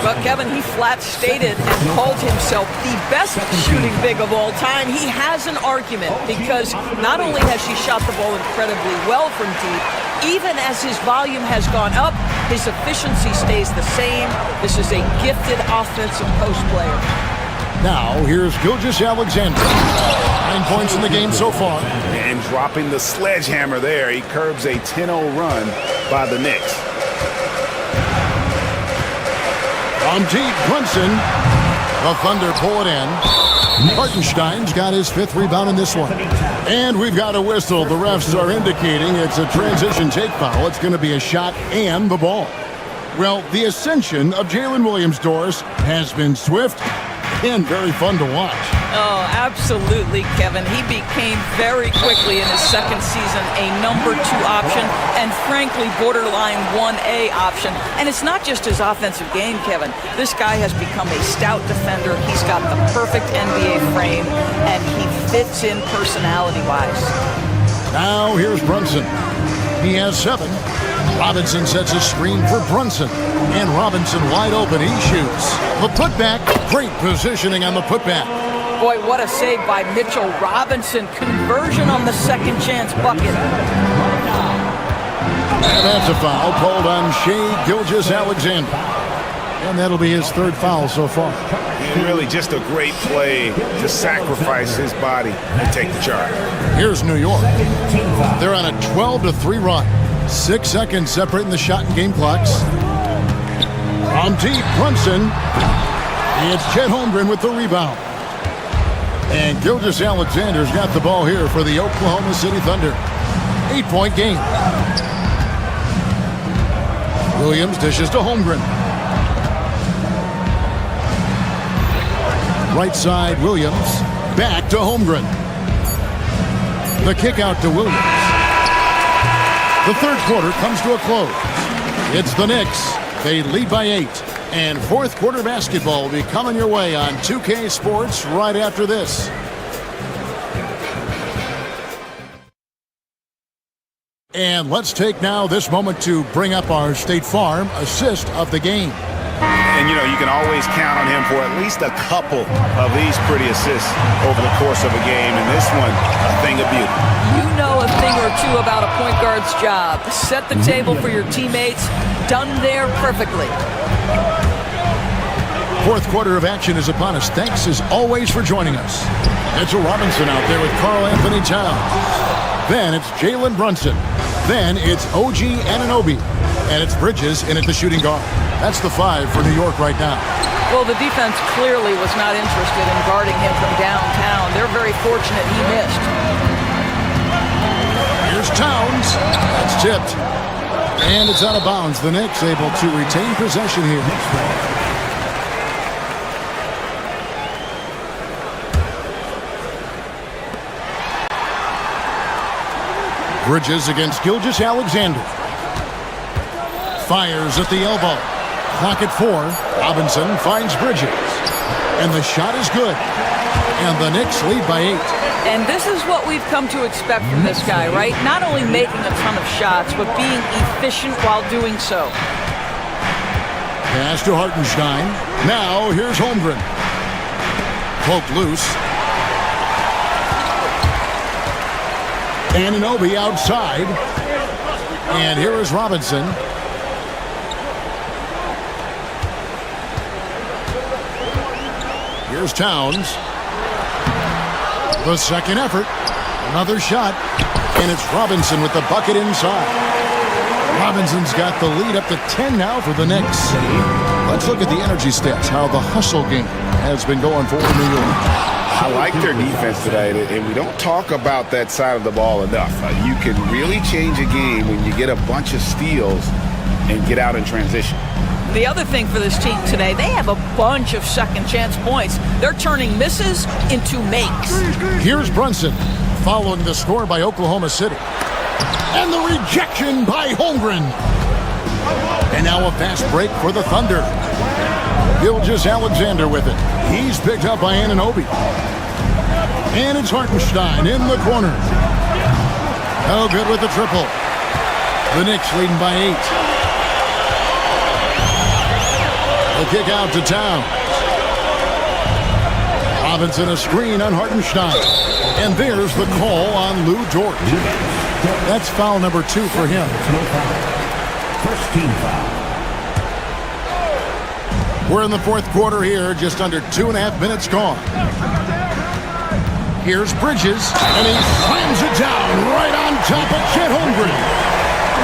But Kevin, he flat stated and called himself the best shooting big of all time. He has an argument because not only has he shot the ball incredibly well from deep, even as his volume has gone up, his efficiency stays the same. This is a gifted offensive post player. Now, here's Gilgeous-Alexander. 9 points in the game so far. And dropping the sledgehammer there, he curbs a 10-0 run by the Knicks. From deep, Brunson. The Thunder pull it in. Hartenstein's got his 5th rebound in this one. And we've got a whistle. The refs are indicating it's a transition take foul. It's going to be a shot and the ball. Well, the ascension of Jalen Williams, Doris, has been swift and very fun to watch. Oh, absolutely, Kevin. He became very quickly in his second season a number 2 option and frankly borderline 1A option. And it's not just his offensive game, Kevin. This guy has become a stout defender. He's got the perfect NBA frame and he fits in personality-wise. Now here's Brunson. He has 7. Robinson sets a screen for Brunson. And Robinson wide open. He shoots. The putback. Great positioning on the putback. Boy, what a save by Mitchell Robinson. Conversion on the second chance bucket. And that's a foul called on Shai Gilgeous-Alexander. And that'll be his 3rd foul so far. And really just a great play to sacrifice his body and take the charge. Here's New York. They're on a 12-3 run. 6 seconds separating the shot and game clocks. From deep, Brunson. It's Chet Holmgren with the rebound. And Gilgeous-Alexander's got the ball here for the Oklahoma City Thunder. 8-point game. Williams dishes to Holmgren. Right side, Williams. Back to Holmgren. The kick out to Williams. The third quarter comes to a close. It's the Knicks. They lead by 8. And fourth quarter basketball will be coming your way on 2K Sports right after this. And let's take now this moment to bring up our State Farm assist of the game. And, you know, you can always count on him for at least a couple of these pretty assists over the course of a game. And this one, a thing of beauty. You know a thing or two about a point guard's job. Set the table for your teammates. Done there perfectly. Fourth quarter of action is upon us. Thanks as always for joining us. Mitchell Robinson out there with Karl-Anthony Towns. Then it's Jalen Brunson. Then it's OG Anunoby. And it's Bridges in at the shooting guard. That's the 5 for New York right now. Well, the defense clearly was not interested in guarding him from downtown. They're very fortunate he missed. Here's Towns. That's tipped. And it's out of bounds. The Knicks able to retain possession here. Bridges against Gilgeous-Alexander. Fires at the elbow. Clock at 4. Robinson finds Bridges. And the shot is good. And the Knicks lead by 8. And this is what we've come to expect from this guy, right? Not only making a ton of shots, but being efficient while doing so. Pass to Hartenstein. Now here's Holmgren. Poke loose. Anunoby outside. And here is Robinson. Here's Towns. The second effort. Another shot, and it's Robinson with the bucket inside. Robinson's got the lead up to 10 now for the Knicks. Let's look at the energy stats, how the hustle game has been going for New York. I like their defense tonight, and we don't talk about that side of the ball enough. You can really change a game when you get a bunch of steals and get out in transition. The other thing for this team today, they have a bunch of second chance points. They're turning misses into makes. Here's Brunson following the score by Oklahoma City. And the rejection by Holmgren. And now a fast break for the Thunder. Gilgeous-Alexander with it. He's picked up by Anunoby. And it's Hartenstein in the corner. No good with the triple. The Knicks leading by 8. The kick out to Towns. Robinson a screen on Hartenstein. And there's the call on Lou Dort. That's foul number 2 for him. First team foul. We're in the fourth quarter here, just under 2.5 minutes gone. Here's Bridges, and he slams it down right on top of Chet Holmgren.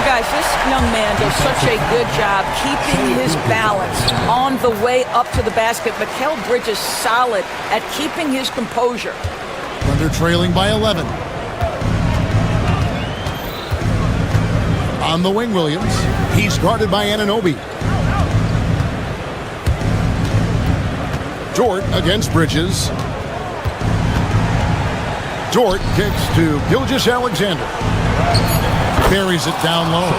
Guys, this young man does such a good job keeping his balance on the way up to the basket. Mikal Bridges solid at keeping his composure. Thunder trailing by 11. On the wing, Williams. He's guarded by Anunoby. Dort against Bridges. Dort kicks to Gilgeous-Alexander. Buries it down low.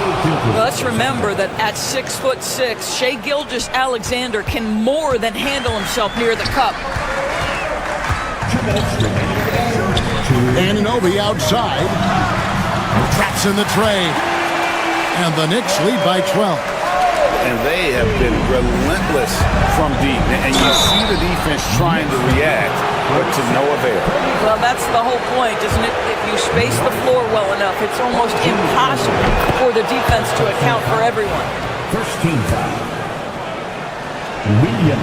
Well, let's remember that at 6'6", Shai Gilgeous-Alexander can more than handle himself near the cup. Anunoby outside. Traps in the tray. And the Knicks lead by 12. And they have been relentless from deep. And you see the defense trying to react, but to no avail. Well, that's the whole point, isn't it? If you space the floor well enough, it's almost impossible for the defense to account for everyone. First team foul. Williams.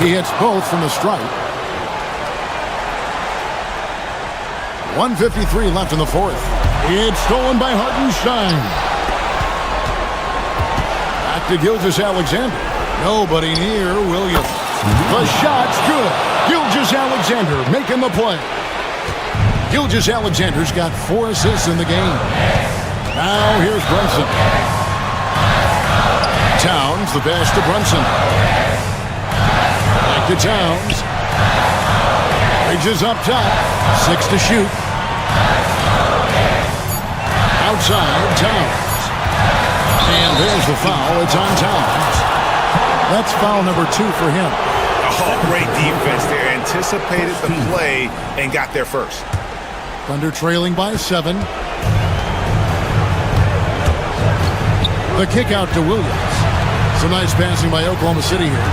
He hits both from the stripe. 1:53 left in the fourth. It's stolen by Hartenstein. Back to Gilgeous-Alexander. Nobody near Williams. The shot's good. Gilgeous-Alexander making the play. Gilgeous-Alexander's got 4 assists in the game. Now here's Brunson. Towns, the pass to Brunson. Back to Towns. Bridges up top. 6 to shoot. Outside, Towns. And there's the foul. It's on Towns. That's foul number 2 for him. Oh, great defense there. Anticipated the play and got there first. Thunder trailing by 7. The kick out to Williams. Some nice passing by Oklahoma City here.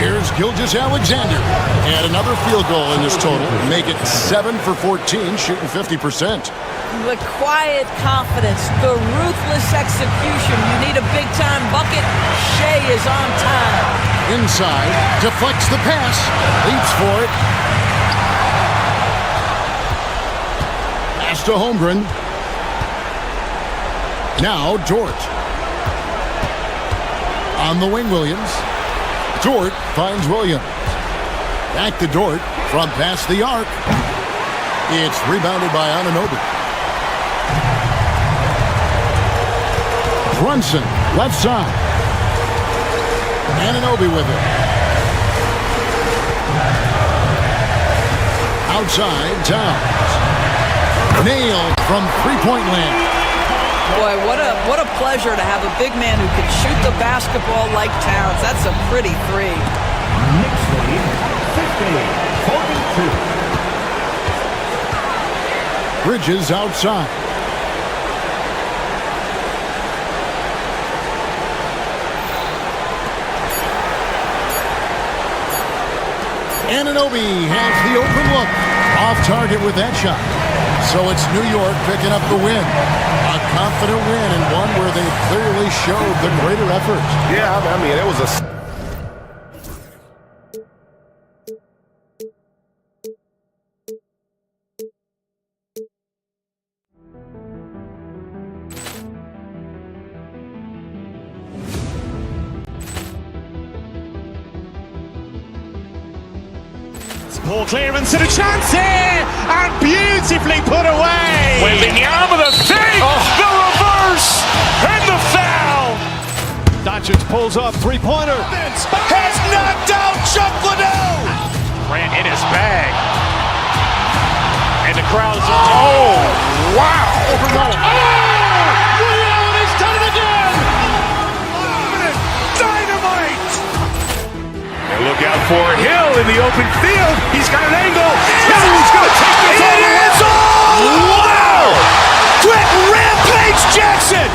Here's Gilgeous-Alexander. And another field goal in this total. Make it 7 for 14, shooting 50%. The quiet confidence, the ruthless execution. You need a big-time bucket. Shai is on time. Inside, deflects the pass, leaps for it. Pass to Holmgren. Now Dort. On the wing, Williams. Dort finds Williams. Back to Dort from past the arc. It's rebounded by Anunoby. Brunson, left side. Anunoby with it. Outside, Towns. Nailed from three-point land. Boy, what a pleasure to have a big man who can shoot the basketball like Towns. That's a pretty 3. Knicks lead 50-42. Bridges outside. Anunoby has the open look. Off target with that shot. So it's New York picking up the win. A confident win and one where they clearly showed the greater effort. Yeah, I mean, it was a Poor clearance and a chance here, and beautifully put away. Wembanyama the fake, the reverse, and the foul. Doncic pulls up, three-pointer. Has knocked out Chuck Liddell. Grant in his bag. And the crowd is, oh, wow. Ray Allen has done it again. Dynamite. And look out for Hill in the open field. He's got an angle. He's going to take this all the way. Wow. Quick rampage Jackson.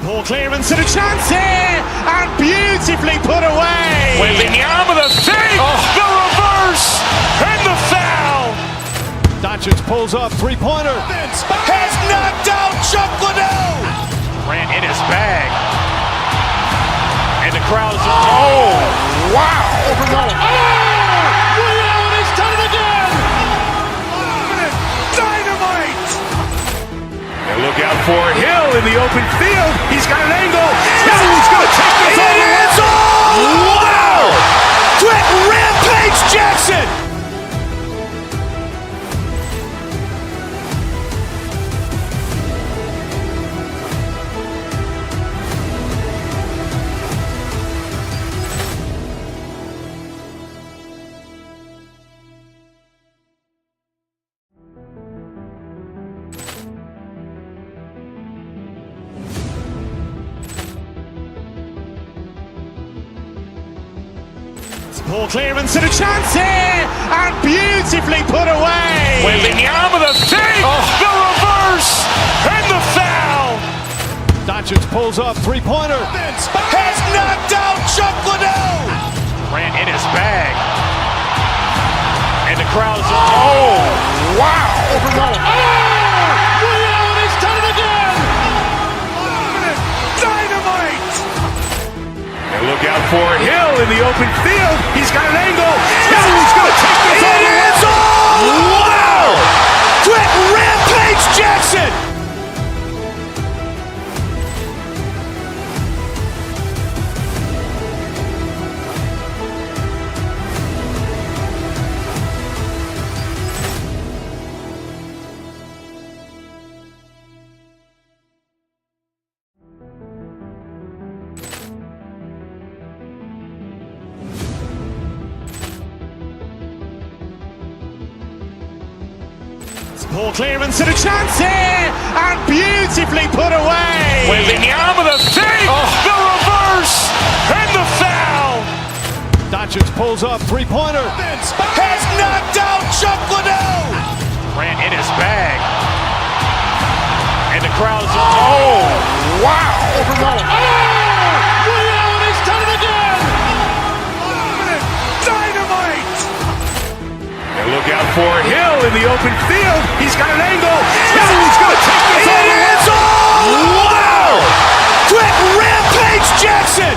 Poor clearance and a chance here, and beautifully put away. Wembanyama the fake, the reverse, and the foul. Doncic pulls up, three-pointer. Has knocked out Chuck Liddell. Grant in his bag. And the crowd is, oh, wow. Ray Allen has done it again. Dynamite. And look out for Hill in the open field. He's got an angle. He's going to take this all the way. Wow. Quick rampage Jackson. Poor clearance and a chance here, and beautifully put away. Wembanyama the fake, the reverse, and the foul. Doncic pulls up, three-pointer. Has knocked out Chuck Liddell. Grant in his bag. And the crowd is, oh, wow. Ray Allen has done it again. Dynamite. And look out for Hill in the open field. He's got an angle. He's going to take this all the way. Wow. Quick rampage Jackson. Poor clearance and a chance here, and beautifully put away. Wembanyama the fake, the reverse, and the foul. Doncic pulls up, three-pointer. Has knocked out Chuck Liddell. Grant in his bag. And the crowd is, oh, wow. Ray Allen has done it again. Dynamite. And look out for Hill in the open field. He's got an angle. He's going to take this all the way. Wow. Quick rampage Jackson.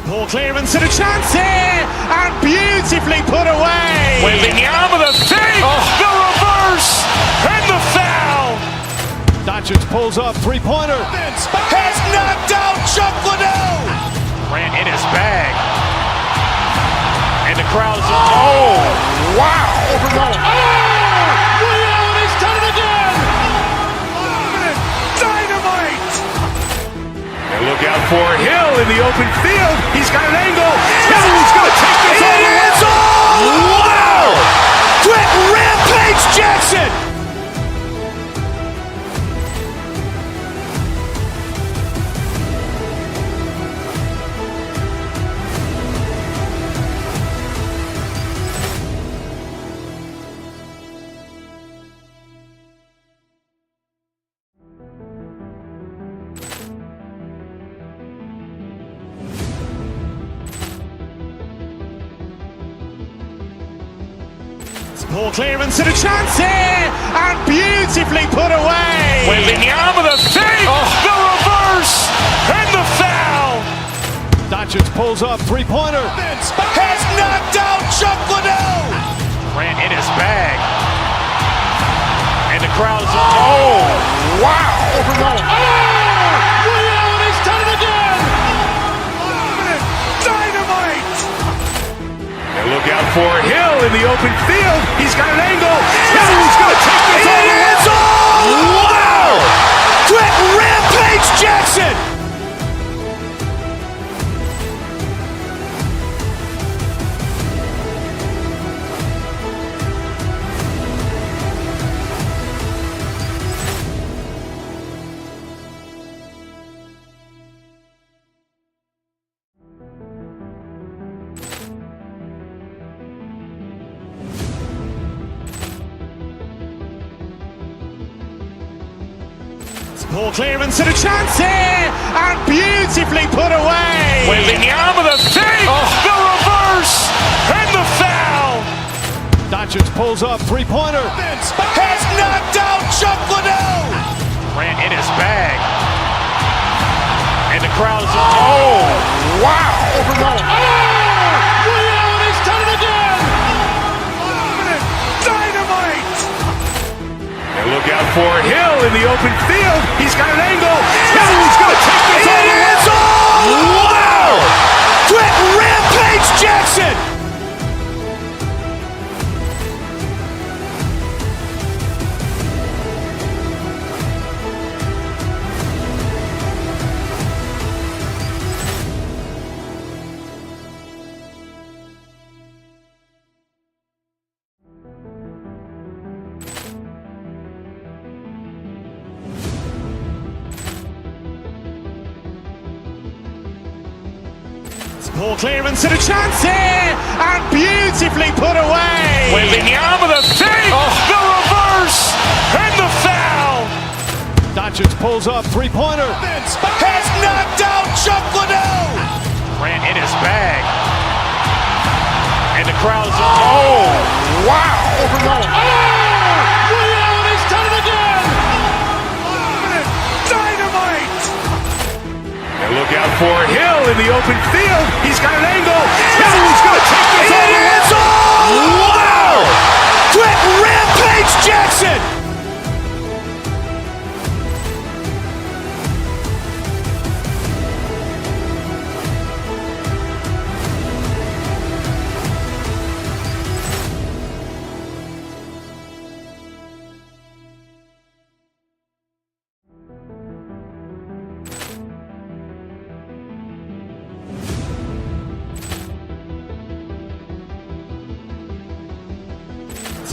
Poor clearance and a chance here, and beautifully put away. Wembanyama the fake, the reverse, and the foul. Doncic pulls up, three-pointer. Has knocked out Chuck Liddell. Grant in his bag. And the crowd is, oh, wow. Ray Allen has done it again. Dynamite. And look out for Hill in the open field. He's got an angle. He's going to take this all the way. Wow. Quick rampage Jackson. Poor clearance and a chance here, and beautifully put away. Wembanyama the save, the reverse, and the foul. Doncic pulls up, three-pointer. Has knocked out Chuck Liddell. Grant in his bag. And the crowd's wow. He's done it again. Dynamite. And look out for Hill in the open field. He's got an angle. Hill's going to take this all the way. Wow. Trent Rampage Jackson. Poor clearance and a chance here, and beautifully put away. Wembanyama the save, the reverse, and the foul. Doncic pulls up, three-pointer. Has knocked out Chuck Liddell. Grant in his bag. And the crowd's wow. He's done it again. Dynamite. And look out for Hill in the open field. He's got an angle. Hill's going to take this all the way. Wow. Trent Rampage Jackson. Poor clearance and a chance here, and beautifully put away. Wembanyama the save, the reverse, and the foul. Doncic pulls up, three-pointer. Has knocked out Chuck Liddell. Grant in his bag. And the crowd's wow. He's done it again. Dynamite. And look out for Hill in the open field. He's got an angle. Hill's going to take this all the way. Wow. Trent Rampage Jackson.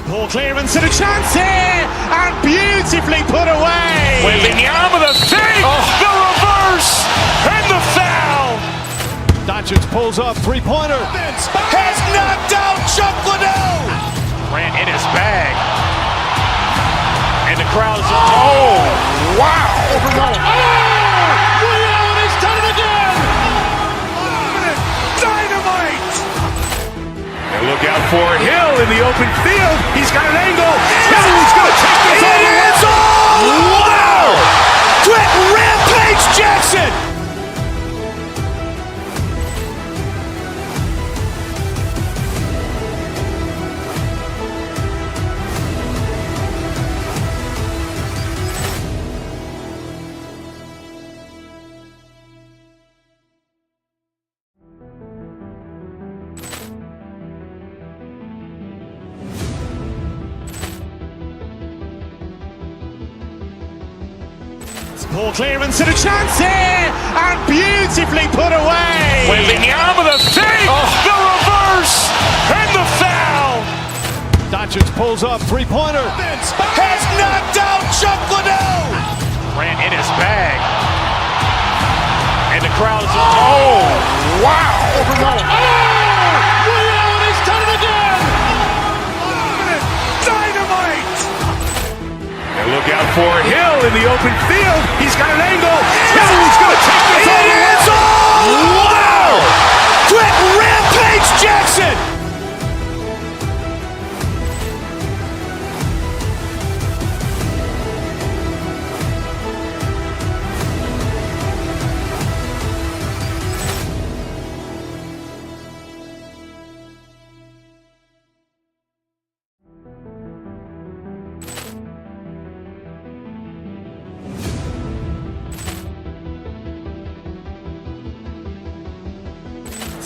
Poor clearance and a chance here, and beautifully put away. Wembanyama the save, the reverse, and the foul. Doncic pulls up, three-pointer. Has knocked out Chuck Liddell. Grant in his bag. And the crowd's wow. He's done it again. Dynamite. And look out for Hill in the open field. He's got an angle. Hill's going to take this all the way. Wow. Trent Rampage Jackson. Poor clearance and a chance here, and beautifully put away. Wembanyama the save, the reverse, and the foul. Doncic pulls up, three-pointer. Has knocked out Chuck Liddell. Grant in his bag. And the crowd's wow. He's done it again. Dynamite. And look out for Hill in the open field. He's got an angle. Hill's going to take this all the way. Wow. Trent Rampage Jackson.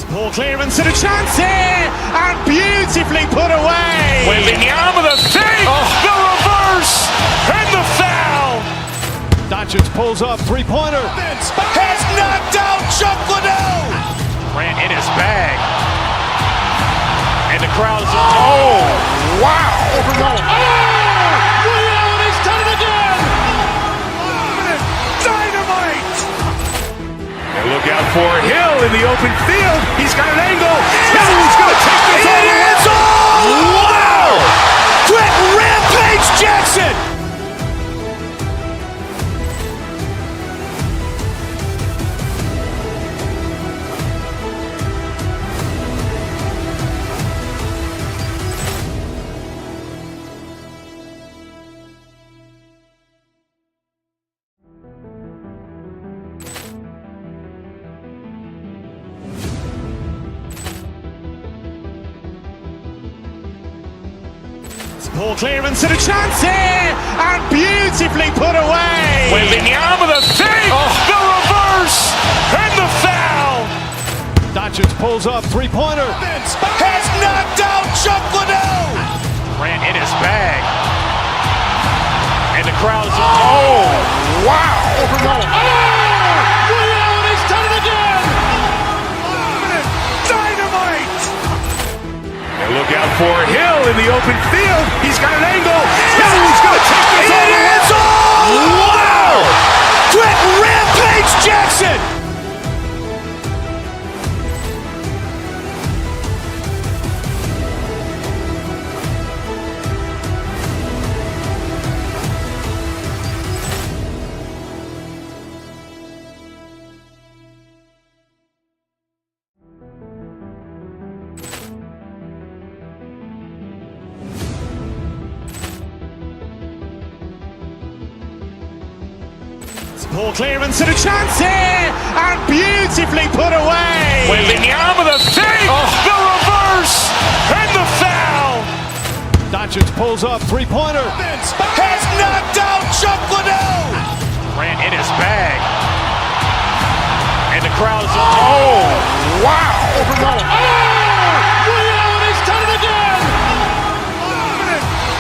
Poor clearance and a chance here, and beautifully put away. Wembanyama with a save, the reverse, and the foul. Doncic pulls up, three-pointer. Has knocked out Chuck Liddell. Grant in his bag. And the crowd is, oh, wow. He's done it again. Dynamite. And look out for Hill in the open field. He's got an angle. He's going to take this all the way. Wow. Quick Rampage Jackson. Poor clearance and a chance here, and beautifully put away. Wembanyama with a save, the reverse, and the foul. Doncic pulls up, three-pointer. Has knocked out Chuck Liddell. Grant in his bag. And the crowd is, oh, wow. He's done it again. Dynamite. And look out for Hill in the open field. He's got an angle. He's going to take this all the way. Wow. Quick Rampage Jackson. Poor clearance and a chance here, and beautifully put away. Wembanyama with a save, the reverse, and the foul. Doncic pulls up, three-pointer. Has knocked out Chuck Liddell. Grant in his bag. And the crowd is, oh, wow. He's done it again.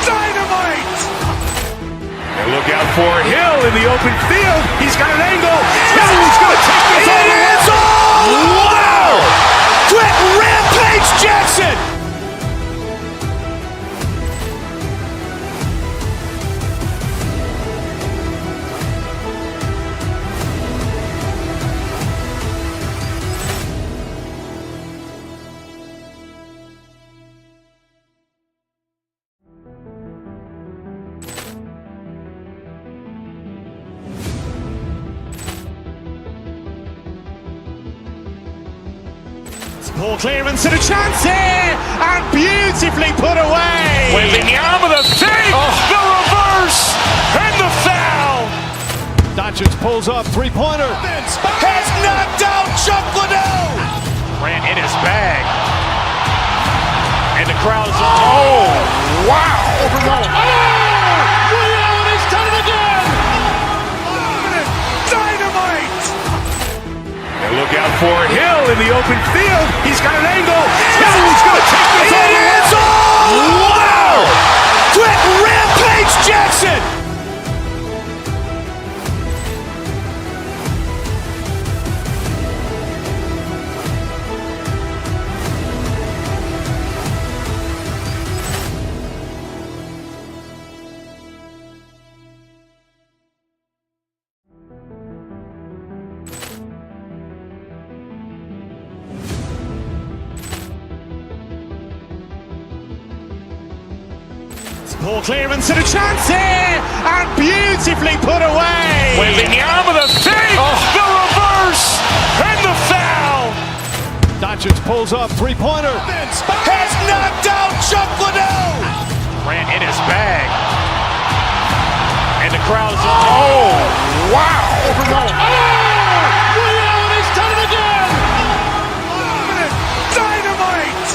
Dynamite. And look out for Hill in the open field. He's got an angle. He's going to take this all the way. Wow. Quick Rampage Jackson. Poor clearance and a chance here, and beautifully put away. Wembanyama with a save, the reverse, and the foul. Doncic pulls up, three-pointer. Has knocked out Chuck Liddell. Grant in his bag. And the crowd is, oh, wow. He's done it again. Dynamite. And look out for Hill in the open field. He's got an angle. He's going to take this all the way. Wow. Quick Rampage Jackson. Poor clearance and a chance here, and beautifully put away. Wembanyama with a save, the reverse, and the foul. Doncic pulls up, three-pointer. Has knocked out Chuck Liddell. Grant in his bag. And the crowd is, oh, wow. He's done it again. Dynamite.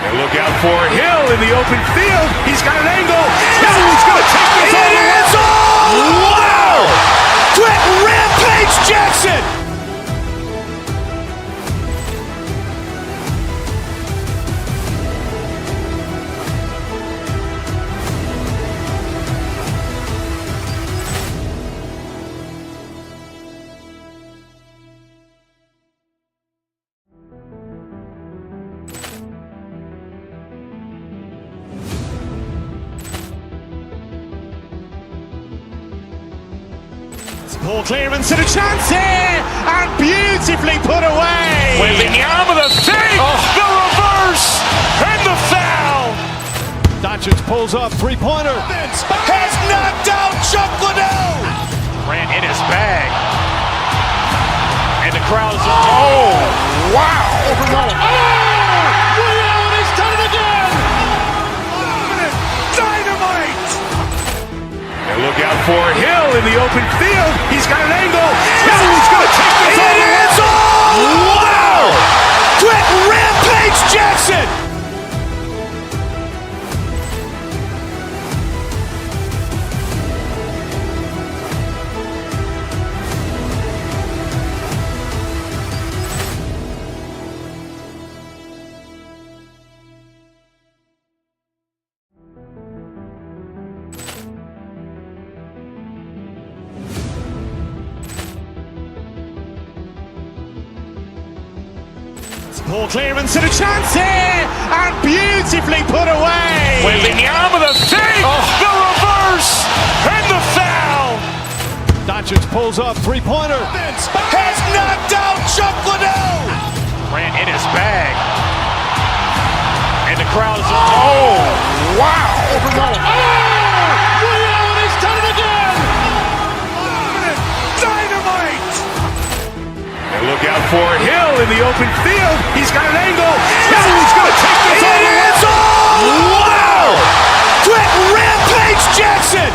And look out for Hill in the open field. He's got an angle. He's going to take this all the way. Wow. Quick Rampage Jackson. Ball clearance and a chance here, and beautifully put away. Wembanyama the fake, the reverse, and the foul. Doncic pulls up, three-pointer. Has knocked out Chuck Liddell. Ran in his bag. And the crowd is, oh, wow. He's done it again. Dynamite. And look out for Hill in the open field. He's got an angle. Hill's going to take this all the way. Wow. Quick rampage Jackson. Ball clearance and a chance here, and beautifully put away. Wembanyama the fake, the reverse, and the foul. Doncic pulls up, three-pointer. Has knocked out Chuck Liddell. Ran in his bag. And the crowd is, oh, wow. He's done it again. Dynamite. And look out for Hill in the open field. He's got an angle. Hill's going to take this all the way. Wow. Quick rampage Jackson.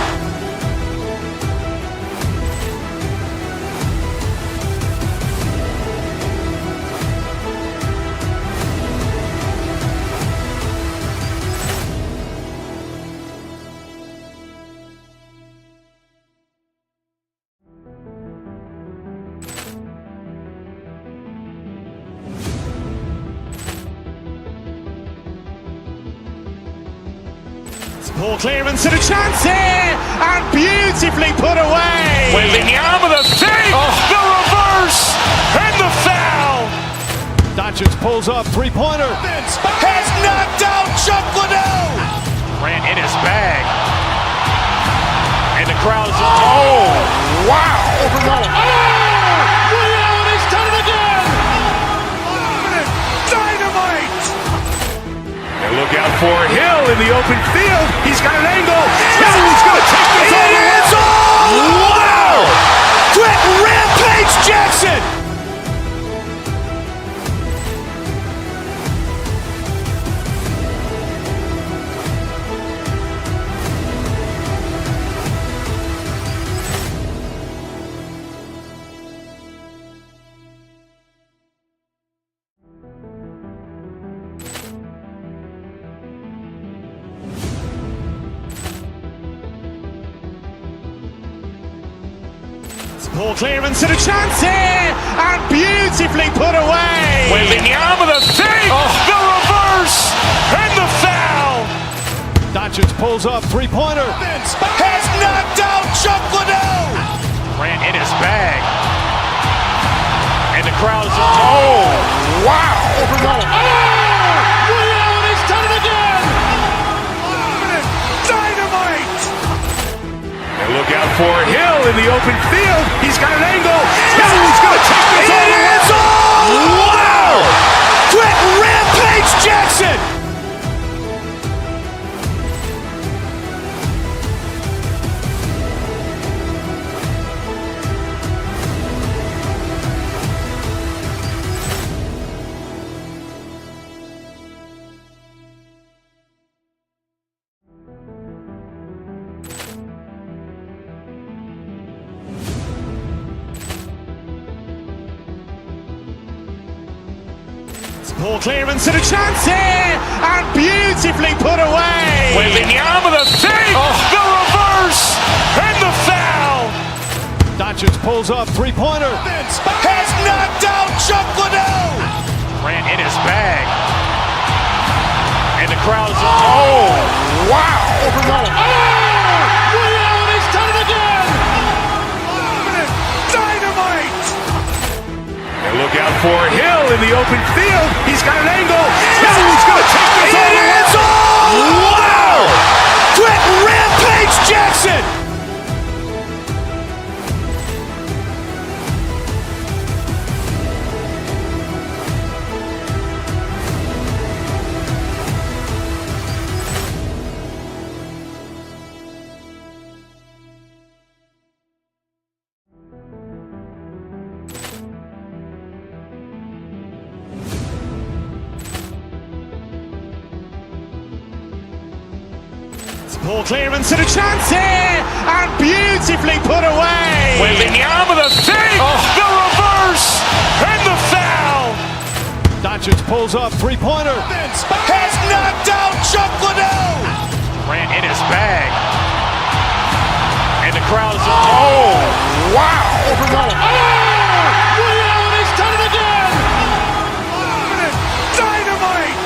Ball clearance and a chance here, and beautifully put away. Wembanyama the fake, the reverse, and the foul. Doncic pulls up, three-pointer. Has knocked out Chuck Liddell. Ran in his bag. And the crowd is, oh, wow. He's done it again. Dynamite. And look out for Hill in the open field. He's got an angle. Hill's going to take this all the way. Wow. Quick rampage Jackson. Ball clearance and a chance here, and beautifully put away. Wembanyama the fake, the reverse, and the foul. Doncic pulls up, three-pointer. Has knocked out Chuck Liddell. Ran in his bag. And the crowd is, oh, wow. He's done it again. Dynamite. And look out for Hill in the open field. He's got an angle. Hill's going to take this all the way. Wow. Quick rampage Jackson. Ball clearance and a chance here, and beautifully put away. Wembanyama the fake, the reverse, and the foul. Doncic pulls up, three-pointer. Has knocked out Chuck Liddell. Ran in his bag. And the crowd is, oh, wow. He's done it again. Dynamite. And look out for Hill in the open field. He's got an angle. Hill's going to take this all the way. Wow. Quick rampage Jackson. Ball clearance and a chance here, and beautifully put away. Wembanyama the save, the reverse, and the foul. Doncic pulls up, three-pointer. Has knocked out Chuck Liddell. Grant in his bag. And the crowd is... Oh, wow. Ray Allen has done it again. Dynamite.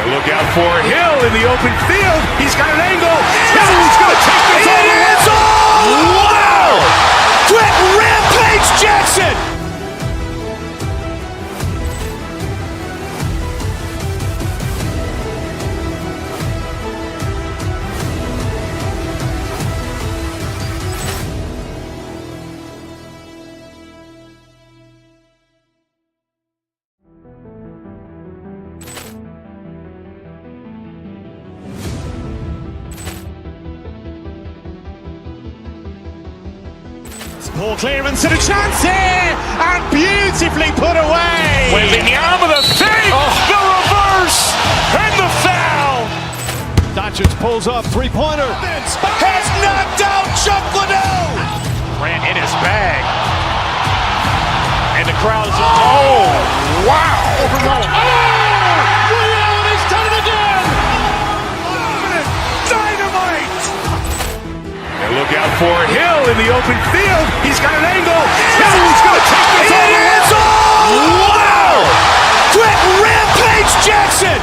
And look out for Hill in the open field. He's got an angle. Hill's going to take this all the way. Wow. Brett Rampage Jackson. Ball clearance and a chance here, and beautifully put away. Wembanyama the save, the reverse, and the foul. Doncic pulls up, three-pointer. Has knocked out Chuck Liddell. Grant in his bag. And the crowd is... Oh, wow. Ray Allen has done it again. Dynamite. And look out for Hill in the open field. He's got an angle. Hill's going to take this all the way. Wow. Brett Rampage Jackson.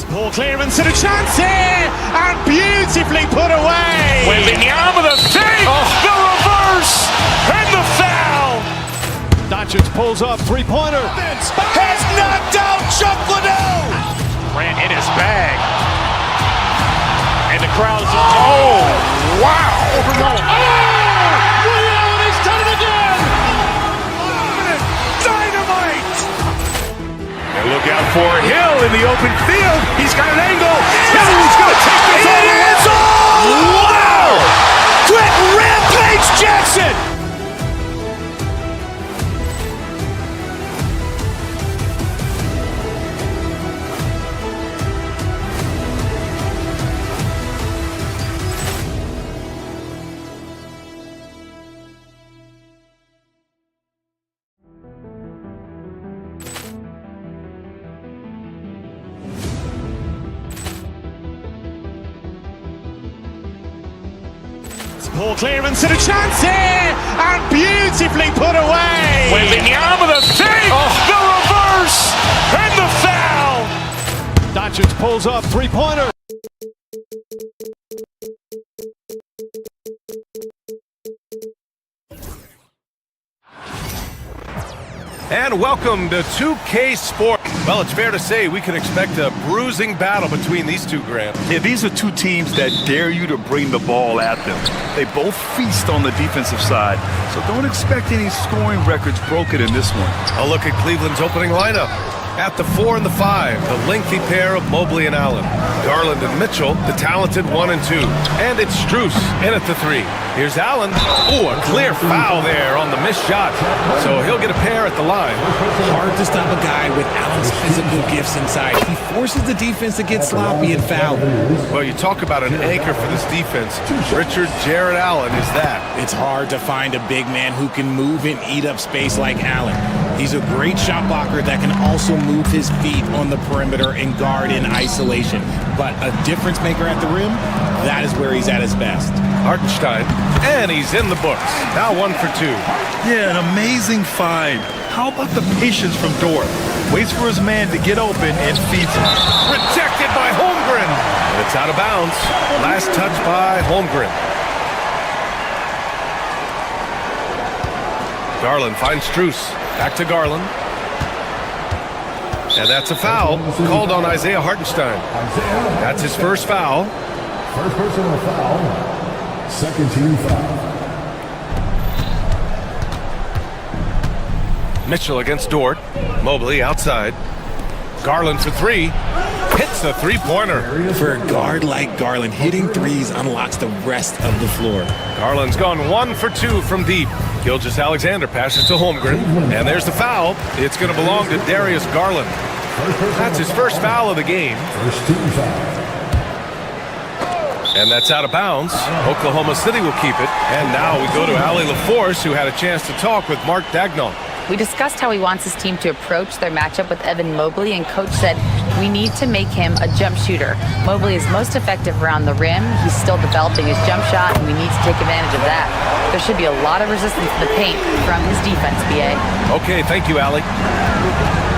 Ball clearance and a chance here, and beautifully put away. Wembanyama the save, the reverse, and the foul. Doncic pulls up, three-pointer. Has knocked out Chuck Liddell. Grant in his bag. And the crowd is... Oh, wow. Ray Allen has done it again. Dynamite. And look out for Hill in the open field. He's got an angle. Hill's going to take this all the way. Wow. Brett Rampage Jackson. Ball clearance and a chance here, and beautifully put away. Wembanyama the save, the reverse, and the foul. Doncic pulls up, three-pointer. And welcome to 2K Sport. Well, it's fair to say we can expect a bruising battle between these two, Grant. Yeah, these are two teams that dare you to bring the ball at them. They both feast on the defensive side, so don't expect any scoring records broken in this one. A look at Cleveland's opening lineup. At the 4 and the 5, the lengthy pair of Mobley and Allen. Garland and Mitchell, the talented 1 and 2. And it's Strus in at the 3. Here's Allen. Ooh, a clear foul there on the missed shot. So he'll get a pair at the line. Hard to stop a guy with Allen's physical gifts inside. He forces the defense to get sloppy and foul. Well, you talk about an anchor for this defense. Richard Jared Allen is that. It's hard to find a big man who can move and eat up space like Allen. He's a great shot blocker that can also move his feet on the perimeter and guard in isolation. But a difference maker at the rim, that is where he's at his best. Hartenstein, and he's in the books. Now 1 for 2. Yeah, an amazing find. How about the patience from Dort? Waits for his man to get open and feeds him. Rejected by Holmgren. And it's out of bounds. Last touch by Holmgren. Garland finds Strus. Back to Garland. And that's a foul called on Isaiah Hartenstein. That's his first foul. First personal foul. Second team foul. Mitchell against Dort. Mobley outside. Garland for three. Hits the three-pointer. For a guard like Garland, hitting threes unlocks the rest of the floor. Garland's gone 1 for 2 from deep. Gilgeous-Alexander passes to Holmgren. And there's the foul. It's going to belong to Darius Garland. That's his first foul of the game. First team foul. And that's out of bounds. Oklahoma City will keep it. And now we go to Allie LaForce, who had a chance to talk with Mark Dagnall. We discussed how he wants his team to approach their matchup with Evan Mobley, and Coach said, we need to make him a jump shooter. Mobley is most effective around the rim. He's still developing his jump shot, and we need to take advantage of that. There should be a lot of resistance to the paint from his defense, BA. Okay, thank you, Allie.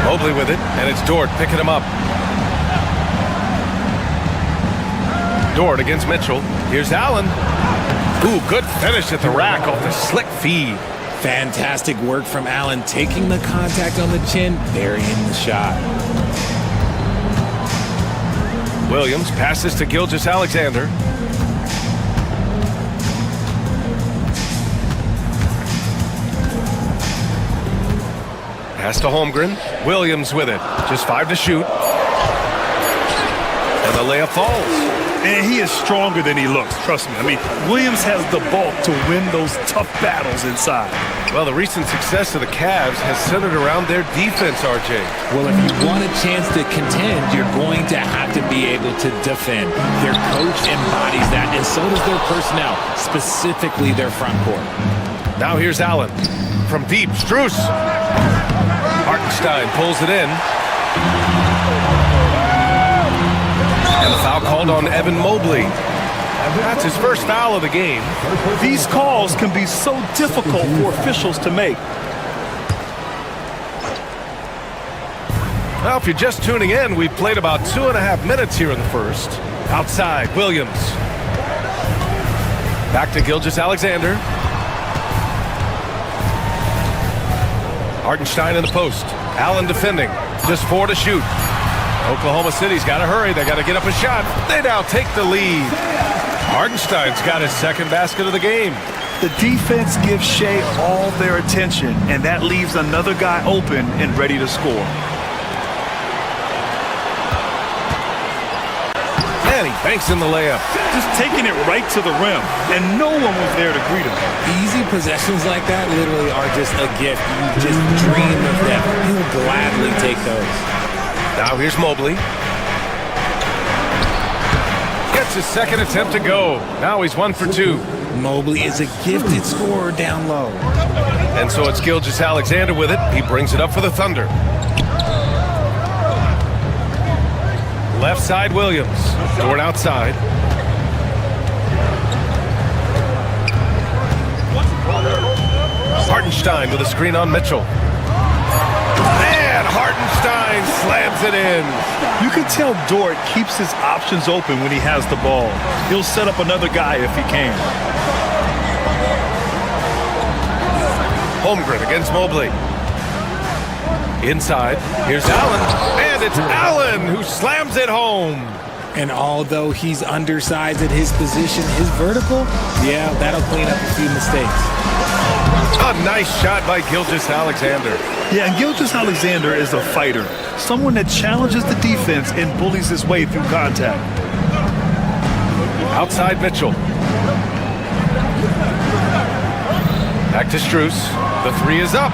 Mobley with it, and it's Dort picking him up. Dort against Mitchell. Here's Allen. Ooh, good finish at the rack off the slick feed. Fantastic work from Allen, taking the contact on the chin, burying the shot. Williams passes to Gilgeous-Alexander. Pass to Holmgren. Williams with it. Just 5 to shoot. And the layup falls. And he is stronger than he looks, trust me. I mean, Williams has the bulk to win those tough battles inside. Well, the recent success of the Cavs has centered around their defense, RJ. Well, if you want a chance to contend, you're going to have to be able to defend. Their coach embodies that, and so does their personnel, specifically their front court. Now here's Allen. From deep, Strus. Hartenstein pulls it in. And the foul called on Evan Mobley. That's his first foul of the game. These calls can be so difficult for officials to make. Well, if you're just tuning in, we've played about 2.5 minutes here in the first. Outside, Williams. Back to Gilgeous-Alexander. Hartenstein in the post. Allen defending. Just 4 to shoot. Oklahoma City's got to hurry. They got to get up a shot. They now take the lead. Hartenstein's got his second basket of the game. The defense gives Shea all their attention, and that leaves another guy open and ready to score. And he banks in the layup. Just taking it right to the rim, and no one was there to greet him. Easy possessions like that literally are just a gift. You just dream of them. He'll gladly take those. Now here's Mobley. Gets his second attempt to go. Now he's 1 for 2. Mobley is a gifted scorer down low. And so it's Gilgeous-Alexander with it. He brings it up for the Thunder. Left side, Williams. Dort outside. Hartenstein with a screen on Mitchell. And Hartenstein slams it in. You can tell Dort keeps his options open when he has the ball. He'll set up another guy if he can. Holmgren against Mobley. Inside, here's Allen. And it's Allen who slams it home. And although he's undersized at his position, his vertical, yeah, that'll clean up a few mistakes. A nice shot by Gilgeous-Alexander. Yeah, and Gilgeous-Alexander is a fighter. Someone that challenges the defense and bullies his way through contact. Outside Mitchell. Back to Strus. The 3 is up.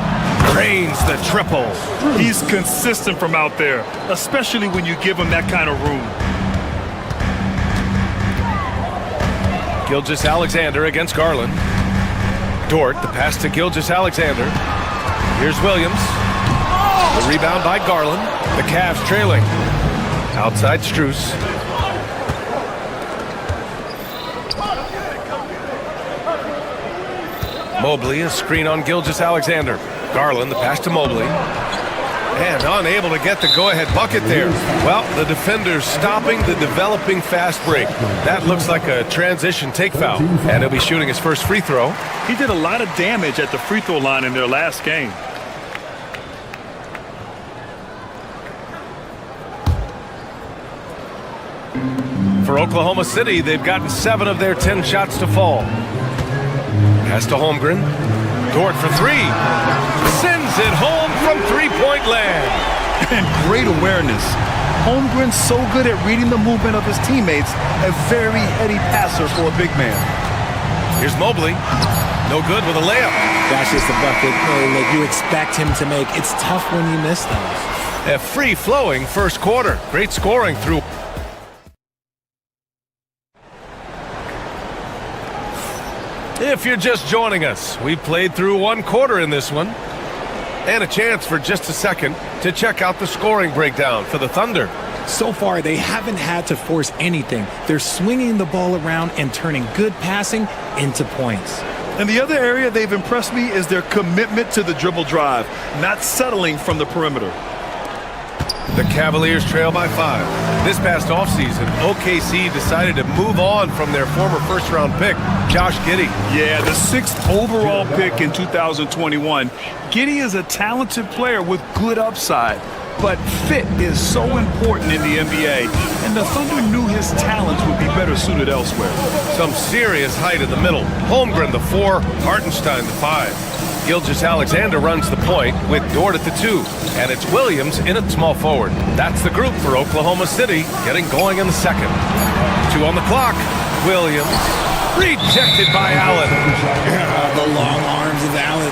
Drains the triple. He's consistent from out there, especially when you give him that kind of room. Gilgeous-Alexander against Garland. Dort, the pass to Gilgeous-Alexander. Here's Williams. The rebound by Garland. The Cavs trailing. Outside Strus. Mobley, a screen on Gilgeous-Alexander. Garland, the pass to Mobley. And unable to get the go-ahead bucket there. Well, the defender's stopping the developing fast break. That looks like a transition take foul. And he'll be shooting his first free throw. He did a lot of damage at the free throw line in their last game. For Oklahoma City, they've gotten 7 of their 10 shots to fall. Pass to Holmgren. Dort for 3. Sends it home from three-point land. And great awareness. Holmgren's so good at reading the movement of his teammates, a very heady passer for a big man. Here's Mobley. No good with a layup. That's just a bucket that you expect him to make. It's tough when you miss those. A free-flowing first quarter. Great scoring through. If you're just joining us, we played through 1 quarter in this one. And a chance for just a second to check out the scoring breakdown for the Thunder. So far, they haven't had to force anything. They're swinging the ball around and turning good passing into points. And the other area they've impressed me is their commitment to the dribble drive, not settling from the perimeter. The Cavaliers trail by 5. This past offseason, OKC decided to move on from their former first-round pick, Josh Giddey. Yeah, the 6th overall pick in 2021. Giddey is a talented player with good upside, but fit is so important in the NBA, and the Thunder knew his talents would be better suited elsewhere. Some serious height in the middle. Holmgren, the 4, Hartenstein, the 5. Gilgeous-Alexander runs the point with Dort at the 2, and it's Williams in at small forward. That's the group for Oklahoma City, getting going in the second. 2 on the clock. Williams rejected by Allen. The long arms of Allen.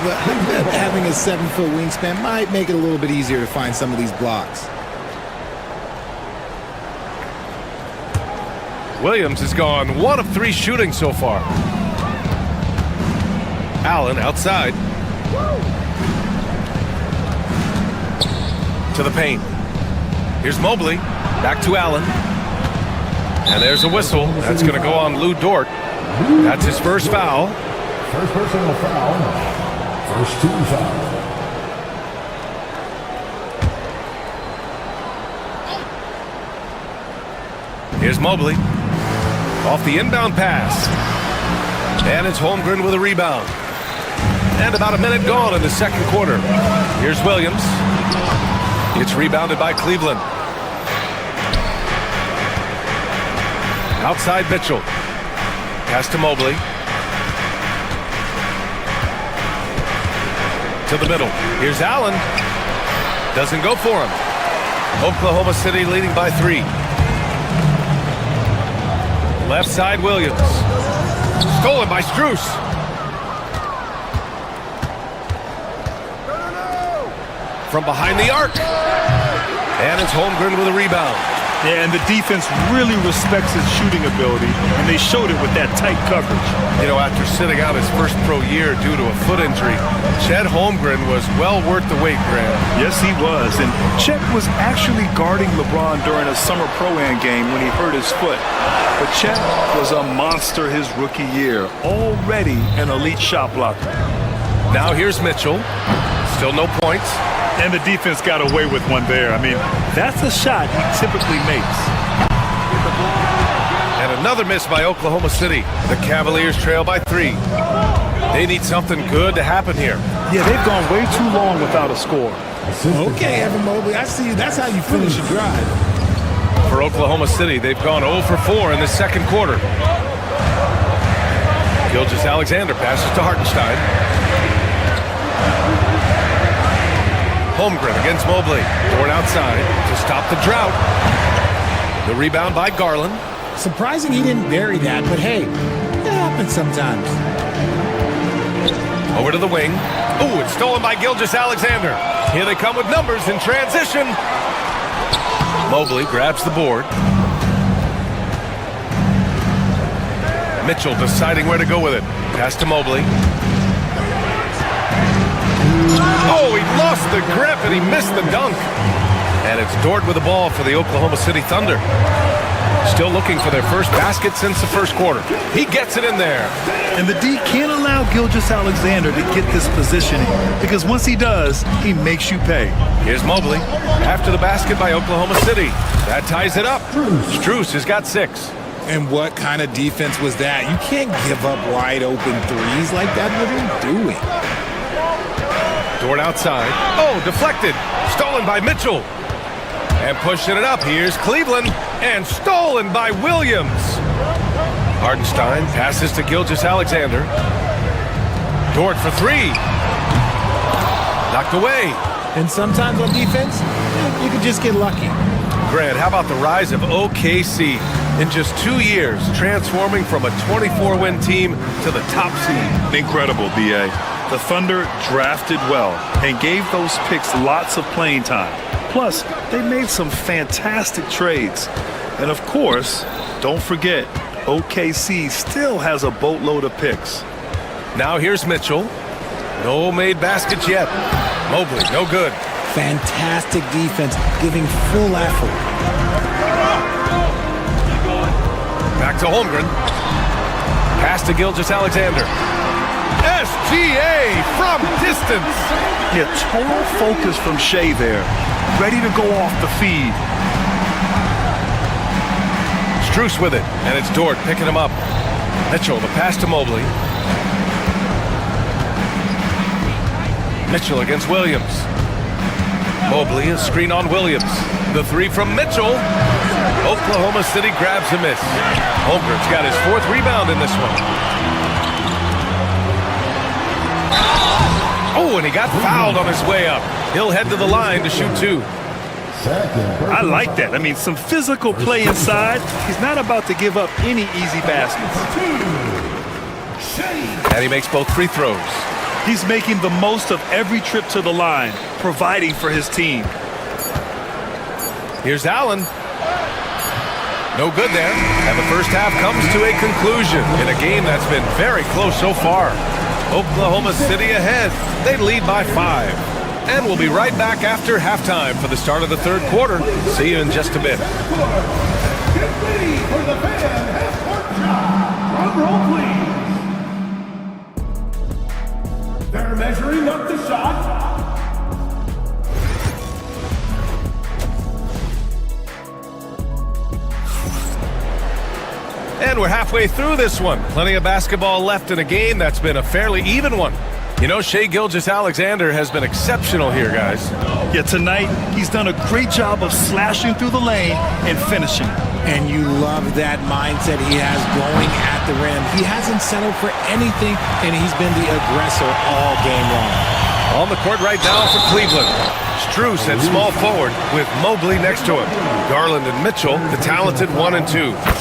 Having a 7-foot wingspan might make it a little bit easier to find some of these blocks. Williams has gone 1 of 3 shooting so far. Allen outside. To the paint. Here's Mobley. Back to Allen. And there's a whistle. That's going to go on Lou Dort. That's his first foul. First personal foul. First team foul. Here's Mobley. Off the inbound pass. And it's Holmgren with a rebound. And about a minute gone in the second quarter. Here's Williams. It's rebounded by Cleveland. Outside Mitchell. Pass to Mobley. To the middle. Here's Allen. Doesn't go for him. Oklahoma City leading by 3. Left side Williams. Stolen by Strus. From behind the arc. And it's Holmgren with a rebound. Yeah, and the defense really respects his shooting ability, and they showed it with that tight coverage. You know, after sitting out his first pro year due to a foot injury, Chet Holmgren was well worth the wait, Graham. Yes, he was. And Chet was actually guarding LeBron during a summer pro-am game when he hurt his foot. But Chet was a monster his rookie year, already an elite shot blocker. Now here's Mitchell. Still no points. And the defense got away with one there. I mean, that's a shot he typically makes. And another miss by Oklahoma City. The Cavaliers trail by 3. They need something good to happen here. Yeah, they've gone way too long without a score. Okay, Evan Mobley, I see you. That's how you finish a drive. For Oklahoma City, they've gone 0 for 4 in the second quarter. Gilgeous-Alexander passes to Hartenstein. Holmgren against Mobley. Dort outside to stop the drought. The rebound by Garland. Surprising he didn't bury that, but hey, it happens sometimes. Over to the wing. Ooh, it's stolen by Gilgeous-Alexander. Here they come with numbers in transition. Mobley grabs the board. Mitchell deciding where to go with it. Pass to Mobley. Oh, he lost the grip and he missed the dunk. And it's Dort with the ball for the Oklahoma City Thunder. Still looking for their first basket since the first quarter. He gets it in there. And the D can't allow Gilgeous-Alexander to get this positioning, because once he does, he makes you pay. Here's Mobley after the basket by Oklahoma City. That ties it up. Strus has got 6. And what kind of defense was that? You can't give up wide open threes like that. What are you doing? Dort outside. Oh, deflected. Stolen by Mitchell. And pushing it up, here's Cleveland, and stolen by Williams. Hardenstein passes to Gilgeous-Alexander. Dort for three. Knocked away. And sometimes on defense, you can just get lucky. Grant, how about the rise of OKC? In just 2 years, transforming from a 24-win team to the top seed. Incredible, B.A. The Thunder drafted well and gave those picks lots of playing time. Plus, they made some fantastic trades. And of course, don't forget, OKC still has a boatload of picks. Now here's Mitchell. No made baskets yet. Mobley, no good. Fantastic defense, giving full effort. Back to Holmgren. Pass to Gilgeous-Alexander. SGA from distance. Yeah, total focus from Shea there. Ready to go off the feed. Strus with it, and it's Dort picking him up. Mitchell, the pass to Mobley. Mitchell against Williams. Mobley, a screen on Williams. The three from Mitchell. Oklahoma City grabs a miss. Holmgren's got his fourth rebound in this one. Oh, and he got fouled on his way up. He'll head to the line to shoot two. I like that. I mean, some physical play inside. He's not about to give up any easy baskets. And he makes both free throws. He's making the most of every trip to the line, providing for his team. Here's Allen. No good there. And the first half comes to a conclusion in a game that's been very close so far. Oklahoma City ahead. They lead by 5. And we'll be right back after halftime for the start of the third quarter. See you in just a bit. Get ready for the fan half-court shot. Drum roll, please. They're measuring up the shot. And we're halfway through this one. Plenty of basketball left in a game that's been a fairly even one. You know, Shai Gilgeous-Alexander has been exceptional here, guys. Yeah, tonight, he's done a great job of slashing through the lane and finishing. And you love that mindset he has going at the rim. He hasn't settled for anything, and he's been the aggressor all game long. On the court right now for Cleveland. Strus at small forward with Mobley next to him. Garland and Mitchell, the talented 1 and 2.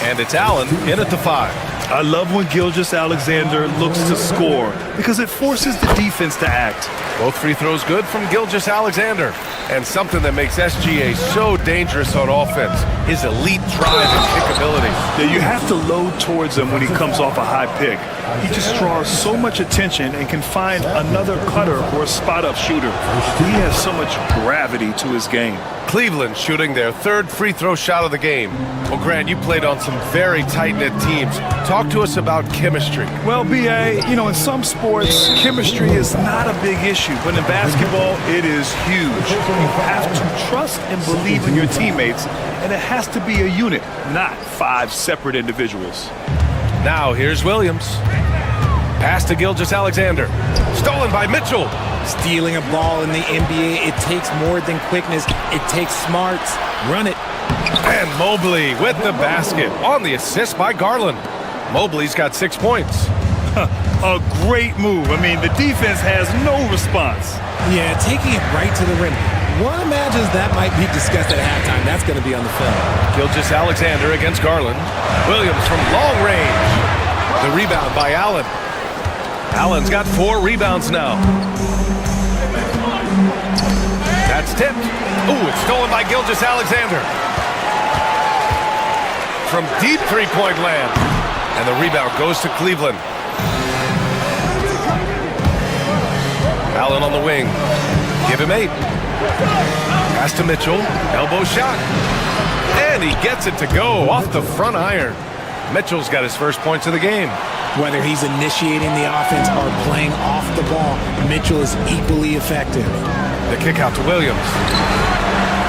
And it's Allen in at the 5. I love when Gilgeous-Alexander looks to score because it forces the defense to act. Both free throws good from Gilgeous-Alexander. And something that makes SGA so dangerous on offense, his elite drive and kick ability. Yeah, you have to load towards him when he comes off a high pick. He just draws so much attention and can find another cutter or a spot-up shooter. He has so much gravity to his game. Cleveland shooting their third free throw shot of the game. Well, Grant, you played on some very tight-knit teams. Talk to us about chemistry. Well, B.A., you know, in some sports, chemistry is not a big issue, but in basketball, it is huge. You have to trust and believe in your teammates, and it has to be a unit, not 5 separate individuals. Now, here's Williams. Pass to Gilgeous-Alexander. Stolen by Mitchell. Stealing a ball in the NBA, it takes more than quickness. It takes smarts. Run it. And Mobley with the basket on the assist by Garland. Mobley's got 6 points. A great move. I mean, the defense has no response. Yeah, taking it right to the rim. One imagines that might be discussed at halftime. That's going to be on the film. Gilgeous-Alexander against Garland. Williams from long range. The rebound by Allen. Allen's got 4 rebounds now. That's tipped. Ooh, it's stolen by Gilgeous-Alexander. From deep three-point land. And the rebound goes to Cleveland. Allen on the wing. Give him 8. Pass to Mitchell. Elbow shot. And he gets it to go off the front iron. Mitchell's got his first points of the game. Whether he's initiating the offense or playing off the ball, Mitchell is equally effective. The kick out to Williams.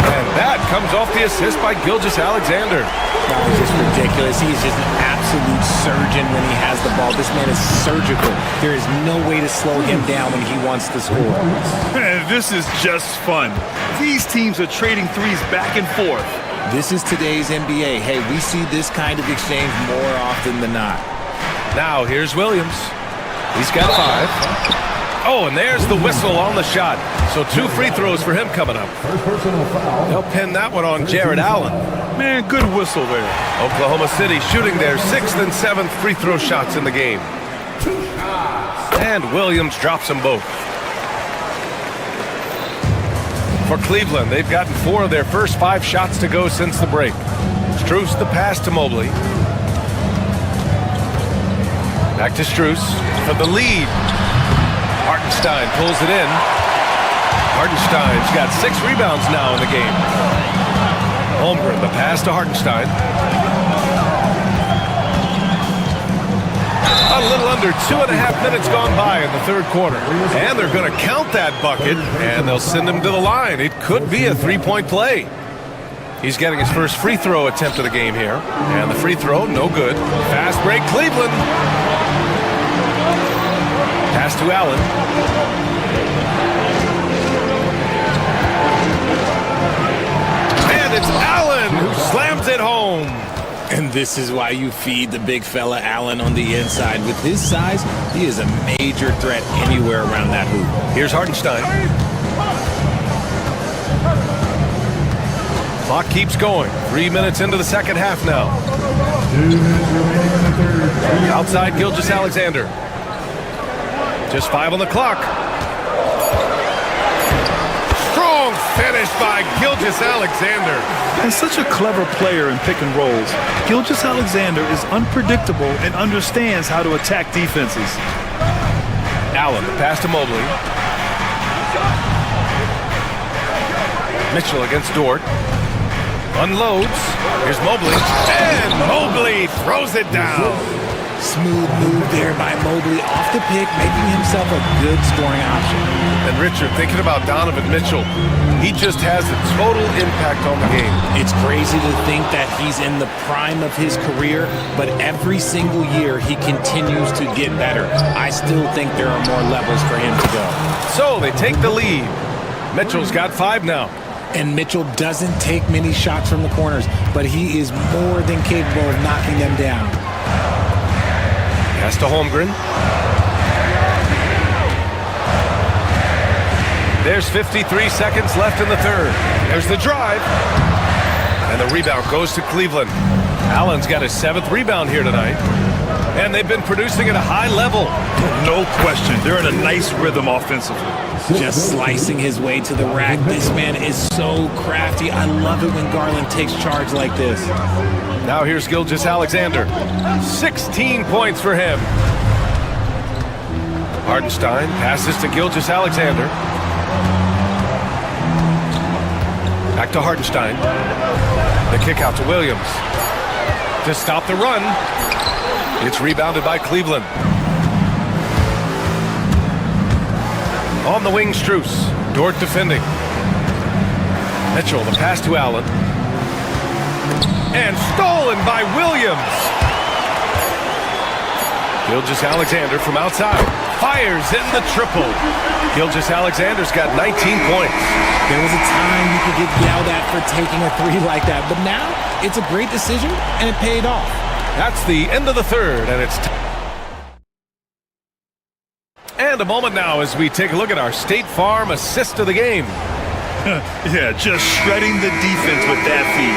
And that comes off the assist by Gilgeous-Alexander. That was just ridiculous. He's just an absolute surgeon when he has the ball. This man is surgical. There is no way to slow him down when he wants to score. Man, this is just fun. These teams are trading threes back and forth. This is today's NBA. Hey, we see this kind of exchange more often than not. Now here's Williams. He's got 5. Oh, and there's the whistle on the shot. So 2 free throws for him coming up. They'll pin that one on Jared Allen. Man, good whistle there. Oklahoma City shooting their 6th and 7th free throw shots in the game. And Williams drops them both. For Cleveland, they've gotten 4 of their first 5 shots to go since the break. Strus the pass to Mobley. Back to Strus for the lead. Hartenstein pulls it in. Hartenstein's got 6 rebounds now in the game. Holmgren, the pass to Hartenstein. A little under 2.5 minutes gone by in the 3rd quarter. And they're going to count that bucket, and they'll send him to the line. It could be a 3-point play. He's getting his first free throw attempt of the game here. And the free throw, no good. Fast break, Cleveland. Pass to Allen. And it's Allen who slams it home. And this is why you feed the big fella Allen on the inside. With his size, he is a major threat anywhere around that hoop. Here's Hartenstein. Clock keeps going. 3 minutes into the 2nd half now. Outside Gilgeous-Alexander. Just 5 on the clock. Strong finish by Gilgeous-Alexander. And such a clever player in pick and rolls. Gilgeous-Alexander is unpredictable and understands how to attack defenses. Allen, the pass to Mobley. Mitchell against Dort. Unloads. Here's Mobley. And Mobley throws it down. Smooth move there by Mobley off the pick, making himself a good scoring option. And Richard, thinking about Donovan Mitchell, he just has a total impact on the game. It's crazy to think that he's in the prime of his career, but every single year he continues to get better. I still think there are more levels for him to go. So they take the lead. Mitchell's got 5 now. And Mitchell doesn't take many shots from the corners, but he is more than capable of knocking them down. Pass to Holmgren. There's 53 seconds left in the 3rd. There's the drive. And the rebound goes to Cleveland. Allen's got his 7th rebound here tonight. And they've been producing at a high level. No question. They're in a nice rhythm offensively. Just slicing his way to the rack. This man is so crafty. I love it when Garland takes charge like this. Now here's Gilgeous-Alexander. 16 points for him. Hartenstein passes to Gilgeous-Alexander. Back to Hartenstein. The kick out to Williams. To stop the run. It's rebounded by Cleveland. On the wing, Strus. Dort defending. Mitchell, the pass to Allen. And stolen by Williams. Gilgeous-Alexander from outside. Fires in the triple. Gilgeous-Alexander's got 19 points. There was a time you could get yelled at for taking a 3 like that, but now it's a great decision, and it paid off. That's the end of the 3rd, and it's and a moment now as we take a look at our State Farm assist of the game. Yeah, just shredding the defense with that feed.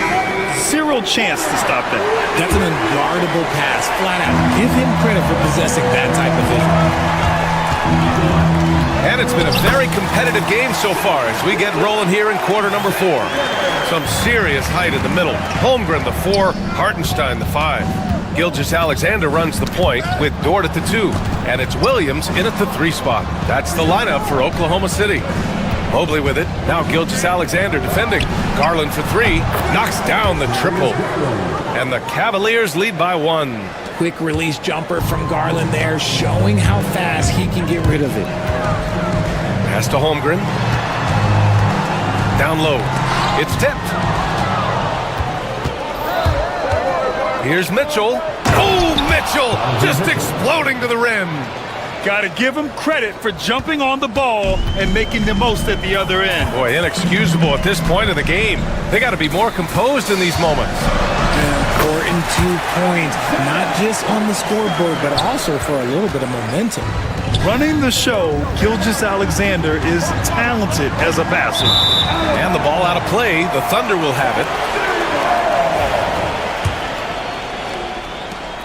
Zero chance to stop that. That's an unguardable pass, flat out. Give him credit for possessing that type of vision. And it's been a very competitive game so far as we get rolling here in quarter number 4. Some serious height in the middle. Holmgren, the 4, Hartenstein, the 5. Gilgeous-Alexander runs the point with Dort at the 2. And it's Williams in at the 3 spot. That's the lineup for Oklahoma City. Mobley with it. Now Gilgeous-Alexander defending. Garland for 3. Knocks down the triple. And the Cavaliers lead by 1. Quick release jumper from Garland there, showing how fast he can get rid of it. Pass to Holmgren. Down low. It's tipped. Here's Mitchell. Oh, Mitchell just exploding to the rim. Got to give him credit for jumping on the ball and making the most at the other end. Boy, inexcusable at this point of the game. They got to be more composed in these moments. An important 2 points, not just on the scoreboard, but also for a little bit of momentum. Running the show, Gilgeous-Alexander is talented as a passer. And the ball out of play. The Thunder will have it.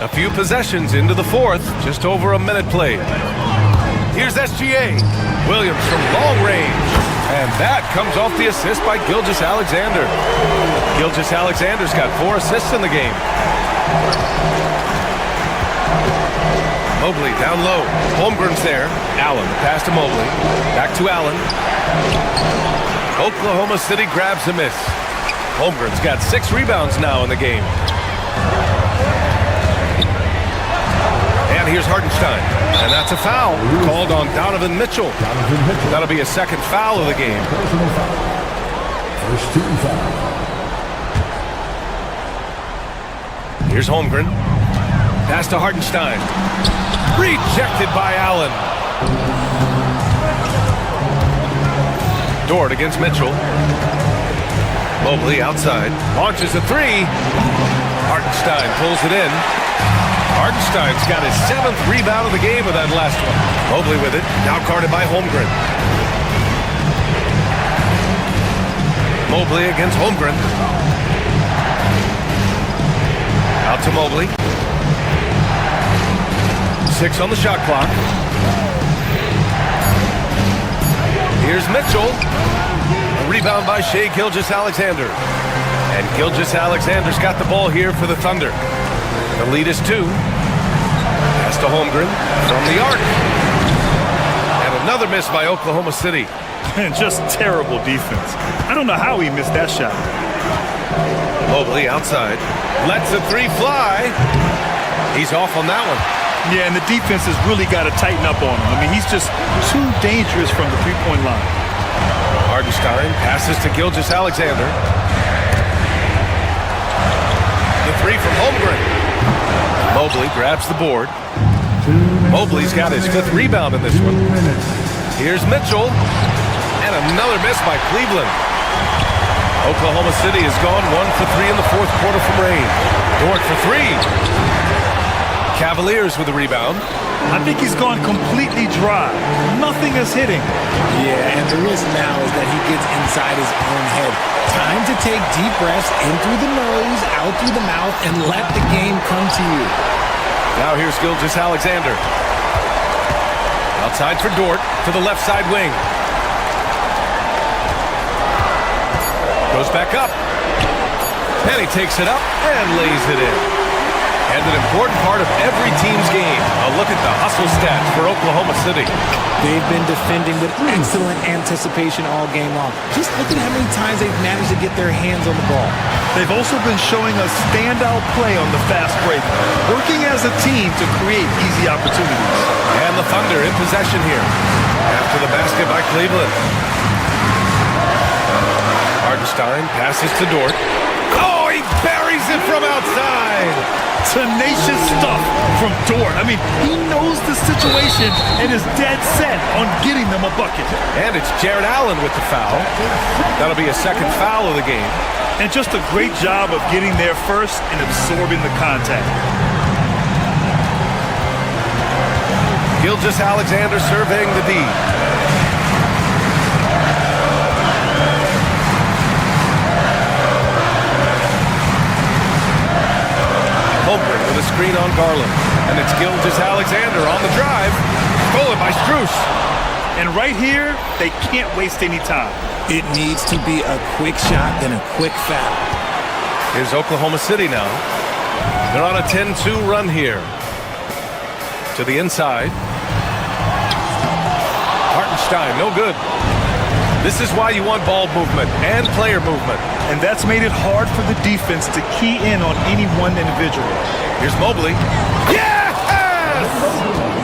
A few possessions into the fourth, just over a minute played. Here's SGA. Williams from long range. And that comes off the assist by Gilgeous-Alexander. Gilgeous-Alexander's got 4 assists in the game. Mobley down low. Holmgren's there. Allen, pass to Mobley. Back to Allen. Oklahoma City grabs a miss. Holmgren's got 6 rebounds now in the game. And here's Hartenstein. And that's a foul called on Donovan Mitchell. That'll be a second foul of the game. First team foul. Here's Holmgren. Pass to Hartenstein. Rejected by Allen. Dort against Mitchell. Mobley outside. Launches a 3. Hartenstein pulls it in. Hartenstein's got his 7th rebound of the game with that last one. Mobley with it. Now guarded by Holmgren. Mobley against Holmgren. Out to Mobley. 6 on the shot clock. Here's Mitchell. A rebound by Shai Gilgeous-Alexander. And Gilgeous-Alexander's got the ball here for the Thunder. The lead is 2. Pass to Holmgren from the arc. And another miss by Oklahoma City. And just terrible defense. I don't know how he missed that shot. Mobley outside. Lets the 3 fly. He's off on that one. Yeah, and the defense has really got to tighten up on him. I mean, he's just too dangerous from the three-point line. Hartenstein passes to Gilgeous-Alexander. The 3 from Holmgren. Mobley grabs the board. Mobley's got his 5th rebound in this one. Here's Mitchell. And another miss by Cleveland. Oklahoma City has gone 1 for 3 in the fourth quarter from range. Dort for 3. Cavaliers with the rebound. I think he's gone completely dry. Nothing is hitting. Yeah, and the risk now is that he gets inside his own head. Time to take deep breaths in through the nose, out through the mouth, and let the game come to you. Now here's Gilgeous-Alexander. Outside for Dort to the left side wing. Goes back up. And he takes it up and lays it in. And an important part of every team's game. A look at the hustle stats for Oklahoma City. They've been defending with excellent anticipation all game long. Just look at how many times they've managed to get their hands on the ball. They've also been showing a standout play on the fast break, working as a team to create easy opportunities. And the Thunder in possession here. After the basket by Cleveland. Hartenstein passes to Dort. Oh, he buries it from outside. Tenacious stuff from Dort. I mean, he knows the situation and is dead set on getting them a bucket. And it's Jared Allen with the foul. That'll be a second foul of the game. And just a great job of getting there first and absorbing the contact. Gilgeous-Alexander surveying the D. Holmgren with a screen on Garland. And it's Gilgeous-Alexander on the drive. Stolen by Strus. And right here, they can't waste any time. It needs to be a quick shot and a quick foul. Here's Oklahoma City now. They're on a 10-2 run here. To the inside. Hartenstein, no good. This is why you want ball movement and player movement. And that's made it hard for the defense to key in on any one individual. Here's Mobley. Yes!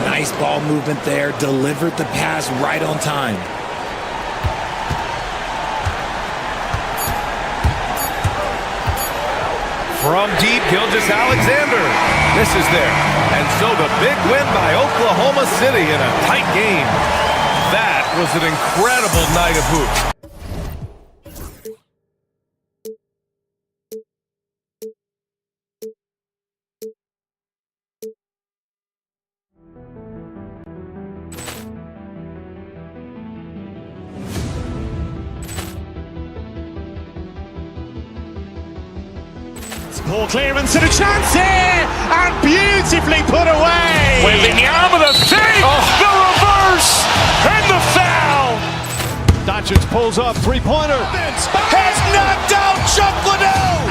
Nice ball movement there. Delivered the pass right on time. From deep, Gilgeous Alexander misses there. And so the big win by Oklahoma City in a tight game. That was an incredible night of hoops. Ball clearance and a chance here, and beautifully put away. Wembanyama the fake, the reverse, and the foul. Doncic pulls up, three-pointer. Has knocked out Chuck Liddell.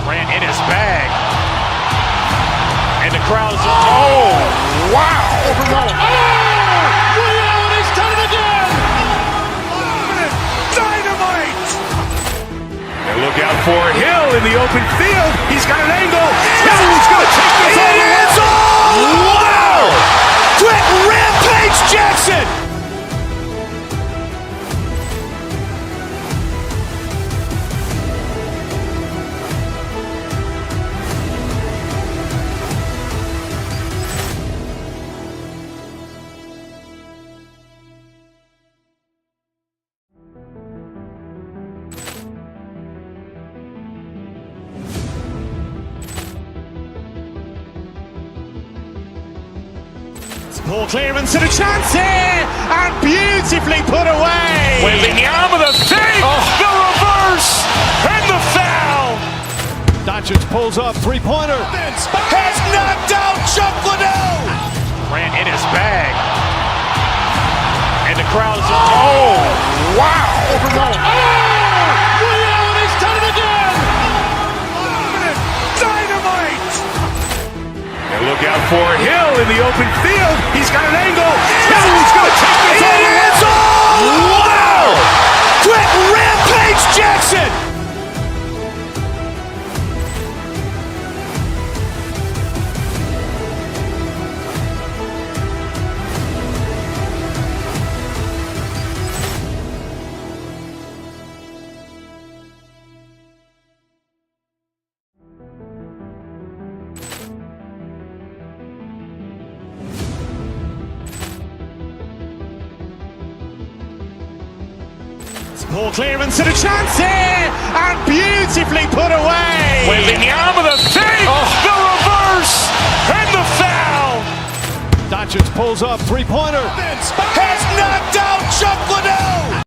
Ran in his bag. And the crowd is, oh, wow. Liddell, and he's done it again. Dynamite. And look out for Hill in the open field. He's got an angle. Hill's going to take this all the way. Wow! Quick rampage Jackson. Ball clearance and a chance here, and beautifully put away. Wembanyama the fake, the reverse, and the foul. Doncic pulls up, three-pointer. Has knocked out Chuck Liddell. Ran in his bag. And the crowd is, oh, wow. Liddell, and he's done it again. Dynamite. And look out for Hill in the open field. He's got an angle. Hill's going to take this all the way. Wow! Quick rampage Jackson. Ball clearance and a chance here, and beautifully put away. Wembanyama the fake, the reverse, and the foul. Doncic pulls up, three-pointer. Has knocked out Chuck Liddell.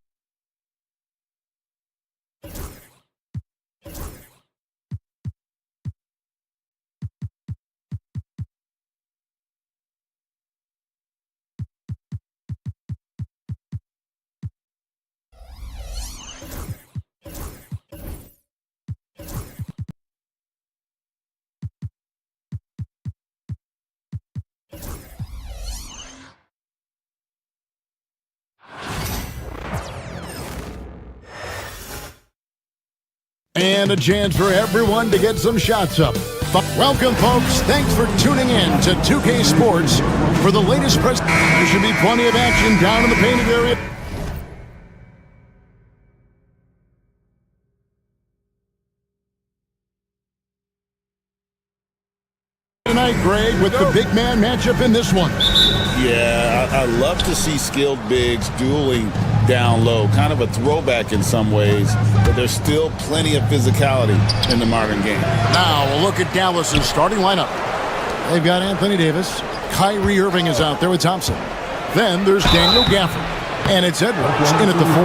And a chance for everyone to get some shots up. Welcome, folks. Thanks for tuning in to 2K Sports for the latest press. There should be plenty of action down in the painted area. Tonight, Greg, with the big man matchup in this one. Yeah, I love to see skilled bigs dueling down low. Kind of a throwback in some ways, but there's still plenty of physicality in the modern game. Now, we'll look at Dallas's starting lineup. They've got Anthony Davis. Kyrie Irving is out there with Thompson. Then there's Daniel Gafford. And it's Edwards in at the 4.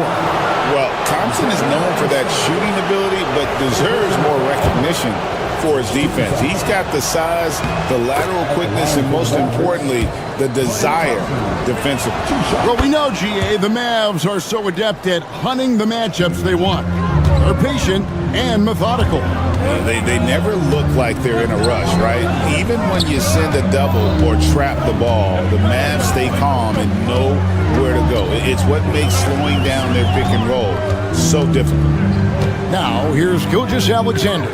Well, Thompson is known for that shooting ability, but deserves more recognition for his defense. He's got the size, the lateral quickness, and most importantly, the desire defensively. Well, we know, GA, the Mavs are so adept at hunting the matchups they want. They're patient and methodical. They never look like they're in a rush, right? Even when you send a double or trap the ball, the Mavs stay calm and know where to go. It's what makes slowing down their pick and roll so difficult. Now, here's Gilgeous Alexander.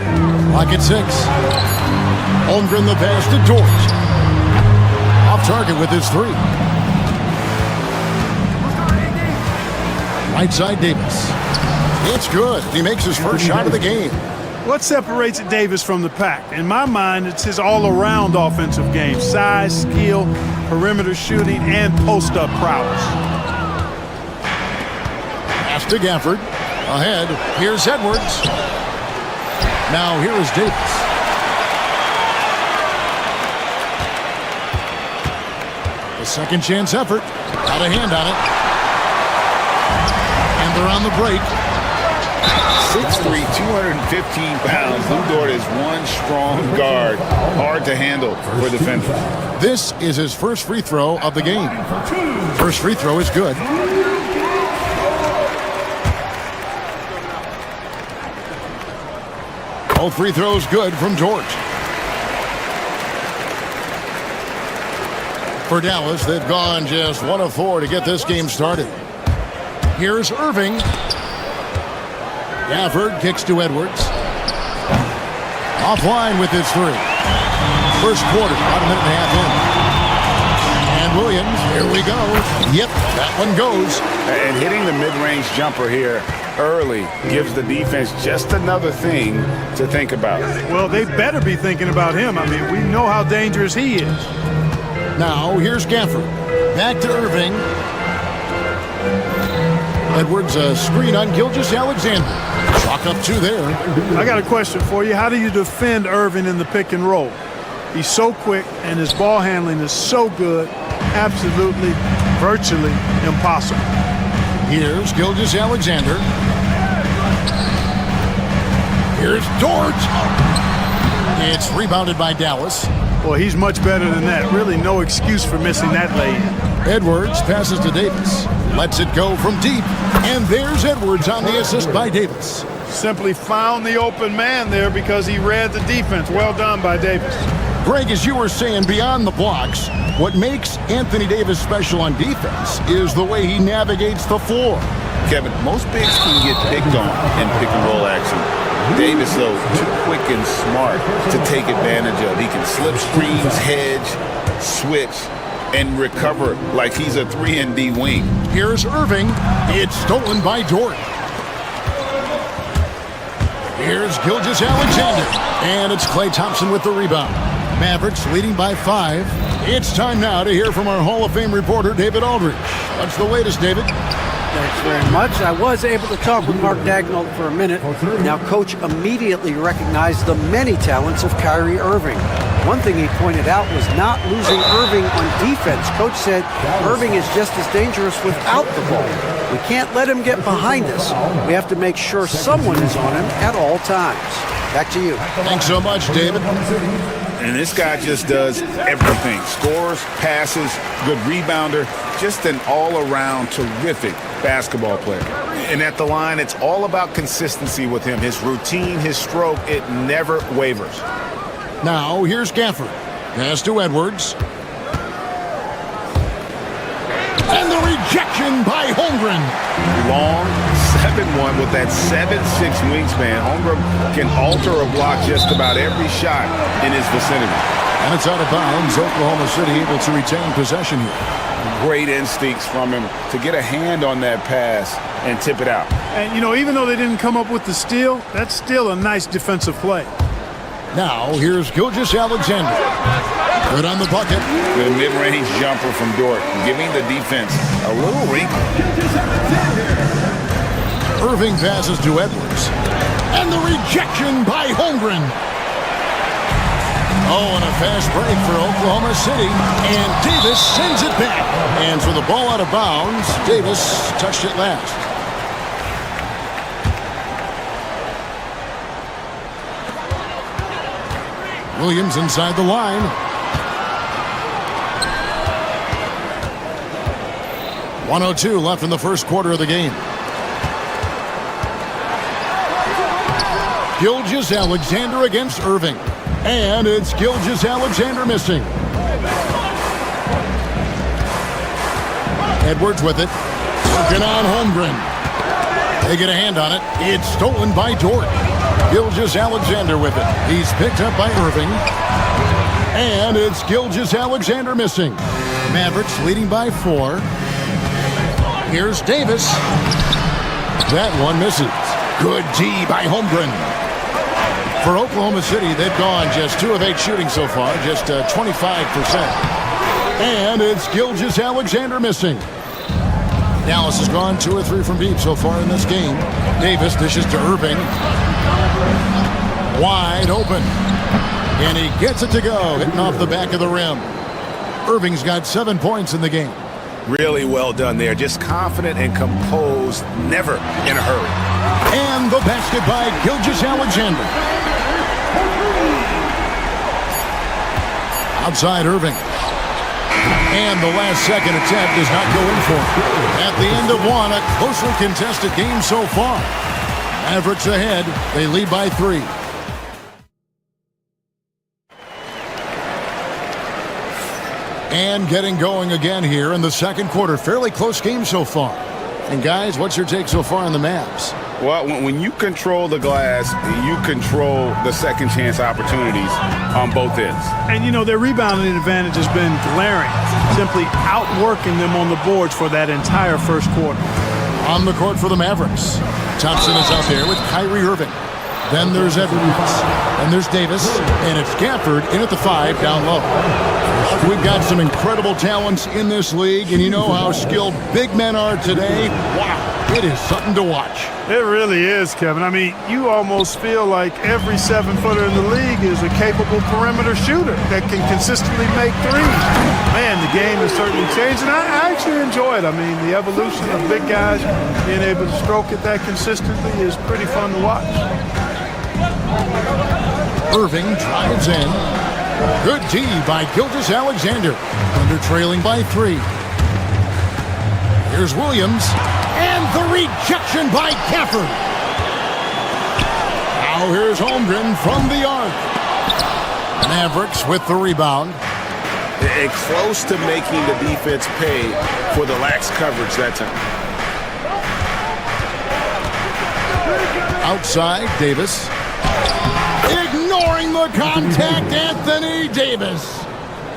Lock at 6. Holmgren the pass to George. Off target with his 3. Right side Davis. It's good. He makes his first shot of the game. What separates Davis from the pack? In my mind, it's his all-around offensive game. Size, skill, perimeter shooting, and post-up prowess. Pass to Gafford. Ahead, here's Edwards. Now here is Davis. The second chance effort. Got a hand on it. And they're on the break. 6'3", 215 pounds. Lou Dort is one strong guard. Hard to handle for defenders. This is his first free throw of the game. First free throw is good. Both free throws good from George. For Dallas, they've gone just 1 of 4 to get this game started. Here's Irving. Gafford kicks to Edwards. Offline with his 3. First quarter, about a minute and a half in. And Williams, here we go. Yep, that one goes. And hitting the mid-range jumper here early gives the defense just another thing to think about. Well, they better be thinking about him. I mean, we know how dangerous he is. Now, here's Gafford. Back to Irving. Edwards, a screen on Gilgeous-Alexander. Chalk up 2 there. I got a question for you. How do you defend Irving in the pick and roll? He's so quick, and his ball handling is so good, absolutely, virtually impossible. Here's Gilgeous-Alexander. Here's Dort. It's rebounded by Dallas. Well, he's much better than that. Really no excuse for missing that lay-in. Edwards passes to Davis. Lets it go from deep. And there's Edwards on the assist by Davis. Simply found the open man there because he read the defense. Well done by Davis. Greg, as you were saying, beyond the blocks, what makes Anthony Davis special on defense is the way he navigates the floor. Kevin, most bigs can get picked on in pick and roll action. Davis, though, too quick and smart to take advantage of. He can slip screens, hedge, switch, and recover like he's a 3-and-D wing. Here's Irving. It's stolen by Dort. Here's Gilgeous-Alexander. And it's Klay Thompson with the rebound. Mavericks leading by 5. It's time now to hear from our Hall of Fame reporter, David Aldridge. What's the latest, David? Thanks very much. I was able to talk with Mark Dagnall for a minute. Now, Coach immediately recognized the many talents of Kyrie Irving. One thing he pointed out was not losing Irving on defense. Coach said Irving is just as dangerous without the ball. We can't let him get behind us. We have to make sure someone is on him at all times. Back to you. Thanks so much, David. And this guy just does everything. Scores, passes, good rebounder, just an all-around terrific basketball player. And at the line, it's all about consistency with him. His routine, his stroke, it never wavers. Now, here's Gafford. Pass to Edwards. And the rejection by Holmgren. Long 7-1 with that 7'6" wingspan. Holmgren can alter a block just about every shot in his vicinity. And it's out of bounds. Oklahoma City able to retain possession here. Great instincts from him to get a hand on that pass and tip it out. And, you know, even though they didn't come up with the steal, that's still a nice defensive play. Now, here's Gilgeous-Alexander. Good on the bucket. Good mid-range jumper from Dort, giving the defense a little wrinkle. Irving passes to Edwards. And the rejection by Holmgren. Oh, and a fast break for Oklahoma City. And Davis sends it back. And for the ball out of bounds, Davis touched it last. Williams inside the line. .102 left in the first quarter of the game. Gilgeous-Alexander against Irving. And it's Gilgeous-Alexander missing. Edwards with it. Working on Holmgren. They get a hand on it. It's stolen by Dort. Gilgeous-Alexander with it. He's picked up by Irving. And it's Gilgeous-Alexander missing. Mavericks leading by 4. Here's Davis. That one misses. Good D by Holmgren. For Oklahoma City, they've gone just 2 of 8 shooting so far, just 25%. And it's Gilgeous-Alexander missing. Dallas has gone 2 or 3 from deep so far in this game. Davis dishes to Irving. Wide open. And he gets it to go, hitting off the back of the rim. Irving's got 7 points in the game. Really well done there. Just confident and composed, never in a hurry. And the basket by Gilgeous-Alexander. Outside Irving. And the last second attempt does not go in for him. At the end of one, a closely contested game so far. Mavericks ahead. They lead by 3. And getting going again here in the second quarter. Fairly close game so far. And guys, what's your take so far on the Mavs? Well, when you control the glass, you control the second chance opportunities on both ends. And, you know, their rebounding advantage has been glaring, simply outworking them on the boards for that entire first quarter. On the court for the Mavericks. Thompson is out there with Kyrie Irving. Then there's Edwards. Then there's Davis. And it's Gafford in at the 5 down low. We've got some incredible talents in this league, and you know how skilled big men are today. Wow, it is something to watch. It really is, Kevin. I mean, you almost feel like every 7-footer in the league is a capable perimeter shooter that can consistently make threes. Man, the game has certainly changed, and I actually enjoy it. I mean, the evolution of big guys being able to stroke it that consistently is pretty fun to watch. Irving drives in. Good D by Gilgeous-Alexander. Under trailing by 3. Here's Williams. And the rejection by Gafford. Now here's Holmgren from the arc. Mavericks with the rebound. And close to making the defense pay for the lax coverage that time. Outside, Davis. Ignoring the contact, Anthony Davis.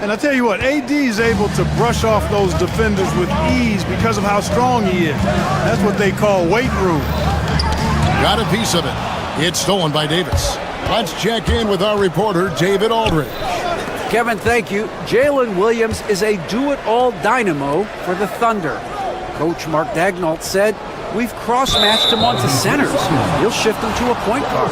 And I tell you what, AD is able to brush off those defenders with ease because of how strong he is. That's what they call weight room. Got a piece of it. It's stolen by Davis. Let's check in with our reporter, David Aldridge. Kevin, thank you. Jalen Williams is a do-it-all dynamo for the Thunder. Coach Mark Daigneault said, "We've cross-matched him onto centers. He'll shift him to a point guard.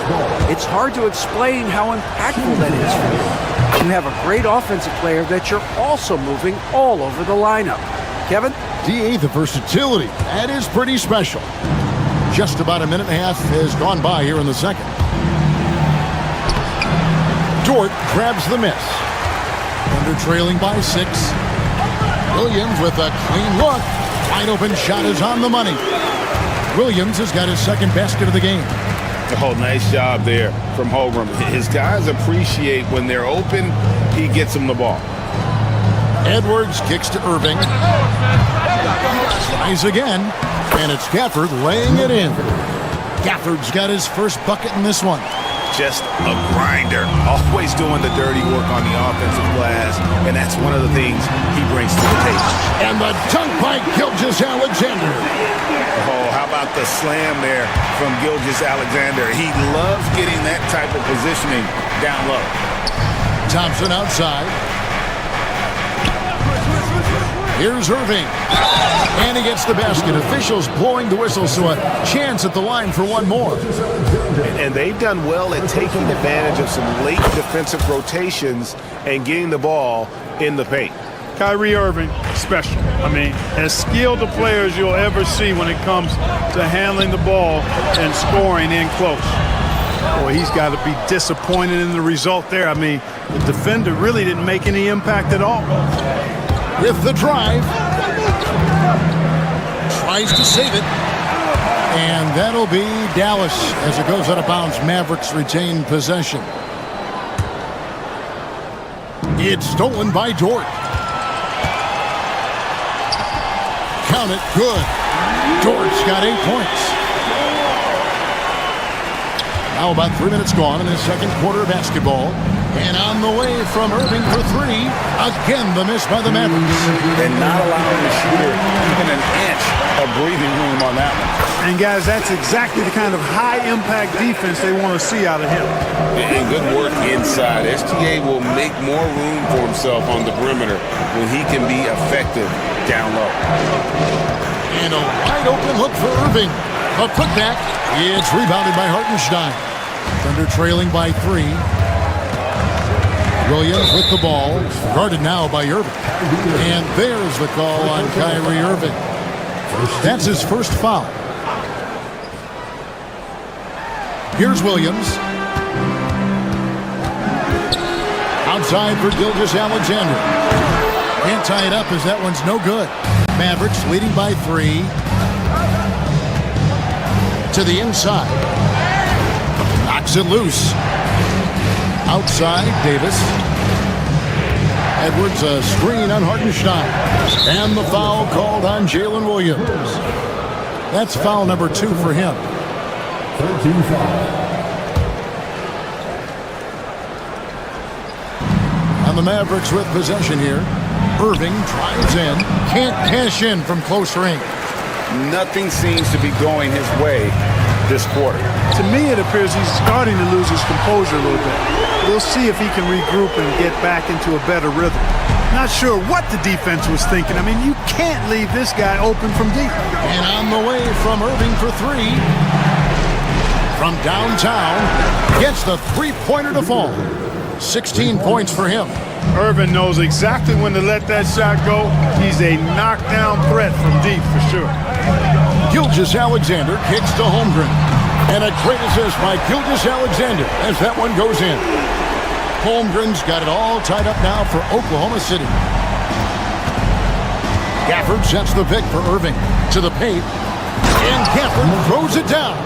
It's hard to explain how impactful that is for you. You have a great offensive player that you're also moving all over the lineup." Kevin? DA, the versatility. That is pretty special. Just about a minute and a half has gone by here in the second. Dort grabs the miss. Under trailing by 6. Williams with a clean look. Wide open shot is on the money. Williams has got his second basket of the game. Oh, nice job there from Holmgren. His guys appreciate when they're open, he gets them the ball. Edwards kicks to Irving. Tries again, and it's Gafford laying it in. Gafford's got his first bucket in this one. Just a grinder, always doing the dirty work on the offensive glass, and that's one of the things he brings to the table. And the dunk by Gilgeous-Alexander. Oh, how about the slam there from Gilgeous-Alexander? He loves getting that type of positioning down low. Thompson outside. Here's Irving. And he gets the basket. Officials blowing the whistle, so a chance at the line for one more. And they've done well at taking advantage of some late defensive rotations and getting the ball in the paint. Kyrie Irving, special. I mean, as skilled a player as you'll ever see when it comes to handling the ball and scoring in close. Boy, he's got to be disappointed in the result there. I mean, the defender really didn't make any impact at all. With the drive. Tries to save it. And that'll be Dallas as it goes out of bounds. Mavericks retain possession. It's stolen by Dort. Count it. Good. Dort's got 8 points. Now about 3 minutes gone in the second quarter of basketball. And on the way from Irving for 3. Again, the miss by the Mavericks. And not allowing the shooter even an inch of breathing room on that one. And guys, that's exactly the kind of high-impact defense they want to see out of him. And good work inside. SGA will make more room for himself on the perimeter when he can be effective down low. And a wide open look for Irving. A putback. It's rebounded by Hartenstein. Thunder trailing by 3. Williams with the ball. Guarded now by Irving. And there's the call on Kyrie Irving. That's his first foul. Here's Williams. Outside for Gilgeous-Alexander. Can't tie it up as that one's no good. Mavericks leading by 3. To the inside. Knocks it loose. Outside, Davis. Edwards, a screen on Hartenstein. And the foul called on Jalen Williams. That's foul number 2 for him. 13 foul. On the Mavericks with possession here. Irving drives in. Can't cash in from close range. Nothing seems to be going his way this quarter. To me, it appears he's starting to lose his composure a little bit. We'll see if he can regroup and get back into a better rhythm. Not sure what the defense was thinking. I mean, you can't leave this guy open from deep. And on the way from Irving for 3. From downtown, gets the three-pointer to fall. 16 points for him. Irving knows exactly when to let that shot go. He's a knockdown threat from deep for sure. Gilgeous-Alexander kicks to Holmgren. And a great assist by Gilgeous-Alexander as that one goes in. Holmgren's got it all tied up now for Oklahoma City. Gafford sets the pick for Irving to the paint. And Gafford throws it down.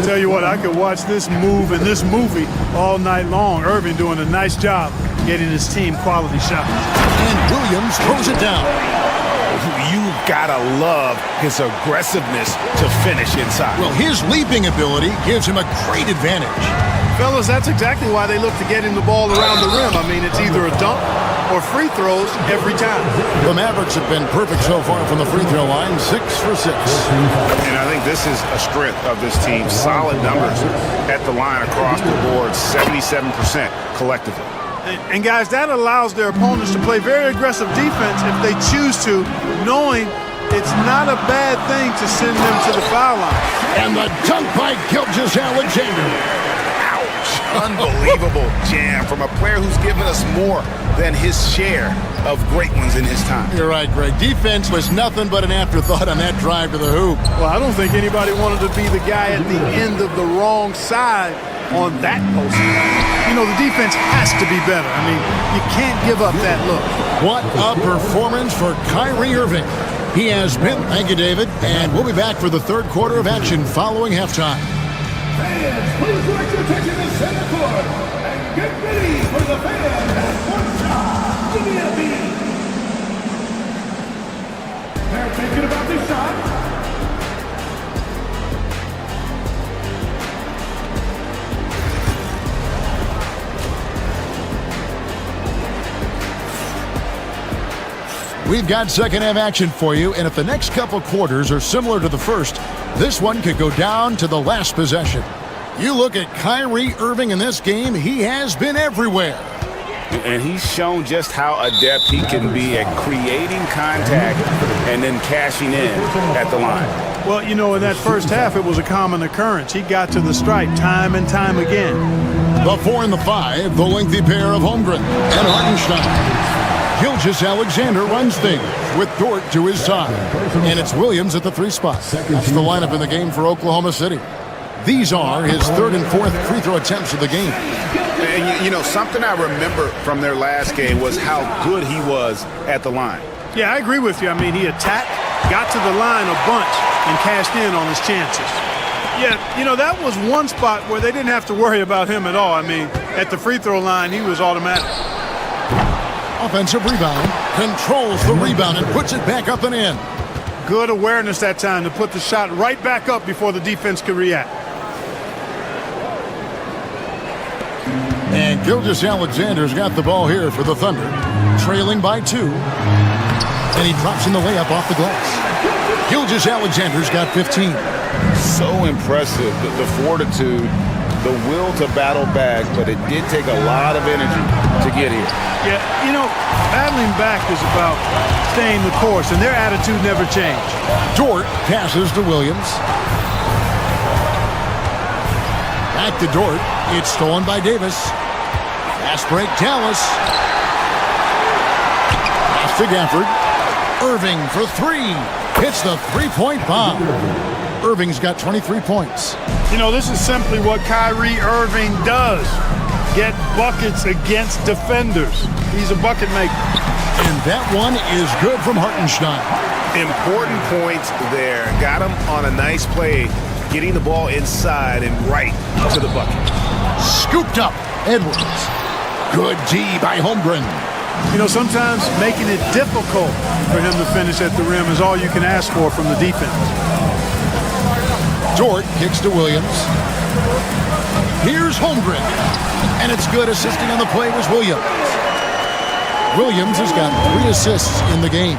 Tell you what, I could watch this move and this movie all night long. Irving doing a nice job getting his team quality shots. And Williams throws it down. You've got to love his aggressiveness to finish inside. Well, his leaping ability gives him a great advantage. Fellas, that's exactly why they look to get him the ball around the rim. I mean, it's either a dunk or free throws every time. The Mavericks have been perfect so far from the free throw line, 6 for 6. And I think this is a strength of this team. Solid numbers at the line across the board, 77% collectively. And guys, that allows their opponents to play very aggressive defense if they choose to, knowing it's not a bad thing to send them to the foul line. And the dunk by Gilgeous-Alexander. Unbelievable jam from a player who's given us more than his share of great ones in his time. You're right, Greg. Defense was nothing but an afterthought on that drive to the hoop. Well, I don't think anybody wanted to be the guy at the end of the wrong side on that post. You know, the defense has to be better. I mean, you can't give up that look. What a performance for Kyrie Irving. He has been. Thank you, David. And we'll be back for the third quarter of action following halftime. Fans, please direct your attention to center court and get ready for the fan at one shot. Give me a beat. They're thinking about this shot. We've got second half action for you, and if the next couple quarters are similar to the first, this one could go down to the last possession. You look at Kyrie Irving in this game, he has been everywhere. And he's shown just how adept he can be at creating contact and then cashing in at the line. Well, you know, in that first half, it was a common occurrence. He got to the stripe time and time again. The 4 and the 5, the lengthy pair of Holmgren and Hartenstein. Gilgeous-Alexander runs things with Dort to his side. And it's Williams at the 3 spot. That's the lineup in the game for Oklahoma City. These are his 3rd and 4th free throw attempts of the game. And you know, something I remember from their last game was how good he was at the line. Yeah, I agree with you. I mean, he attacked, got to the line a bunch, and cashed in on his chances. Yeah, you know, that was one spot where they didn't have to worry about him at all. I mean, at the free throw line, he was automatic. Offensive rebound, controls the rebound and puts it back up and in. Good awareness that time to put the shot right back up before the defense could react. And Gilgeous-Alexander's got the ball here for the Thunder, trailing by 2. And he drops in the layup off the glass. Gilgeous-Alexander's got 15. So impressive, the fortitude, the will to battle back, but it did take a lot of energy to get here. Yeah, you know, battling back is about staying the course, and their attitude never changed. Dort passes to Williams. Back to Dort. It's stolen by Davis. Fast break, Dallas. Pass to Gafford. Irving for three. Hits the three-point bomb. Irving's got 23 points. You know, this is simply what Kyrie Irving does. Get buckets against defenders. He's a bucket maker. And that one is good from Hartenstein. Important points there. Got him on a nice play, getting the ball inside and right to the bucket. Scooped up, Edwards. Good D by Holmgren. You know, sometimes making it difficult for him to finish at the rim is all you can ask for from the defense. Dort kicks to Williams. Here's Holmgren. And it's good. Assisting on the play was Williams. Williams has got 3 assists in the game.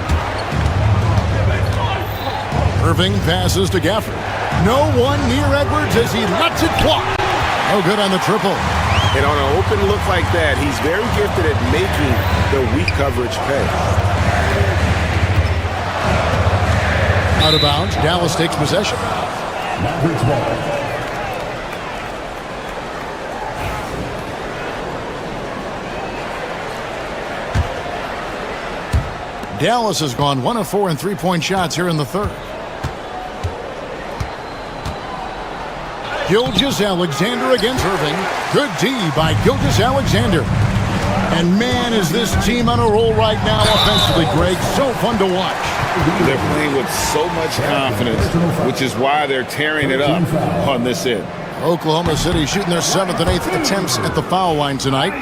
Irving passes to Gafford. No one near Edwards as he lets it fly. No good on the triple. And on an open look like that, he's very gifted at making the weak coverage pay. Out of bounds, Dallas takes possession. Number 12. Dallas has gone 1 of 4 in three-point shots here in the third. Gilgeous-Alexander against Irving. Good D by Gilgeous-Alexander. And man, is this team on a roll right now offensively, Greg. So fun to watch. They're playing with so much confidence, which is why they're tearing it up on this end. Oklahoma City shooting their 7th and 8th attempts at the foul line tonight.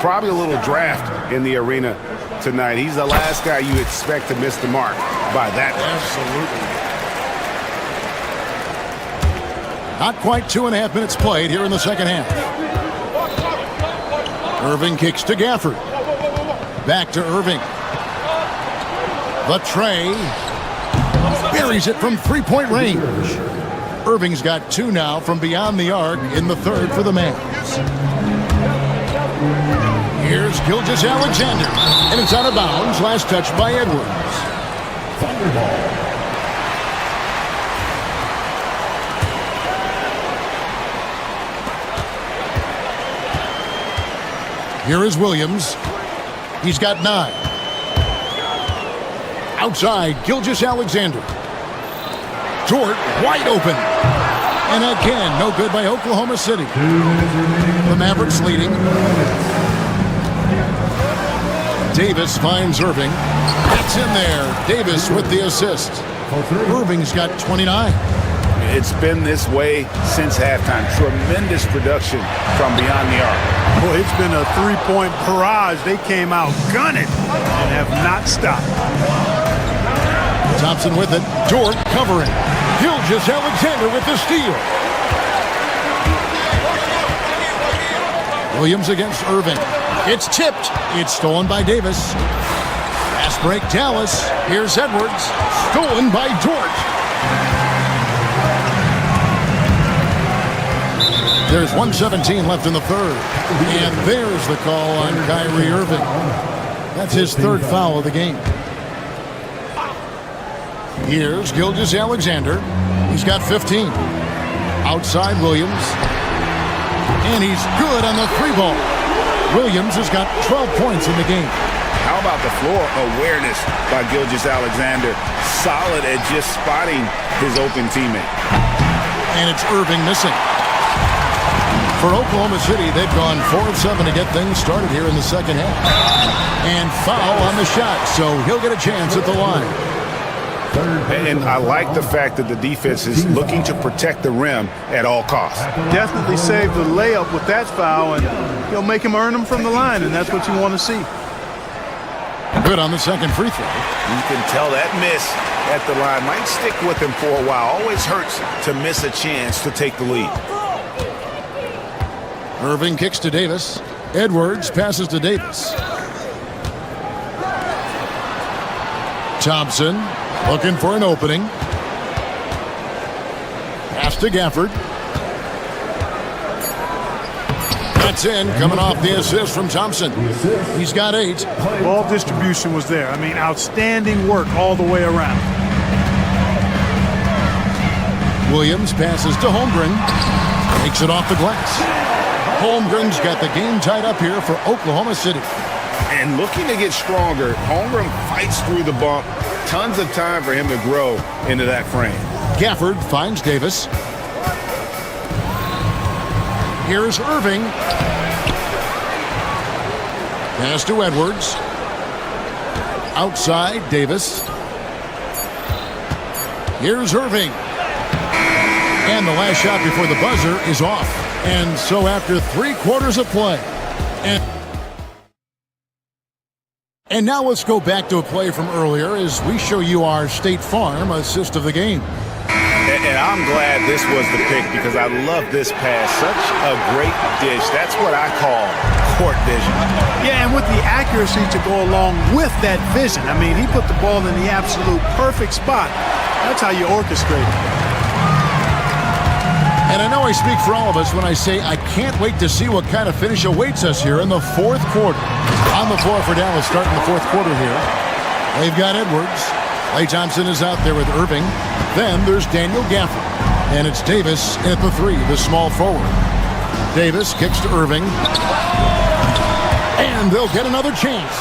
Probably a little draft in the arena tonight. He's the last guy you expect to miss the mark by that. Absolutely. Not quite 2.5 minutes played here in the second half. Irving kicks to Gafford. Back to Irving. The tray. Buries it from three-point range. Irving's got 2 now from beyond the arc in the third for the Mavs. Here's Gilgeous-Alexander. And it's out of bounds. Last touch by Edwards. Thunderball. Here is Williams. He's got 9. Outside, Gilgeous-Alexander. Dort wide open. And again, no good by Oklahoma City. The Mavericks leading. Davis finds Irving. It's in there. Davis with the assist. Irving's got 29. It's been this way since halftime. Tremendous production from beyond the arc. Boy, it's been a three-point barrage. They came out gunning and have not stopped. Thompson with it. Dort covering. Gilgeous-Alexander with the steal. Williams against Irving. It's tipped. It's stolen by Davis. Fast break, Dallas. Here's Edwards. Stolen by Dort. There's 1:17 left in the third. And there's the call on Kyrie Irving. That's his 3rd foul of the game. Here's Gilgeous-Alexander. He's got 15. Outside Williams. And he's good on the 3-ball. Williams has got 12 points in the game. How about the floor awareness by Gilgeous-Alexander? Solid at just spotting his open teammate. And it's Irving missing. For Oklahoma City, they've gone 4 of 7 to get things started here in the second half. And foul on the shot, so he'll get a chance at the line. And I like the fact that the defense is looking to protect the rim at all costs. Definitely saved the layup with that foul, and he'll make him earn them from the line, and that's what you want to see. Good on the second free throw. You can tell that miss at the line might stick with him for a while. Always hurts to miss a chance to take the lead. Irving kicks to Davis. Edwards passes to Davis. Thompson looking for an opening. Pass to Gafford. That's in, coming off the assist from Thompson. He's got 8. Ball distribution was there. I mean, outstanding work all the way around. Williams passes to Holmgren. Takes it off the glass. Holmgren's got the game tied up here for Oklahoma City. And looking to get stronger, Holmgren fights through the bump. Tons of time for him to grow into that frame. Gafford finds Davis. Here's Irving. Pass to Edwards. Outside, Davis. Here's Irving. And the last shot before the buzzer is off. And so after 3 quarters of play. And now let's go back to a play from earlier as we show you our State Farm assist of the game. And I'm glad this was the pick because I love this pass. Such a great dish. That's what I call court vision. Yeah, and with the accuracy to go along with that vision. I mean, he put the ball in the absolute perfect spot. That's how you orchestrate it. And I know I speak for all of us when I say I can't wait to see what kind of finish awaits us here in the 4th quarter. On the floor for Dallas starting the 4th quarter here. They've got Edwards. Klay Thompson is out there with Irving. Then there's Daniel Gafford. And it's Davis at the 3, the small forward. Davis kicks to Irving. And they'll get another chance.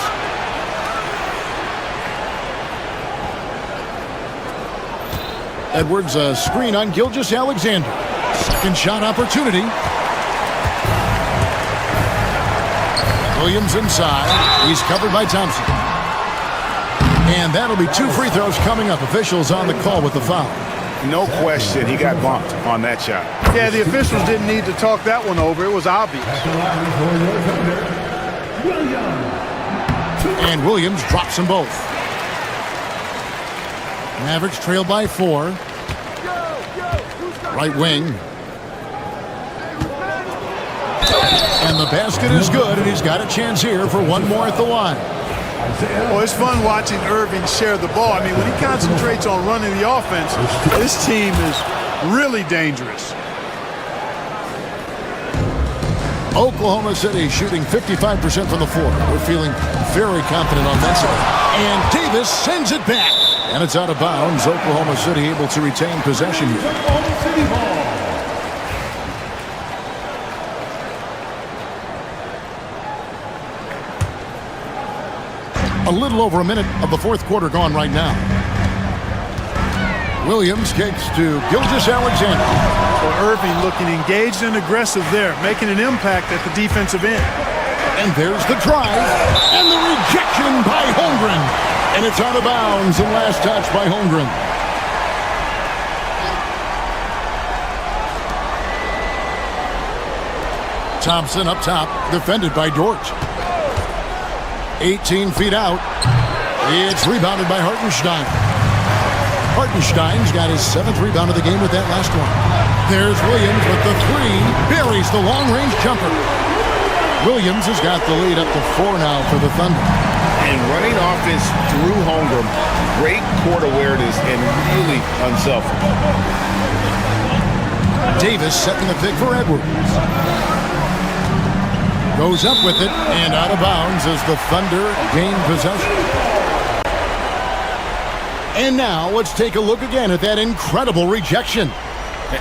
Edwards a screen on Gilgeous-Alexander. Second shot opportunity. Williams inside. He's covered by Thompson. And that'll be 2 free throws coming up. Officials on the call with the foul. No question, he got bumped on that shot. Yeah, the officials didn't need to talk that one over. It was obvious. And Williams drops them both. Mavericks trail by 4. Right wing. And the basket is good, and he's got a chance here for one more at the line. Well, it's fun watching Irving share the ball. I mean, when he concentrates on running the offense, this team is really dangerous. Oklahoma City shooting 55% from the floor. We're feeling very confident offensively. And Davis sends it back. And it's out of bounds. Oklahoma City able to retain possession here. Oklahoma City ball. A little over a minute of the 4th quarter gone right now. Williams kicks to Gilgeous-Alexander. Well, Irving looking engaged and aggressive there, making an impact at the defensive end. And there's the drive. And the rejection by Holmgren. And it's out of bounds. And last touch by Holmgren. Thompson up top, defended by Dort. 18 feet out. It's rebounded by Hartenstein. Hartenstein's got his 7th rebound of the game with that last one. There's Williams with the 3. Buries the long-range jumper. Williams has got the lead up to 4 now for the Thunder. And running offense through Holmgren. Great court awareness and really unselfish. Davis setting the pick for Edwards. Goes up with it and out of bounds as the Thunder gain possession. And now let's take a look again at that incredible rejection.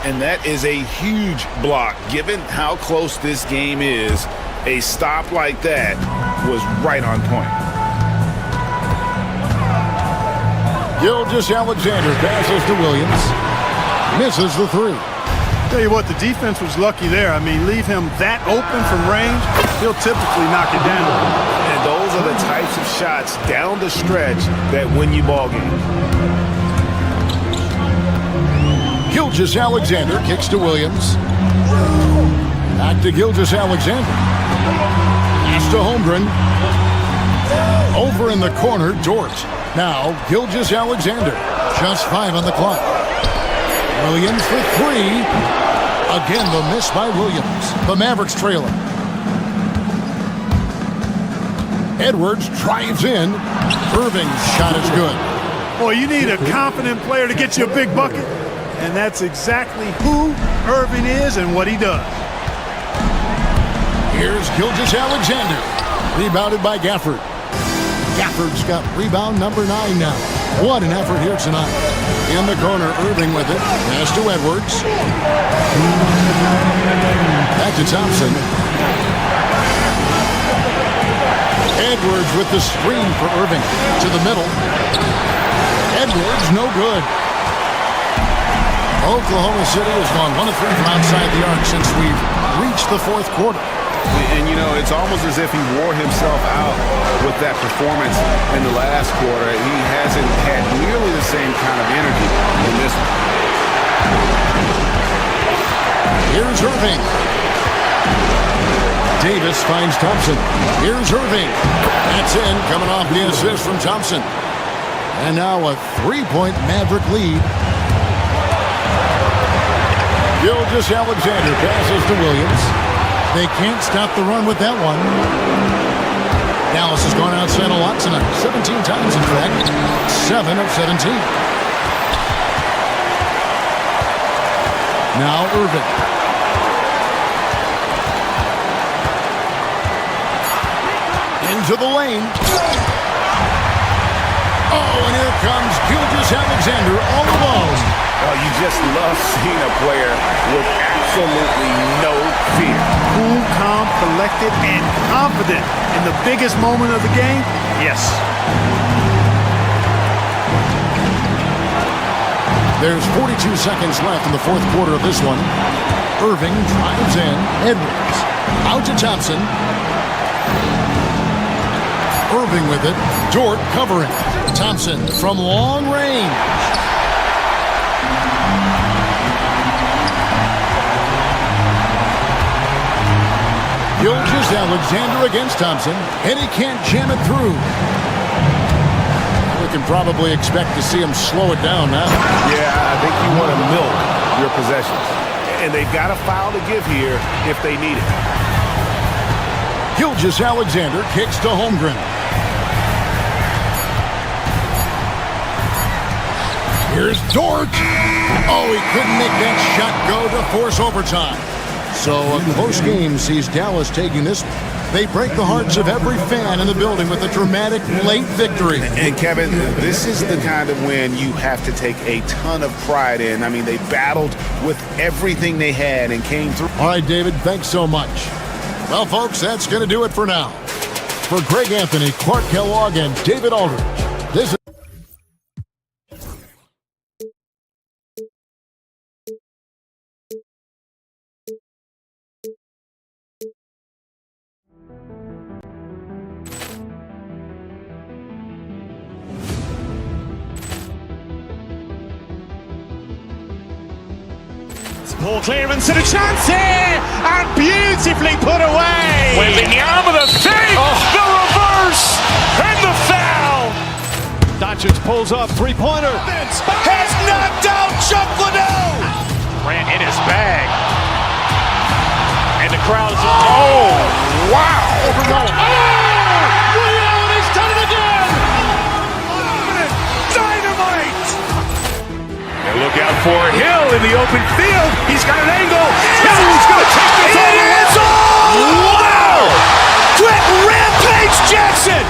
And that is a huge block. Given how close this game is, a stop like that was right on point. Gilgeous-Alexander passes to Williams. Misses the 3. Tell you what, the defense was lucky there. I mean, leave him that open from range, he'll typically knock it down. And those are the types of shots down the stretch that win you ball games. Gilgeous-Alexander kicks to Williams. Back to Gilgeous-Alexander. Pass to Holmgren. Over in the corner, Dort. Now, Gilgeous-Alexander. Just 5 on the clock. Williams for 3. Again, the miss by Williams. The Mavericks trailing. Edwards drives in. Irving's shot is good. Boy, you need a confident player to get you a big bucket. And that's exactly who Irving is and what he does. Here's Gilgeous-Alexander. Rebounded by Gafford. Gafford's got rebound number 9 now. What an effort here tonight. In the corner, Irving with it. Pass to Edwards. Back to Thompson. Edwards with the screen for Irving. To the middle. Edwards, no good. Oklahoma City has gone 1 of 3 from outside the arc since we've reached the fourth quarter. And, you know, it's almost as if he wore himself out with that performance in the last quarter. He hasn't had nearly the same kind of energy in this one. Here's Irving. Davis finds Thompson. Here's Irving. That's in, coming off the assist from Thompson. And now a 3-point Maverick lead. Gilgeous-Alexander passes to Williams. They can't stop the run with that one. Dallas has gone outside a lot tonight. 17 times, in fact. 7 of 17. Now Irving. Into the lane. Oh, and here comes Gilgeous-Alexander all alone. Well, you just love seeing a player with absolutely no fear. Cool, calm, collected, and confident in the biggest moment of the game. Yes. There's 42 seconds left in the fourth quarter of this one. Irving drives in. Edwards. Out to Thompson. Irving with it. Dort covering. Thompson from long range. Gilgeous-Alexander against Thompson, and he can't jam it through. We can probably expect to see him slow it down now. Yeah, I think you want to milk your possessions. And they've got a foul to give here if they need it. Gilgeous-Alexander kicks to Holmgren. Here's Dort. Oh, he couldn't make that shot go to force overtime. So a close game sees Dallas taking this. They break the hearts of every fan in the building with a dramatic late victory. And Kevin, this is the kind of win you have to take a ton of pride in. I mean, they battled with everything they had and came through. All right, David, thanks so much. Well, folks, that's going to do it for now. For Greg Anthony, Clark Kellogg, and David Aldridge, this is... Poor clearance and a chance here, and beautifully put away. Wembanyama the save, the reverse, and the foul. Doncic pulls up, three-pointer. Has knocked out Chuck Liddell. Grant in his bag. And the crowd is... Oh, wow. He's done it again. Dynamite. And look out for Hill in the open field. He's got an angle. Hill's going to take this all the way. Wow! Quick Rampage Jackson.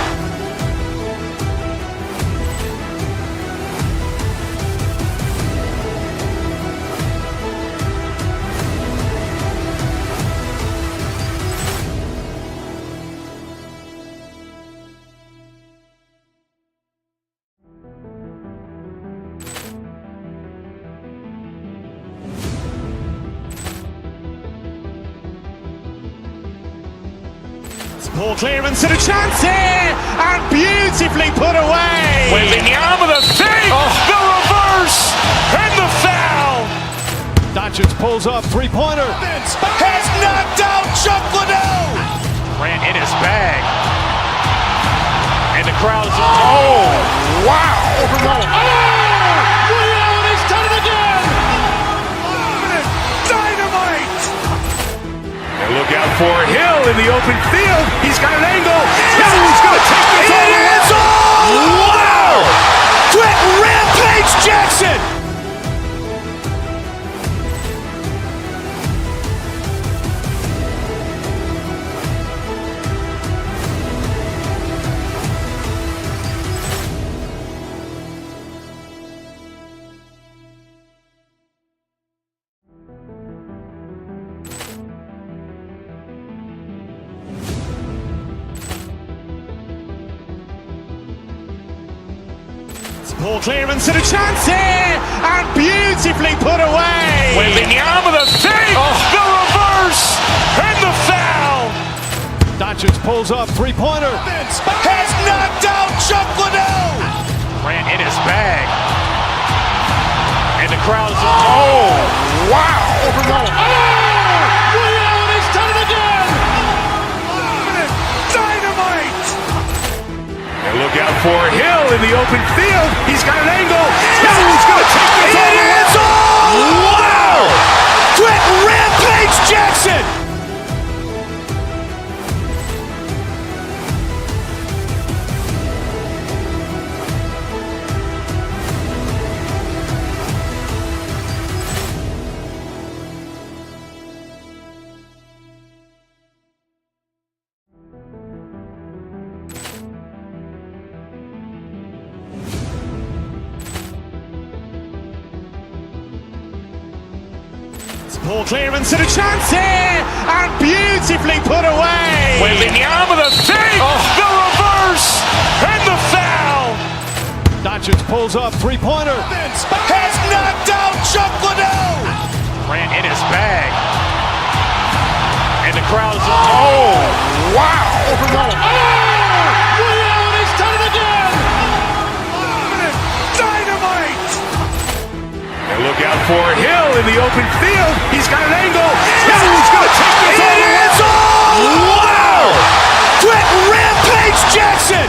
Poor clearance and a chance here, and beautifully put away. Wembanyama the save, the reverse, and the foul. Doncic pulls up, three-pointer. Has knocked out Chuck Liddell. Grant in his bag. And the crowd is... Oh, wow. He's done it again. Dynamite. And look out for Hill in the open field. He's got an angle. Hill's going to take this all the way. Wow! Quick Rampage Jackson. Poor clearance and a chance here, and beautifully put away. Wembanyama with a save, the reverse, and the foul. Doncic pulls up, three-pointer. Has knocked out Chuck Liddell. Grant in his bag. And the crowd is, oh, wow. Leon has done it again. Dynamite. And look out for Hill in the open field. He's got an angle. Hill's going to take this all the way. Wow! Quick rampage Jackson. Poor clearance and a chance here, and beautifully put away. Wembanyama with a save, the reverse, and the foul. Doncic pulls up, three-pointer. Has knocked out Chuck Liddell. Grant in his bag. And the crowd is, oh, wow. Leon has done it again. Dynamite. And look out for Hill in the open field. He's got an angle. Hill's going to take this all the way. Wow! Quick rampage Jackson.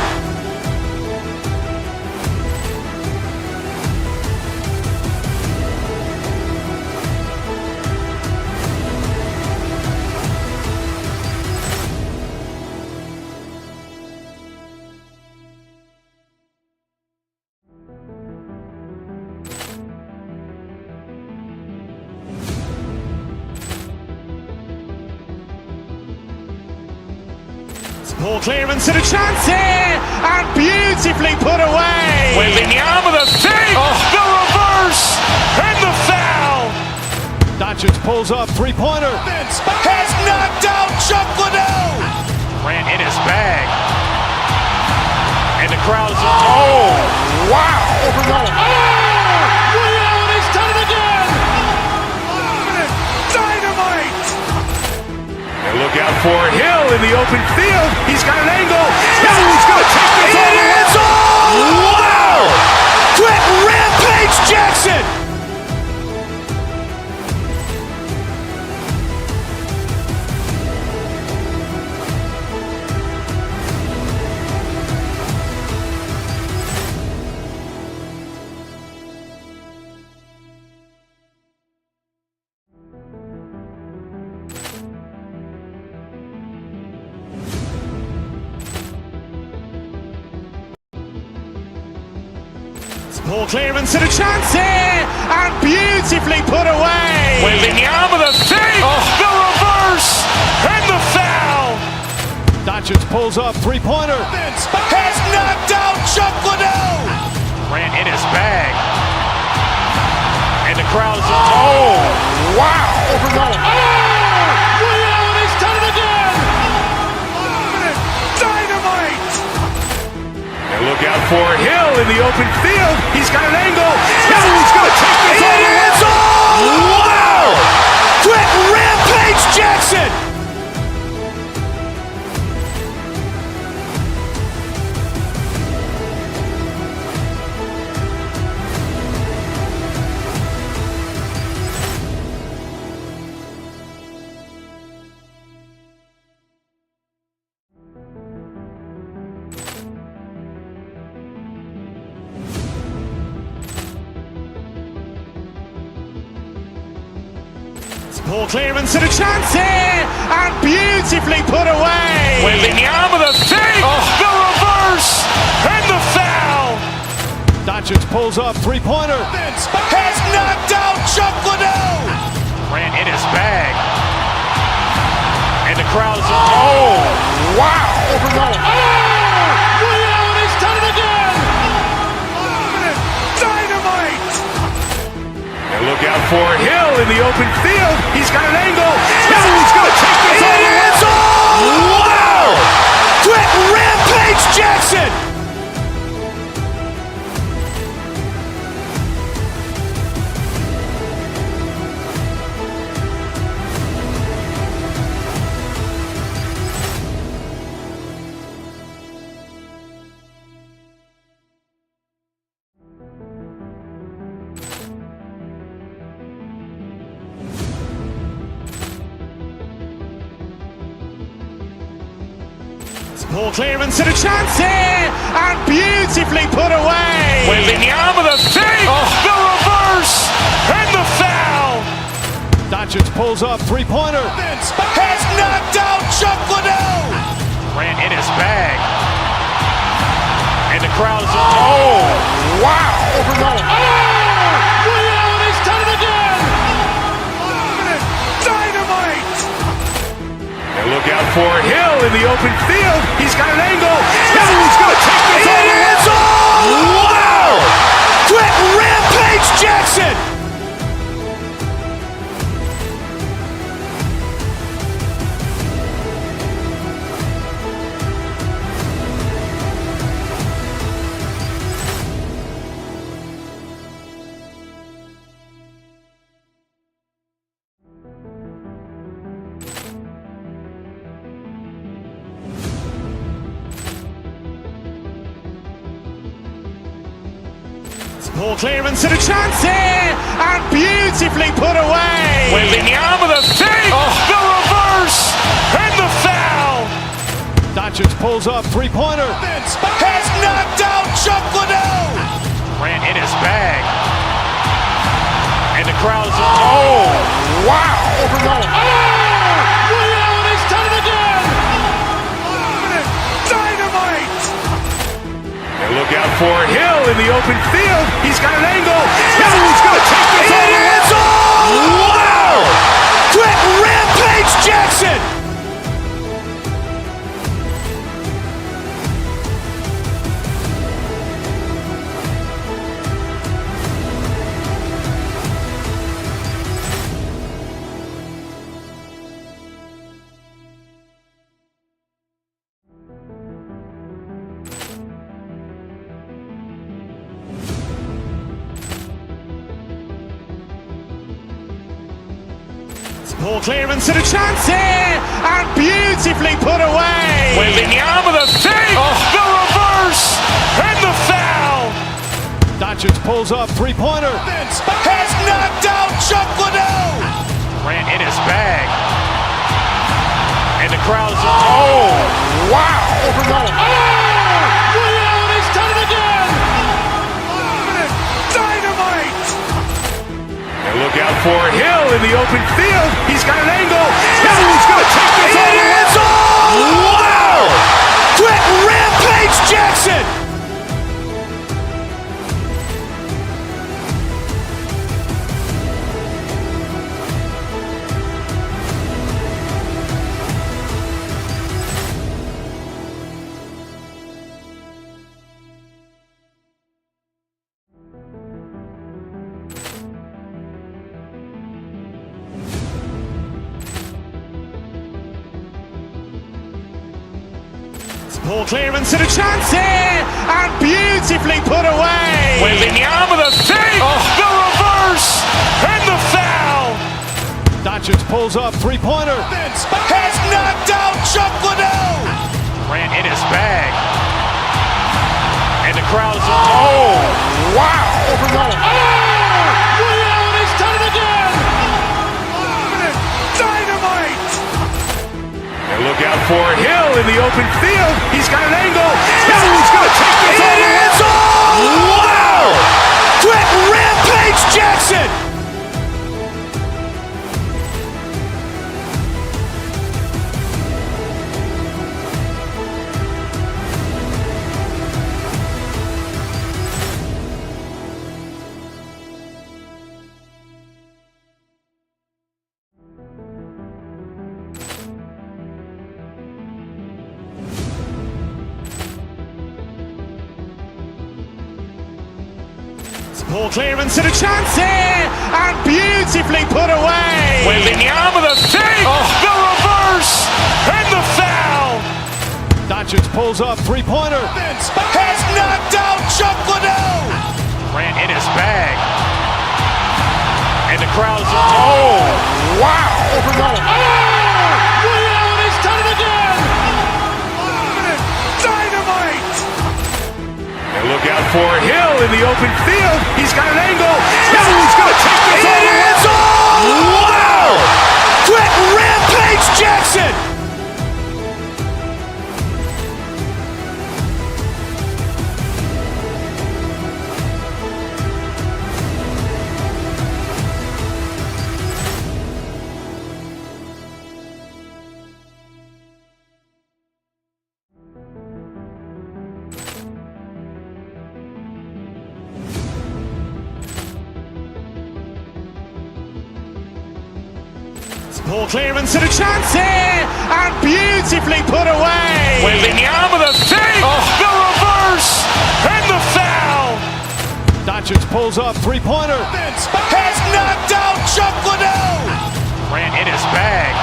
Poor clearance and a chance here, and beautifully put away. Wembanyama with a save, the reverse, and the foul. Doncic pulls up, three-pointer. Has knocked out Chuck Liddell. Grant in his bag. And the crowd is, oh, wow. Leon has done it again. Dynamite. And look out for Hill in the open field. He's got an angle. Hill's going to take this all the way. Wow! Quick rampage Jackson. Poor clearance and a chance here, and beautifully put away. Wembanyama with a save, the reverse, and the foul. Doncic pulls up, three-pointer. Has knocked out Chuck Liddell. Grant in his bag. And the crowd is, oh, wow. Leon has done it again. Dynamite. And look out for Hill in the open field. He's got an angle. Hill's going to take this all the way. Wow! Quick rampage Jackson. Poor clearance and a chance here, and beautifully put away. Wembanyama with a save, the reverse, and the foul. Doncic pulls up, three-pointer. Has knocked out Chuck Liddell. Grant in his bag. And the crowd is, oh, wow. Leon has done it again. Dynamite. And look out for Hill in the open field. He's got an angle. Hill's going to take this all the way. Wow! Quick rampage Jackson. Poor clearance and a chance here, and beautifully put away. Wembanyama the save, the reverse, and the foul. Doncic pulls up, three-pointer. Has knocked out Chuck Liddell. Grant in his bag. And the crowd is, oh, wow. He's done it again. Dynamite. And look out for Hill in the open field. He's got an angle. Hill's going to take this all the way. Wow. Quick Rampage Jackson. Poor clearance and a chance here, and beautifully put away. Wembanyama the save, the reverse, and the foul. Doncic pulls up, three-pointer. Has knocked out Chuck Liddell. Grant in his bag. And the crowd is, oh, wow. He's done it again. Dynamite. And look out for Hill in the open field. He's got an angle. Hill's going to take this all the way. Wow. Quick Rampage Jackson. Poor clearance and a chance here, and beautifully put away. Wembanyama the save, the reverse, and the foul. Doncic pulls up, three-pointer. Has knocked out Chuck Liddell. Grant in his bag. And the crowd is, oh, wow. He's done it again. Dynamite. And look out for Hill in the open field. He's got an angle. Hill's going to take this all the way. Wow. Quick Rampage Jackson. Poor clearance and a chance here, and beautifully put away. Wembanyama the save, the reverse, and the foul. Doncic pulls up, three-pointer. Has knocked out Chuck Liddell. Grant in his bag. And the crowd is, oh, wow. He's done it again. Dynamite. And look out for Hill in the open field. He's got an angle. Hill's going to take this all the way. Wow. Quick Rampage Jackson. Poor clearance and a chance here, and beautifully put away. Wembanyama the save, the reverse, and the foul. Doncic pulls up, three-pointer. Has knocked out Chuck Liddell. Grant in his bag. And the crowd is, oh, wow. He's done it again. Dynamite. And look out for Hill in the open field. He's got an angle. Hill's going to take this all the way. Wow. Quick Rampage Jackson. Poor clearance and a chance here, and beautifully put away. Wembanyama with a save, the reverse, and the foul. Doncic pulls up, three-pointer. Has knocked out Chuck Liddell. Ran in his bag.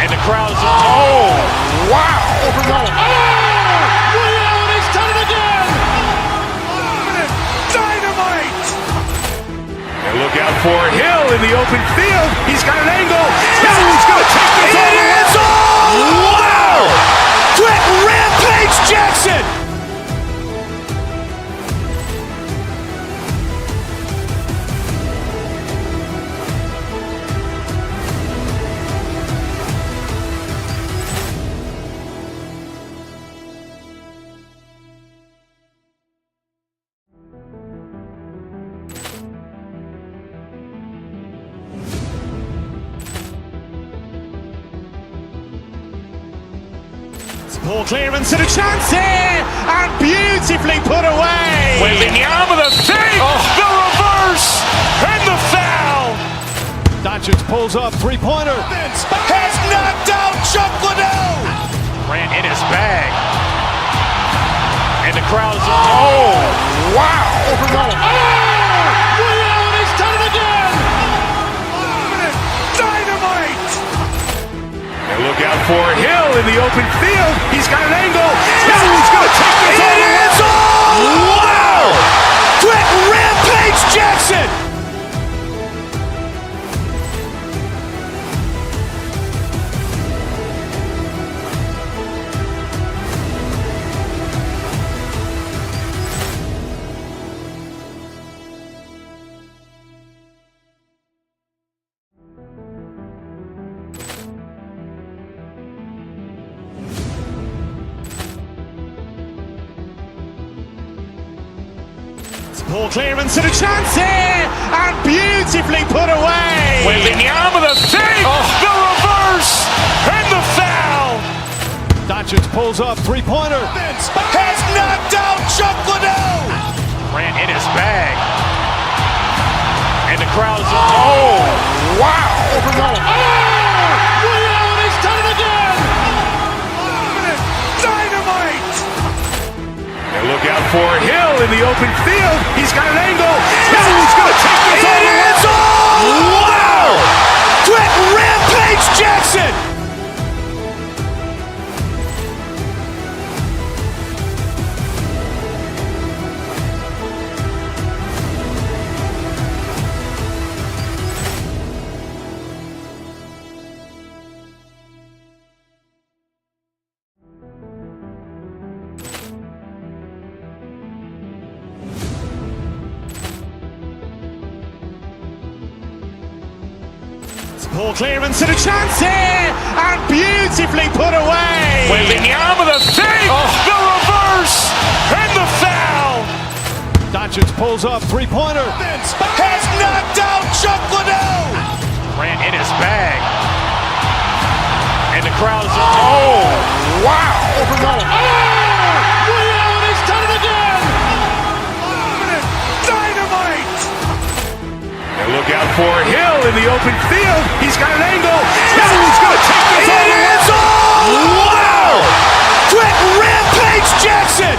And the crowd is, oh, wow. He's done it again. Dynamite. And look out for Hill in the open field. He's got an angle. He's going to take this all the way. Wow. Quick Rampage Jackson. Poor clearance and a chance here, and beautifully put away. Wembanyama with a save, the reverse, and the foul. Doncic pulls up, three-pointer. Has knocked out Chuck Liddell. Ran in his bag. And the crowd is, oh, wow. He's done it again. Dynamite. And look out for Hill in the open field. He's got an angle. He's going to take this all the way. Wow. Quick Rampage Jackson. Poor clearance and a chance here, and beautifully put away. Wembanyama with a save, the reverse, and the foul. Doncic pulls up, three-pointer. Has knocked out Chuck Liddell. Ran in his bag. And the crowd is, oh, wow. He's done it again. Dynamite. And look out for Hill in the open field. He's got an angle. He's going to take this all the way. Wow. Quick Rampage Jackson. Poor clearance and a chance here, and beautifully put away. Wembanyama with a save, the reverse, and the foul. Doncic pulls up, three-pointer. Has knocked out Chuck Liddell. Ran in his bag. And the crowd is, oh, wow. He's done it again. Dynamite. And look out for Hill in the open field. He's got an angle. He's going to take this all the way. Wow. Quick Rampage Jackson.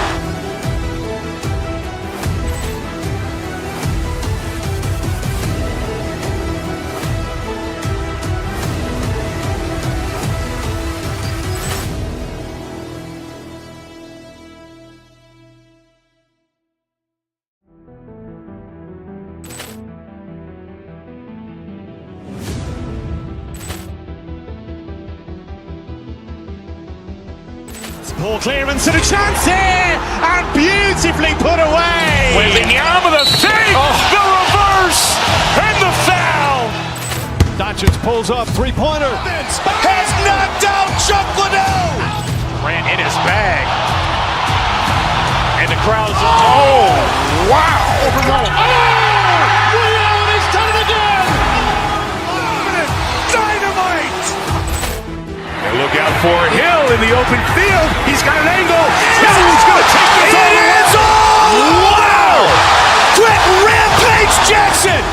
Poor clearance and a chance here, and beautifully put away. Wembanyama with a save, the reverse, and the foul. Doncic pulls up, three-pointer. Has knocked out Chuck Liddell. Ran in his bag. And the crowd is, oh, wow. He's done it again. Dynamite. And look out for Hill in the open field. He's got an angle. He's going to take this all the way. Wow. Quick Rampage Jackson.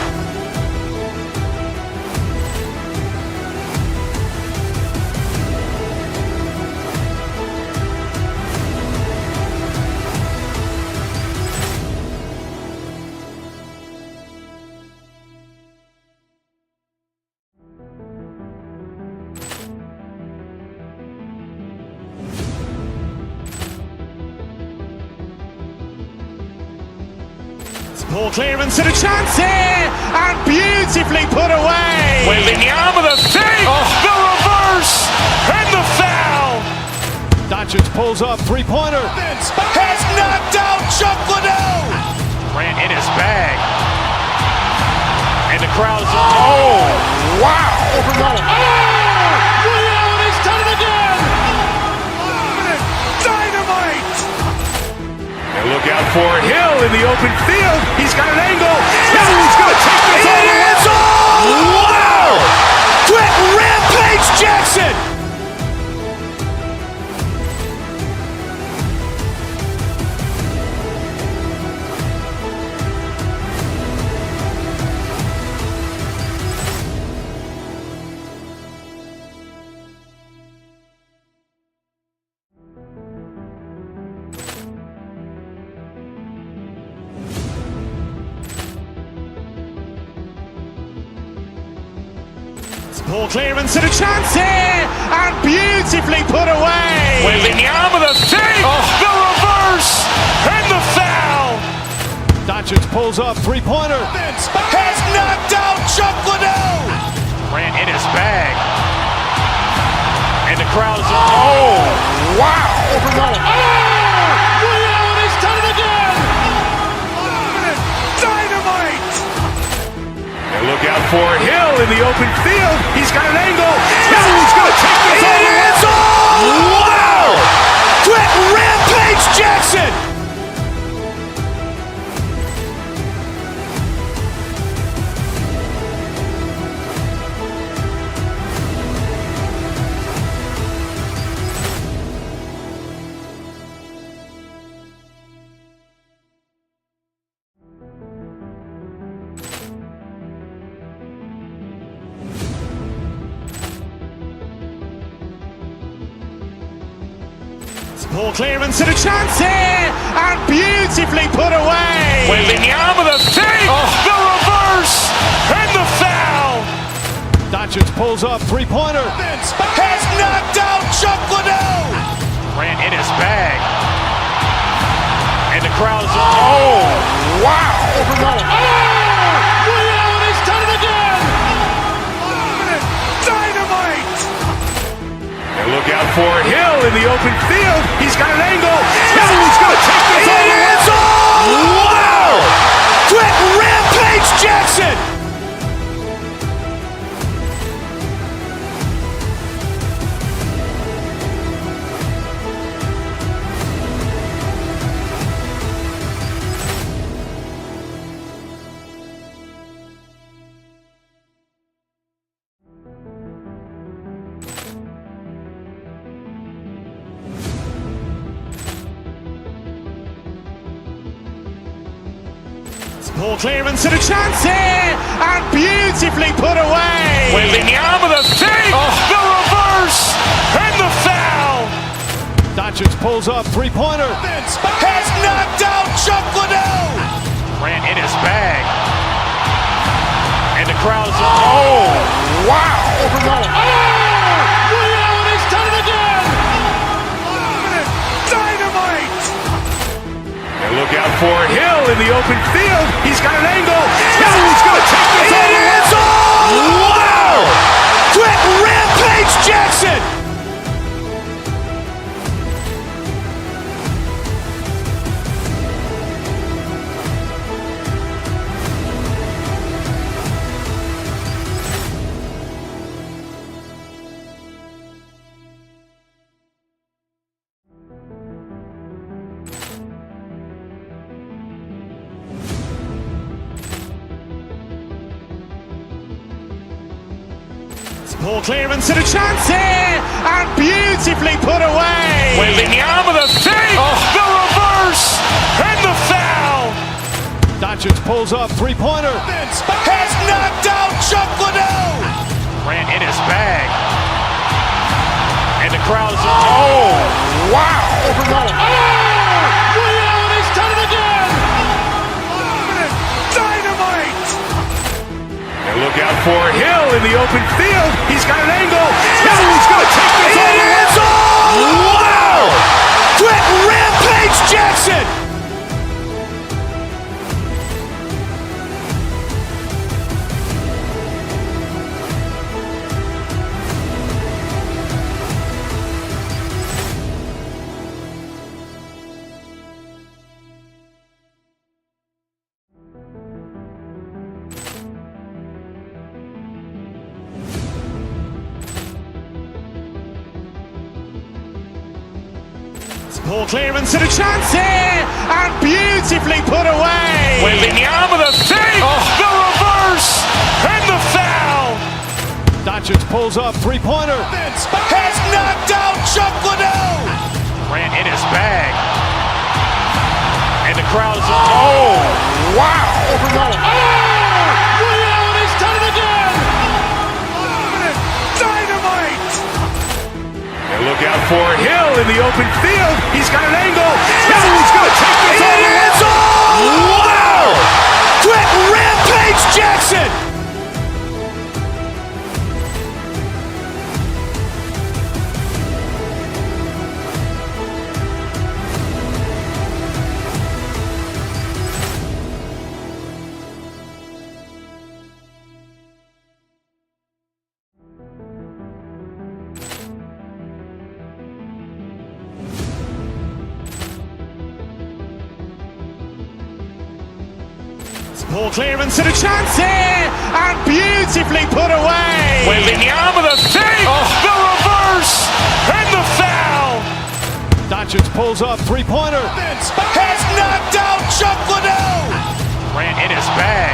Poor clearance and a chance here, and beautifully put away. Wembanyama the fake, the reverse, and the foul. Doncic pulls up, three-pointer. Has knocked out Chuck Liddell. Grant in his bag. And the crowd is, oh, wow. Ray Allen has done it again. Dynamite. And look out for Hill in the open field. He's got an angle. He's going to take this all the way. Wow. Quick Rampage Jackson. Poor clearance and a chance here, and beautifully put away. Wembanyama the fake, the reverse, and the foul. Doncic pulls up, three-pointer. Has knocked out Chuck Liddell. Grant in his bag. And the crowd is, oh, wow. Ray Allen has done it again. Dynamite. And look out for Hill in the open field. He's got an angle. He's going to take this all the way. Wow. Quick Rampage Jackson. Poor clearance and a chance here, and beautifully put away. Wembanyama the fake, the reverse, and the foul. Doncic pulls up, three-pointer. Has knocked out Chuck Liddell. Grant in his bag. And the crowd is, oh, wow. Ray Allen has done it again. Dynamite. And look out for Hill in the open field. He's got an angle. He's going to take this all the way. Wow. Quick Rampage Jackson. Poor clearance and a chance here, and beautifully put away. Wembanyama the fake, the reverse, and the foul. Doncic pulls up, three-pointer. Has knocked out Chuck Liddell. Grant in his bag. And the crowd is, oh, wow. Ray Allen has done it again. Dynamite. And look out for Hill in the open field. He's got an angle. He's going to take this all the way. Wow. Quick Rampage Jackson. Poor clearance and a chance here, and beautifully put away. Wembanyama the fake, the reverse, and the foul. Doncic pulls up, three-pointer. Has knocked out Chuck Liddell. Grant in his bag. And the crowd is, oh, wow. Ray Allen has done it again. Dynamite. And look out for Hill in the open field. He's got an angle. He's going to take this all the way. Wow. Quick Rampage Jackson. Poor clearance and a chance here, and beautifully put away. Wembanyama with a save, the reverse, and the foul. Doncic pulls up, three-pointer. Has knocked out Chuck Liddell. Ran in his bag. And the crowd is, oh, wow. Ray Allen has done it again. Dynamite. And look out for Hill in the open field. He's got an angle. He's going to take this all the way. Wow. Quick Rampage Jackson. Poor clearance and a chance here, and beautifully put away. Wembanyama with a save, the reverse, and the foul. Doncic pulls up, three-pointer. Has knocked out Chuck Liddell. Ran in his bag.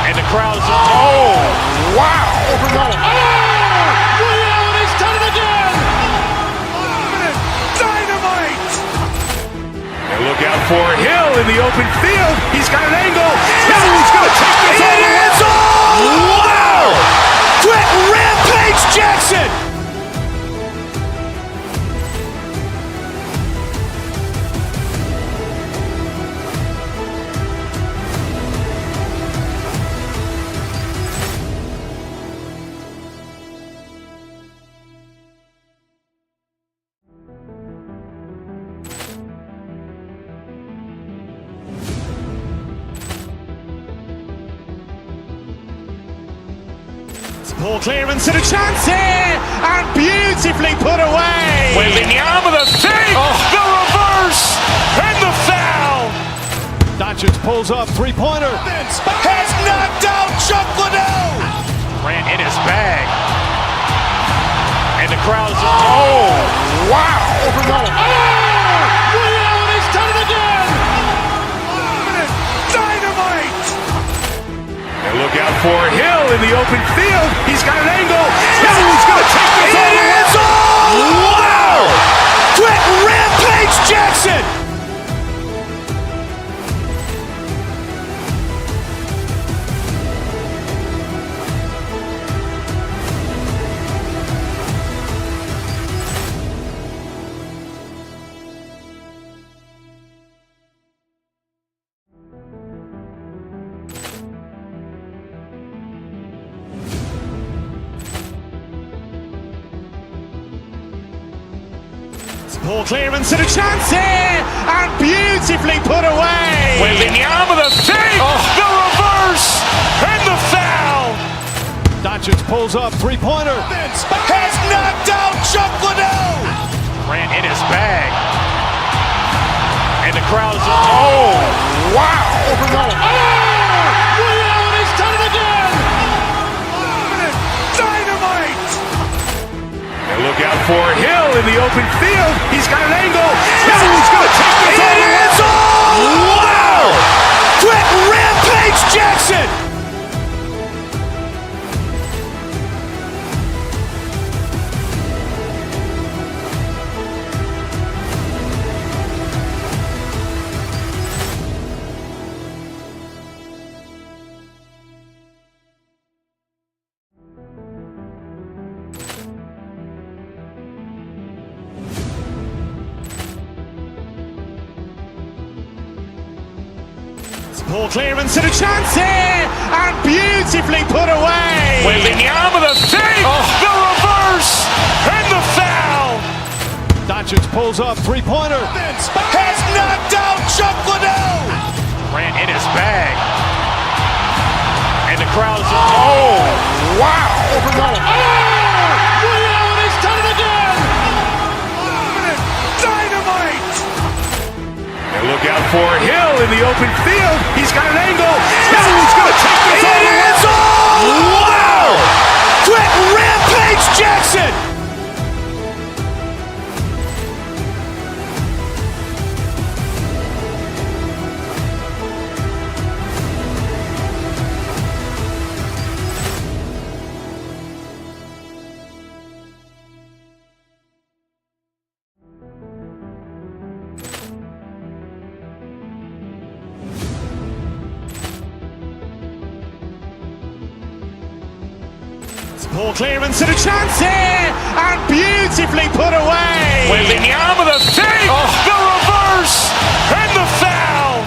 And the crowd is, oh, wow. Ray Allen has done it again. Dynamite. And look out for Hill in the open field. He's got an angle. He's going to take this all the way. Wow. Quick Rampage Jackson. Poor clearance and a chance here, and beautifully put away. Wembanyama with a save, the reverse, and the foul. Doncic pulls up, three-pointer. Has knocked out Chuck Liddell. Ran in his bag. And the crowd is, oh, wow. Ray Allen has done it again. Dynamite. And look out for Hill in the open field. He's got an angle. He's going to take this all the way. Wow. Quick Rampage Jackson. Poor clearance and a chance here, and beautifully put away. Wembanyama with a save, the reverse, and the foul. Doncic pulls up, three-pointer. Has knocked out Chuck Liddell. Ran in his bag. And the crowd is, oh, wow. Ray Allen has done it again. Dynamite. And look out for Hill in the open field. He's got an angle. He's going to take this all the way. Wow. Quick Rampage Jackson. Poor clearance and a chance here, and beautifully put away. Wembanyama with a save, the reverse, and the foul. Doncic pulls up, three-pointer. Has knocked out Chuck Liddell. Ran in his bag. And the crowd is, oh, wow. Ray Allen has done it again. Dynamite. And look out for Hill in the open field. He's got an angle. He's going to take this all the way. Wow. Quick Rampage Jackson. Poor clearance and a chance here, and beautifully put away. Wembanyama the save, the reverse, and the foul.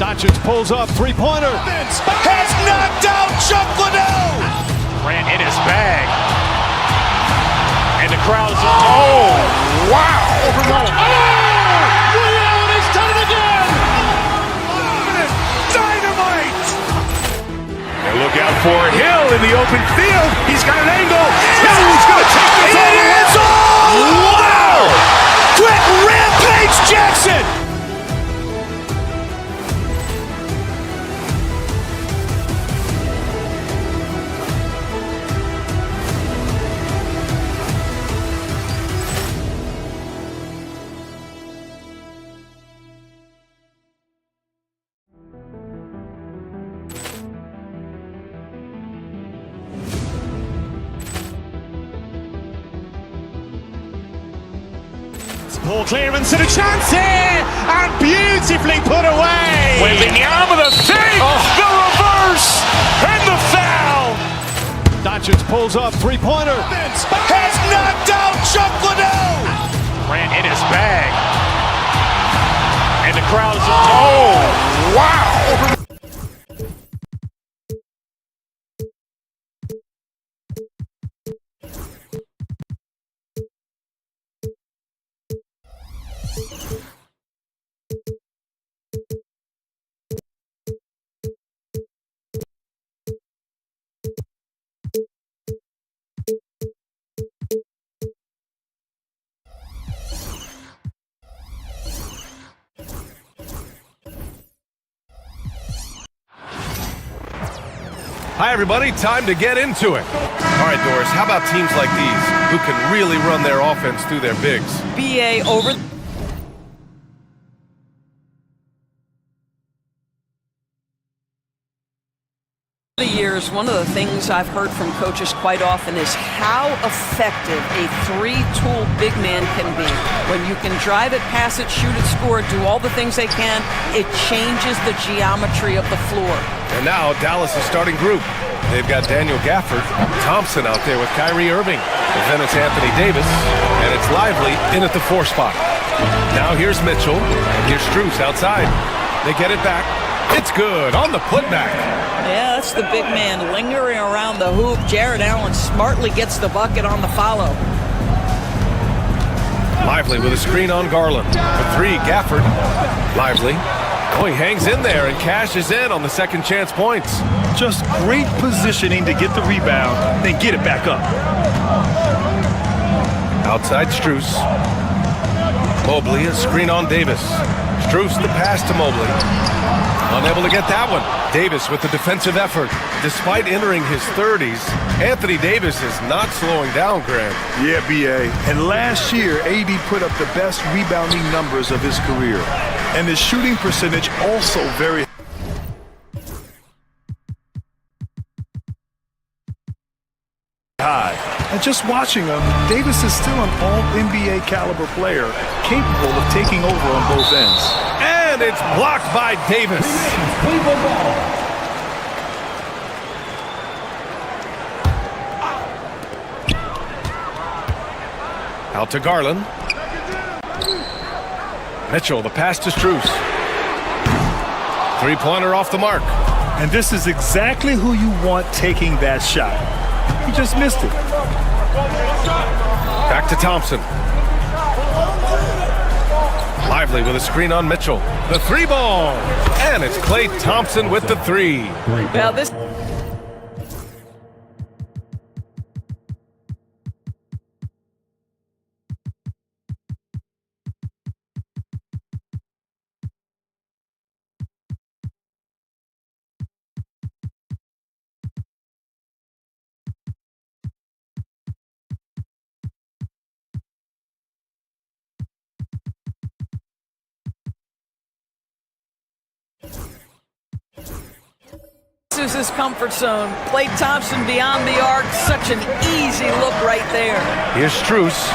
Doncic pulls up, three-pointer. Has knocked out Chuck Liddell. Grant in his bag. And the crowd is, oh, wow. He's done it again! Dynamite! And look out for Hill in the open field. He's got an angle. He's going to take this all the way. Wow! Quick Rampage Jackson! Poor clearance and a chance here, and beautifully put away. Wembanyama the save, the reverse, and the foul. Doncic pulls up, three-pointer. Has knocked out Chuck Liddell. Grant in his bag. And the crowd is, oh, wow. Hi, everybody. Time to get into it. All right, Doris, how about teams like these who can really run their offense through their bigs? BA over the years, one of the things I've heard from coaches quite often is how effective a three-tool big man can be. When you can drive it, pass it, shoot it, score it, do all the things they can, it changes the geometry of the floor. And now Dallas' starting group. They've got Daniel Gafford, Thompson out there with Kyrie Irving. And then it's Anthony Davis, and it's Lively in at the 4 spot. Now here's Mitchell, and here's Strus outside. They get it back. It's good on the putback. Yeah, that's the big man lingering around the hoop. Jared Allen smartly gets the bucket on the follow. Lively with a screen on Garland. For 3, Gafford. Lively. Oh, he hangs in there and cashes in on the second chance points. Just great positioning to get the rebound, then get it back up. Outside Strus. Mobley, a screen on Davis. Strus the pass to Mobley. Unable to get that one. Davis with the defensive effort. Despite entering his 30s, Anthony Davis is not slowing down, Grant. Yeah, BA. And last year, AD put up the best rebounding numbers of his career. And his shooting percentage also very high. And just watching him, Davis is still an all-NBA caliber player, capable of taking over on both ends. And it's blocked by Davis. Out to Garland. Mitchell, the pass to Strus. Three-pointer off the mark. And this is exactly who you want taking that shot. He just missed it. Back to Thompson. Lively with a screen on Mitchell. The 3 ball. And it's Klay Thompson with the 3. Now this is his comfort zone. Klay Thompson beyond the arc. Such an easy look right there. Here's Strus.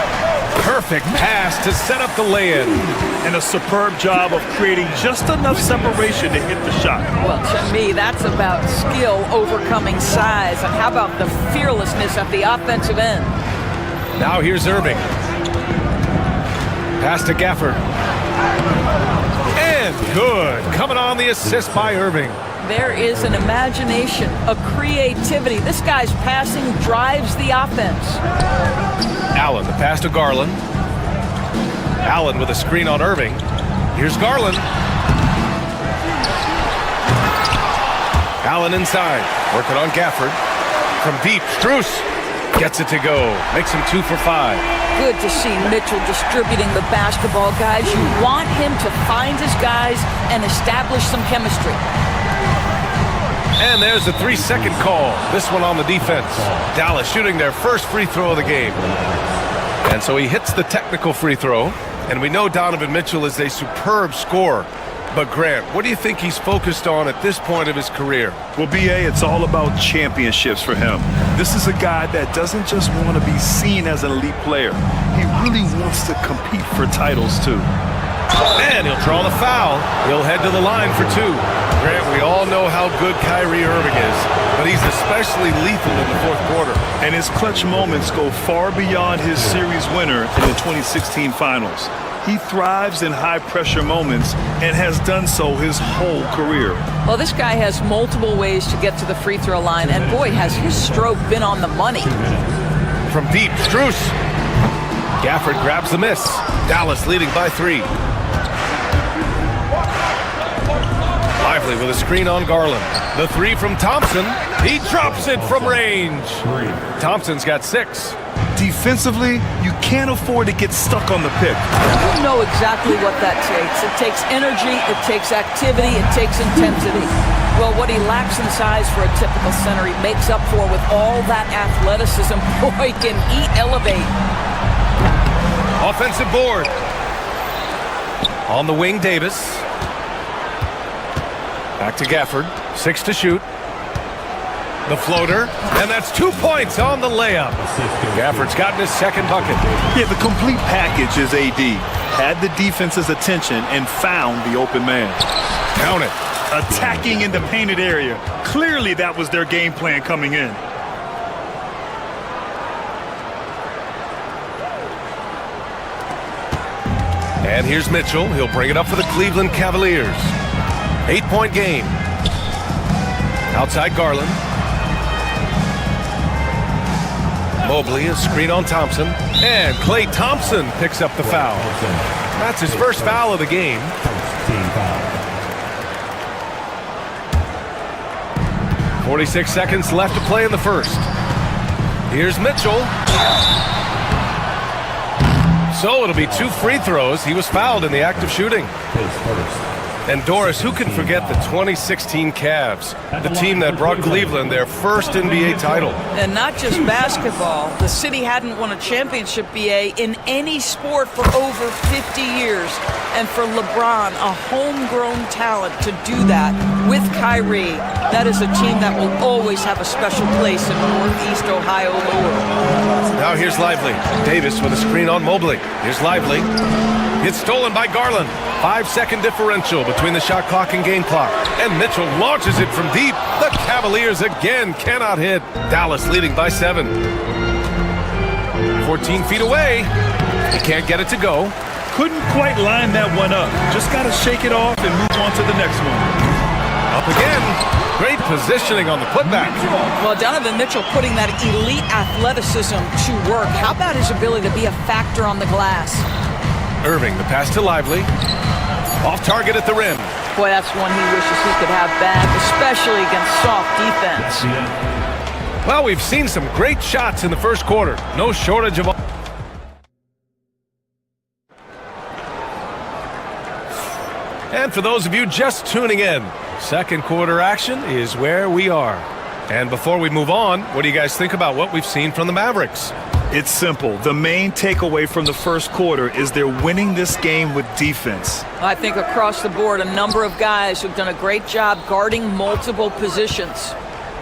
Perfect pass to set up the lay-in. And a superb job of creating just enough separation to hit the shot. Well, to me, that's about skill overcoming size. And how about the fearlessness at the offensive end? Now here's Irving. Pass to Gafford. And good. Coming on the assist by Irving. There is an imagination, a creativity. This guy's passing drives the offense. Allen, the pass to Garland. Allen with a screen on Irving. Here's Garland. Allen inside, working on Gafford. From deep, Strus gets it to go. Makes him 2 for 5. Good to see Mitchell distributing the basketball, guys. You want him to find his guys and establish some chemistry. And there's a 3-second call. This one on the defense. Dallas shooting their first free throw of the game. And so he hits the technical free throw. And we know Donovan Mitchell is a superb scorer. But Grant, what do you think he's focused on at this point of his career? Well, B.A., it's all about championships for him. This is a guy that doesn't just want to be seen as an elite player. He really wants to compete for titles, too. And he'll draw the foul. He'll head to the line for 2. Grant, we all know how good Kyrie Irving is, but he's especially lethal in the fourth quarter. And his clutch moments go far beyond his series winner in the 2016 finals. He thrives in high-pressure moments and has done so his whole career. Well, this guy has multiple ways to get to the free throw line, and boy, has his stroke been on the money. From deep, Strus. Gafford grabs the miss. Dallas leading by 3. Lively with a screen on Garland. The 3 from Thompson. He drops it from range. Thompson's got 6. Defensively, you can't afford to get stuck on the pick. You know exactly what that takes. It takes energy, it takes activity, it takes intensity. Well, what he lacks in size for a typical center, he makes up for with all that athleticism. Boy, can he elevate. Offensive board. On the wing, Davis. Back to Gafford. 6 to shoot. The floater, and that's 2 points on the layup. Gafford's gotten his second bucket. Yeah, the complete package is AD. Had the defense's attention and found the open man. Count it. Attacking in the painted area. Clearly that was their game plan coming in. And here's Mitchell. He'll bring it up for the Cleveland Cavaliers. 8-point game. Outside Garland. Mobley, a screen on Thompson. And Klay Thompson picks up the foul. That's his first foul of the game. .46 seconds left to play in the first. Here's Mitchell. So it'll be 2 free throws. He was fouled in the act of shooting. And Doris, who can forget the 2016 Cavs, the team that brought Cleveland their first NBA title? And not just basketball. The city hadn't won a championship, BA, in any sport for over 50 years. And for LeBron, a homegrown talent, to do that with Kyrie, that is a team that will always have a special place in Northeast Ohio lore. Now here's Lively. Davis with a screen on Mobley. Here's Lively. It's stolen by Garland. 5-second differential between the shot clock and game clock. And Mitchell launches it from deep. The Cavaliers again cannot hit. Dallas leading by 7. 14 feet away. He can't get it to go. Couldn't quite line that one up. Just got to shake it off and move on to the next one. Up again. Great positioning on the putback. Well, Donovan Mitchell putting that elite athleticism to work. How about his ability to be a factor on the glass? Irving, the pass to Lively. Off target at the rim. Boy, that's one he wishes he could have back, especially against soft defense. Well, we've seen some great shots in the first quarter. No shortage of... And for those of you just tuning in, second quarter action is where we are. And before we move on, what do you guys think about what we've seen from the Mavericks? It's simple. The main takeaway from the first quarter is they're winning this game with defense. I think across the board, a number of guys who've done a great job guarding multiple positions.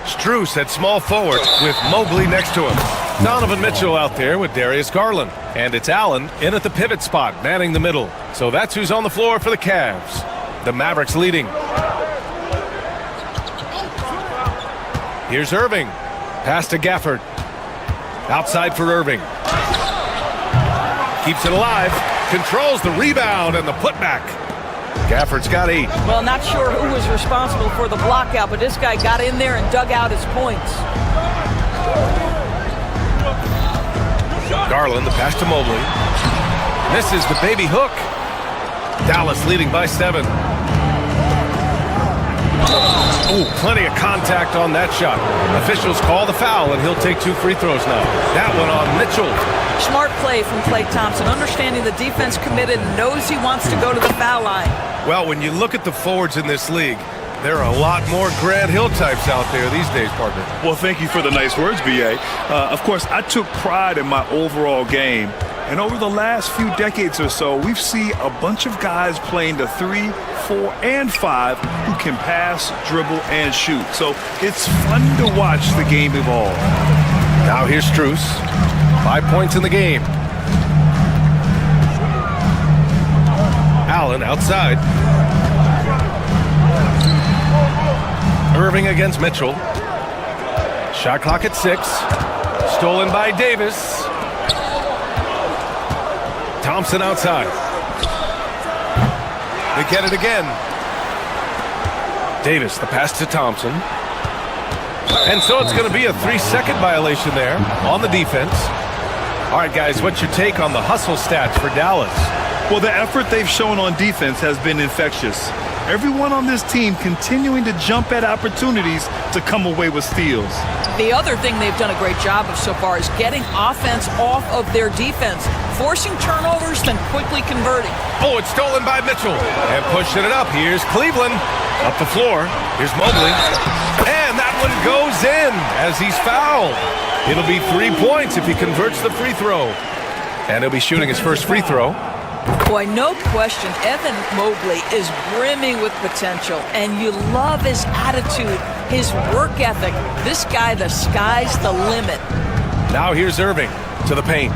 Strus at small forward with Mobley next to him. Donovan Mitchell out there with Darius Garland. And it's Allen in at the pivot spot, manning the middle. So that's who's on the floor for the Cavs. The Mavericks leading. Here's Irving. Pass to Gafford. Outside for Irving. Keeps it alive. Controls the rebound and the putback. Gafford's got 8. Well, not sure who was responsible for the blockout, but this guy got in there and dug out his points. Garland, the pass to Mobley. Misses the baby hook. Dallas leading by 7. Oh, plenty of contact on that shot. Officials call the foul, and he'll take 2 free throws now. That one on Mitchell. Smart play from Klay Thompson, understanding the defense committed, knows he wants to go to the foul line. Well, when you look at the forwards in this league, there are a lot more Grant Hill types out there these days, partner. Well, thank you for the nice words, B.A. Of course, I took pride in my overall game. And over the last few decades or so, we've seen a bunch of guys playing the 3, 4, and 5 who can pass, dribble, and shoot. So it's fun to watch the game evolve. Now here's Strus. 5 points in the game. Allen outside. Irving against Mitchell. Shot clock at 6. Stolen by Davis. Thompson outside. They get it again. Davis, the pass to Thompson. And so it's going to be a 3-second violation there on the defense. All right, guys, what's your take on the hustle stats for Dallas? Well, the effort they've shown on defense has been infectious. Everyone on this team continuing to jump at opportunities to come away with steals. The other thing they've done a great job of so far is getting offense off of their defense, forcing turnovers, then quickly converting. Oh, it's stolen by Mitchell. And pushing it up. Here's Cleveland. Up the floor. Here's Mobley. And that one goes in as he's fouled. It'll be 3 points if he converts the free throw. And he'll be shooting his first free throw. Boy, no question, Evan Mobley is brimming with potential, and you love his attitude, his work ethic. This guy, the sky's the limit. Now here's Irving to the paint.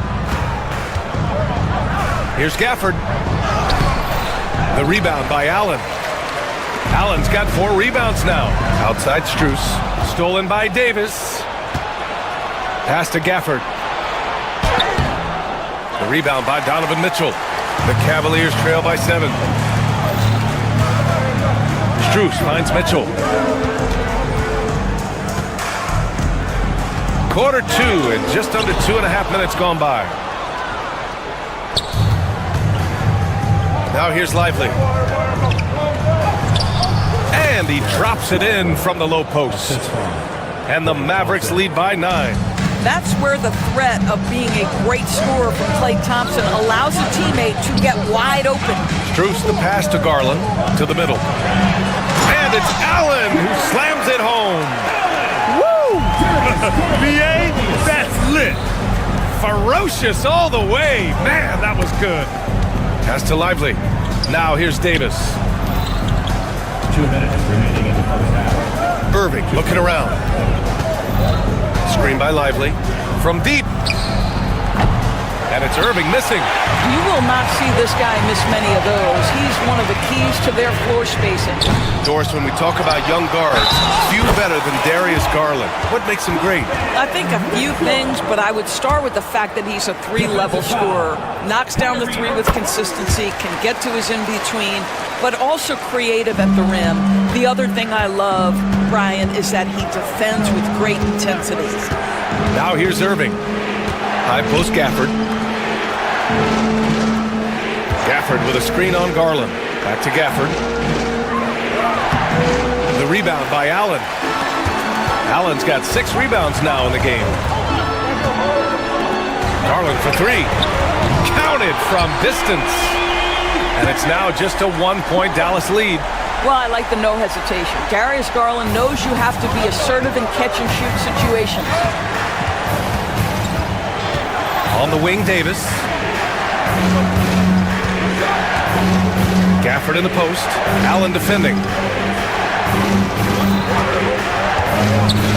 Here's Gafford. The rebound by Allen. Allen's got 4 rebounds now. Outside Strus. Stolen by Davis. Pass to Gafford. The rebound by Donovan Mitchell. The Cavaliers trail by 7. Strus finds Mitchell. Quarter 2 and just under 2.5 minutes gone by. Now here's Lively. And he drops it in from the low post. And the Mavericks lead by 9. That's where the threat of being a great scorer from Klay Thompson allows a teammate to get wide open. Strus the pass to Garland to the middle. And it's Allen who slams it home. Woo! B.A., that's lit. Ferocious all the way. Man, that was good. Pass to Lively. Now here's Davis. 2 minutes remaining in the first half. Irving looking around. Screen by Lively. From deep. And it's Irving missing. You will not see this guy miss many of those. He's one of the keys to their floor spacing. Doris, when we talk about young guards, few better than Darius Garland. What makes him great? I think a few things, but I would start with the fact that he's a 3-level scorer. Knocks down the 3 with consistency, can get to his in-between, but also creative at the rim. The other thing I love, Brian, is that he defends with great intensity. Now here's Irving. High post Gafford. Gafford with a screen on Garland. Back to Gafford. The rebound by Allen. Allen's got 6 rebounds now in the game. Garland for 3. Counted from distance. And it's now just a 1-point Dallas lead. Well, I like the no hesitation. Darius Garland knows you have to be assertive in catch-and-shoot situations. On the wing, Davis. Gafford in the post. Allen defending.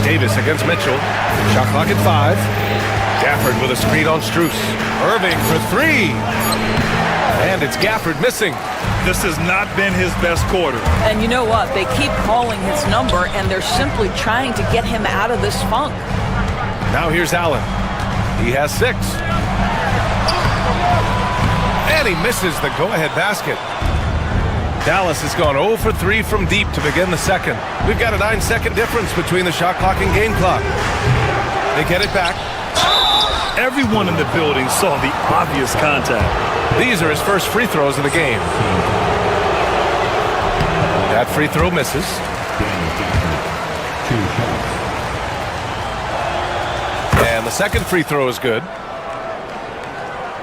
Davis against Mitchell. Shot clock at 5. Gafford with a screen on Strus. Irving for three. And it's Gafford missing. This has not been his best quarter. And you know what? They keep calling his number, and they're simply trying to get him out of this funk. Now here's Allen. He has 6. And he misses the go-ahead basket. Dallas has gone 0 for 3 from deep to begin the second. We've got a 9-second difference between the shot clock and game clock. They get it back. Everyone in the building saw the obvious contact. These are his first free throws of the game. That free throw misses. And the second free throw is good.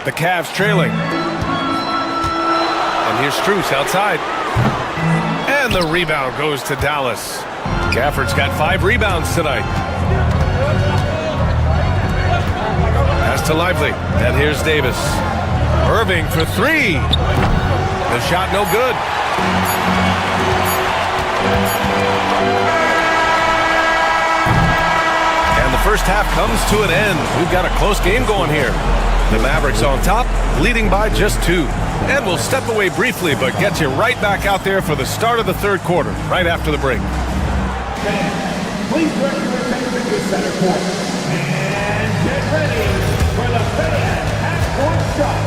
The Cavs trailing. And here's Strus outside. And the rebound goes to Dallas. Gafford's got 5 rebounds tonight. Pass to Lively. And here's Davis. Irving for 3. The shot no good. And the first half comes to an end. We've got a close game going here. The Mavericks on top, leading by just 2. And we'll step away briefly, but get you right back out there for the start of the third quarter, right after the break. Please direct your attention to center court. And get ready for the fan half-court shot.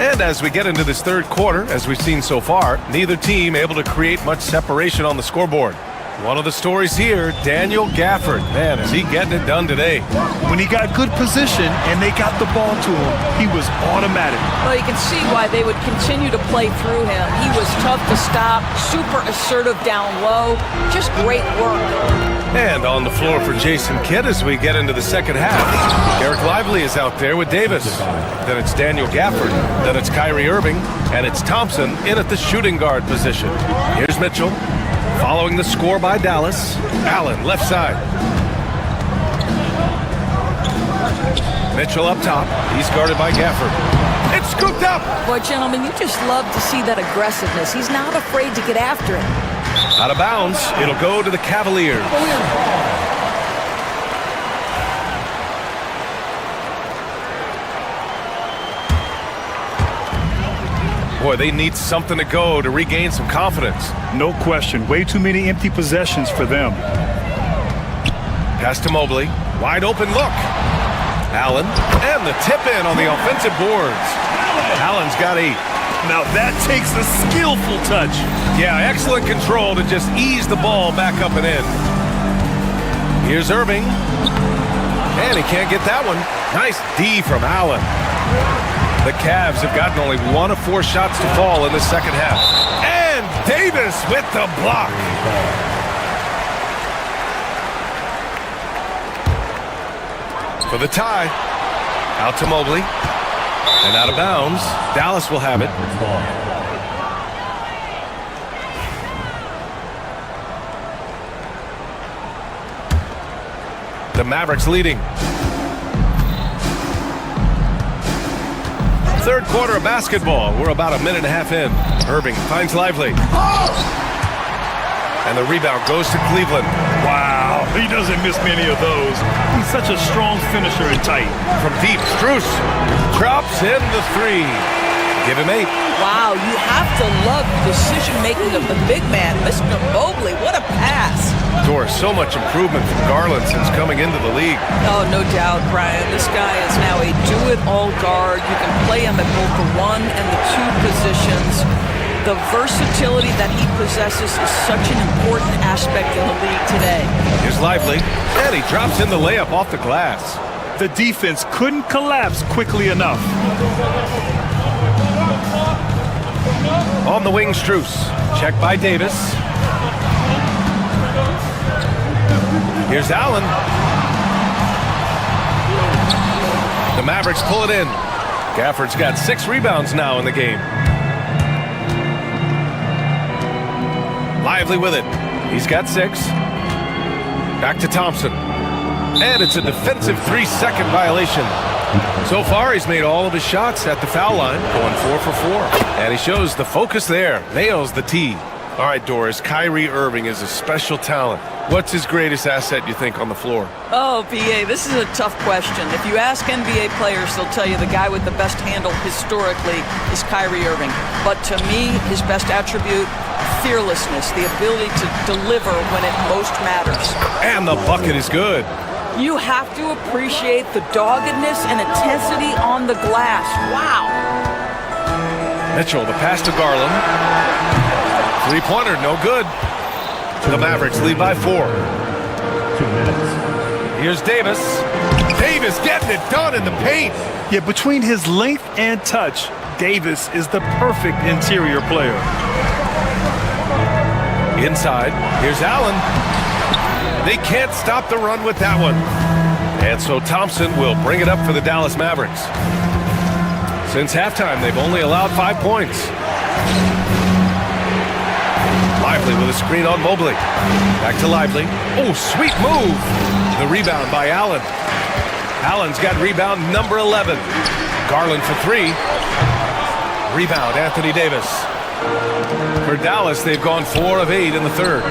And as we get into this third quarter, as we've seen so far, neither team able to create much separation on the scoreboard. One of the stories here, Daniel Gafford. Man, is he getting it done today. When he got good position and they got the ball to him, he was automatic. Well, you can see why they would continue to play through him. He was tough to stop, super assertive down low, just great work. And on the floor for Jason Kidd as we get into the second half. Eric Lively is out there with Davis. Then it's Daniel Gafford. Then it's Kyrie Irving. And it's Thompson in at the shooting guard position. Here's Mitchell. Following the score by Dallas. Allen, left side. Mitchell up top. He's guarded by Gafford. It's scooped up! Boy, gentlemen, you just love to see that aggressiveness. He's not afraid to get after it. Out of bounds. It'll go to the Cavaliers. Boy, they need something to go to regain some confidence. No question. Way too many empty possessions for them. Pass to Mobley. Wide open look. Allen. And the tip in on the offensive boards. Allen's got 8. Now that takes a skillful touch. Yeah, excellent control to just ease the ball back up and in. Here's Irving. And he can't get that one. Nice D from Allen. The Cavs have gotten only 1 of 4 shots to fall in the second half. And Davis with the block. For the tie. Out to Mobley. And out of bounds. Dallas will have it. The Mavericks leading. Third quarter of basketball. We're about a minute and a half in. Irving finds Lively. And the rebound goes to Cleveland. Wow, he doesn't miss many of those. He's such a strong finisher and tight. From deep, Strus drops in the 3. Give him 8. Wow, you have to love the decision-making of the big man, Mr. Mobley. What a pass. Doris, so much improvement from Garland since coming into the league. Oh, no doubt, Brian. This guy is now a do-it-all guard. You can play him at both the 1 and the 2 positions. The versatility that he possesses is such an important aspect in the league today. Here's Lively, and he drops in the layup off the glass. The defense couldn't collapse quickly enough. On the wing, Strus. Check by Davis. Here's Allen. The Mavericks pull it in. Gafford's got 6 rebounds now in the game. Lively with it. He's got 6. Back to Thompson. And it's a defensive 3-second violation. So far, he's made all of his shots at the foul line, going 4 for 4. And he shows the focus there, nails the tee. All right, Doris, Kyrie Irving is a special talent. What's his greatest asset, you think, on the floor? Oh, PA, this is a tough question. If you ask NBA players, they'll tell you the guy with the best handle historically is Kyrie Irving. But to me, his best attribute, fearlessness, the ability to deliver when it most matters. And the bucket is good. You have to appreciate the doggedness and intensity on the glass. Wow. Mitchell, the pass to Garland. Three-pointer, no good. The Mavericks lead by 4. 2 minutes. Here's Davis. Davis getting it done in the paint. Yeah, between his length and touch, Davis is the perfect interior player. Inside, here's Allen. They can't stop the run with that one. And so Thompson will bring it up for the Dallas Mavericks. Since halftime, they've only allowed 5 points. Lively with a screen on Mobley. Back to Lively. Oh, sweet move. The rebound by Allen. Allen's got rebound number 11. Garland for 3. Rebound, Anthony Davis. For Dallas, they've gone 4 of 8 in the third.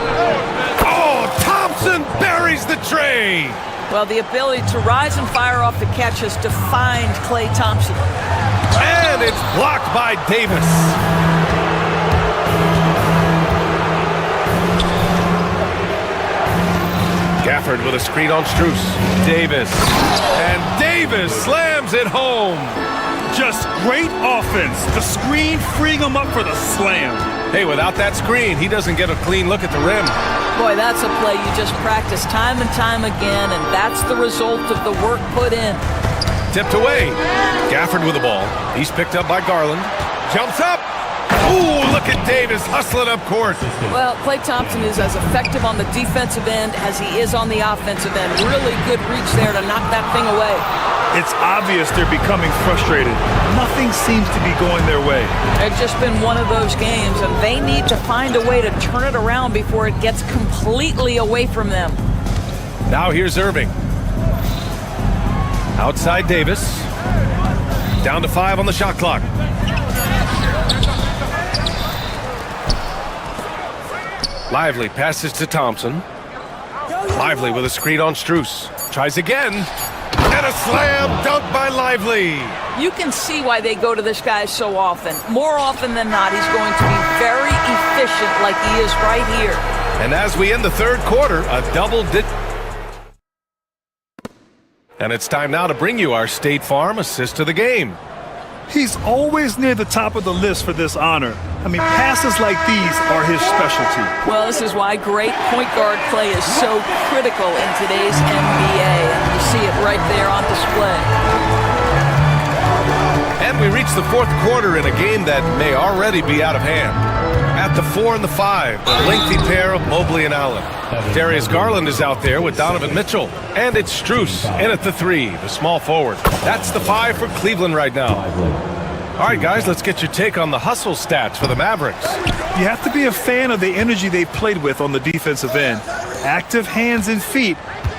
Oh, Thompson buries the tray. Well, the ability to rise and fire off the catch has defined Klay Thompson. And it's blocked by Davis. Gafford with a screen on Strus. Davis. And Davis slams it home. Just great offense. The screen freeing him up for the slam. Hey, without that screen, he doesn't get a clean look at the rim. Boy, that's a play you just practice time and time again, and that's the result of the work put in. Tipped away. Gafford with the ball. He's picked up by Garland. Jumps up. Ooh, look at Davis hustling up court. Well, Klay Thompson is as effective on the defensive end as he is on the offensive end. Really good reach there to knock that thing away. It's obvious they're becoming frustrated. Nothing seems to be going their way. It's just been one of those games, and they need to find a way to turn it around before it gets completely away from them. Now here's Irving. Outside Davis. Down to 5 on the shot clock. Lively passes to Thompson. Lively with a screen on Strus. Tries again. And a slam dunk by Lively. You can see why they go to this guy so often. More often than not, he's going to be very efficient like he is right here. And as we end the third quarter, a double-digit. And it's time now to bring you our State Farm assist of the game. He's always near the top of the list for this honor. I mean, passes like these are his specialty. Well, this is why great point guard play is so critical in today's NBA, and you see it right there on display. And we reach the fourth quarter in a game that may already be out of hand. At the 4 and the 5, the lengthy pair of Mobley and Allen. Darius Garland is out there with Donovan Mitchell. And it's Strus in at the 3, the small forward. That's the 5 for Cleveland right now. All right, guys, let's get your take on the hustle stats for the Mavericks. You have to be a fan of the energy they've played with on the defensive end. Active hands and feet,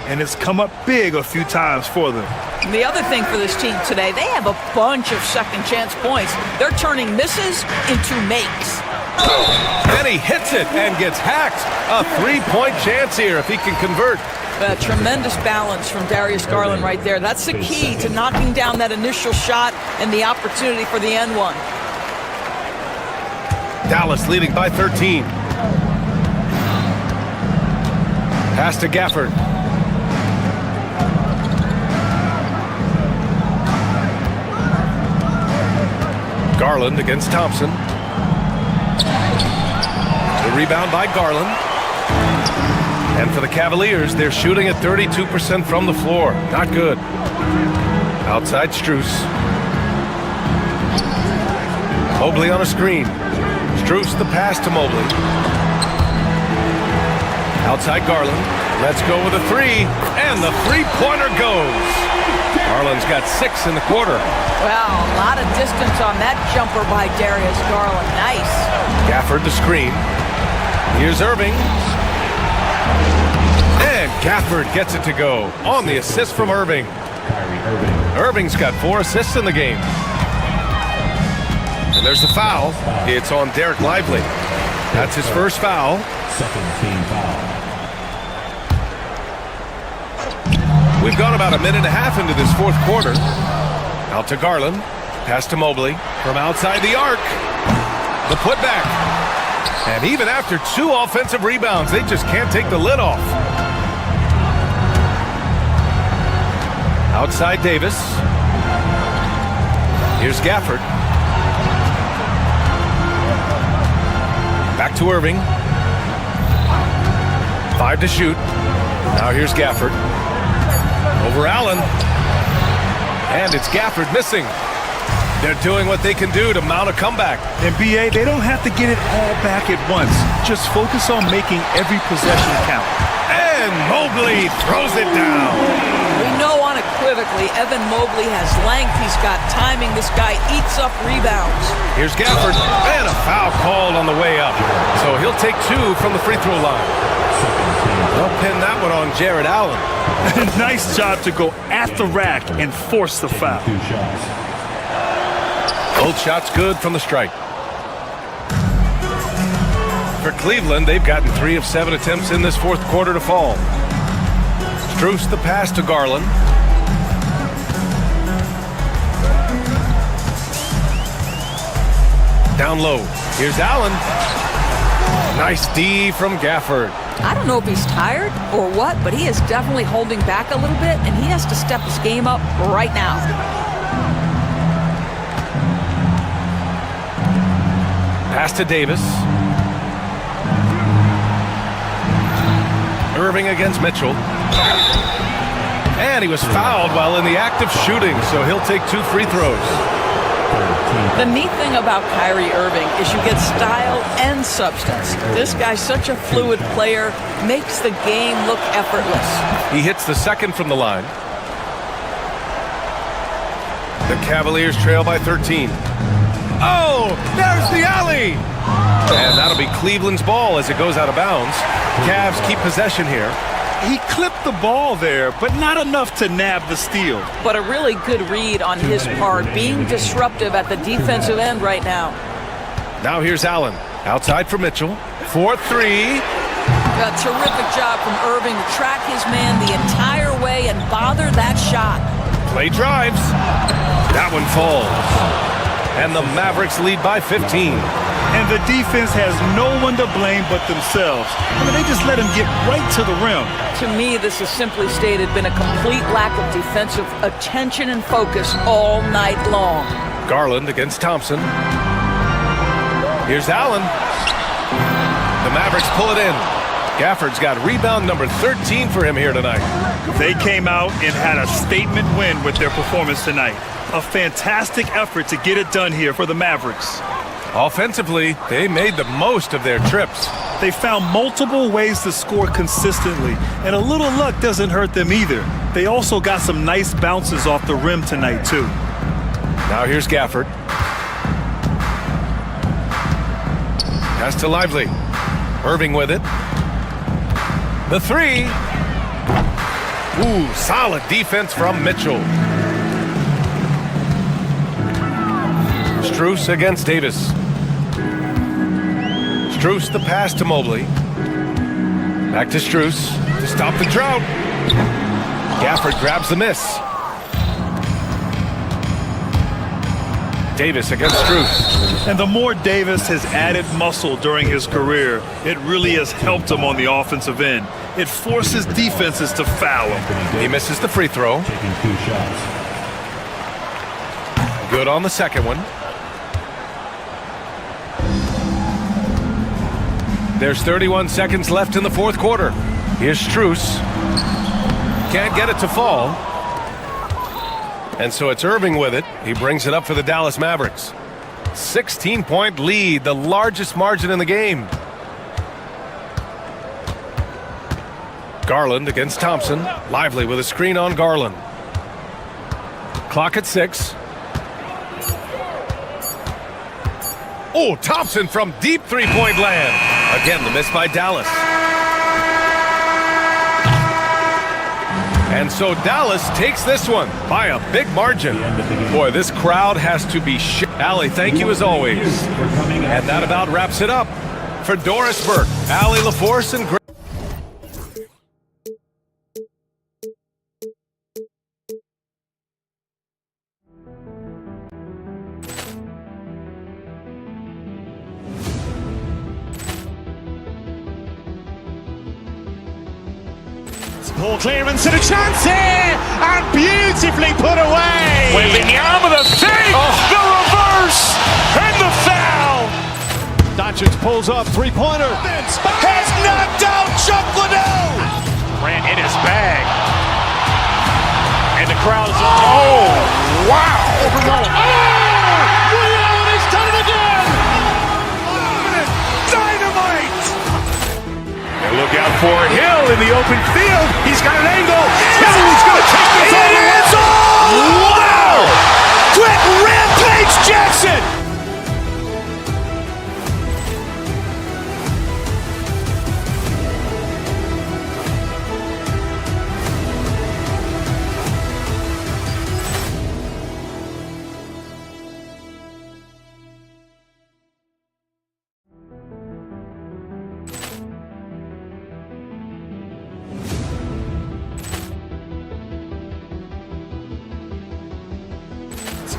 and it's come up big a few times for them. And the other thing for this team today, they have a bunch of second chance points. They're turning misses into makes. And he hits it and gets hacked. A 3-point chance here if he can convert. Tremendous balance from Darius Garland right there. That's the key to knocking down that initial shot and the opportunity for the N1. Dallas leading by 13. Pass to Gafford. Garland against Thompson. The rebound by Garland. And for the Cavaliers, they're shooting at 32% from the floor. Not good. Outside Strus. Mobley on a screen. Strus the pass to Mobley. Outside Garland. Let's go with a 3. And the three-pointer goes. Garland's got 6 in the quarter. Well, a lot of distance on that jumper by Darius Garland. Nice. Gafford the screen. Here's Irving. And Gafford gets it to go on the assist from Irving. Irving's got 4 assists in the game. And there's the foul. It's on Derek Lively. That's his first foul. Second team foul. We've gone about a minute and a half into this fourth quarter. Out to Garland. Pass to Mobley from outside the arc. The putback. And even after 2 offensive rebounds, they just can't take the lid off. Outside Davis. Here's Gafford. Back to Irving. 5 to shoot. Now here's Gafford. Over Allen. And it's Gafford missing. They're doing what they can do to mount a comeback. And BA, they don't have to get it all back at once. Just focus on making every possession count. And Mobley throws it down. We know unequivocally Evan Mobley has length. He's got timing. This guy eats up rebounds. Here's Gafford. And a foul called on the way up. So he'll take 2 from the free throw line. They'll pin that one on Jared Allen. Nice job to go at the rack and force the foul. Both shots good from the strike. For Cleveland, they've gotten 3 of 7 attempts in this fourth quarter to fall. Strus the pass to Garland. Down low. Here's Allen. Nice D from Gafford. I don't know if he's tired or what, but he is definitely holding back a little bit, and he has to step his game up right now. Pass to Davis. Irving against Mitchell. And he was fouled while in the act of shooting, so he'll take 2 free throws. The neat thing about Kyrie Irving is you get style and substance. This guy's such a fluid player, makes the game look effortless. He hits the second from the line. The Cavaliers trail by 13. Oh, there's the alley! And that'll be Cleveland's ball as it goes out of bounds. Cavs keep possession here. He clipped the ball there, but not enough to nab the steal. But a really good read on his part, being disruptive at the defensive end right now. Now here's Allen. Outside for Mitchell. 4-3. A terrific job from Irving to track his man the entire way and bother that shot. Play drives. That one falls. And the Mavericks lead by 15. And the defense has no one to blame but themselves. I mean, they just let him get right to the rim. To me, this has simply stated been a complete lack of defensive attention and focus all night long. Garland against Thompson. Here's Allen. The Mavericks pull it in. Gafford's got rebound number 13 for him here tonight. They came out and had a statement win with their performance tonight. A fantastic effort to get it done here for the Mavericks. Offensively, they made the most of their trips. They found multiple ways to score consistently, and a little luck doesn't hurt them either. They also got some nice bounces off the rim tonight, too. Now here's Gafford. Pass to Lively. Irving with it. The 3. Ooh, solid defense from Mitchell. Strus against Davis. Strus the pass to Mobley. Back to Strus to stop the drought. Gafford grabs the miss. Davis against Strus. And the more Davis has added muscle during his career, it really has helped him on the offensive end. It forces defenses to foul him. He misses the free throw. Taking 2 shots. Good on the second one. There's 31 seconds left in the fourth quarter. Here's Strus. Can't get it to fall. And so it's Irving with it. He brings it up for the Dallas Mavericks. 16-point lead, the largest margin in the game. Garland against Thompson. Lively with a screen on Garland. Clock at 6. Oh, Thompson from deep three-point land. Again, the miss by Dallas. And so Dallas takes this one by a big margin. Boy, this crowd has to be Allie, thank you as always. And that about wraps it up. For Doris Burke, Allie LaForce, and Poor clearance and a chance here, and beautifully put away. Wembanyama the fake, the reverse, and the foul. Doncic pulls up, three-pointer. Has knocked out Chuck Liddell. Ran in his bag. And the crowd is, oh, wow. He's done it again. Dynamite. And look out for Hill in the open field. He's got an angle. Hill's going to take this all the way. Wow! Quick rampage Jackson.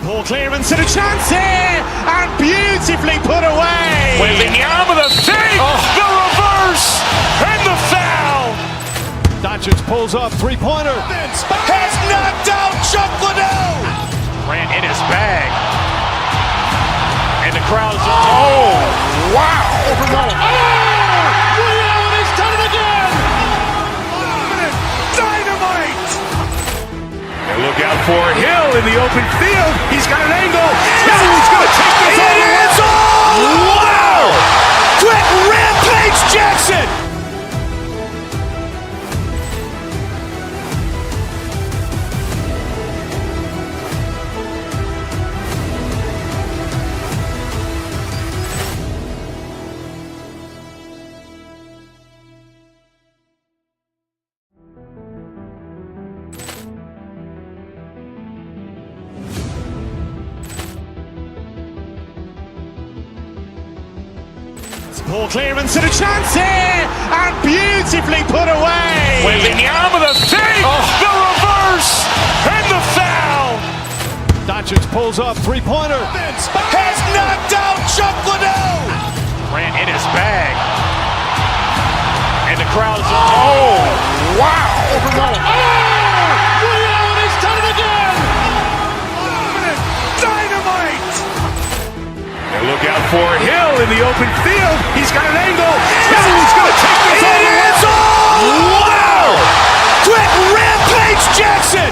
Poor clearance and a chance here, and beautifully put away. Wembanyama the fake, the reverse, and the foul. Doncic pulls up, three-pointer. Has knocked out Chuck Liddell. Ran in his bag. And the crowd is, oh, wow. He's done it again. Dynamite. And look out for Hill in the open field. He's got an angle. Hill's going to take this all the way. Wow! Quick rampage Jackson. Poor clearance and a chance here, and beautifully put away. Wembanyama the fake, the reverse, and the foul. Doncic pulls up, three-pointer. Has knocked out Chuck Liddell. Ran in his bag. And the crowd is, oh, wow. He's done it again. Dynamite. And look out for Hill in the open field. He's got an angle. Hill's going to take this all the way. Wow! Quick rampage Jackson.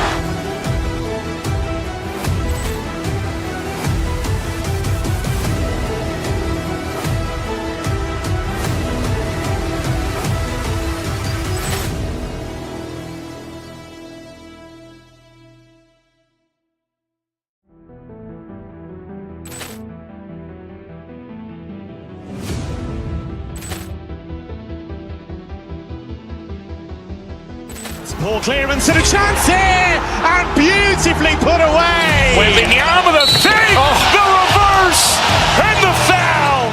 Poor clearance and a chance here, and beautifully put away. Wembanyama the fake, the reverse, and the foul.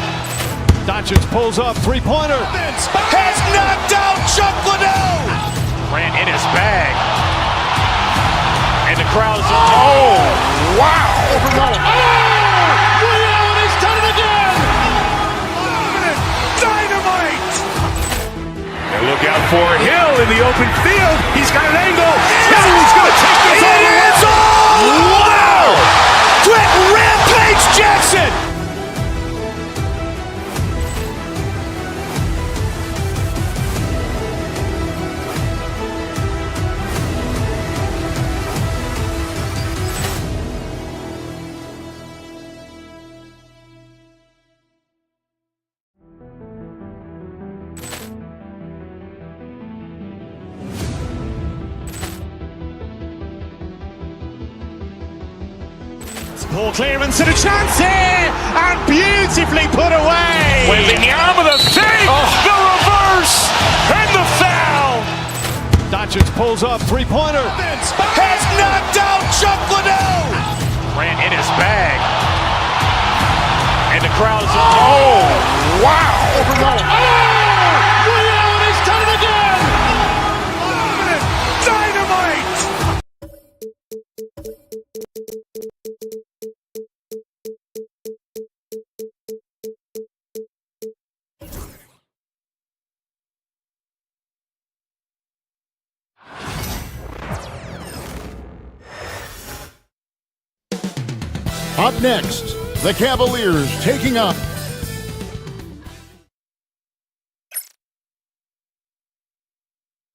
Doncic pulls up, three-pointer. Has knocked out Chuck Liddell. Ran in his bag. And the crowd is, oh, wow. He's done it again. Dynamite. And look out for Hill in the open field. He's got an angle. Hill's going to take this all the way. Wow! Quick rampage Jackson. Poor clearance and a chance here, and beautifully put away. Wembanyama the fake, the reverse, and the foul. Doncic pulls up, three-pointer. Has knocked out Chuck Liddell. Grant in his bag. And the crowd is... Oh, wow. Ray Allen has done it again! Dynamite. Up next, the Cavaliers taking up.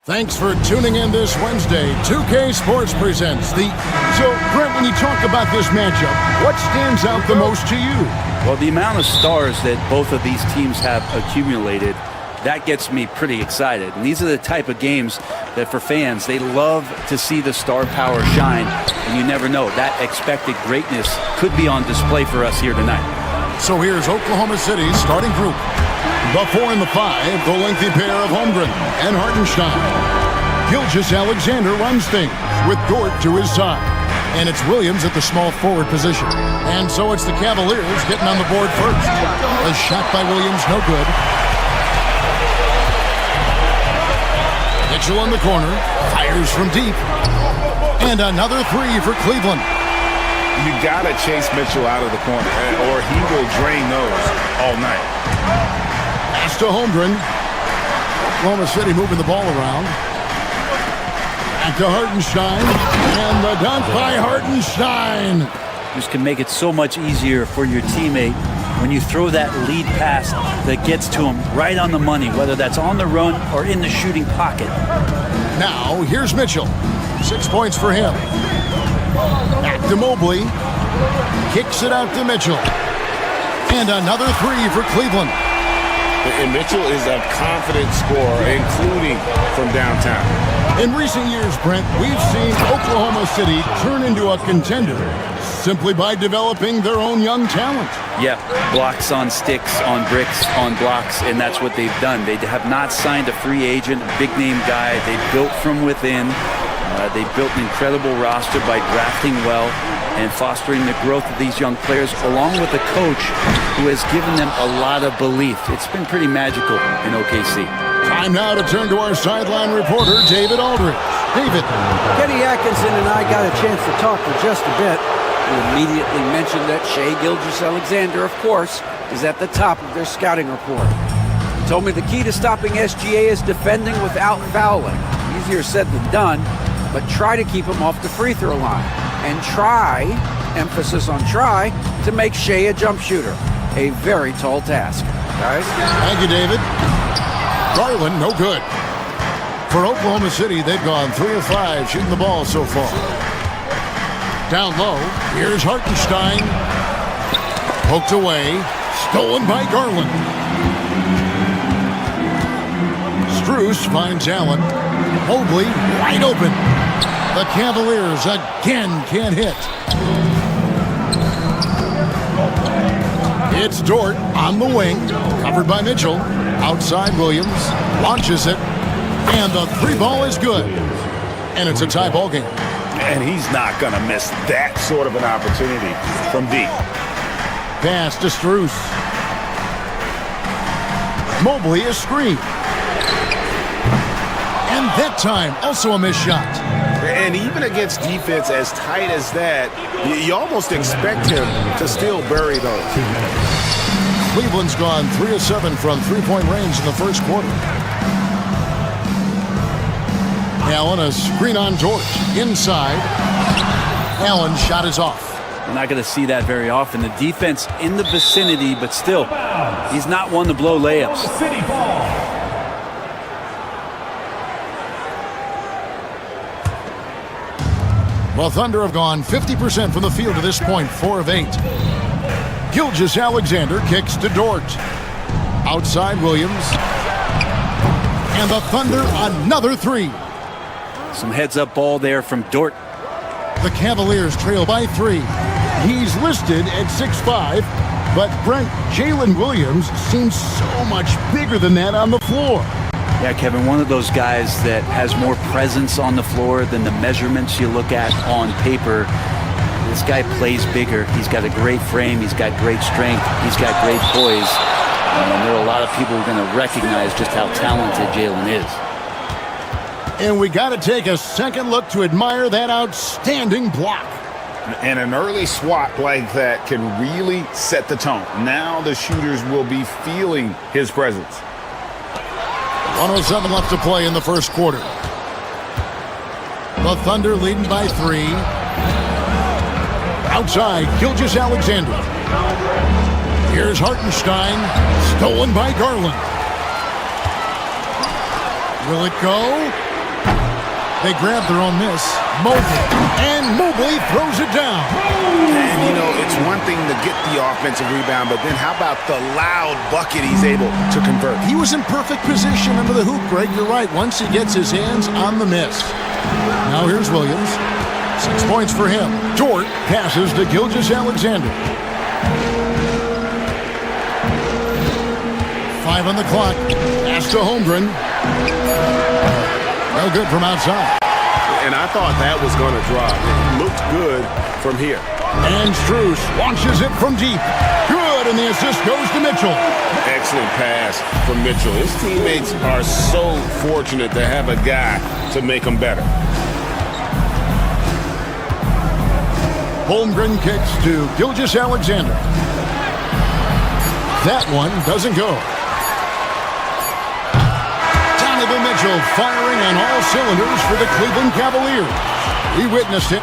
Thanks for tuning in this Wednesday. 2K Sports presents the... So, Brent, when you talk about this matchup, what stands out the most to you? Well, the amount of stars that both of these teams have accumulated, that gets me pretty excited. And these are the type of games that for fans, they love to see the star power shine. And you never know, that expected greatness could be on display for us here tonight. So here's Oklahoma City's starting group. The 4 and the 5, the lengthy pair of Holmgren and Hartenstein. Gilgeous-Alexander runs things with Dort to his side. And it's Williams at the small forward position. And so it's the Cavaliers getting on the board first. A shot by Williams, no good. Mitchell in the corner, fires from deep. And another three for Cleveland. You gotta chase Mitchell out of the corner, or he will drain those all night. Pass to Holmgren. Oklahoma City moving the ball around. Back to Hartenstein. And the dunk by Hartenstein. Just can make it so much easier for your teammate when you throw that lead pass that gets to him right on the money, whether that's on the run or in the shooting pocket. Now, here's Mitchell. 6 points for him. Back to Mobley. Kicks it out to Mitchell. And another three for Cleveland. And Mitchell is a confident scorer, including from downtown. In recent years, Brent, we've seen Oklahoma City turn into a contender simply by developing their own young talent. Yeah, blocks on sticks, on bricks, on blocks, and that's what they've done. They have not signed a free agent, a big-name guy. They built from within. They built an incredible roster by drafting well and fostering the growth of these young players, along with a coach who has given them a lot of belief. It's been pretty magical in OKC. Time now to turn to our sideline reporter, David Aldridge. David. Kenny Atkinson and I got a chance to talk for just a bit. We immediately mentioned that Shai Gilgeous-Alexander, of course, is at the top of their scouting report. He told me the key to stopping SGA is defending without fouling. Easier said than done, but try to keep him off the free throw line. And try, emphasis on try, to make Shai a jump shooter. A very tall task. Guys? Thank you, David. Garland, no good. For Oklahoma City, they've gone 3 of 5 shooting the ball so far. Down low, here's Hartenstein. Poked away, stolen by Garland. Strus finds Allen. Mobley wide open. The Cavaliers again can't hit. It's Dort on the wing, covered by Mitchell. Outside Williams, launches it, and the three ball is good. And it's a tie ball game. And he's not going to miss that sort of an opportunity from deep. Pass to Strus. Mobley is screened. And that time, also a missed shot. And even against defense as tight as that, you almost expect him to still bury those. Cleveland's gone 3 of 7 from three-point range in the first quarter. Allen, a screen on Dort. Inside. Allen shot is off. We're not going to see that very often. The defense in the vicinity, but still, he's not one to blow layups. City ball. Well, Thunder have gone 50% from the field to this point, 4 of 8. Gilgeous-Alexander kicks to Dort. Outside Williams. And the Thunder, another three. Some heads-up ball there from Dort. The Cavaliers trail by 3. He's listed at 6'5", but Brent, Jalen Williams seems so much bigger than that on the floor. Yeah, Kevin, one of those guys that has more presence on the floor than the measurements you look at on paper. This guy plays bigger. He's got a great frame. He's got great strength. He's got great poise. And there are a lot of people who are going to recognize just how talented Jalen is. And we got to take a second look to admire that outstanding block. And an early swat like that can really set the tone. Now the shooters will be feeling his presence. 1:07 left to play in the first quarter. The Thunder leading by 3. Outside, Gilgeous-Alexander. Here's Hartenstein, stolen by Garland. Will it go? They grab their own miss. Mobley, and Mobley throws it down. And, you know, it's one thing to get the offensive rebound, but then how about the loud bucket he's able to convert? He was in perfect position under the hoop, Greg. You're right. Once he gets his hands on the miss. Now here's Williams. 6 points for him. Dort passes to Gilgeous-Alexander. 5 on the clock. Pass to Holmgren. No good from outside. And I thought that was going to drop. It looked good from here. And Strus launches it from deep. Good, and the assist goes to Mitchell. Excellent pass from Mitchell. His teammates are so fortunate to have a guy to make them better. Holmgren kicks to Gilgeous-Alexander. That one doesn't go. Donovan Mitchell firing on all cylinders for the Cleveland Cavaliers. We witnessed it.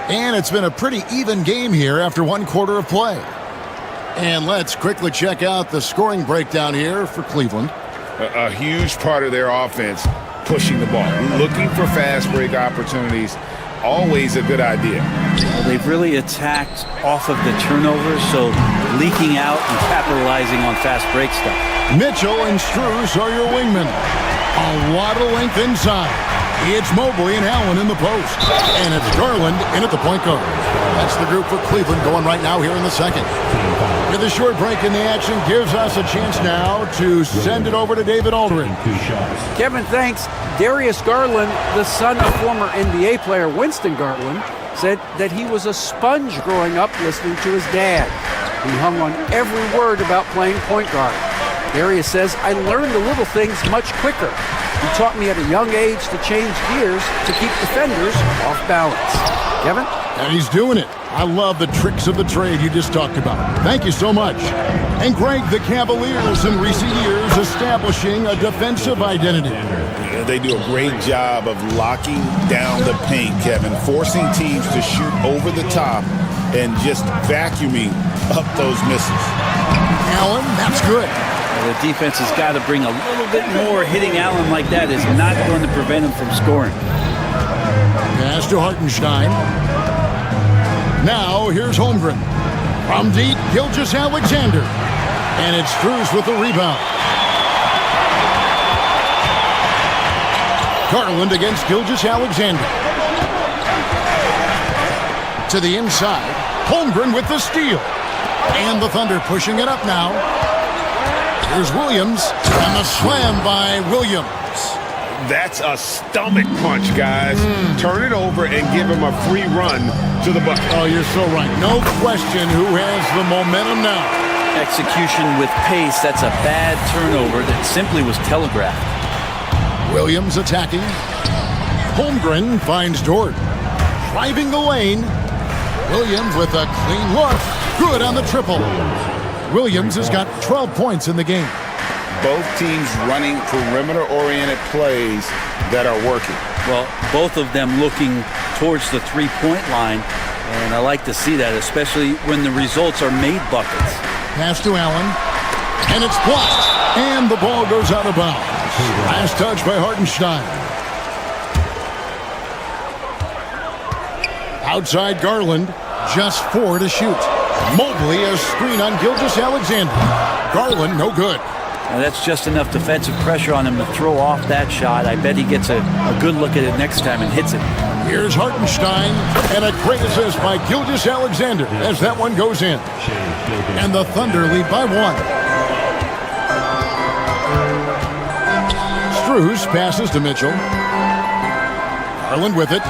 And it's been a pretty even game here after 1 quarter of play. And let's quickly check out the scoring breakdown here for Cleveland. A huge part of their offense, pushing the ball, looking for fast break opportunities. Always a good idea. Well, they've really attacked off of the turnovers, so leaking out and capitalizing on fast break stuff. Mitchell and Strus are your wingmen. A lot of length inside. It's Mobley and Allen in the post. And it's Garland in at the point guard. That's the group for Cleveland going right now here in the second. With a short break in the action gives us a chance now to send it over to David Aldridge. Kevin, thanks. Darius Garland, the son of former NBA player Winston Garland, said that he was a sponge growing up listening to his dad. He hung on every word about playing point guard. Darius says, I learned the little things much quicker. He taught me at a young age to change gears to keep defenders off balance. Kevin? And he's doing it. I love the tricks of the trade you just talked about. Thank you so much. And Greg, the Cavaliers in recent years establishing a defensive identity. Yeah, they do a great job of locking down the paint, Kevin, forcing teams to shoot over the top and just vacuuming up those misses. Allen, that's good. The defense has got to bring a little bit more. Hitting Allen like that is not going to prevent him from scoring. Pass to Hartenstein. Now here's Holmgren. From deep, Gilgeous-Alexander. And it's Strus with the rebound. Garland against Gilgeous-Alexander. To the inside. Holmgren with the steal. And the Thunder pushing it up now. Here's Williams, and the slam by Williams. That's a stomach punch, guys. Turn it over and give him a free run to the bucket. Oh, you're so right. No question who has the momentum now. Execution with pace, that's a bad turnover that simply was telegraphed. Williams attacking. Holmgren finds Dort. Driving the lane. Williams with a clean look. Good on the triple. Williams has got 12 points in the game. Both teams running perimeter-oriented plays that are working. Well, both of them looking towards the three-point line, and I like to see that, especially when the results are made buckets. Pass to Allen, and it's blocked, and the ball goes out of bounds. Last touch by Hartenstein. Outside Garland, just 4 to shoot. Mobley a screen on Gilgeous-Alexander. Garland, no good. Now that's just enough defensive pressure on him to throw off that shot. I bet he gets a good look at it next time and hits it. Here's Hartenstein, and a great assist by Gilgeous-Alexander as that one goes in. And the Thunder lead by 1. Strus passes to Mitchell. Garland with it.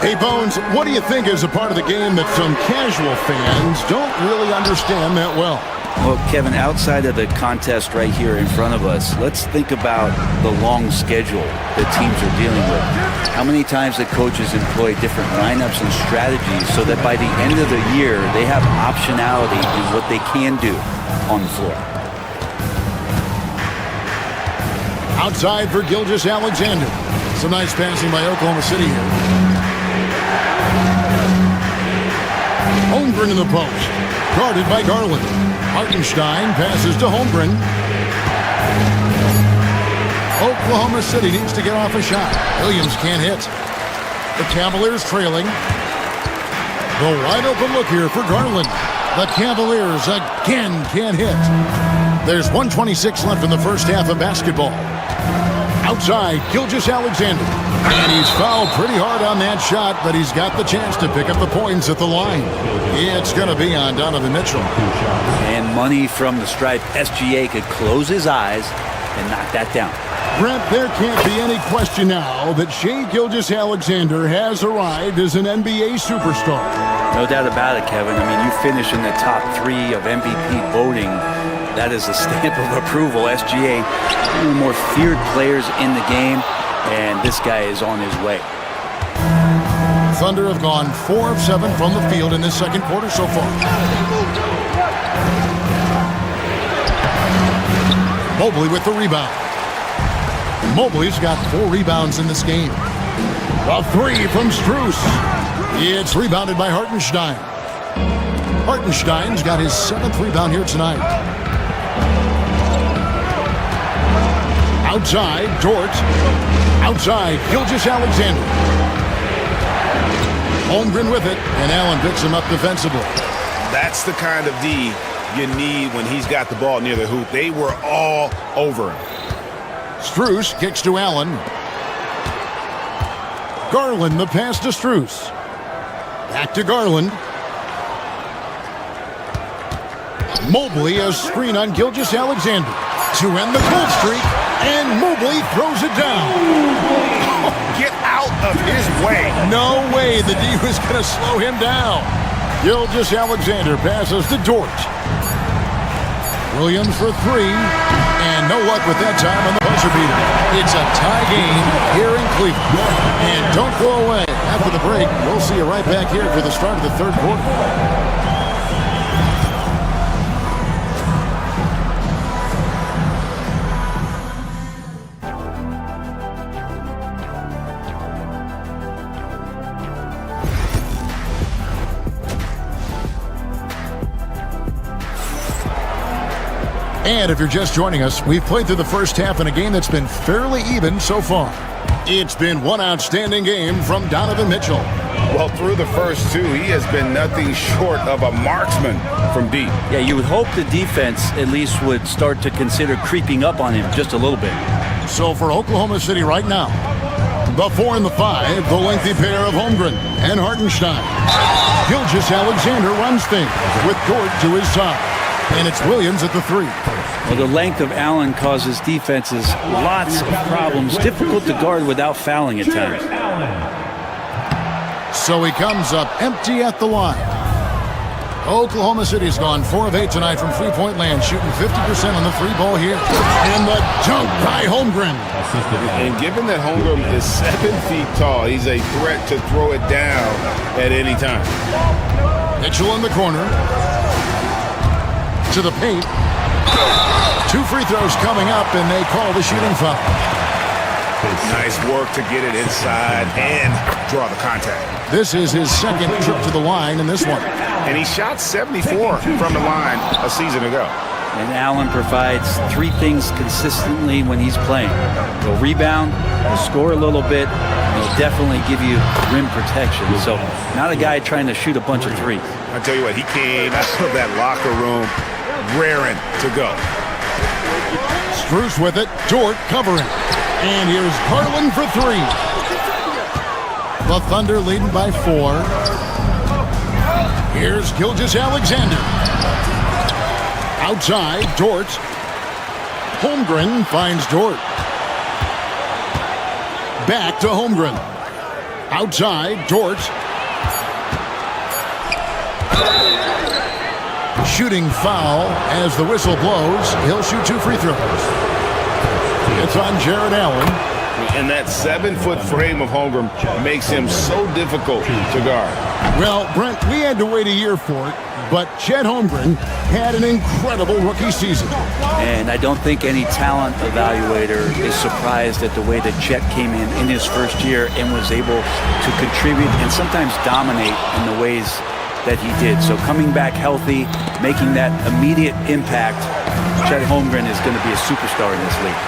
Hey, Bones, what do you think is a part of the game that some casual fans don't really understand that well? Well, Kevin, outside of the contest right here in front of us, let's think about the long schedule that teams are dealing with. How many times the coaches employ different lineups and strategies so that by the end of the year, they have optionality in what they can do on the floor. Outside for Gilgeous-Alexander. Some nice passing by Oklahoma City here. Holmgren in the post. Guarded by Garland. Hartenstein passes to Holmgren. Oklahoma City needs to get off a shot. Williams can't hit. The Cavaliers trailing. The wide open look here for Garland. The Cavaliers again can't hit. There's 1:26 left in the first half of basketball. Outside, Gilgeous-Alexander. And he's fouled pretty hard on that shot, but he's got the chance to pick up the points at the line. It's going to be on Donovan Mitchell. And money from the stripe. SGA could close his eyes and knock that down. Brent, there can't be any question now that Shai Gilgeous-Alexander has arrived as an NBA superstar. No doubt about it, Kevin. I mean, you finish in the top 3 of MVP voting. That is a stamp of approval. SGA, one of the more feared players in the game, and this guy is on his way. Thunder have gone 4 of 7 from the field in this second quarter so far. Mobley with the rebound. Mobley's got 4 rebounds in this game. A 3 from Strus. It's rebounded by Hartenstein. Hartenstein's got his 7th rebound here tonight. Outside, Dort. Outside, Gilgeous-Alexander. Holmgren with it, and Allen picks him up defensively. That's the kind of D you need when he's got the ball near the hoop. They were all over him. Strus kicks to Allen. Garland, the pass to Strus. Back to Garland. Mobley, a screen on Gilgeous-Alexander to end the cold streak, and Mobley throws it down. Get out of his way. No way the D was going to slow him down. Gilgeous-Alexander passes to Dort. Williams for 3, and no luck with that time on the buzzer beater. It's a tie game here in Cleveland. And don't go away. After the break, we'll see you right back here for the start of the third quarter. And if you're just joining us, we've played through the first half in a game that's been fairly even so far. It's been one outstanding game from Donovan Mitchell. Well, through the first 2, he has been nothing short of a marksman from deep. Yeah, you would hope the defense at least would start to consider creeping up on him just a little bit. So for Oklahoma City right now, the 4 and the 5, the lengthy pair of Holmgren and Hartenstein. Gilgeous-Alexander runs things with Dort to his side. And it's Williams at the 3. Well, the length of Allen causes defenses lots of problems. Difficult to guard without fouling at times. So he comes up empty at the line. Oklahoma City's gone 4 of 8 tonight from three-point land, shooting 50% on the 3 ball here. And the dunk by Holmgren. And given that Holmgren is 7 feet tall, he's a threat to throw it down at any time. Mitchell in the corner. To the paint. 2 free throws coming up, and they call the shooting foul. Nice work to get it inside and draw the contact. This is his second trip to the line in this one. And he shot 74 from the line a season ago. And Allen provides 3 things consistently when he's playing. He'll rebound, he'll score a little bit, and he'll definitely give you rim protection. So not a guy trying to shoot a bunch of threes. I tell you what, he came out of that locker room raring to go. Strus with it. Dort covering. And here's Garland for 3. The Thunder leading by 4. Here's Gilgeous-Alexander. Outside, Dort. Holmgren finds Dort. Back to Holmgren. Outside, Dort. Shooting foul as the whistle blows. He'll shoot 2 free throws. It's on Jared Allen. And that 7-foot frame of Holmgren makes him so difficult to guard. Well, Brent, we had to wait a year for it, but Chet Holmgren had an incredible rookie season. And I don't think any talent evaluator is surprised at the way that Chet came in his first year and was able to contribute and sometimes dominate in the ways that he did. So coming back healthy, making that immediate impact, Chet Holmgren is going to be a superstar in this league.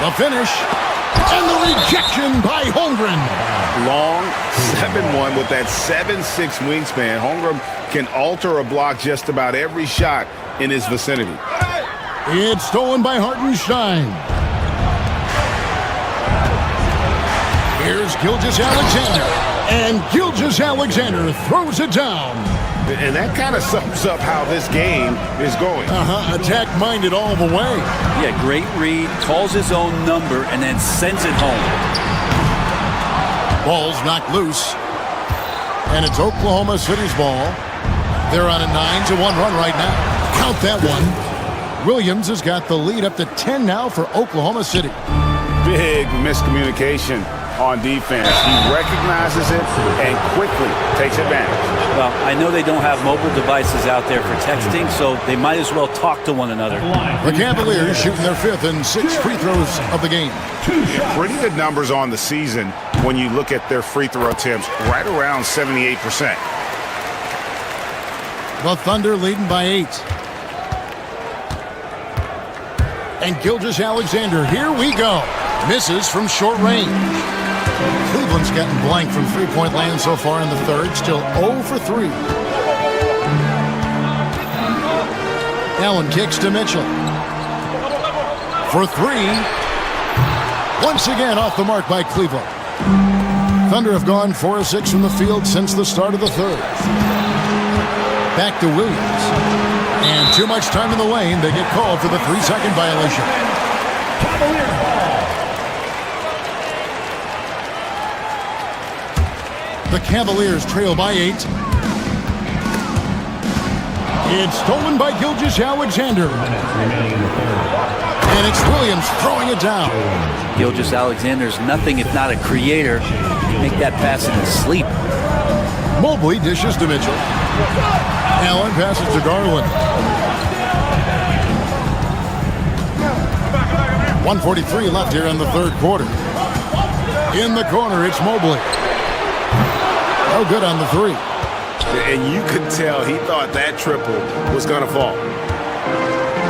The finish, and the rejection by Holmgren. Long 7-1 with that 7'6" wingspan. Holmgren can alter a block just about every shot in his vicinity. It's stolen by Hartenstein. Here's Gilgeous-Alexander, and Gilgeous-Alexander throws it down. And that kind of sums up how this game is going. Attack-minded all the way. Yeah, great read, calls his own number, and then sends it home. Ball's knocked loose. And it's Oklahoma City's ball. They're on a 9-1 run right now. Count that one. Williams has got the lead up to 10 now for Oklahoma City. Big miscommunication on defense. He recognizes it and quickly takes advantage. Well, I know they don't have mobile devices out there for texting, so they might as well talk to one another. The Cavaliers shooting their 5th and 6th free throws of the game. Pretty good numbers on the season when you look at their free throw attempts, right around 78%. The Thunder leading by 8. And Gilgeous-Alexander, here we go. Misses from short range. Cleveland's gotten blank from three-point land so far in the third. Still 0 for 3. Allen kicks to Mitchell. For 3. Once again off the mark by Cleveland. Thunder have gone 4 of 6 from the field since the start of the third. Back to Williams. And too much time in the lane. They get called for the 3-second violation. Cavaliers ball. The Cavaliers trail by 8. It's stolen by Gilgeous-Alexander. And it's Williams throwing it down. Gilgeous-Alexander's nothing if not a creator. He can make that pass in his sleep. Mobley dishes to Mitchell. Allen passes to Garland. 1:43 left here in the third quarter. In the corner, it's Mobley. No good on the 3. And you could tell he thought that triple was going to fall.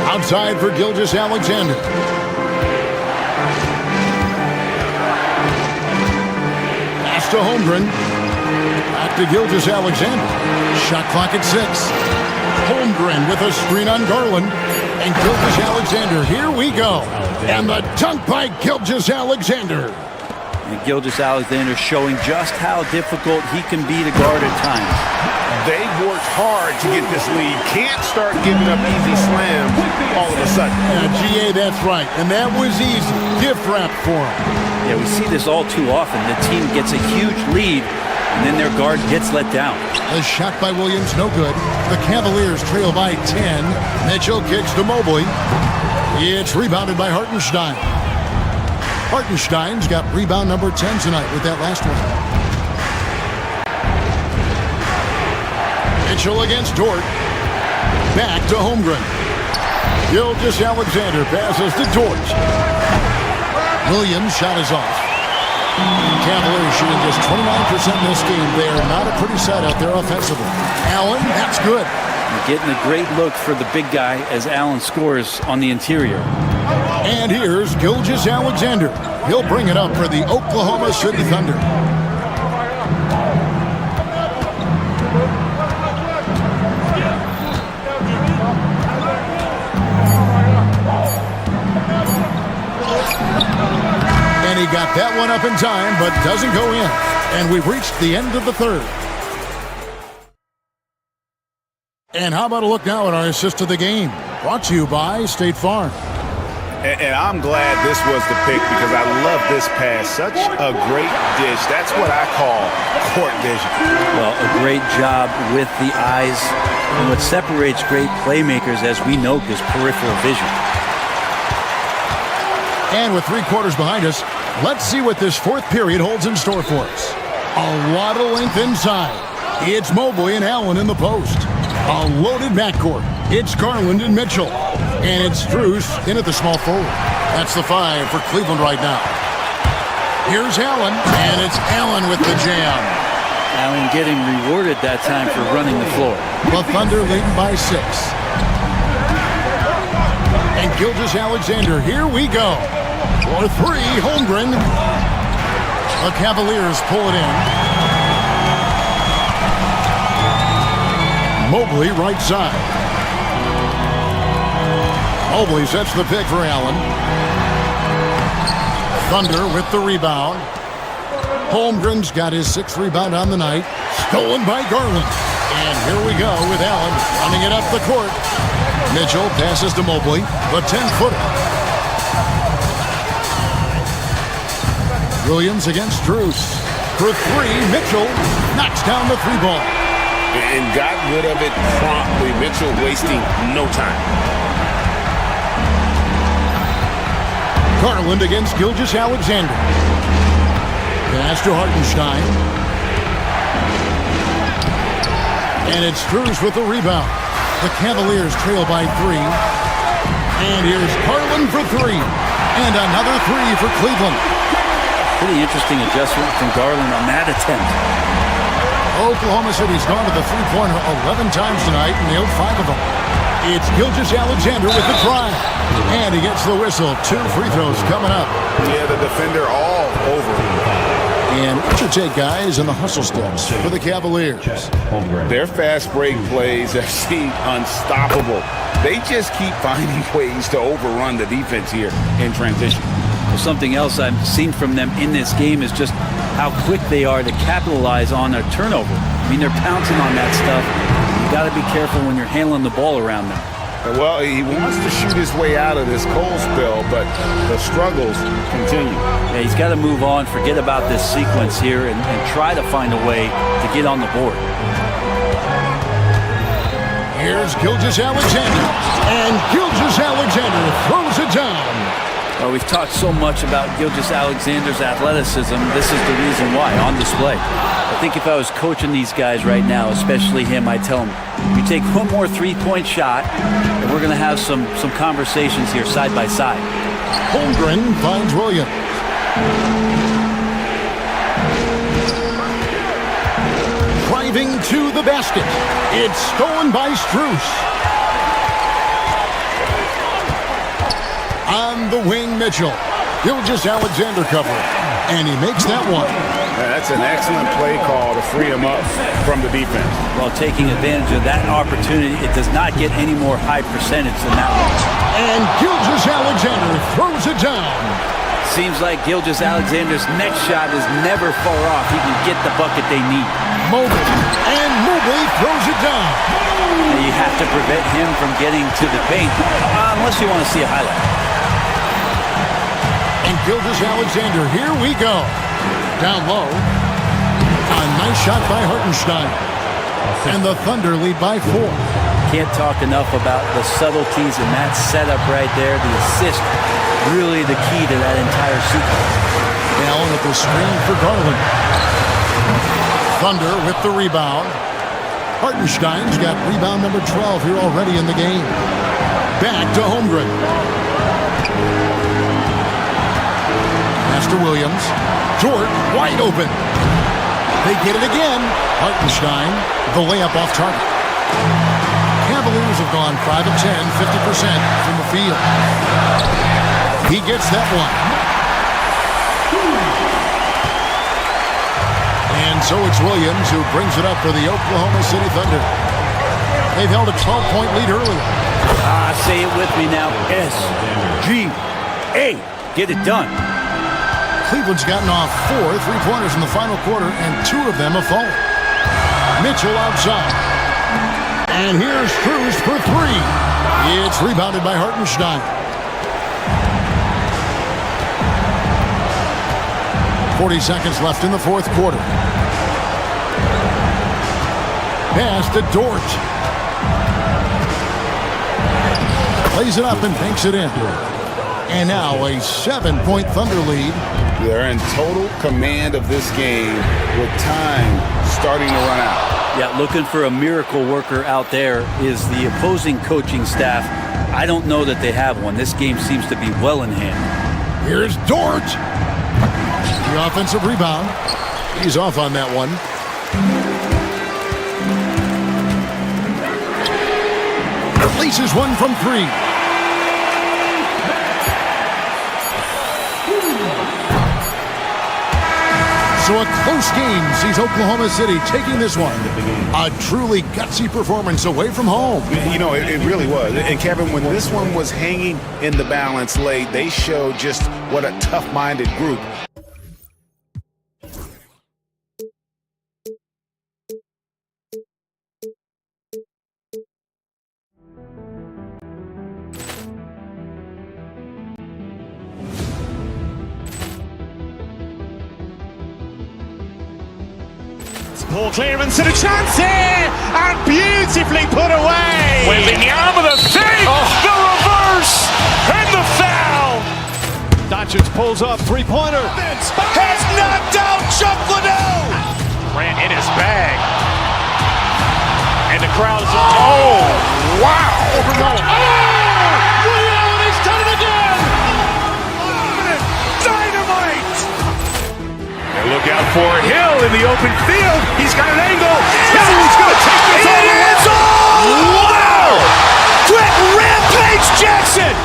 Outside for Gilgeous-Alexander. Pass to Holmgren. Back to Gilgeous-Alexander. Shot clock at 6. Holmgren with a screen on Garland. And Gilgeous-Alexander, here we go. And the dunk by Gilgeous-Alexander. And Gilgeous-Alexander showing just how difficult he can be to guard at times. They've worked hard to get this lead. Can't start giving up easy slams all of a sudden. GA, that's right. And that was easy. Gift wrap for him. Yeah, we see this all too often. The team gets a huge lead, and then their guard gets let down. A shot by Williams, no good. The Cavaliers trail by 10. Mitchell kicks to Mobley. It's rebounded by Hartenstein. Hartenstein's got rebound number 10 tonight with that last one. Mitchell against Dort. Back to Holmgren. Gilgeous-Alexander passes to Dort. Williams' shot is off. Cavaliers shooting just 29% in this game. They are not a pretty sight out there offensively. Allen, that's good. Getting a great look for the big guy as Allen scores on the interior. And here's Gilgeous-Alexander. He'll bring it up for the Oklahoma City Thunder. Got that one up in time, but doesn't go in. And we've reached the end of the third. And how about a look now at our assist of the game? Brought to you by State Farm. And I'm glad this was the pick because I love this pass. Such a great dish. That's what I call court vision. Well, a great job with the eyes. And what separates great playmakers, as we know, is peripheral vision. And with 3 quarters behind us, let's see what this fourth period holds in store for us. A lot of length inside. It's Mobley and Allen in the post. A loaded backcourt. It's Garland and Mitchell. And it's Strus in at the small forward. That's the 5 for Cleveland right now. Here's Allen, and it's Allen with the jam. Allen getting rewarded that time for running the floor. The Thunder leading by 6. And Gilgeous-Alexander, here we go. For 3, Holmgren. The Cavaliers pull it in. Mobley right side. Mobley sets the pick for Allen. Thunder with the rebound. Holmgren's got his 6th rebound on the night. Stolen by Garland. And here we go with Allen running it up the court. Mitchell passes to Mobley, the 10-footer. Williams against Strus. For 3, Mitchell knocks down the 3 ball. And got rid of it promptly. Mitchell wasting no time. Garland against Gilgeous-Alexander. Pass to Hartenstein. And it's Strus with the rebound. The Cavaliers trail by 3. And here's Garland for 3. And another 3 for Cleveland. Pretty interesting adjustment from Garland on that attempt. Oklahoma City's gone to the three-pointer 11 times tonight and nailed 5 of them. It's Gilgeous-Alexander with the try. And he gets the whistle. 2 free throws coming up. Yeah, the defender all over him. And what's your take, guys, in the hustle steps for the Cavaliers? Their fast break plays have seemed unstoppable. They just keep finding ways to overrun the defense here in transition. Well, something else I've seen from them in this game is just how quick they are to capitalize on their turnover. I mean, they're pouncing on that stuff. You got to be careful when you're handling the ball around them. Well, he wants to shoot his way out of this cold spell, but the struggles continue. Yeah, he's got to move on, forget about this sequence here, and try to find a way to get on the board. Here's Gilgeous-Alexander, and Gilgeous-Alexander throws it down. Well, we've talked so much about Gilgeous-Alexander's athleticism. This is the reason why, on display. I think if I was coaching these guys right now, especially him, I'd tell him, you take one more three-point shot, and we're going to have some conversations here side by side. Holmgren finds Williams. Driving to the basket. It's stolen by Strus. On the wing, Mitchell. Gilgeous-Alexander covering. And he makes that one. That's an excellent play call to free him up from the defense. Well, taking advantage of that opportunity, it does not get any more high percentage than that one. And Gilgeous-Alexander throws it down. Seems like Gilgeous-Alexander's next shot is never far off. He can get the bucket they need. Mobley. And Mobley throws it down. And you have to prevent him from getting to the paint, unless you want to see a highlight. And Gilgeous-Alexander, here we go. Down low. A nice shot by Hartenstein. And the Thunder lead by 4. Can't talk enough about the subtleties in that setup right there. The assist, really the key to that entire sequence. Allen with the screen for Garland. Thunder with the rebound. Hartenstein's got rebound number 12 here already in the game. Back to Holmgren. Pass to Williams. Short, wide open. They get it again. Hartenstein, the layup off target. Cavaliers have gone 5 of 10, 50% from the field. He gets that one. And so it's Williams who brings it up for the Oklahoma City Thunder. They've held a 12-point lead earlier. Say it with me now. S-G-A. Get it done. Cleveland's gotten off 4 3-pointers in the final quarter, and 2 of them have fallen. Mitchell outside. And here's Cruz for 3. It's rebounded by Hartenstein. 40 seconds left in the fourth quarter. Pass to Dort. Plays it up and banks it in. And now a 7-point Thunder lead. They're in total command of this game with time starting to run out. Yeah, looking for a miracle worker out there is the opposing coaching staff. I don't know that they have one. This game seems to be well in hand. Here's Dort. The offensive rebound. He's off on that one. Releases one from 3. So a close game sees Oklahoma City taking this one. A truly gutsy performance away from home. You know, it really was. And Kevin, when this one was hanging in the balance late, they showed just what a tough-minded group. Poor clearance and a chance here, and beautifully put away. Wembanyama the save, the reverse, and the foul. Doncic pulls up, 3-pointer. Has knocked out Chuck Liddell. Ran in his bag. And the crowd is... Oh, wow. He's done it again. Dynamite. And look out for Hill in the open field. He's got an angle. Hill's going to take this all the way. Wow! Quick Rampage Jackson.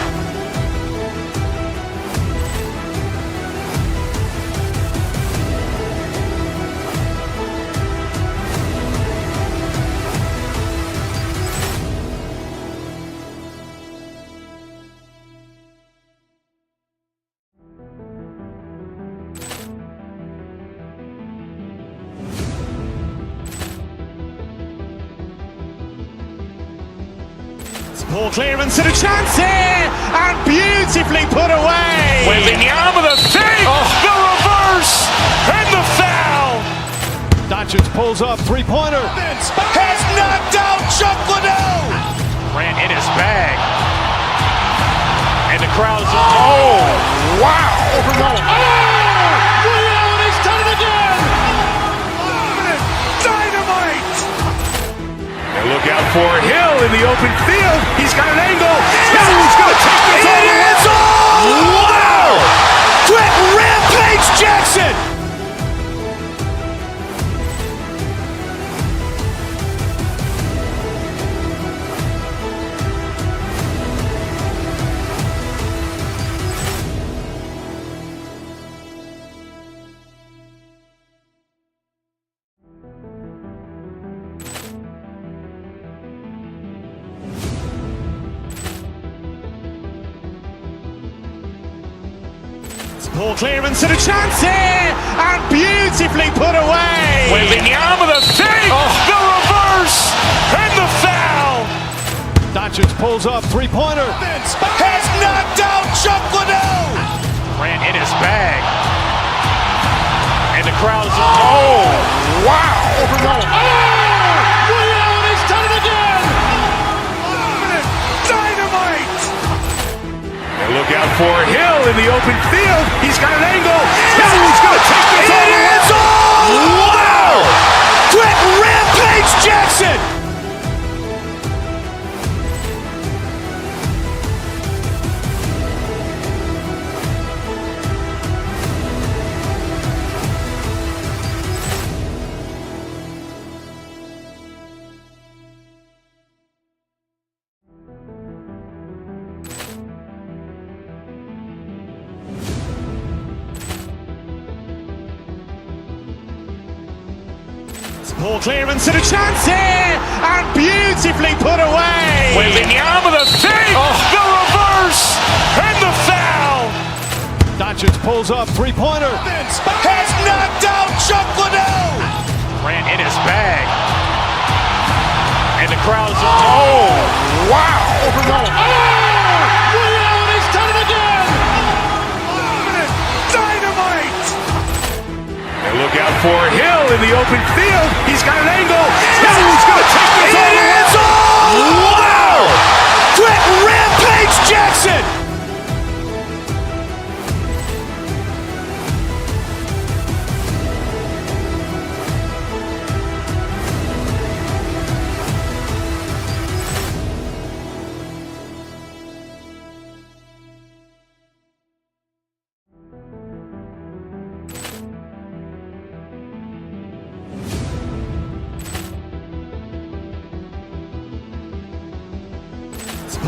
Poor clearance and a chance here, and beautifully put away. Wembanyama the save, the reverse, and the foul. Doncic pulls up, 3-pointer. Has knocked out Chuck Liddell. Ran in his bag. And the crowd is... Oh, wow. He's done it again. Dynamite. And look out for Hill in the open field. He's got an angle. Hill's going to take this all the way. Wow! Quick Rampage Jackson. Poor clearance and a chance here, and beautifully put away. Wembanyama the save, the reverse, and the foul. Doncic pulls up, 3-pointer. Has knocked out Chuck Liddell. Ran in his bag. And the crowd is... Oh, wow. He's done it again. Dynamite. And look out for Hill in the open field. He's got an angle. Hill's going to take this all the way. Wow! Quick Rampage Jackson. Poor clearance and a chance here, and beautifully put away. Wembanyama the save, the reverse, and the foul. Doncic pulls up, three-pointer. Has knocked out Chuck Liddell. Grant in his bag. And the crowd's... Oh, wow. Overruled. He's done it again. Dynamite. And look out for Hill in the open field. He's got an angle. Hill's going to take this all the way. Wow. Quick Rampage Jackson.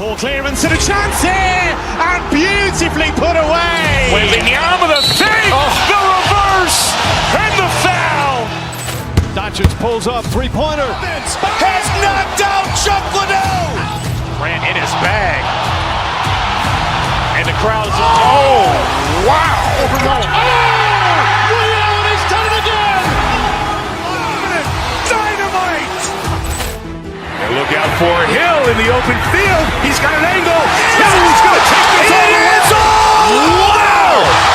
Poor clearance and a chance here, and beautifully put away. Wembanyama the fake, the reverse, and the foul. Doncic pulls up, three-pointer. Has knocked out Chuck Liddell. Grant in his bag. And the crowd's... Oh, wow. Overruled. He's done it again. Dynamite. And look out for Hill in the open field. He's got an angle. Hill's going to take this all the way. Wow.